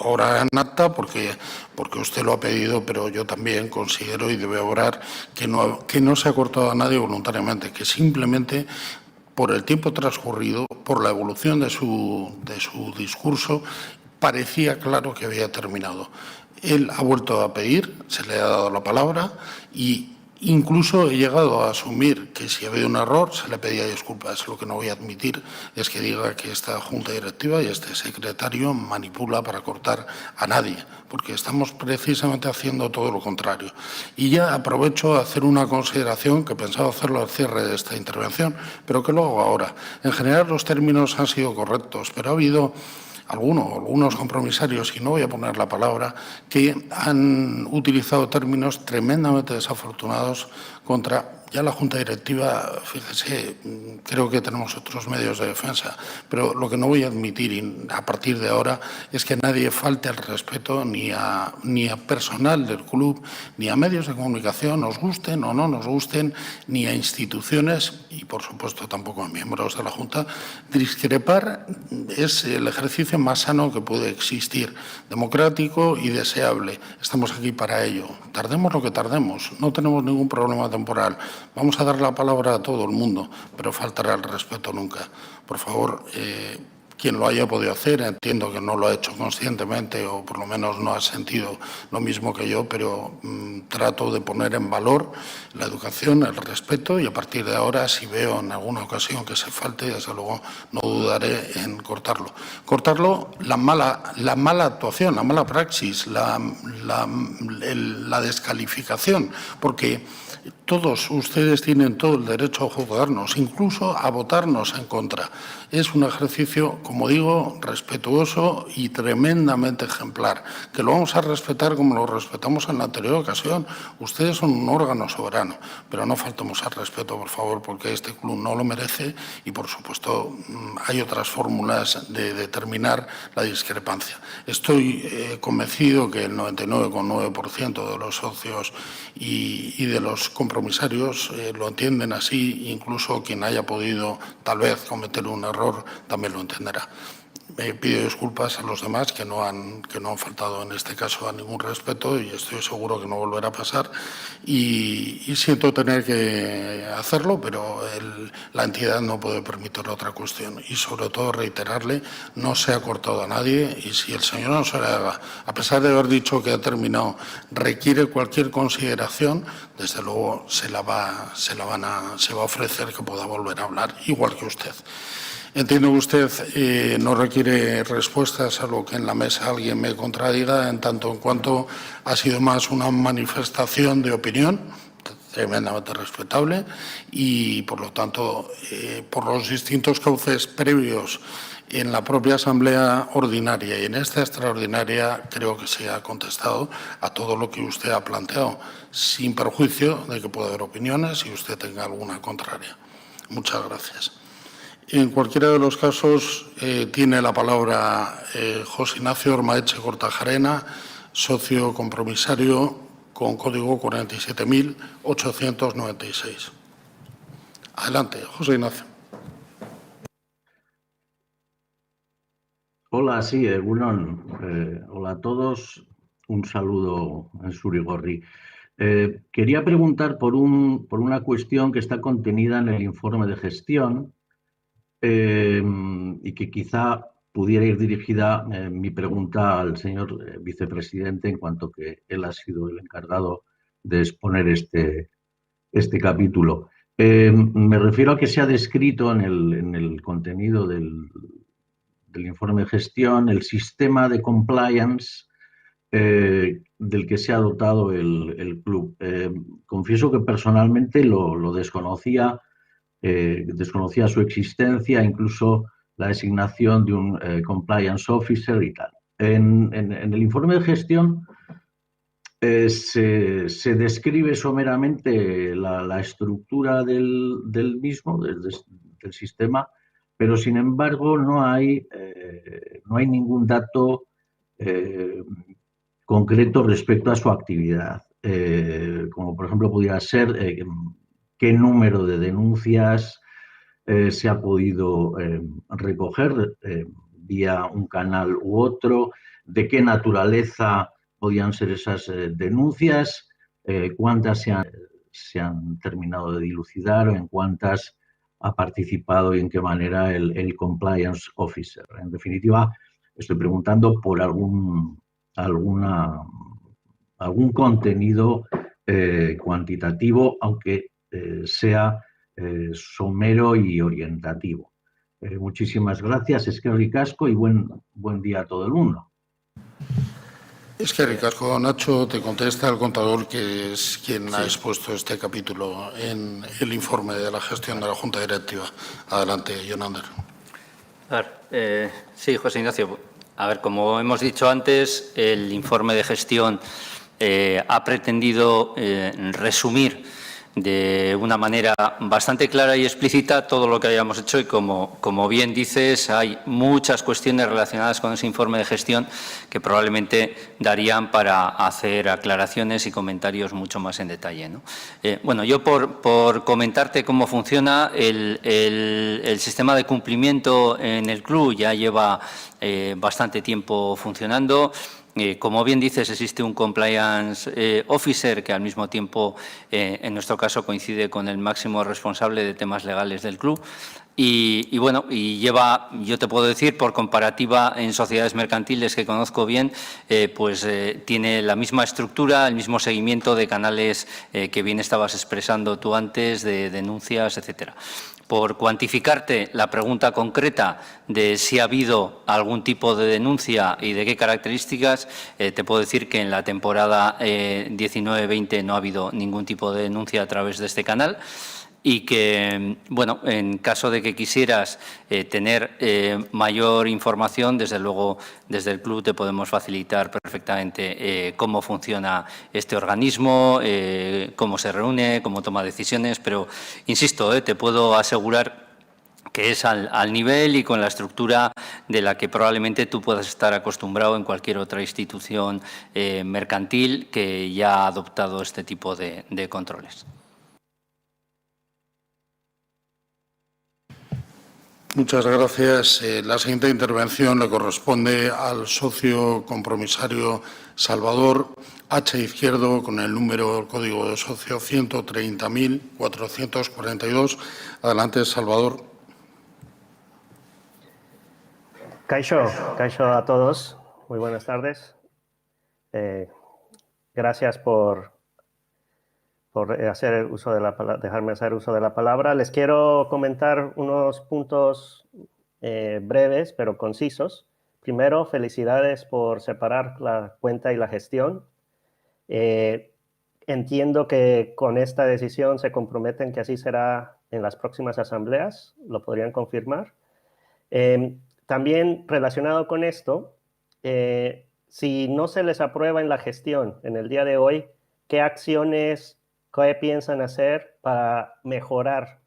ahora en acta porque usted lo ha pedido, pero yo también considero y debe obrar que no se ha cortado a nadie voluntariamente, que simplemente por el tiempo transcurrido, por la evolución de su discurso, parecía claro que había terminado. Él ha vuelto a pedir, se le ha dado la palabra y incluso he llegado a asumir que si había un error se le pedía disculpas. Lo que no voy a admitir es que diga que esta Junta Directiva y este secretario manipula para cortar a nadie, porque estamos precisamente haciendo todo lo contrario. Y ya aprovecho a hacer una consideración que pensaba hacerlo al cierre de esta intervención, pero que lo hago ahora. En general los términos han sido correctos, pero ha habido algunos compromisarios, y no voy a poner la palabra, que han utilizado términos tremendamente desafortunados contra ya la Junta Directiva. Fíjese, creo que tenemos otros medios de defensa, pero lo que no voy a admitir a partir de ahora es que nadie falte al respeto ni a personal del club, ni a medios de comunicación, nos gusten o no nos gusten, ni a instituciones y, por supuesto, tampoco a miembros de la Junta. Discrepar es el ejercicio más sano que puede existir, democrático y deseable. Estamos aquí para ello. Tardemos lo que tardemos, no tenemos ningún problema temporal. Vamos a dar la palabra a todo el mundo, pero faltará el respeto nunca. Por favor, quien lo haya podido hacer, entiendo que no lo ha hecho conscientemente o por lo menos no ha sentido lo mismo que yo, pero trato de poner en valor la educación, el respeto y a partir de ahora, si veo en alguna ocasión que se falte, desde luego no dudaré en cortarlo. Cortarlo, la mala actuación, la mala praxis, la descalificación, porque todos ustedes tienen todo el derecho a juzgarnos, incluso a votarnos en contra. Es un ejercicio, como digo, respetuoso y tremendamente ejemplar, que lo vamos a respetar como lo respetamos en la anterior ocasión. Ustedes son un órgano soberano, pero no faltemos al respeto, por favor, porque este club no lo merece y, por supuesto, hay otras fórmulas de determinar la discrepancia. Estoy convencido que el 99,9% de los socios y de los compromisarios lo entienden así, incluso quien haya podido tal vez cometer un error también lo entenderá. Pido disculpas a los demás que no han faltado en este caso a ningún respeto y estoy seguro que no volverá a pasar y siento tener que hacerlo, pero la entidad no puede permitir otra cuestión y sobre todo reiterarle, no se ha cortado a nadie y si el señor Ansó-Orleaga, a pesar de haber dicho que ha terminado, requiere cualquier consideración, desde luego se va a ofrecer que pueda volver a hablar, igual que usted. Entiendo que usted no requiere respuestas a lo que en la mesa alguien me contradiga, en tanto en cuanto ha sido más una manifestación de opinión, tremendamente respetable, y por lo tanto, por los distintos cauces previos en la propia Asamblea Ordinaria y en esta extraordinaria, creo que se ha contestado a todo lo que usted ha planteado, sin perjuicio de que pueda haber opiniones y usted tenga alguna contraria. Muchas gracias. En cualquiera de los casos, tiene la palabra José Ignacio Ormaeche Kortajarena, socio compromisario con código 47.896. Adelante, José Ignacio. Hola, sí, Egunon. Hola a todos. Un saludo en Surigorri. Quería preguntar por una cuestión que está contenida en el informe de gestión, y que quizá pudiera ir dirigida mi pregunta al señor vicepresidente, en cuanto que él ha sido el encargado de exponer este capítulo. Me refiero a que se ha descrito en el contenido del informe de gestión el sistema de compliance del que se ha dotado el club. Confieso que personalmente lo desconocía. Desconocía su existencia, incluso la designación de un compliance officer y tal. En el informe de gestión se describe someramente la estructura del mismo, del sistema, pero sin embargo no hay ningún dato concreto respecto a su actividad, como por ejemplo pudiera ser qué número de denuncias se ha podido recoger vía un canal u otro, de qué naturaleza podían ser esas denuncias, cuántas se han terminado de dilucidar o en cuántas ha participado y en qué manera el compliance officer. En definitiva, estoy preguntando por algún contenido cuantitativo, aunque sea somero y orientativo. Muchísimas gracias, eskerrik asko, y buen día a todo el mundo. Eskerrik asko, Nacho. Te contesta el contador, que es quien ha expuesto este capítulo en el informe de la gestión de la Junta Directiva. Adelante, Jonander. Sí, José Ignacio. A ver, como hemos dicho antes, el informe de gestión ha pretendido resumir de una manera bastante clara y explícita todo lo que hayamos hecho, y como bien dices, hay muchas cuestiones relacionadas con ese informe de gestión que probablemente darían para hacer aclaraciones y comentarios mucho más en detalle, ¿no? Bueno, yo por comentarte cómo funciona el sistema de cumplimiento en el club, ya lleva bastante tiempo funcionando. Como bien dices, existe un compliance officer que al mismo tiempo, en nuestro caso, coincide con el máximo responsable de temas legales del club. Y bueno, lleva, yo te puedo decir, por comparativa en sociedades mercantiles que conozco bien, tiene la misma estructura, el mismo seguimiento de canales que bien estabas expresando tú antes, de denuncias, etcétera. Por cuantificarte la pregunta concreta de si ha habido algún tipo de denuncia y de qué características, te puedo decir que en la temporada 19-20 no ha habido ningún tipo de denuncia a través de este canal, y que, bueno, en caso de que quisieras tener mayor información, desde luego desde el club te podemos facilitar perfectamente cómo funciona este organismo, cómo se reúne, cómo toma decisiones, pero insisto, te puedo asegurar que es al nivel y con la estructura de la que probablemente tú puedas estar acostumbrado en cualquier otra institución mercantil que ya ha adoptado este tipo de controles. Muchas gracias. La siguiente intervención le corresponde al socio compromisario Salvador H. Izquierdo, con el número, el código de socio 130.442. Adelante, Salvador. Kaixo a todos. Muy buenas tardes. Gracias por hacer uso de dejarme hacer uso de la palabra. Les quiero comentar unos puntos breves pero concisos. Primero, felicidades por separar la cuenta y la gestión. Entiendo que con esta decisión se comprometen que así será en las próximas asambleas. ¿Lo podrían confirmar? También relacionado con esto, si no se les aprueba en la gestión en el día de hoy, ¿qué acciones ¿qué piensan hacer para mejorar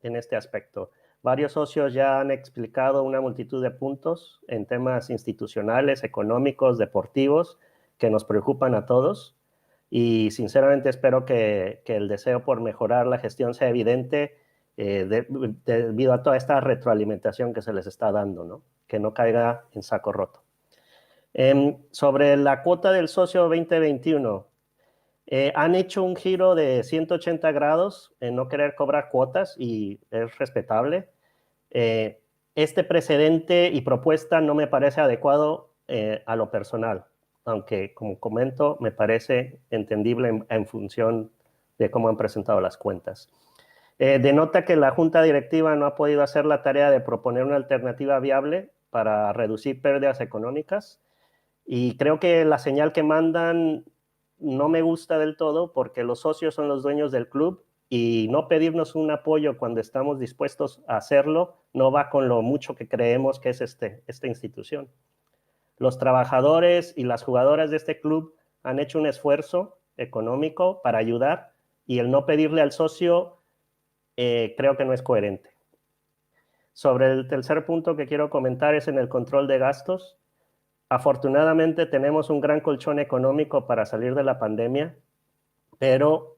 en este aspecto? Varios socios ya han explicado una multitud de puntos en temas institucionales, económicos, deportivos, que nos preocupan a todos, y sinceramente espero que el deseo por mejorar la gestión sea evidente debido a toda esta retroalimentación que se les está dando, ¿no? Que no caiga en saco roto. Sobre la cuota del socio 2021, han hecho un giro de 180 grados en no querer cobrar cuotas, y es respetable. Este precedente y propuesta no me parece adecuado a lo personal, aunque, como comento, me parece entendible en función de cómo han presentado las cuentas. Denota que la Junta Directiva no ha podido hacer la tarea de proponer una alternativa viable para reducir pérdidas económicas, y creo que la señal que mandan no me gusta del todo, porque los socios son los dueños del club, y no pedirnos un apoyo cuando estamos dispuestos a hacerlo no va con lo mucho que creemos que es esta institución. Los trabajadores y las jugadoras de este club han hecho un esfuerzo económico para ayudar, y el no pedirle al socio creo que no es coherente. Sobre el tercer punto que quiero comentar es en el control de gastos. Afortunadamente tenemos un gran colchón económico para salir de la pandemia, pero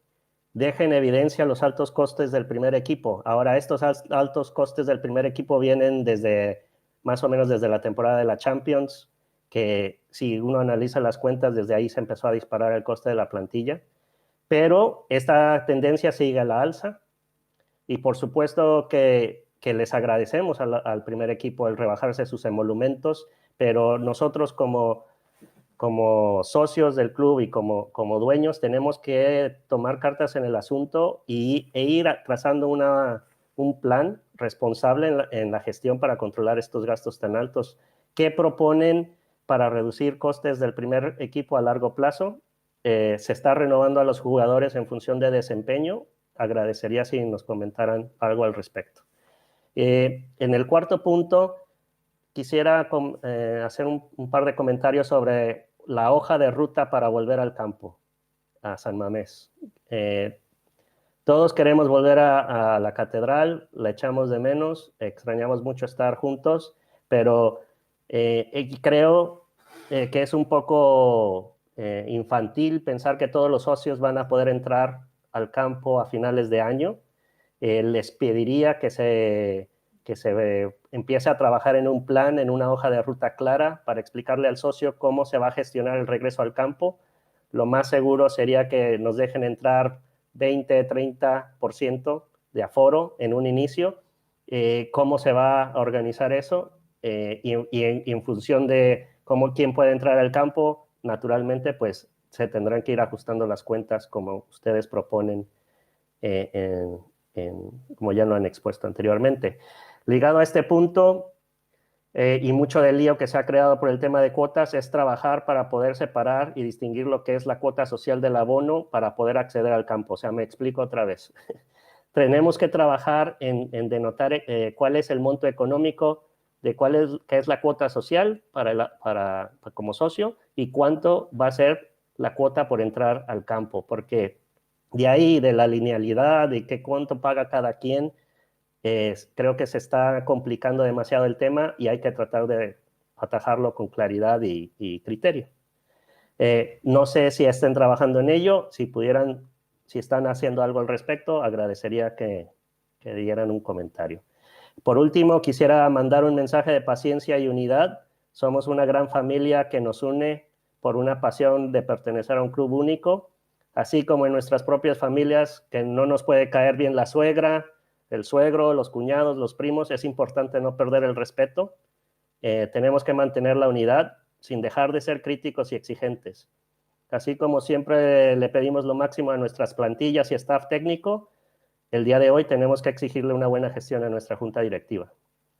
deja en evidencia los altos costes del primer equipo. Ahora, estos altos costes del primer equipo vienen desde más o menos desde la temporada de la Champions, que si uno analiza las cuentas, desde ahí se empezó a disparar el coste de la plantilla. Pero esta tendencia sigue a la alza y por supuesto que les agradecemos al primer equipo el rebajarse sus emolumentos, pero nosotros como socios del club y como dueños tenemos que tomar cartas en el asunto e ir trazando un plan responsable en la gestión para controlar estos gastos tan altos. ¿Qué proponen para reducir costes del primer equipo a largo plazo? Se está renovando a los jugadores en función de desempeño. Agradecería si nos comentaran algo al respecto. En el cuarto punto, quisiera hacer un par de comentarios sobre la hoja de ruta para volver al campo, a San Mamés. Todos queremos volver a la catedral, la echamos de menos, extrañamos mucho estar juntos, pero creo que es un poco infantil pensar que todos los socios van a poder entrar al campo a finales de año. Les pediría que se empiece a trabajar en un plan, en una hoja de ruta clara para explicarle al socio cómo se va a gestionar el regreso al campo. Lo más seguro sería que nos dejen entrar 20-30% de aforo en un inicio. ¿Cómo se va a organizar eso? Y en función de quién puede entrar al campo, naturalmente, pues se tendrán que ir ajustando las cuentas como ustedes proponen, como ya lo han expuesto anteriormente. Ligado a este punto, y mucho del lío que se ha creado por el tema de cuotas, es trabajar para poder separar y distinguir lo que es la cuota social del abono para poder acceder al campo. O sea, me explico otra vez. Tenemos que trabajar en denotar cuál es el monto económico de qué es la cuota social como socio y cuánto va a ser la cuota por entrar al campo, porque de ahí, de la linealidad, de cuánto paga cada quien, creo que se está complicando demasiado el tema y hay que tratar de atajarlo con claridad y criterio. No sé si estén trabajando en ello, si están haciendo algo al respecto, agradecería que dieran un comentario. Por último, quisiera mandar un mensaje de paciencia y unidad. Somos una gran familia que nos une por una pasión de pertenecer a un club único, así como en nuestras propias familias, que no nos puede caer bien la suegra, el suegro, los cuñados, los primos. Es importante no perder el respeto. Tenemos que mantener la unidad sin dejar de ser críticos y exigentes. Así como siempre le pedimos lo máximo a nuestras plantillas y staff técnico, el día de hoy tenemos que exigirle una buena gestión a nuestra junta directiva.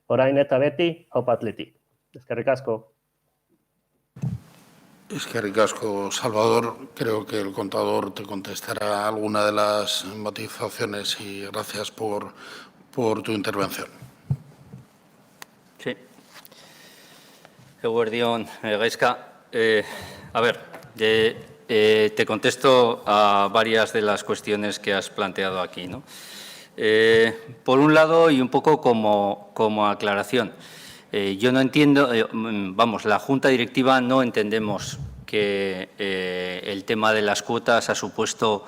Orain eta beti, aupa atleti. Eskerrik asko. Eskerrik asko, Salvador. Creo que el contador te contestará alguna de las matizaciones y gracias por tu intervención. Sí. Eguerdion, Gaizka. A ver, te contesto a varias de las cuestiones que has planteado aquí, ¿no? Por un lado, y un poco como aclaración, yo no entiendo, la Junta Directiva no entendemos que el tema de las cuotas ha supuesto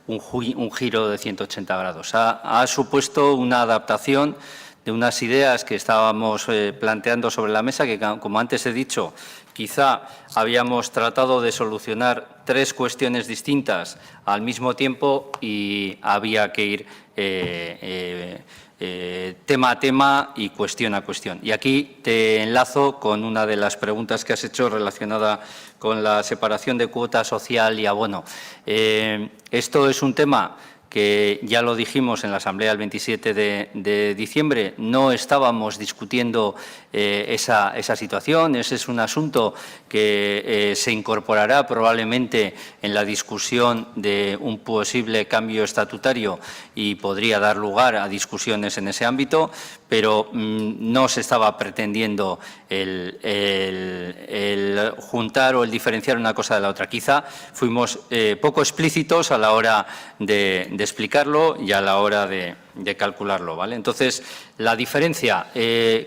un giro de 180 grados. Ha supuesto una adaptación de unas ideas que estábamos planteando sobre la mesa, que, como antes he dicho, quizá habíamos tratado de solucionar 3 cuestiones distintas al mismo tiempo y había que ir tema a tema y cuestión a cuestión. Y aquí te enlazo con una de las preguntas que has hecho relacionada con la separación de cuota social y abono. Esto es un tema que ya lo dijimos en la Asamblea el 27 de diciembre, no estábamos discutiendo esa situación. Ese es un asunto que se incorporará probablemente en la discusión de un posible cambio estatutario y podría dar lugar a discusiones en ese ámbito, pero no se estaba pretendiendo el juntar o el diferenciar una cosa de la otra. Quizá fuimos poco explícitos a la hora de explicarlo y a la hora de calcularlo, ¿vale? Entonces, la diferencia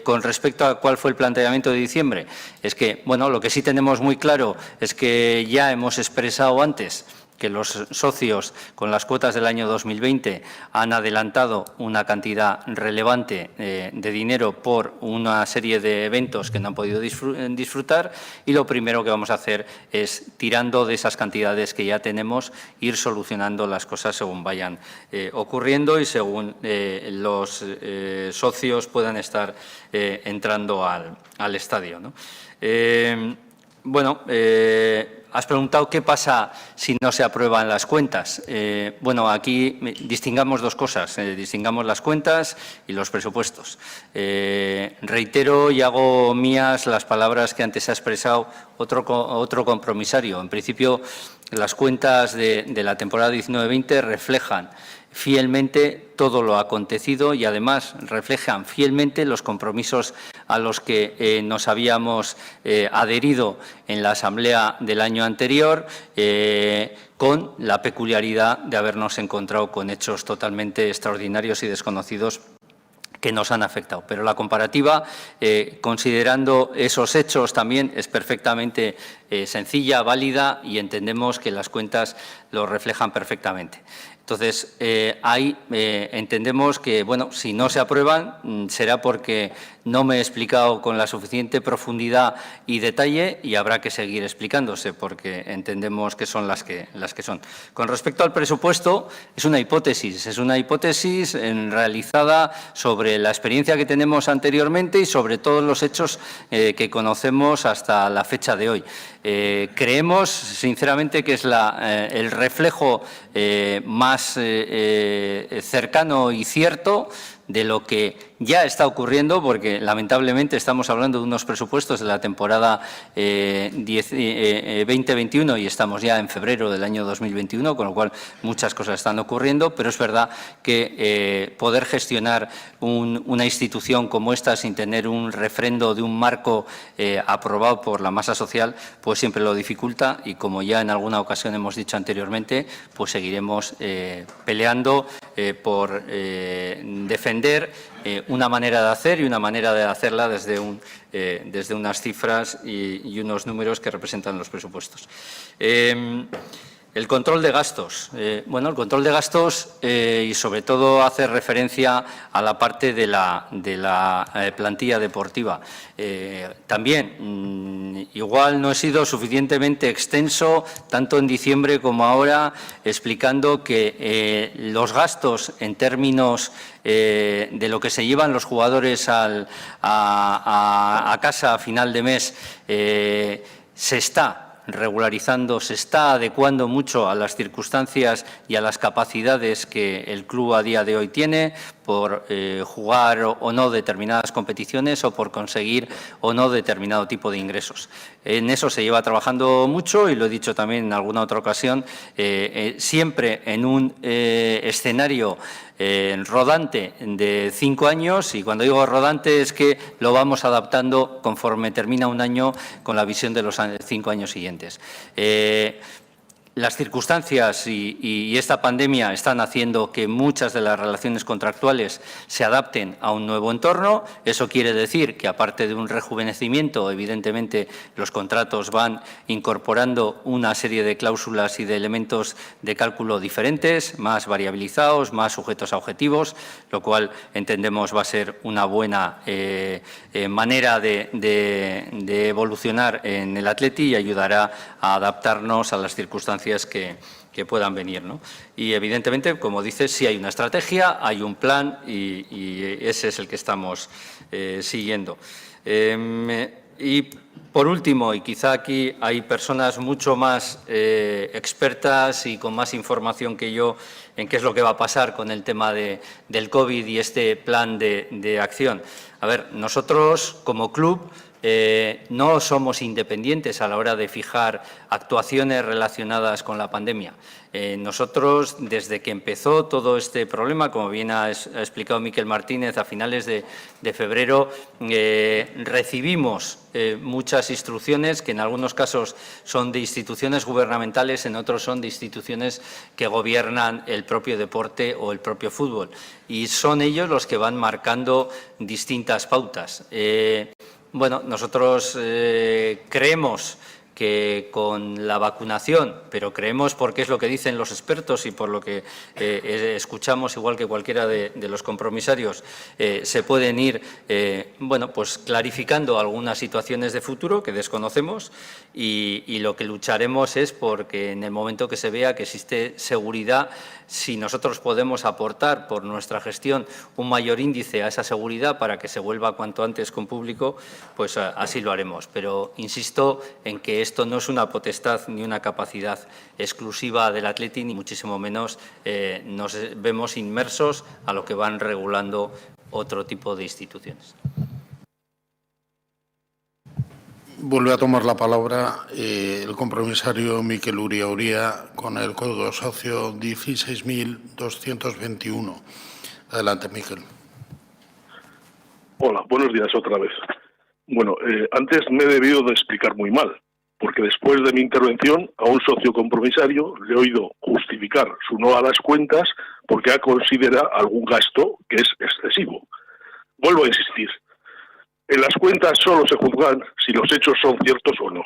con respecto a cuál fue el planteamiento de diciembre es que, bueno, lo que sí tenemos muy claro es que ya hemos expresado antes que los socios con las cuotas del año 2020 han adelantado una cantidad relevante de dinero por una serie de eventos que no han podido disfrutar, y lo primero que vamos a hacer es, tirando de esas cantidades que ya tenemos, ir solucionando las cosas según vayan ocurriendo y según los socios puedan estar entrando al estadio, ¿no? Has preguntado qué pasa si no se aprueban las cuentas. Bueno, aquí distingamos dos cosas, distingamos las cuentas y los presupuestos. Reitero y hago mías las palabras que antes ha expresado otro compromisario. En principio, las cuentas de la temporada 19-20 reflejan fielmente todo lo acontecido y además reflejan fielmente los compromisos a los que nos habíamos adherido en la Asamblea del año anterior, con la peculiaridad de habernos encontrado con hechos totalmente extraordinarios y desconocidos que nos han afectado. Pero la comparativa, considerando esos hechos también, es perfectamente sencilla, válida, y entendemos que las cuentas lo reflejan perfectamente. Entonces, ahí entendemos que, bueno, si no se aprueban será porque no me he explicado con la suficiente profundidad y detalle, y habrá que seguir explicándose porque entendemos que son las que son. Con respecto al presupuesto, es una hipótesis realizada sobre la experiencia que tenemos anteriormente y sobre todos los hechos que conocemos hasta la fecha de hoy. Creemos, sinceramente, que es el reflejo más cercano y cierto de lo que ya está ocurriendo, porque lamentablemente estamos hablando de unos presupuestos de la temporada 2021 y estamos ya en febrero del año 2021, con lo cual muchas cosas están ocurriendo, pero es verdad que poder gestionar una institución como esta sin tener un refrendo de un marco aprobado por la masa social, pues siempre lo dificulta, y como ya en alguna ocasión hemos dicho anteriormente, pues seguiremos peleando por defender una manera de hacer y una manera de hacerla desde unas cifras y unos números que representan los presupuestos. El control de gastos. Bueno, el control de gastos y sobre todo hace referencia a la parte de la plantilla deportiva. También, igual no he sido suficientemente extenso, tanto en diciembre como ahora, explicando que los gastos en términos de lo que se llevan los jugadores a casa a final de mes se está regularizando, se está adecuando mucho a las circunstancias y a las capacidades que el club a día de hoy tiene, por jugar o no determinadas competiciones o por conseguir o no determinado tipo de ingresos. En eso se lleva trabajando mucho, y lo he dicho también en alguna otra ocasión, siempre en un escenario rodante de 5 años, y cuando digo rodante es que lo vamos adaptando conforme termina un año con la visión de los 5 años siguientes. Las circunstancias y esta pandemia están haciendo que muchas de las relaciones contractuales se adapten a un nuevo entorno. Eso quiere decir que, aparte de un rejuvenecimiento, evidentemente los contratos van incorporando una serie de cláusulas y de elementos de cálculo diferentes, más variabilizados, más sujetos a objetivos, lo cual entendemos va a ser una buena manera de evolucionar en el Atleti y ayudará a adaptarnos a las circunstancias que puedan venir, ¿no? Y evidentemente, como dices, sí hay una estrategia, hay un plan y ese es el que estamos siguiendo. Y por último, y quizá aquí hay personas mucho más expertas y con más información que yo en qué es lo que va a pasar con el tema del COVID y este plan de acción. A ver, nosotros como club no somos independientes a la hora de fijar actuaciones relacionadas con la pandemia. Nosotros, desde que empezó todo este problema, como bien ha explicado Miquel Martínez, a finales de febrero, recibimos muchas instrucciones que en algunos casos son de instituciones gubernamentales, en otros son de instituciones que gobiernan el propio deporte o el propio fútbol. Y son ellos los que van marcando distintas pautas. Bueno, nosotros creemos que con la vacunación, pero creemos porque es lo que dicen los expertos y por lo que escuchamos, igual que cualquiera de los compromisarios, se pueden ir bueno, pues clarificando algunas situaciones de futuro que desconocemos y lo que lucharemos es porque en el momento que se vea que existe seguridad, si nosotros podemos aportar por nuestra gestión un mayor índice a esa seguridad para que se vuelva cuanto antes con público, pues así lo haremos. Pero insisto en que esto no es una potestad ni una capacidad exclusiva del Athletic, ni muchísimo menos nos vemos inmersos a lo que van regulando otro tipo de instituciones. Vuelve a tomar la palabra el compromisario Miquel Uría con el código socio 16.221. Adelante, Miquel. Hola, buenos días otra vez. Bueno, antes me he debido de explicar muy mal, porque después de mi intervención a un socio compromisario le he oído justificar su no a las cuentas porque ha considerado algún gasto que es excesivo. Vuelvo a insistir. En las cuentas solo se juzgan si los hechos son ciertos o no.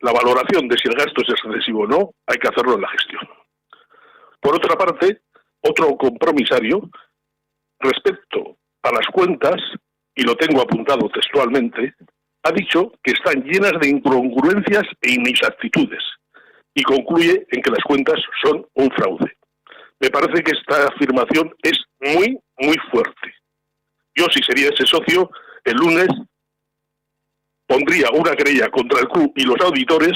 La valoración de si el gasto es excesivo o no hay que hacerlo en la gestión. Por otra parte, otro compromisario, respecto a las cuentas, y lo tengo apuntado textualmente, ha dicho que están llenas de incongruencias e inexactitudes y concluye en que las cuentas son un fraude. Me parece que esta afirmación es muy, muy fuerte. Yo, si sería ese socio, el lunes pondría una querella contra el club y los auditores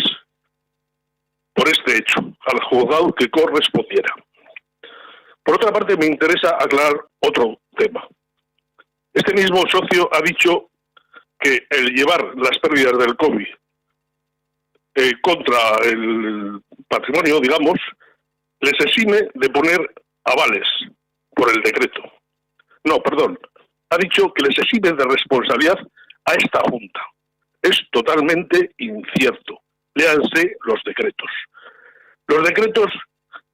por este hecho, al juzgado que correspondiera. Por otra parte, me interesa aclarar otro tema. Este mismo socio ha dicho que el llevar las pérdidas del COVID contra el patrimonio, digamos, les exime de poner avales por el decreto. No, perdón. Ha dicho que les exime de responsabilidad a esta Junta. Es totalmente incierto. Léanse los decretos. Los decretos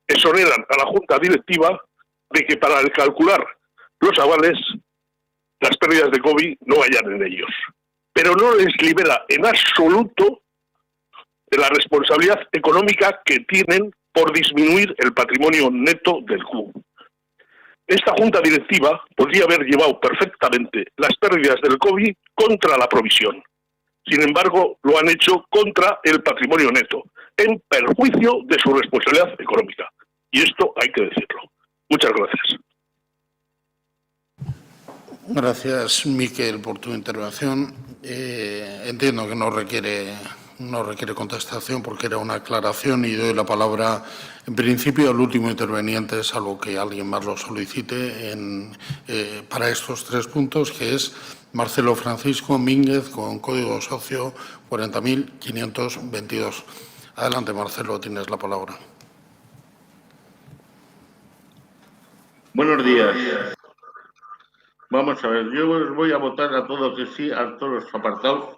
exoneran a la Junta Directiva de que para calcular los avales las pérdidas de COVID no vayan en ellos. Pero no les libera en absoluto de la responsabilidad económica que tienen por disminuir el patrimonio neto del club. Esta Junta Directiva podría haber llevado perfectamente las pérdidas del COVID contra la provisión. Sin embargo, lo han hecho contra el patrimonio neto, en perjuicio de su responsabilidad económica. Y esto hay que decirlo. Muchas gracias. Gracias, Miquel, por tu intervención. Entiendo que no requiere contestación porque era una aclaración y doy la palabra, en principio, al último interveniente, salvo que alguien más lo solicite, para estos tres puntos, que es Marcelo Francisco Mínguez, con código socio 40.522. Adelante, Marcelo, tienes la palabra. Buenos días. Vamos a ver, yo os voy a votar a todos que sí, a todos los apartados,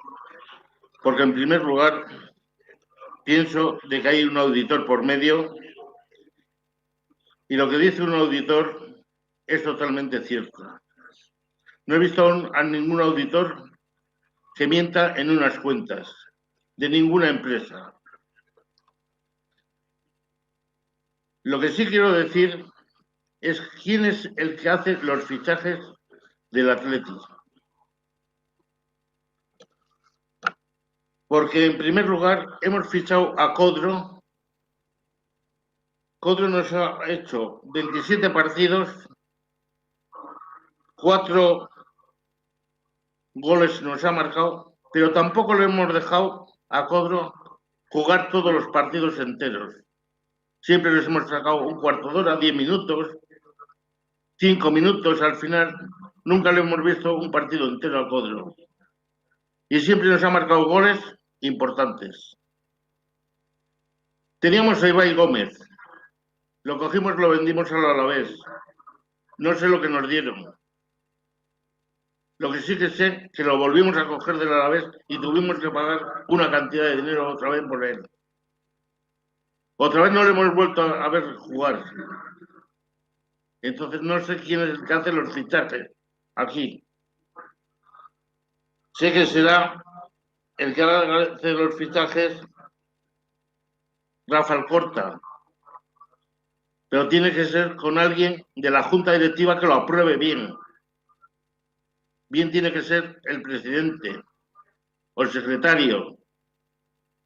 porque en primer lugar pienso de que hay un auditor por medio y lo que dice un auditor es totalmente cierto. No he visto a ningún auditor que mienta en unas cuentas de ninguna empresa. Lo que sí quiero decir es quién es el que hace los fichajes del Athletic. Porque, en primer lugar, hemos fichado a Codro. Codro nos ha hecho 27 partidos, 4 goles nos ha marcado, pero tampoco le hemos dejado a Codro jugar todos los partidos enteros. Siempre les hemos sacado un cuarto de hora, 10 minutos, 5 minutos al final. Nunca le hemos visto un partido entero a Codro. y siempre nos ha marcado goles importantes. Teníamos a Ibai Gómez, lo cogimos, lo vendimos al Alavés. No sé lo que nos dieron. Lo que sí que sé que lo volvimos a coger del Alavés y tuvimos que pagar una cantidad de dinero otra vez por él. Otra vez no le hemos vuelto a ver jugar. Entonces no sé quién es el que hace los fichajes aquí. Sé que será el que hace los fichajes Rafa Alcorta, pero tiene que ser con alguien de la junta directiva que lo apruebe bien. Bien tiene que ser el presidente, o el secretario,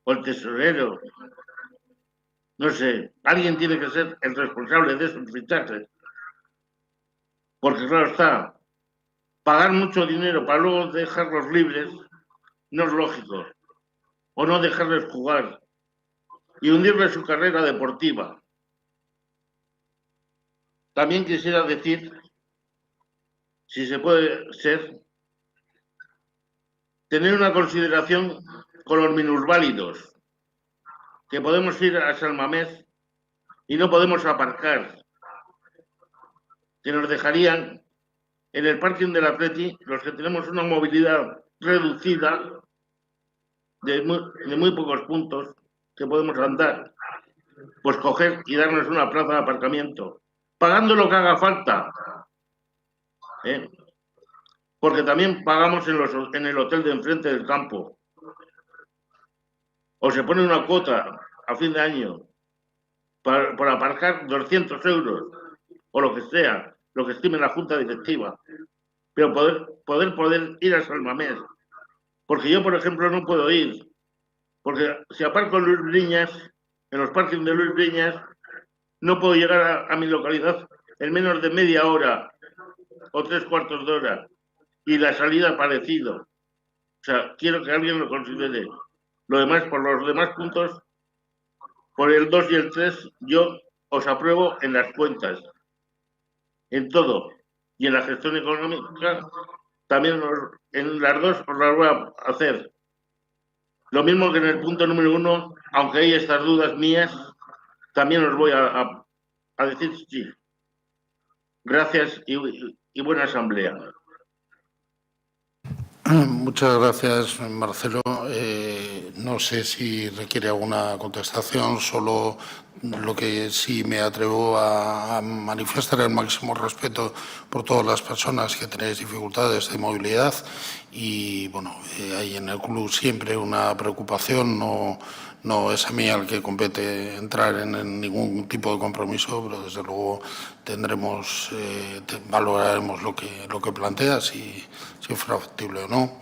o el tesorero. No sé, alguien tiene que ser el responsable de esos fichajes. Porque claro está, pagar mucho dinero para luego dejarlos libres no es lógico. O no dejarles jugar y hundirle su carrera deportiva. También quisiera decir, si se puede ser, tener una consideración con los minusválidos, que podemos ir a San Mamés y no podemos aparcar, que nos dejarían en el parking del Atleti, los que tenemos una movilidad reducida de muy pocos puntos que podemos andar, pues coger y darnos una plaza de aparcamiento, pagando lo que haga falta, porque también pagamos en el hotel de enfrente del campo, o se pone una cuota a fin de año para aparcar 200 euros, o lo que sea, lo que estime la junta directiva, pero poder ir a San Mamés, porque yo, por ejemplo, no puedo ir, porque si aparco en Luis Briñas, en los parkings de Luis Briñas, no puedo llegar a mi localidad en menos de media hora o 3/4 de hora, y la salida parecido. O sea, quiero que alguien lo considere. Lo demás, por los demás puntos, por el 2 y el 3, yo os apruebo en las cuentas, en todo, y en la gestión económica, también en las dos os las voy a hacer. Lo mismo que en el punto número 1, aunque hay estas dudas mías, también os voy a decir sí. Gracias y buena asamblea. Muchas gracias, Marcelo. No sé si requiere alguna contestación, solo lo que sí me atrevo a manifestar el máximo respeto por todas las personas que tenéis dificultades de movilidad y, bueno, hay en el club siempre una preocupación, no es a mí al que compete entrar en ningún tipo de compromiso, pero desde luego valoraremos lo que planteas, si fuera factible o no.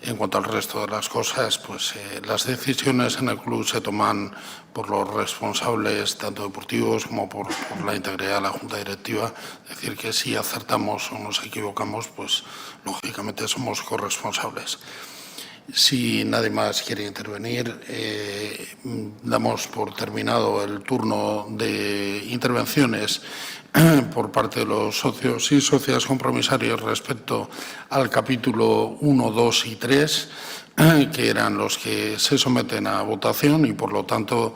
En cuanto al resto de las cosas, pues las decisiones en el club se toman por los responsables, tanto deportivos como por la integridad de la Junta Directiva. Es decir, que si acertamos o nos equivocamos, pues lógicamente somos corresponsables. Si nadie más quiere intervenir, damos por terminado el turno de intervenciones por parte de los socios y socias compromisarios respecto al capítulo 1, 2 y 3, que eran los que se someten a votación y, por lo tanto,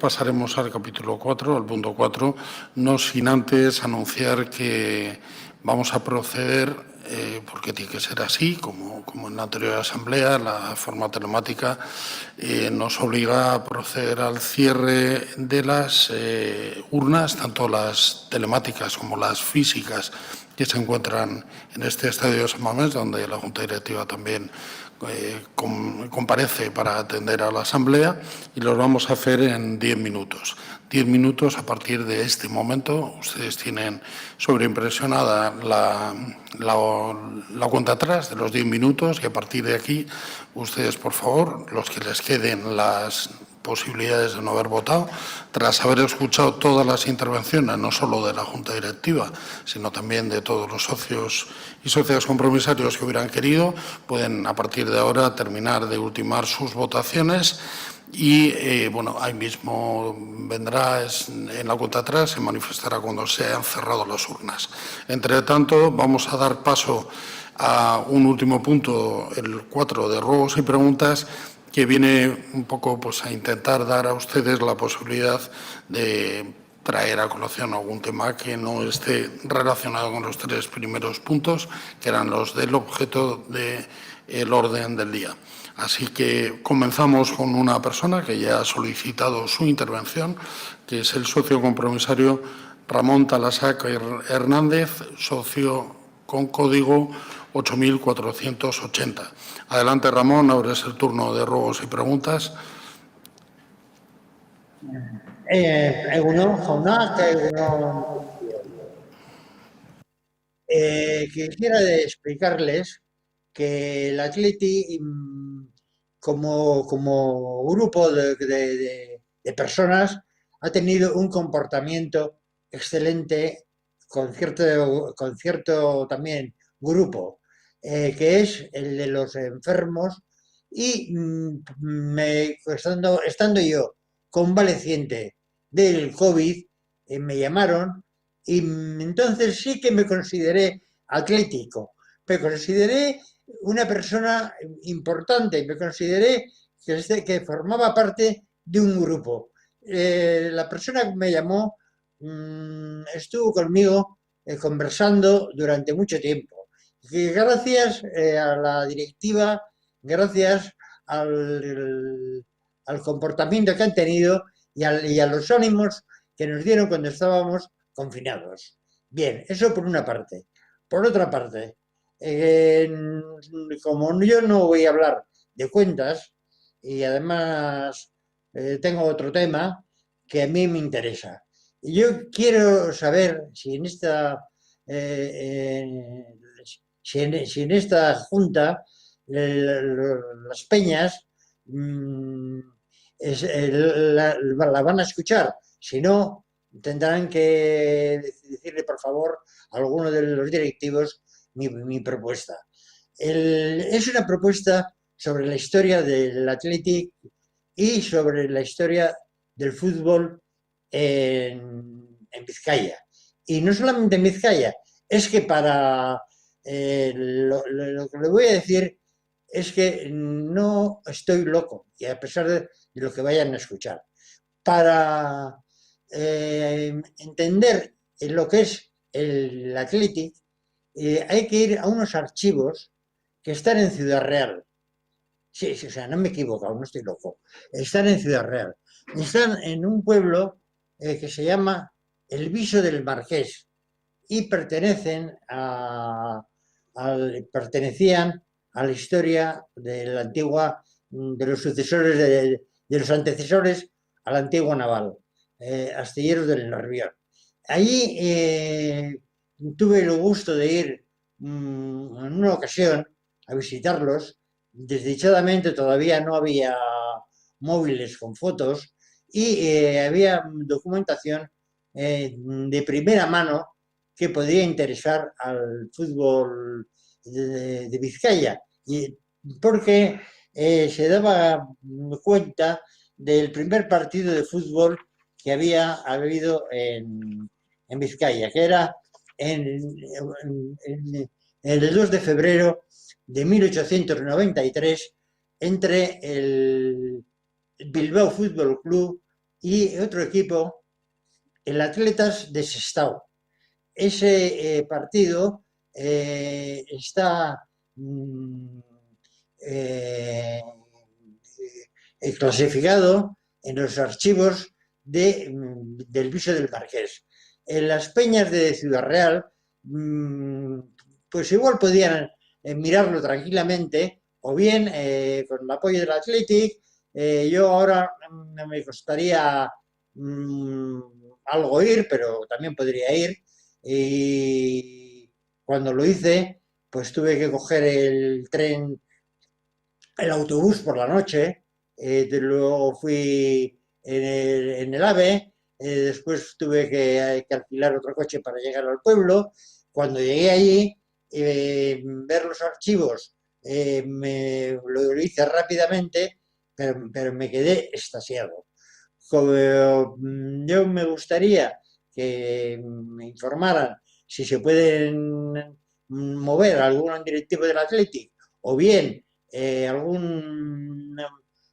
pasaremos al capítulo 4, al punto 4, no sin antes anunciar que vamos a proceder, porque tiene que ser así, como en la anterior asamblea, la forma telemática nos obliga a proceder al cierre de las urnas, tanto las telemáticas como las físicas que se encuentran en este estadio de San Mamés, donde la Junta Directiva también comparece para atender a la asamblea, y los vamos a hacer en 10 minutos. 10 minutos a partir de este momento. Ustedes tienen sobreimpresionada la cuenta atrás de los 10 minutos y a partir de aquí, ustedes, por favor, los que les queden las posibilidades de no haber votado, tras haber escuchado todas las intervenciones, no solo de la Junta Directiva, sino también de todos los socios y socias compromisarios que hubieran querido, pueden a partir de ahora terminar de ultimar sus votaciones. Y, bueno, ahí mismo vendrá, en la cuenta atrás, se manifestará cuando se hayan cerrado las urnas. Entre tanto, vamos a dar paso a un último punto, el 4 de ruegos y preguntas, que viene un poco pues, a intentar dar a ustedes la posibilidad de traer a colación algún tema que no esté relacionado con los 3 primeros puntos, que eran los del objeto del orden del día. Así que comenzamos con una persona que ya ha solicitado su intervención, que es el socio compromisario Ramón Talasac Hernández, socio con código 8480. Adelante, Ramón, ahora es el turno de ruegos y preguntas. Quisiera explicarles que el Atleti, como grupo de personas, ha tenido un comportamiento excelente con cierto también grupo, que es el de los enfermos, y estando yo convaleciente del COVID, me llamaron y entonces sí que me consideré atlético, me consideré una persona importante, me consideré que formaba parte de un grupo. La persona que me llamó estuvo conmigo conversando durante mucho tiempo. Y gracias a la directiva, gracias al comportamiento que han tenido y a los ánimos que nos dieron cuando estábamos confinados. Bien, eso por una parte. Por otra parte, como yo no voy a hablar de cuentas, y además tengo otro tema que a mí me interesa. Yo quiero saber si en esta junta las peñas la van a escuchar. Si no, tendrán que decirle, por favor, a alguno de los directivos mi propuesta. Es una propuesta sobre la historia del Athletic y sobre la historia del fútbol en Vizcaya. Y no solamente en Vizcaya, es que lo que le voy a decir es que no estoy loco, y a pesar de lo que vayan a escuchar. Para entender lo que es el Athletic, hay que ir a unos archivos que están en Ciudad Real. Sí, o sea, no me he equivocado, no estoy loco. Están en Ciudad Real. Están en un pueblo que se llama El Viso del Marqués y pertenecían a la historia de la antigua, de los sucesores, de los antecesores a la antigua naval, astilleros del Nervión. Allí tuve el gusto de ir en una ocasión a visitarlos. Desdichadamente todavía no había móviles con fotos y había documentación de primera mano que podría interesar al fútbol de Vizcaya, porque se daba cuenta del primer partido de fútbol que había habido en Vizcaya, que era el 2 de febrero de 1893 entre el Bilbao Fútbol Club y otro equipo, el Atletas de Sestao. Ese partido está clasificado en los archivos del Viso del Marqués. En las peñas de Ciudad Real, pues igual podían mirarlo tranquilamente, o bien con el apoyo del Athletic. Yo ahora me costaría algo ir, pero también podría ir. Y cuando lo hice, pues tuve que coger el tren, el autobús por la noche, luego fui en el AVE, después tuve que alquilar otro coche para llegar al pueblo. Cuando llegué allí, ver los archivos, lo hice rápidamente, pero me quedé extasiado. Yo me gustaría que me informaran si se pueden mover a algún directivo del Athletic o bien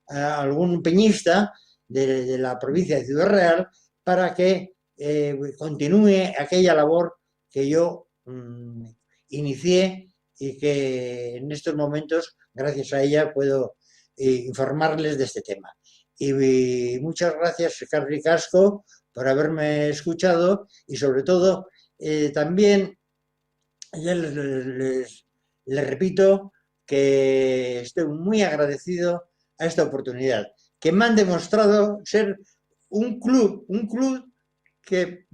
algún peñista de la provincia de Ciudad Real para que continúe aquella labor que yo inicié y que en estos momentos, gracias a ella, puedo informarles de este tema. Y muchas gracias, Carri Casco, por haberme escuchado y sobre todo también ya les repito que estoy muy agradecido a esta oportunidad, que me han demostrado ser un club que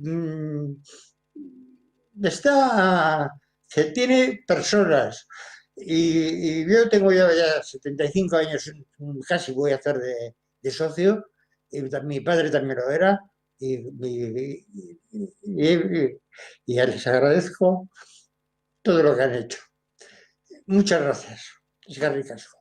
que tiene personas y yo tengo ya 75 años, casi voy a hacer de socio, y mi padre también lo era, y les agradezco todo lo que han hecho. Muchas gracias. Es Carri Casco.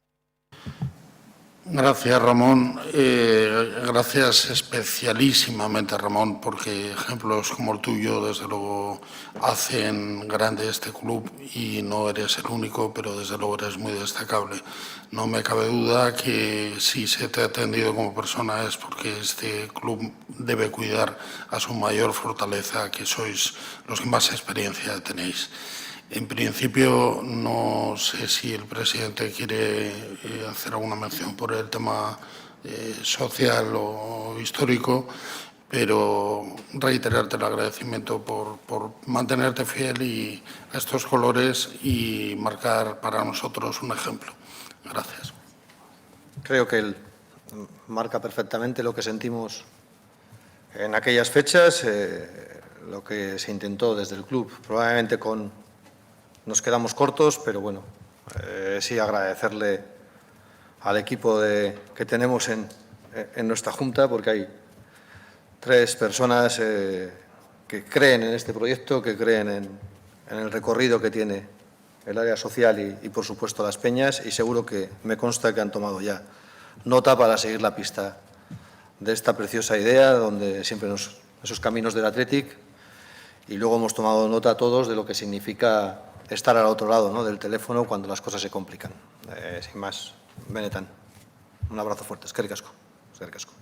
Gracias, Ramón. Gracias especialísimamente, Ramón, porque ejemplos como el tuyo, desde luego, hacen grande este club y no eres el único, pero desde luego eres muy destacable. No me cabe duda que si se te ha atendido como persona es porque este club debe cuidar a su mayor fortaleza, que sois los que más experiencia tenéis. En principio, no sé si el presidente quiere hacer alguna mención por el tema social o histórico, pero reiterarte el agradecimiento por mantenerte fiel a estos colores y marcar para nosotros un ejemplo. Gracias. Creo que él marca perfectamente lo que sentimos en aquellas fechas, lo que se intentó desde el club, probablemente nos quedamos cortos, pero bueno, sí agradecerle al equipo que tenemos en nuestra Junta, porque hay 3 personas que creen en este proyecto, que creen en el recorrido que tiene el área social y por supuesto, las peñas, y seguro que me consta que han tomado ya nota para seguir la pista de esta preciosa idea, donde siempre esos caminos del Athletic, y luego hemos tomado nota todos de lo que significa estar al otro lado, ¿no?, del teléfono cuando las cosas se complican. Sin más, benetan. Un abrazo fuerte. Eskerrik asko. Eskerrik asko.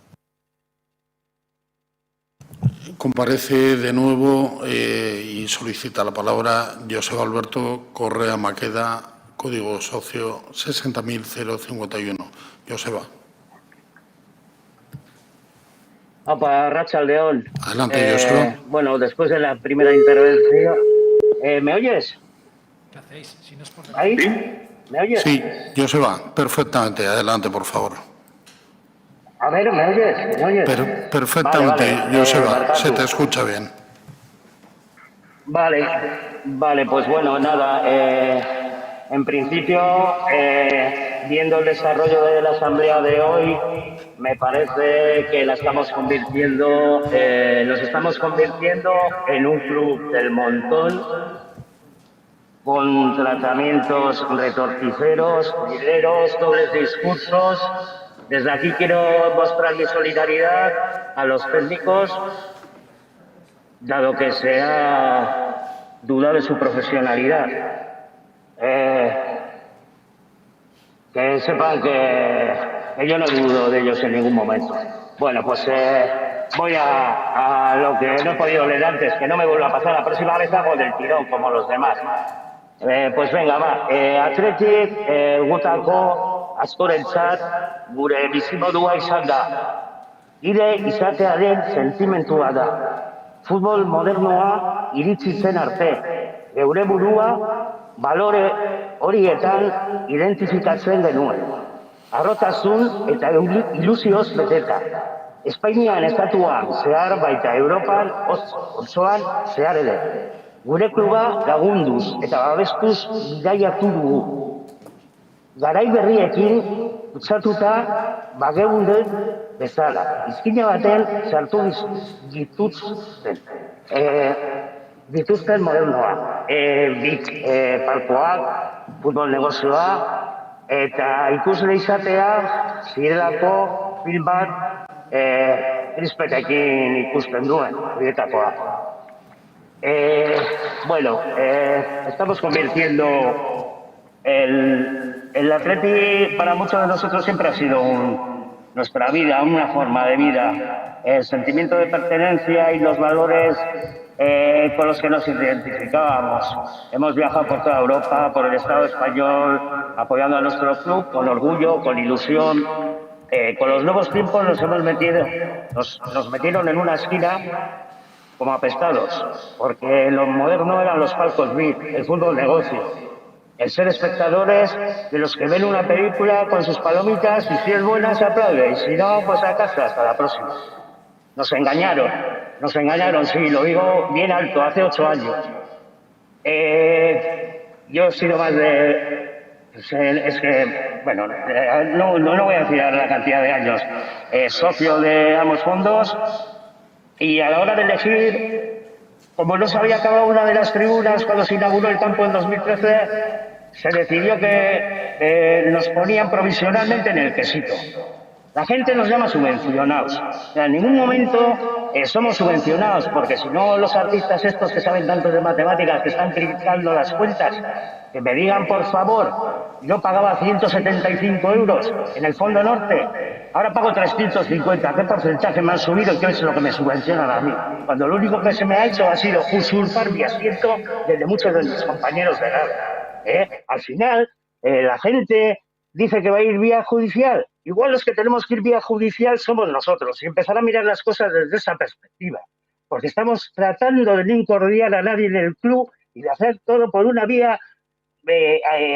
Comparece de nuevo y solicita la palabra Joseba Alberto Correa Maqueda, código socio 60.051. Joseba. Arratsaldeon. Adelante, Joseba. Bueno, después de la primera intervención... ¿Me oyes? ¿Qué hacéis? Si no es por ¿Ahí? ¿Me oyes? Sí, Joseba, perfectamente. Adelante, por favor. A ver, ¿me oyes? ¿Me oyes? Perfectamente, vale. Joseba, se te escucha bien. Vale, pues bueno, nada. En principio, viendo el desarrollo de la asamblea de hoy, me parece que nos estamos convirtiendo en un club del montón, con tratamientos retorticeros, dileros, dobles discursos. Desde aquí quiero mostrar mi solidaridad a los técnicos, dado que se ha dudado de su profesionalidad. Que sepan que yo no dudo de ellos en ningún momento. Bueno, pues voy a lo que no he podido leer antes, que no me vuelva a pasar. La próxima vez hago del tirón, como los demás. Pues venga, va. Athletic gutako askorentzat gure bizimodua izan da. Hire izatearen sentimentua da. Futbol modernoa iritsi zen arte. Geure burua balore horietan identifikatzen genuen. Harrotasun eta ilusioz beteta. Espainian estatuan zehar baita Europan osoan zehar ere. Gure kluba lagunduz eta babestuz bidaiatu dugu. Garai berriekin kutsatuta bageunden bezala. Izkina baten sartu dituzten modernoa. Bik palkoak, futbol negozioa, eta ikusle izatea zirelako film bat krispetekin ikusten duen, horietakoa. Estamos convirtiendo el Atleti, para muchos de nosotros siempre ha sido nuestra vida, una forma de vida, el sentimiento de pertenencia y los valores con los que nos identificábamos. Hemos viajado por toda Europa, por el Estado español, apoyando a nuestro club con orgullo, con ilusión. Con los nuevos tiempos nos metieron en una esquina como apestados, porque lo moderno eran los palcos VIP, el fútbol negocio. El ser espectadores de los que ven una película con sus palomitas y si es buena se aplaude y si no, pues a casa, hasta la próxima. Nos engañaron, sí, lo digo bien alto, hace 8 años. Yo he sido más de... no voy a decir la cantidad de años. Socio de ambos fondos y a la hora de elegir, como no se había acabado una de las tribunas cuando se inauguró el campo en 2013, se decidió que nos ponían provisionalmente en el quesito. La gente nos llama subvencionados. En ningún momento somos subvencionados, porque si no los artistas estos que saben tanto de matemáticas, que están criticando las cuentas, que me digan, por favor, yo pagaba 175 euros en el Fondo Norte, ahora pago 350. ¿Qué porcentaje me han subido y qué es lo que me subvencionan a mí? Cuando lo único que se me ha hecho ha sido usurpar mi asiento desde muchos de mis compañeros de grado. Al final, la gente dice que va a ir vía judicial. Igual los que tenemos que ir vía judicial somos nosotros y empezar a mirar las cosas desde esa perspectiva. Porque estamos tratando de no incordiar a nadie en el club y de hacer todo por una vía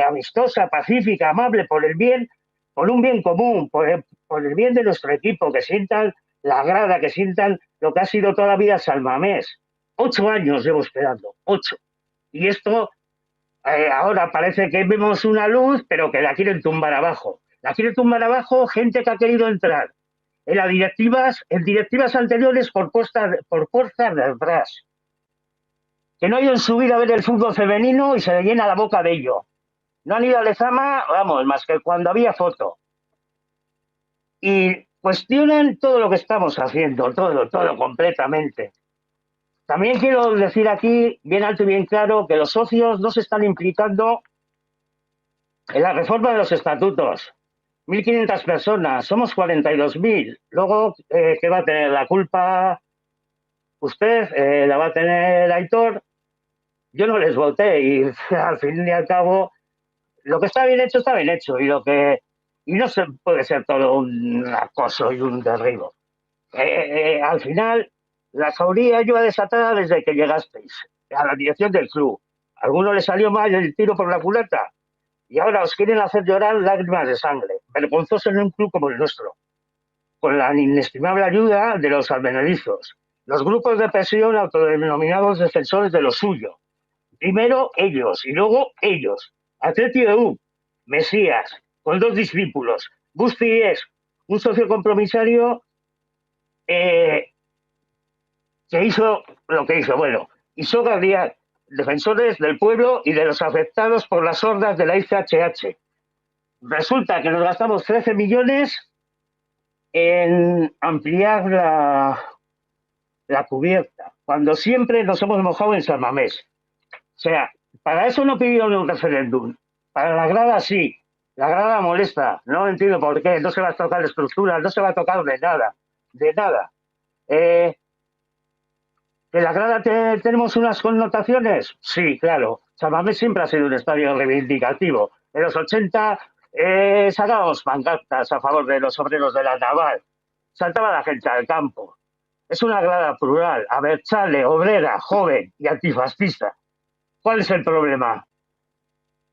amistosa, pacífica, amable, por un bien común, por el bien de nuestro equipo, que sientan la grada, que sientan lo que ha sido toda la vida San Mamés. 8 años llevo esperando, 8. Y esto ahora parece que vemos una luz, pero que la quieren tumbar abajo. La quieren tumbar abajo gente que ha querido entrar en directivas anteriores por fuerzas de atrás. Que no han ido en su vida a ver el fútbol femenino y se le llena la boca de ello. No han ido a Lezama, más que cuando había foto. Y cuestionan todo lo que estamos haciendo, todo completamente. También quiero decir aquí, bien alto y bien claro, que los socios no se están implicando en la reforma de los estatutos. 1.500 personas, somos 42.000. Luego, ¿qué va a tener la culpa? Usted, la va a tener Aitor. Yo no les voté y al fin y al cabo, lo que está bien hecho y no se puede ser todo un acoso y un derribo. Al final, la jauría lleva desatada desde que llegasteis a la dirección del club. A alguno le salió mal el tiro por la culata y ahora os quieren hacer llorar lágrimas de sangre. Vergonzoso en un club como el nuestro, con la inestimable ayuda de los almenadizos, los grupos de presión autodenominados defensores de lo suyo. Primero ellos y luego ellos. Atleti EU, Mesías, con 2 discípulos. Busti es un socio compromisario que hizo lo que hizo. Y Sogardián, defensores del pueblo y de los afectados por las hordas de la ICHH. Resulta que nos gastamos 13 millones en ampliar la cubierta, cuando siempre nos hemos mojado en San Mamés. O sea, para eso no pidieron un referéndum. Para la grada sí. La grada molesta. No entiendo por qué. No se va a tocar estructuras, no se va a tocar de nada. De nada. ¿Que la grada tenemos unas connotaciones? Sí, claro. San Mamés siempre ha sido un estadio reivindicativo. En los 80 sacábamos pancartas a favor de los obreros de la naval. Saltaba la gente al campo. Es una grada plural, abertzale, obrera, joven y antifascista. ¿Cuál es el problema?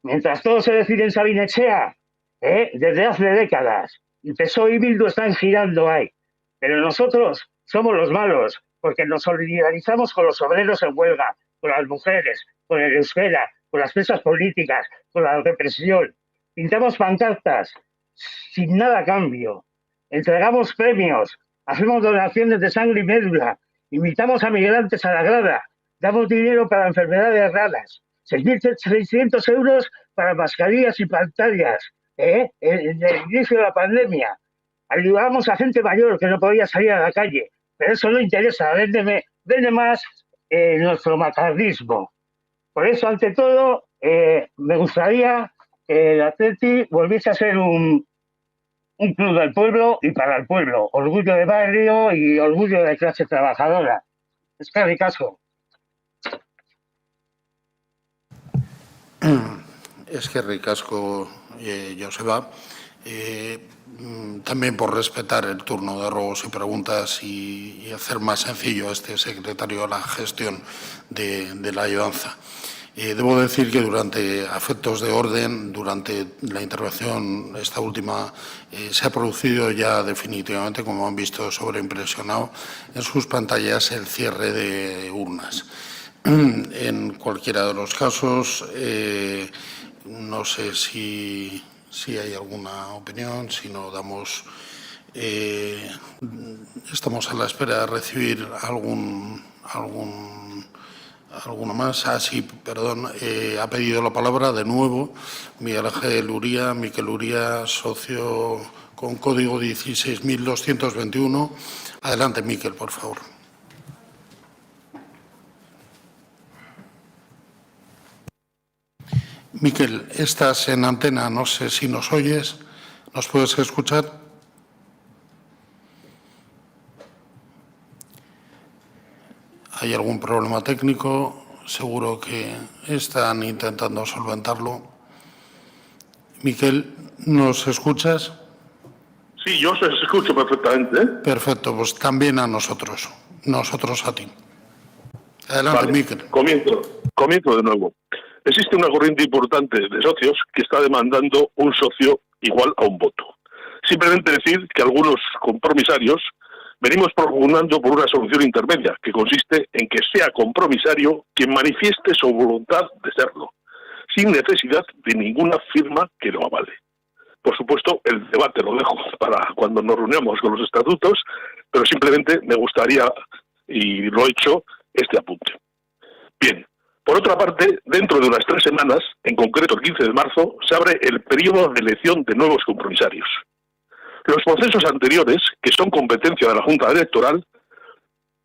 Mientras todo se decide en Sabinechea, desde hace décadas, y PSOE y Bildu están girando ahí. Pero nosotros somos los malos, porque nos solidarizamos con los obreros en huelga, con las mujeres, con el euskera, con las presas políticas, con la represión. Pintamos pancartas sin nada a cambio. Entregamos premios, hacemos donaciones de sangre y médula, invitamos a migrantes a la grada, damos dinero para enfermedades raras, 6.600 euros para mascarillas y pantallas, en el inicio de la pandemia. Ayudamos a gente mayor que no podía salir a la calle, pero eso no interesa, vende más nuestro macardismo. Por eso, ante todo, me gustaría que el Atleti volviese a ser un club del pueblo y para el pueblo. Orgullo de barrio y orgullo de clase trabajadora. Es que ricasco. Es que ricasco, Joseba. También por respetar el turno de ruegos y preguntas y hacer más sencillo a este secretario la gestión de la ayudanza. Debo decir que durante afectos de orden, durante la intervención esta última, se ha producido ya definitivamente, como han visto sobreimpresionado en sus pantallas, el cierre de urnas. En cualquiera de los casos, no sé si hay alguna opinión, si no damos... estamos a la espera de recibir alguno más. Sí, perdón. Ha pedido la palabra de nuevo Miquel Uría, socio con código 16.221. Adelante, Miquel, por favor. Miquel, estás en antena, no sé si nos oyes. ¿Nos puedes escuchar? ¿Hay algún problema técnico? Seguro que están intentando solventarlo. Miquel, ¿nos escuchas? Sí, yo os escucho perfectamente. Perfecto, pues también a nosotros a ti. Adelante, Vale. Miquel. Comienzo de nuevo. Existe una corriente importante de socios que está demandando un socio igual a un voto. Simplemente decir que algunos compromisarios venimos propugnando por una solución intermedia, que consiste en que sea compromisario quien manifieste su voluntad de serlo, sin necesidad de ninguna firma que lo avale. Por supuesto, el debate lo dejo para cuando nos reunamos con los estatutos, pero simplemente me gustaría, y lo he hecho, este apunte. Bien, por otra parte, dentro de unas 3 semanas, en concreto el 15 de marzo, se abre el periodo de elección de nuevos compromisarios. Los procesos anteriores, que son competencia de la Junta Electoral,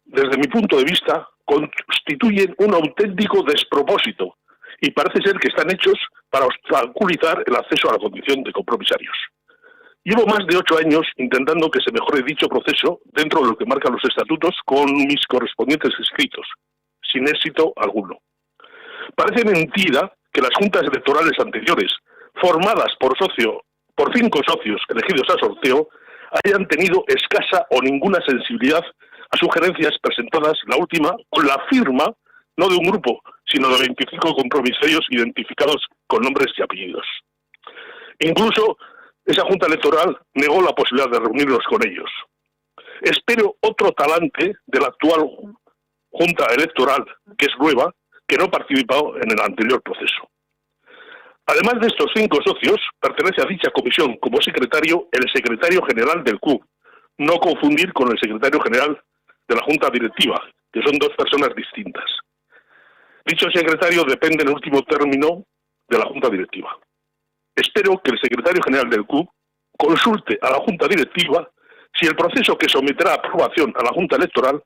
desde mi punto de vista, constituyen un auténtico despropósito y parece ser que están hechos para obstaculizar el acceso a la condición de compromisarios. Llevo más de 8 años intentando que se mejore dicho proceso dentro de lo que marcan los estatutos con mis correspondientes escritos, sin éxito alguno. Parece mentira que las juntas electorales anteriores, formadas por 5 socios elegidos a sorteo, hayan tenido escasa o ninguna sensibilidad a sugerencias presentadas, la última, con la firma, no de un grupo, sino de 25 compromisarios identificados con nombres y apellidos. Incluso esa junta electoral negó la posibilidad de reunirnos con ellos. Espero otro talante de la actual junta electoral, que es nueva, que no ha participado en el anterior proceso. Además de estos 5 socios, pertenece a dicha comisión como secretario el secretario general del club, no confundir con el secretario general de la junta directiva, que son 2 personas distintas. Dicho secretario depende en último término de la junta directiva. Espero que el secretario general del club consulte a la junta directiva si el proceso que someterá a aprobación a la junta electoral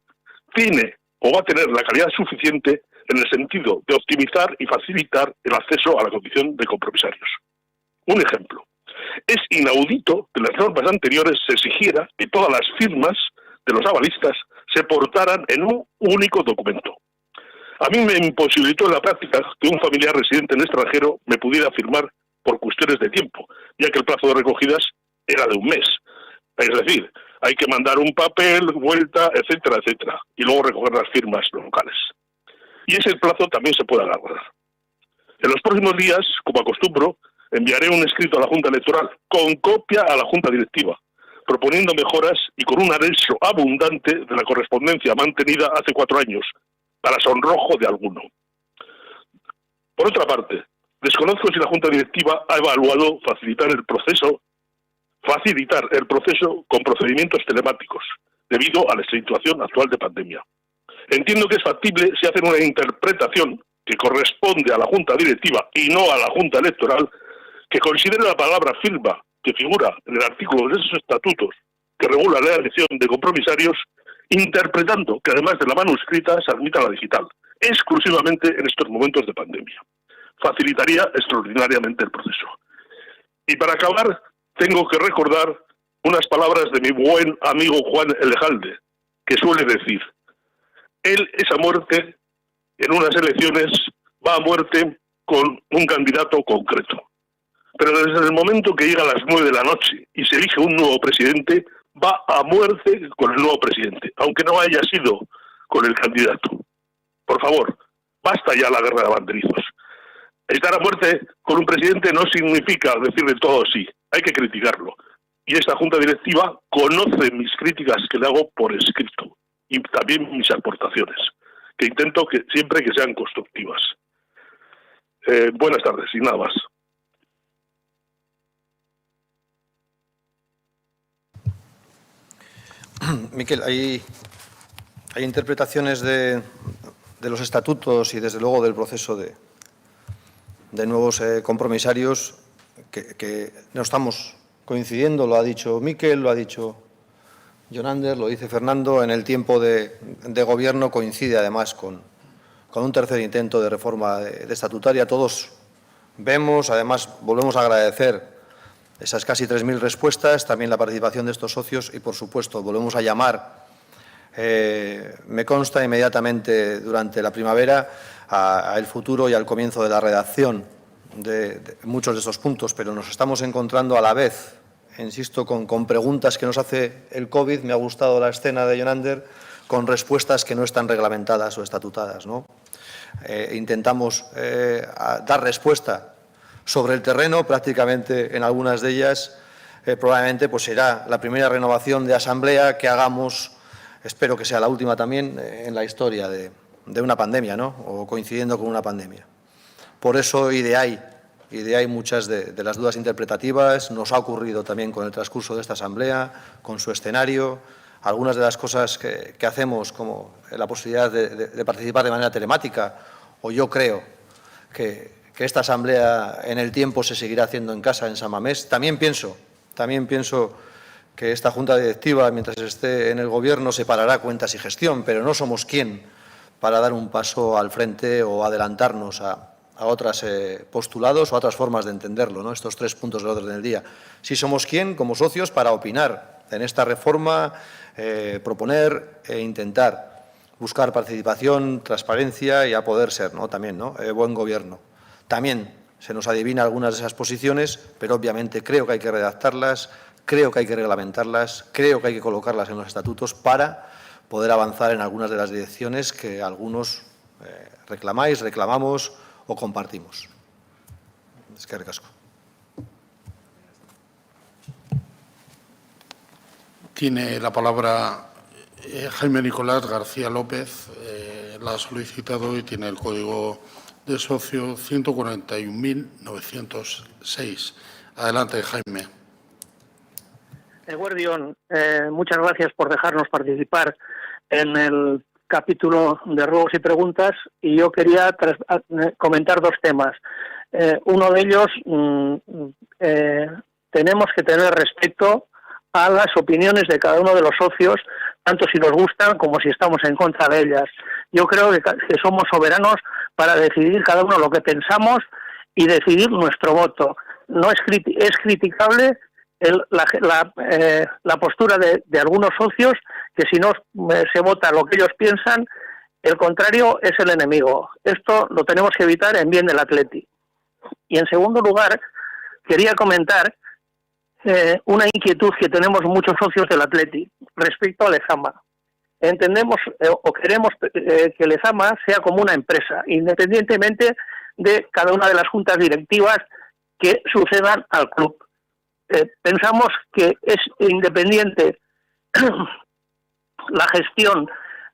tiene o va a tener la calidad suficiente en el sentido de optimizar y facilitar el acceso a la condición de compromisarios. Un ejemplo. Es inaudito que en las normas anteriores se exigiera que todas las firmas de los avalistas se portaran en un único documento. A mí me imposibilitó en la práctica que un familiar residente en el extranjero me pudiera firmar por cuestiones de tiempo, ya que el plazo de recogidas era de un mes. Es decir, hay que mandar un papel, vuelta, etcétera, etcétera, y luego recoger las firmas locales. Y ese plazo también se puede alargar. En los próximos días, como acostumbro, enviaré un escrito a la Junta Electoral con copia a la Junta Directiva, proponiendo mejoras y con un anexo abundante de la correspondencia mantenida hace 4 años, para sonrojo de alguno. Por otra parte, desconozco si la Junta Directiva ha evaluado facilitar el proceso con procedimientos telemáticos, debido a la situación actual de pandemia. Entiendo que es factible si hacen una interpretación que corresponde a la Junta Directiva y no a la Junta Electoral, que considere la palabra firma que figura en el artículo de esos estatutos que regula la elección de compromisarios interpretando que además de la manuscrita se admita la digital, exclusivamente en estos momentos de pandemia. Facilitaría extraordinariamente el proceso. Y para acabar, tengo que recordar unas palabras de mi buen amigo Juan Elejalde, que suele decir: él es a muerte, en unas elecciones va a muerte con un candidato concreto. Pero desde el momento que llega a las 9 de la noche y se elige un nuevo presidente, va a muerte con el nuevo presidente, aunque no haya sido con el candidato. Por favor, basta ya la guerra de banderizos. Estar a muerte con un presidente no significa decirle todo sí, hay que criticarlo. Y esta junta directiva conoce mis críticas que le hago por escrito y también mis aportaciones, que intento que siempre que sean constructivas. Buenas tardes y nada más. Miquel, hay interpretaciones de los estatutos y desde luego del proceso de nuevos compromisarios que no estamos coincidiendo. Lo ha dicho Miquel, lo ha dicho Jonander, lo dice Fernando. En el tiempo de gobierno coincide además con un tercer intento de reforma de estatutaria. Todos vemos, además volvemos a agradecer esas casi 3.000 respuestas, también la participación de estos socios y, por supuesto, volvemos a llamar, me consta, inmediatamente durante la primavera al futuro y al comienzo de la redacción de muchos de estos puntos, pero nos estamos encontrando a la vez, insisto, con preguntas que nos hace el COVID. Me ha gustado la escena de Jonander, con respuestas que no están reglamentadas o estatutadas, ¿no? Intentamos dar respuesta sobre el terreno, prácticamente en algunas de ellas. Probablemente pues será la primera renovación de asamblea que hagamos, espero que sea la última también, en la historia de una pandemia, ¿no? O coincidiendo con una pandemia. Por eso, y de ahí muchas de las dudas interpretativas. Nos ha ocurrido también con el transcurso de esta asamblea, con su escenario. Algunas de las cosas que hacemos, como la posibilidad de participar de manera telemática, o yo creo que esta asamblea en el tiempo se seguirá haciendo en casa, en San Mamés. También pienso que esta junta directiva, mientras esté en el Gobierno, separará cuentas y gestión, pero no somos quien para dar un paso al frente o adelantarnos a otros postulados o a otras formas de entenderlo, ¿no? Estos 3 puntos del orden del día. Sí somos quien, como socios, para opinar en esta reforma, proponer e intentar buscar participación, transparencia y, a poder ser, ¿no? También, ¿no? Buen gobierno. También se nos adivina algunas de esas posiciones, pero obviamente creo que hay que redactarlas, creo que hay que reglamentarlas, creo que hay que colocarlas en los estatutos para poder avanzar en algunas de las direcciones que algunos reclamáis, reclamamos o compartimos. Eskerrik asko. Tiene la palabra Jaime Nicolás García López, la ha solicitado y tiene el código de socio 141.906. Adelante, Jaime. Guardión, muchas gracias por dejarnos participar en el capítulo de ruegos y preguntas, y yo quería comentar 2 temas. Uno de ellos, tenemos que tener respeto a las opiniones de cada uno de los socios, tanto si nos gustan como si estamos en contra de ellas. Yo creo que somos soberanos para decidir cada uno lo que pensamos y decidir nuestro voto. No es criticable la postura de algunos socios, que si no se vota lo que ellos piensan, el contrario es el enemigo. Esto lo tenemos que evitar en bien del Atleti. Y en segundo lugar, quería comentar una inquietud que tenemos muchos socios del Atleti respecto a Lezama. Entendemos o queremos que Lezama sea como una empresa, independientemente de cada una de las juntas directivas que sucedan al club. Pensamos que es independiente la gestión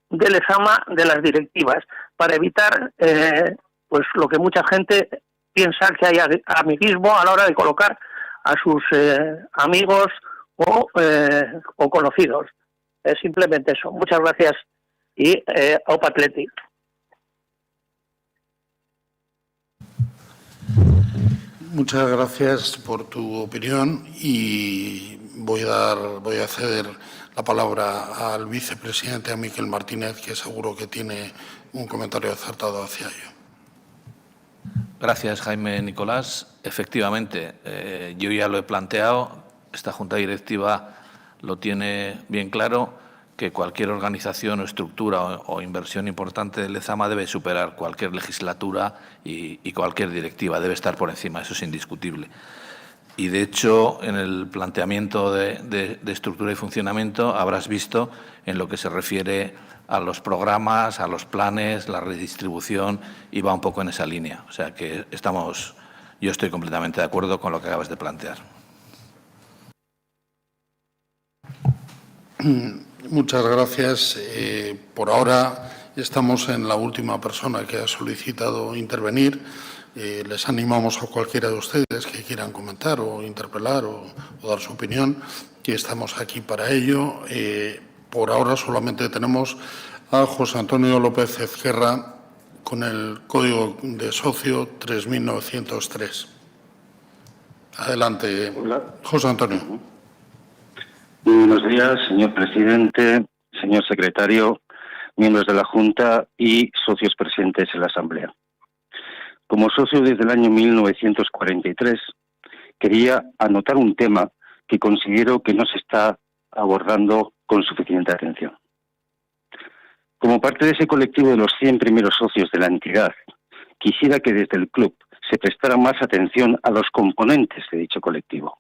de Lezama de las directivas, para evitar pues lo que mucha gente piensa, que hay amiguismo a la hora de colocar a sus amigos o conocidos. Es simplemente eso. Muchas gracias y Aupa Atleti. Muchas gracias por tu opinión y voy a ceder la palabra al vicepresidente, a Miquel Martínez, que seguro que tiene un comentario acertado hacia ello. Gracias, Jaime Nicolás. Efectivamente, yo ya lo he planteado, esta Junta Directiva lo tiene bien claro, que cualquier organización o estructura o inversión importante del Lezama debe superar cualquier legislatura y cualquier directiva, debe estar por encima, eso es indiscutible. Y, de hecho, en el planteamiento de estructura y funcionamiento habrás visto en lo que se refiere a los programas, a los planes, la redistribución, y va un poco en esa línea. O sea que yo estoy completamente de acuerdo con lo que acabas de plantear. Muchas gracias. Por ahora estamos en la última persona que ha solicitado intervenir. Les animamos a cualquiera de ustedes que quieran comentar o interpelar o dar su opinión, que estamos aquí para ello. Por ahora solamente tenemos a José Antonio López Ezquerra con el código de socio 3903. Adelante, José Antonio. Muy buenos días, señor presidente, señor secretario, miembros de la Junta y socios presentes en la Asamblea. Como socio desde el año 1943, quería anotar un tema que considero que no se está abordando con suficiente atención. Como parte de ese colectivo de los 100 primeros socios de la entidad, quisiera que desde el club se prestara más atención a los componentes de dicho colectivo.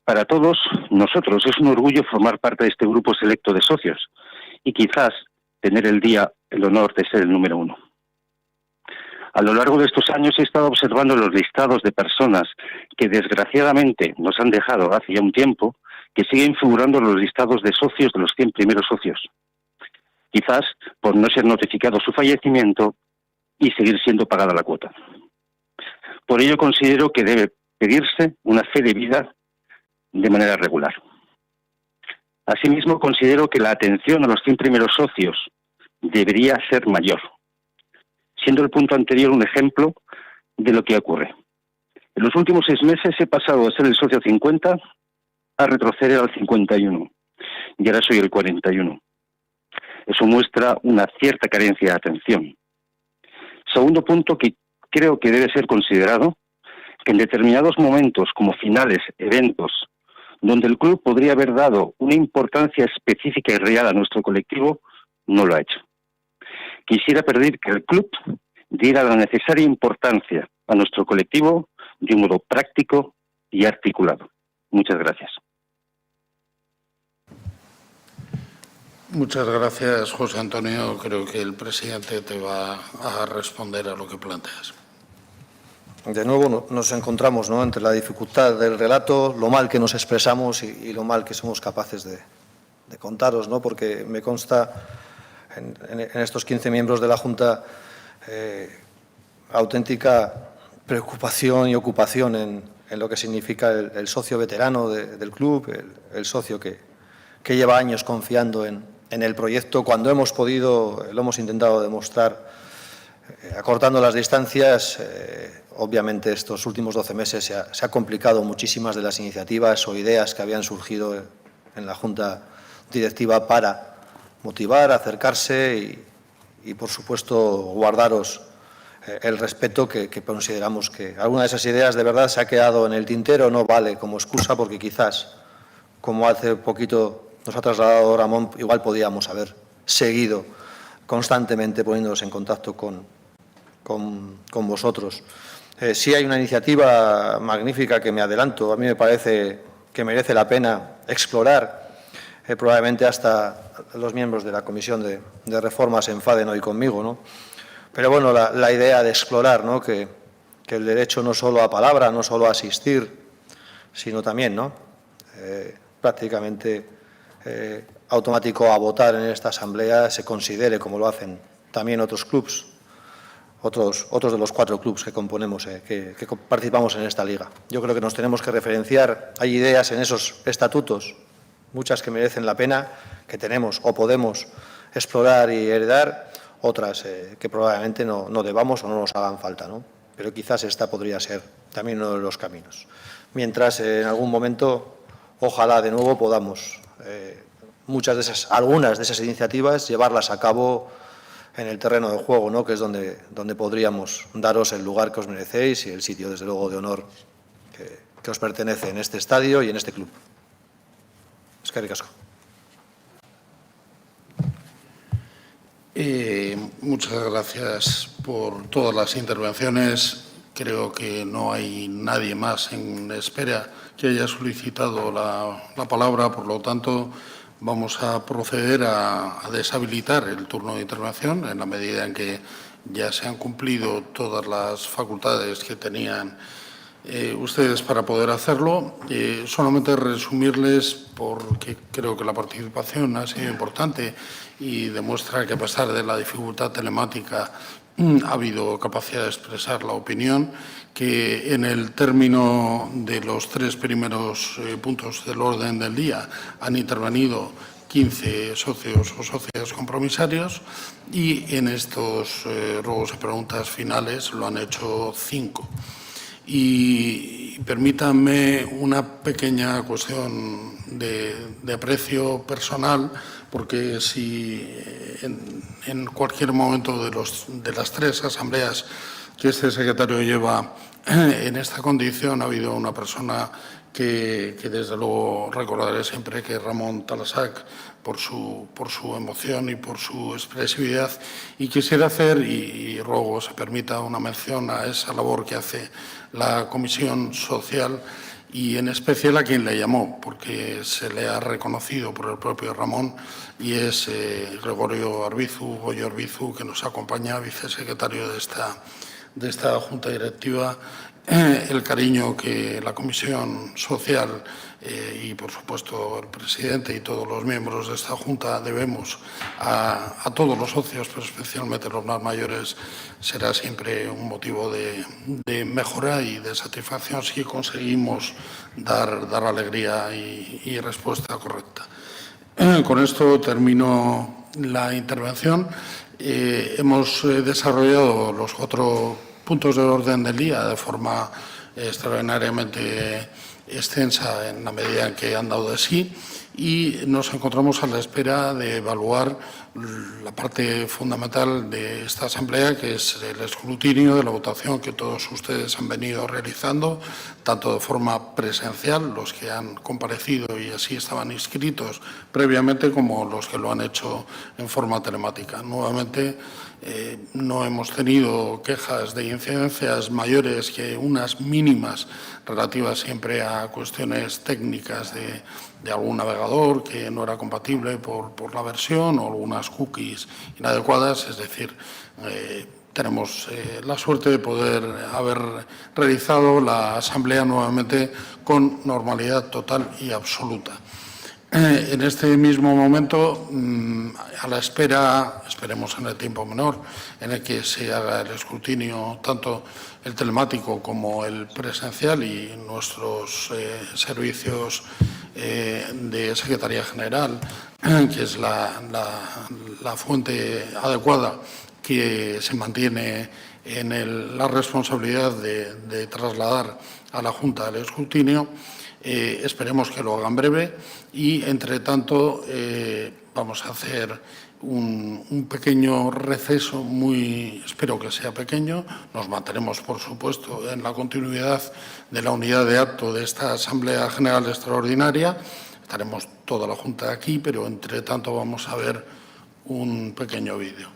Para todos nosotros es un orgullo formar parte de este grupo selecto de socios y quizás tener el honor de ser el número 1. A lo largo de estos años he estado observando los listados de personas que desgraciadamente nos han dejado hace ya un tiempo, que siguen figurando en los listados de socios de los 100 primeros socios. Quizás por no ser notificado su fallecimiento y seguir siendo pagada la cuota. Por ello considero que debe pedirse una fe de vida de manera regular. Asimismo, considero que la atención a los 100 primeros socios debería ser mayor, siendo el punto anterior un ejemplo de lo que ocurre. En los últimos 6 meses he pasado de ser el socio 50 a retroceder al 51, y ahora soy el 41. Eso muestra una cierta carencia de atención. Segundo punto que creo que debe ser considerado, que en determinados momentos, como finales, eventos, donde el club podría haber dado una importancia específica y real a nuestro colectivo, no lo ha hecho. Quisiera pedir que el club diera la necesaria importancia a nuestro colectivo de un modo práctico y articulado. Muchas gracias. Muchas gracias, José Antonio. Creo que el presidente te va a responder a lo que planteas. De nuevo nos encontramos, ¿no?, entre la dificultad del relato, lo mal que nos expresamos y lo mal que somos capaces de contaros, ¿no? Porque me consta en estos 15 miembros de la Junta auténtica preocupación y ocupación en lo que significa el socio veterano del club, el socio que lleva años confiando en el proyecto. Cuando hemos podido, lo hemos intentado demostrar, acortando las distancias. Obviamente estos últimos 12 meses se ha complicado muchísimas de las iniciativas o ideas que habían surgido en la Junta Directiva para motivar, acercarse y por supuesto, guardaros el respeto que consideramos que alguna de esas ideas de verdad se ha quedado en el tintero, no vale como excusa, porque quizás, como hace poquito nos ha trasladado Ramón, igual podíamos haber seguido constantemente poniéndonos en contacto con vosotros. Sí hay una iniciativa magnífica que me adelanto. A mí me parece que merece la pena explorar. Probablemente hasta los miembros de la Comisión de Reforma se enfaden hoy conmigo, ¿no? Pero bueno, la idea de explorar, ¿no?, que el derecho no solo a palabra, no solo a asistir, sino también, ¿no?, prácticamente automático a votar en esta Asamblea, se considere, como lo hacen también otros clubs, otros de los 4 clubs que componemos, que participamos en esta liga. Yo creo que nos tenemos que referenciar. Hay ideas en esos estatutos, muchas que merecen la pena, que tenemos o podemos explorar y heredar, otras que probablemente no debamos o no nos hagan falta, ¿no? Pero quizás esta podría ser también uno de los caminos. Mientras, en algún momento, ojalá de nuevo podamos algunas de esas iniciativas llevarlas a cabo en el terreno de juego, ¿no? Que es donde podríamos daros el lugar que os merecéis y el sitio, desde luego, de honor que os pertenece en este estadio y en este club. Eskerrik asko. Muchas gracias por todas las intervenciones. Creo que no hay nadie más en espera que haya solicitado la palabra, por lo tanto, vamos a proceder a deshabilitar el turno de intervención en la medida en que ya se han cumplido todas las facultades que tenían ustedes para poder hacerlo. Solamente resumirles, porque creo que la participación ha sido importante y demuestra que, a pesar de la dificultad telemática, ha habido capacidad de expresar la opinión, que en el término de los 3 primeros puntos del orden del día han intervenido 15 socios o socias compromisarios y en estos ruegos y preguntas finales lo han hecho 5. Y permítanme una pequeña cuestión de aprecio personal, porque si en cualquier momento de las 3 asambleas que este secretario lleva en esta condición ha habido una persona que desde luego recordaré siempre, que es Ramón Talasac, por su emoción y por su expresividad. Y quisiera hacer, y ruego se permita, una mención a esa labor que hace la Comisión Social y en especial a quien le llamó, porque se le ha reconocido por el propio Ramón, y es Goyo Arbizu, que nos acompaña, vicesecretario de esta Junta Directiva, el cariño que la Comisión Social y, por supuesto, el presidente y todos los miembros de esta Junta debemos a todos los socios, pero especialmente los más mayores, será siempre un motivo de mejora y de satisfacción si conseguimos dar alegría y respuesta correcta. Con esto termino la intervención. Hemos desarrollado los 4 puntos del orden del día de forma extraordinariamente extensa en la medida en que han dado de sí, y nos encontramos a la espera de evaluar la parte fundamental de esta asamblea, que es el escrutinio de la votación que todos ustedes han venido realizando, tanto de forma presencial, los que han comparecido y así estaban inscritos previamente, como los que lo han hecho en forma telemática. Nuevamente, no hemos tenido quejas de incidencias mayores que unas mínimas relativas siempre a cuestiones técnicas de algún navegador que no era compatible por la versión, o algunas cookies inadecuadas. Es decir, tenemos la suerte de poder haber realizado la asamblea nuevamente con normalidad total y absoluta. En este mismo momento, a la espera, esperemos en el tiempo menor, en el que se haga el escrutinio, tanto el telemático como el presencial, y nuestros servicios de Secretaría General, que es la fuente adecuada que se mantiene en la responsabilidad de trasladar a la Junta el escrutinio. Esperemos que lo hagan breve y, entre tanto, vamos a hacer un pequeño receso, espero que sea pequeño. Nos mantenemos, por supuesto, en la continuidad de la unidad de acto de esta Asamblea General Extraordinaria. Estaremos toda la Junta aquí, pero, entre tanto, vamos a ver un pequeño vídeo.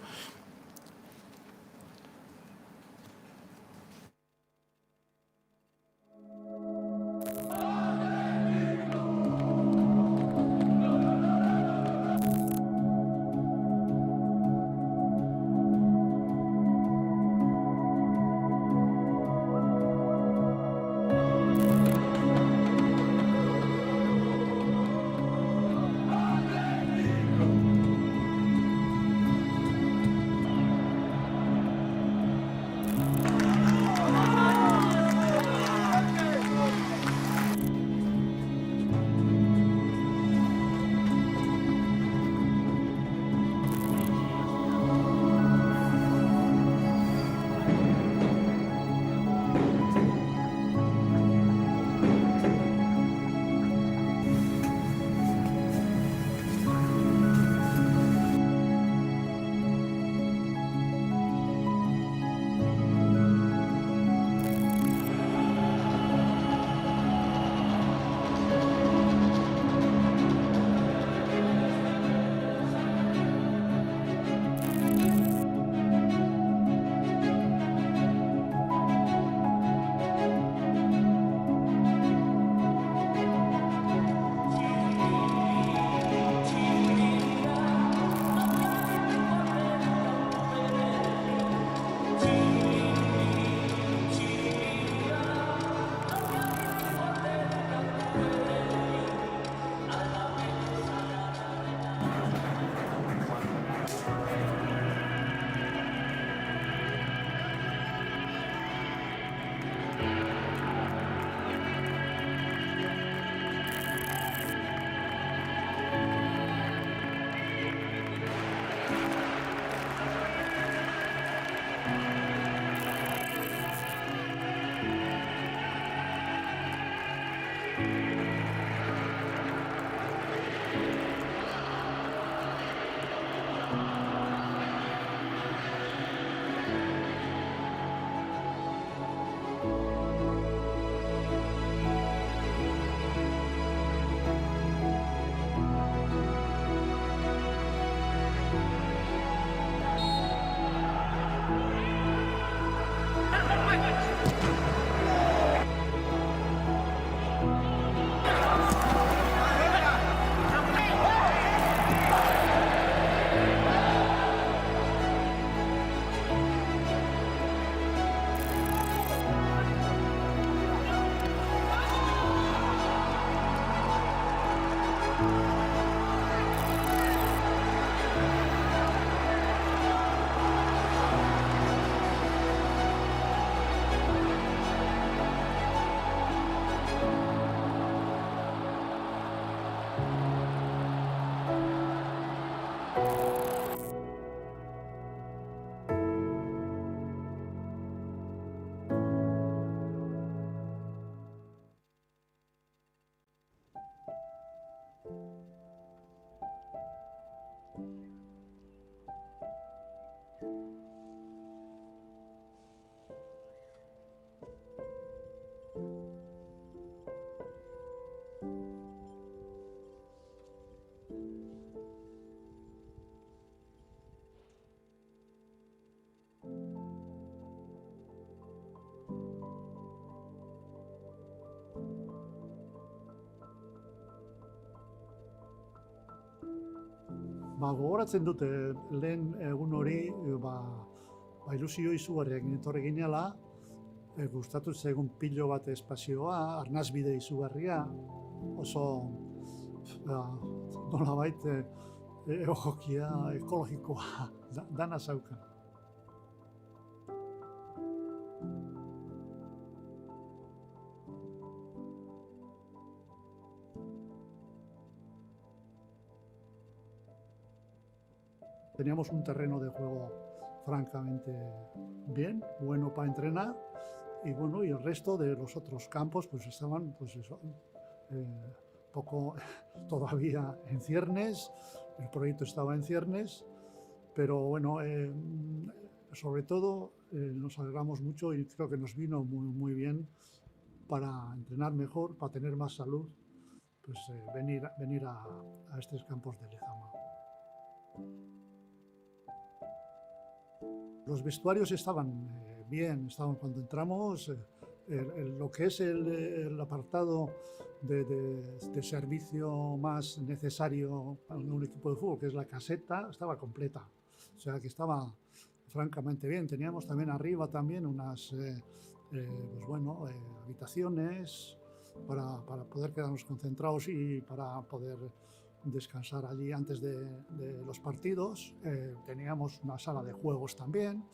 Gogoratzen dute lehen egun hori ilusio izugarriak etorri ginela, gustatu zaigun pilo bat espazioa, arnasbide izugarria, oso nolabait egokia ekologikoa dana zaukan. Teníamos un terreno de juego francamente bien, bueno para entrenar, y bueno, y el resto de los otros campos pues estaban poco todavía en ciernes. El proyecto estaba en ciernes, pero bueno, sobre todo nos alegramos mucho y creo que nos vino muy bien para entrenar mejor, para tener más salud, pues venir a estos campos de Lezama. Los vestuarios estaban bien, cuando entramos, lo que es el apartado de servicio más necesario para un equipo de fútbol, que es la caseta, estaba completa. O sea que estaba francamente bien. Teníamos también arriba unas habitaciones para poder quedarnos concentrados y para poder descansar allí antes de los partidos. Teníamos una sala de juegos también,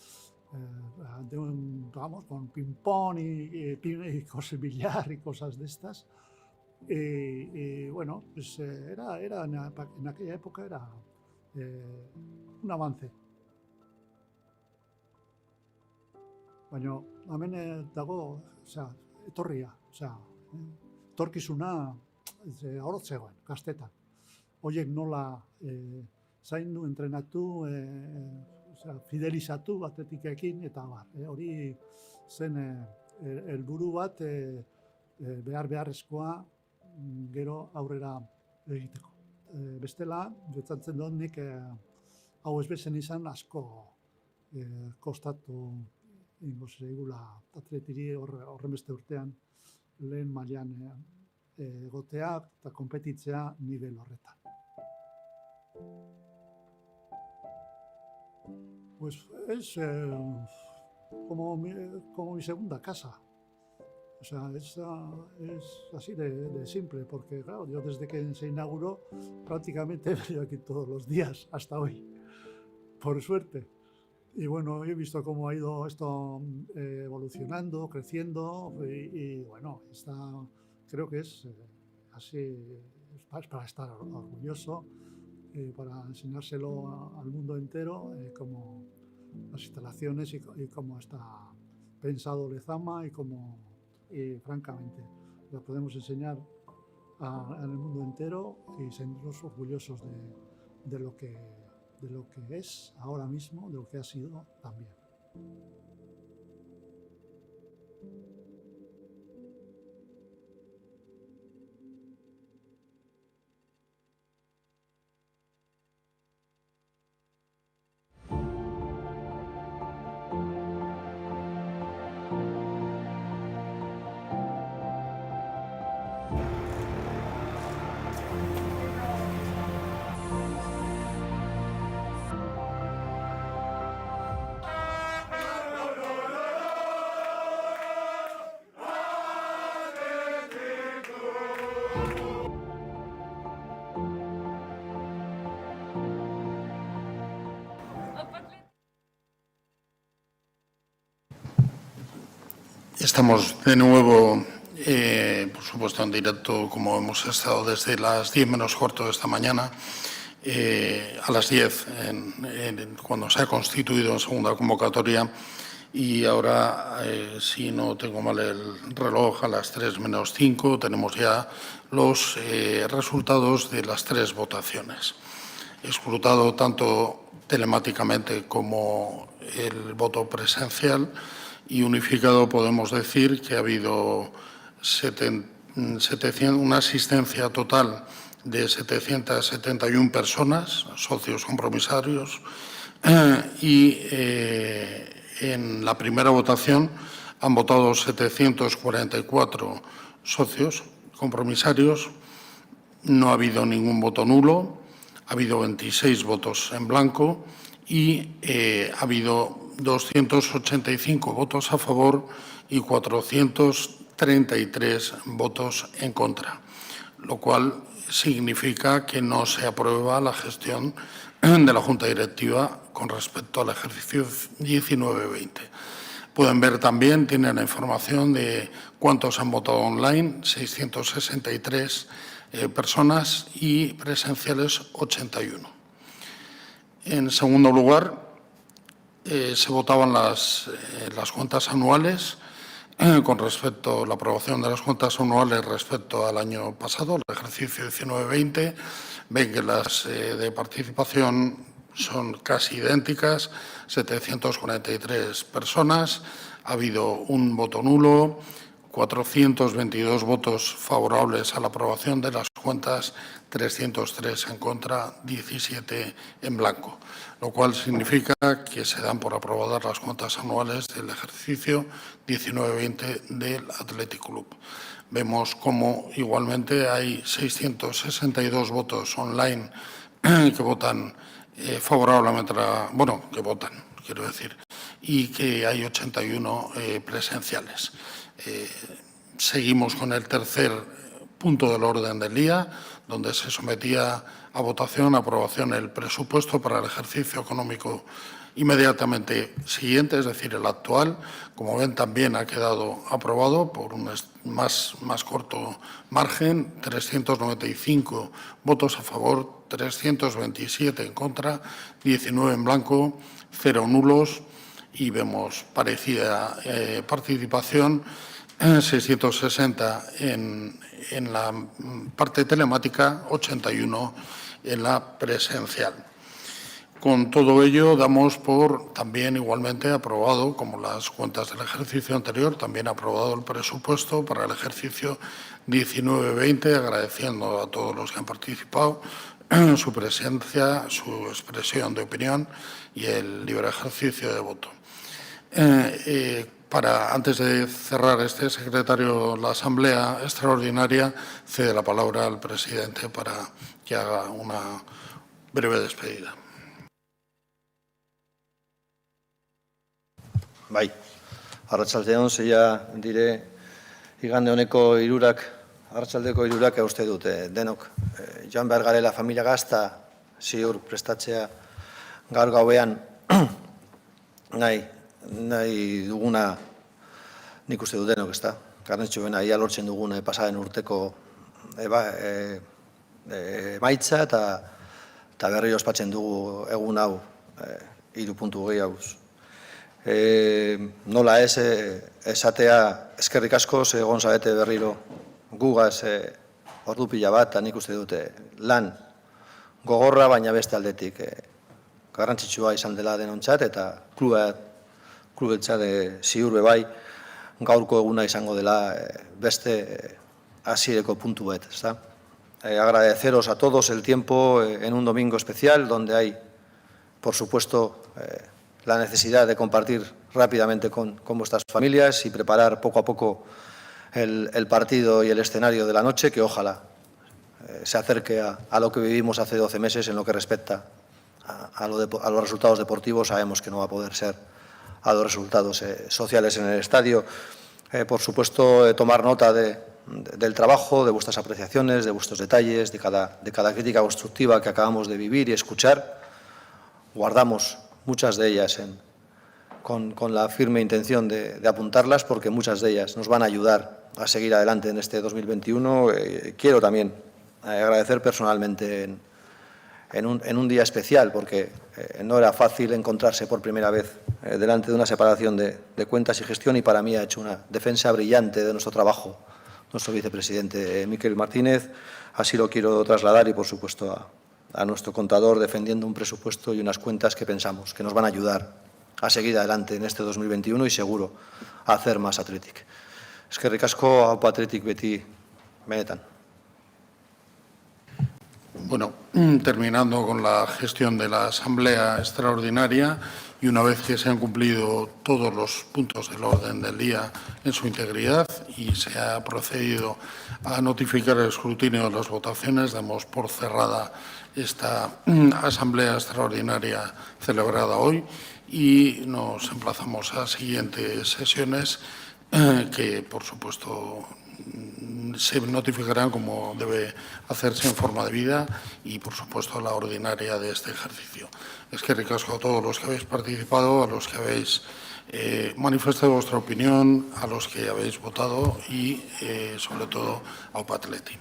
con ping-pong y billar y cosas de estas. Y bueno, pues en aquella época era un avance. Baina hemen dago, etorria, etorkizuna horot zegoen, gaztetan. Horiek nola zaindu, entrenatu, fidelizatu atletikekin eta bar. Hori zen helburu bat beharrezkoa gero aurrera egiteko. Bestela, betzatzen dut nik hau ez bezen izan asko kostatu ingo zeigula atletiri horrenbeste urtean lehen mailan egotea eta konpetitzea nivel horretan. Pues es como mi segunda casa. O sea, es así de simple, porque claro, yo desde que se inauguró prácticamente he venido aquí todos los días hasta hoy, por suerte. Y bueno, he visto cómo ha ido esto evolucionando, creciendo y bueno, creo que es así, es para estar orgulloso, para enseñárselo al mundo entero, como las instalaciones y cómo está pensado Lezama y francamente lo podemos enseñar al mundo entero y sentirnos orgullosos de lo que es ahora mismo, de lo que ha sido también. Estamos de nuevo, por supuesto, en directo, como hemos estado desde las 10 menos cuarto de esta mañana, a las 10, cuando se ha constituido en segunda convocatoria, y ahora, si no tengo mal el reloj, a las 3 menos 5 tenemos ya los resultados de las 3 votaciones. Escrutado tanto telemáticamente como el voto presencial, y unificado podemos decir que ha habido una asistencia total de 771 personas, socios compromisarios, y en la primera votación han votado 744 socios compromisarios, no ha habido ningún voto nulo, ha habido 26 votos en blanco y ha habido 285 votos a favor y 433 votos en contra, lo cual significa que no se aprueba la gestión de la Junta Directiva con respecto al ejercicio 19-20. Pueden ver también, tienen la información de cuántos han votado online, 663 personas y presenciales 81. En segundo lugar, se votaban las cuentas anuales con respecto a la aprobación de las cuentas anuales respecto al año pasado, el ejercicio 19-20. Ven que las de participación son casi idénticas, 743 personas, ha habido un voto nulo, 422 votos favorables a la aprobación de las cuentas, 303 en contra, 17 en blanco, lo cual significa que se dan por aprobadas las cuentas anuales del ejercicio 19-20 del Athletic Club. Vemos cómo igualmente hay 662 votos online que votan favorablemente, que votan, quiero decir, y que hay 81 presenciales. Seguimos con el tercer punto del orden del día, donde se sometía a votación, a aprobación, el presupuesto para el ejercicio económico inmediatamente siguiente, es decir, el actual. Como ven, también ha quedado aprobado por un más corto margen, 395 votos a favor, 327 en contra, 19 en blanco, 0 nulos, y vemos parecida participación, 660 en la parte telemática, 81 en la presencial. Con todo ello, damos por también igualmente aprobado, como las cuentas del ejercicio anterior, también aprobado el presupuesto para el ejercicio 19-20, agradeciendo a todos los que han participado su presencia, su expresión de opinión y el libre ejercicio de voto. Antes de cerrar este secretario, la Asamblea Extraordinaria cede la palabra al presidente para que haga una breve despedida. Bai, arratsaldeon, zeia dire igande honeko arratsaldeko hirurak uste dute denok joan behar garela familia gazta ziur prestatzea gaur gauean nahi duguna nik uste dut denok, ezta? Garrantzitsuena ia lortzen dugun pasaden urteko emaitza eta berri ospatzen dugu egun hau 3 puntu gehiaguz. Nola ez esatea eskerrik asko, egon zarete berriro gugaz ordu pila bat, eta nik uste dute lan gogorra, baina beste aldetik garrantzitsua izan dela denontzat, eta klubetzat ziur bai gaurko eguna izango dela beste hasiereko puntu bat, ezta? Agradeceros a todos el tiempo en un domingo especial, donde hay, por supuesto, la necesidad de compartir rápidamente con vuestras familias y preparar poco a poco el partido y el escenario de la noche, que ojalá se acerque a lo que vivimos hace 12 meses en lo que respecta a los resultados deportivos. Sabemos que no va a poder ser a los resultados sociales en el estadio. Por supuesto, tomar nota del trabajo, de vuestras apreciaciones, de vuestros detalles, de cada crítica constructiva que acabamos de vivir y escuchar. Guardamos muchas de ellas con la firme intención de apuntarlas, porque muchas de ellas nos van a ayudar a seguir adelante en este 2021. Quiero también agradecer personalmente en un día especial, porque no era fácil encontrarse por primera vez delante de una separación de cuentas y gestión, y para mí ha hecho una defensa brillante de nuestro trabajo nuestro vicepresidente Miquel Martínez. Así lo quiero trasladar, y por supuesto a nuestro contador, defendiendo un presupuesto y unas cuentas que pensamos que nos van a ayudar a seguir adelante en este 2021 y seguro a hacer más Athletic. Eskerrik asko, haupa Athletic beti benetan. Bueno, terminando con la gestión de la Asamblea Extraordinaria y una vez que se han cumplido todos los puntos del orden del día en su integridad y se ha procedido a notificar el escrutinio de las votaciones, damos por cerrada esta Asamblea Extraordinaria celebrada hoy y nos emplazamos a siguientes sesiones que, por supuesto, se notificarán como debe hacerse en forma debida y, por supuesto, la ordinaria de este ejercicio. Es que ricasco a todos los que habéis participado, a los que habéis manifestado vuestra opinión, a los que habéis votado y, sobre todo, a Opatleti.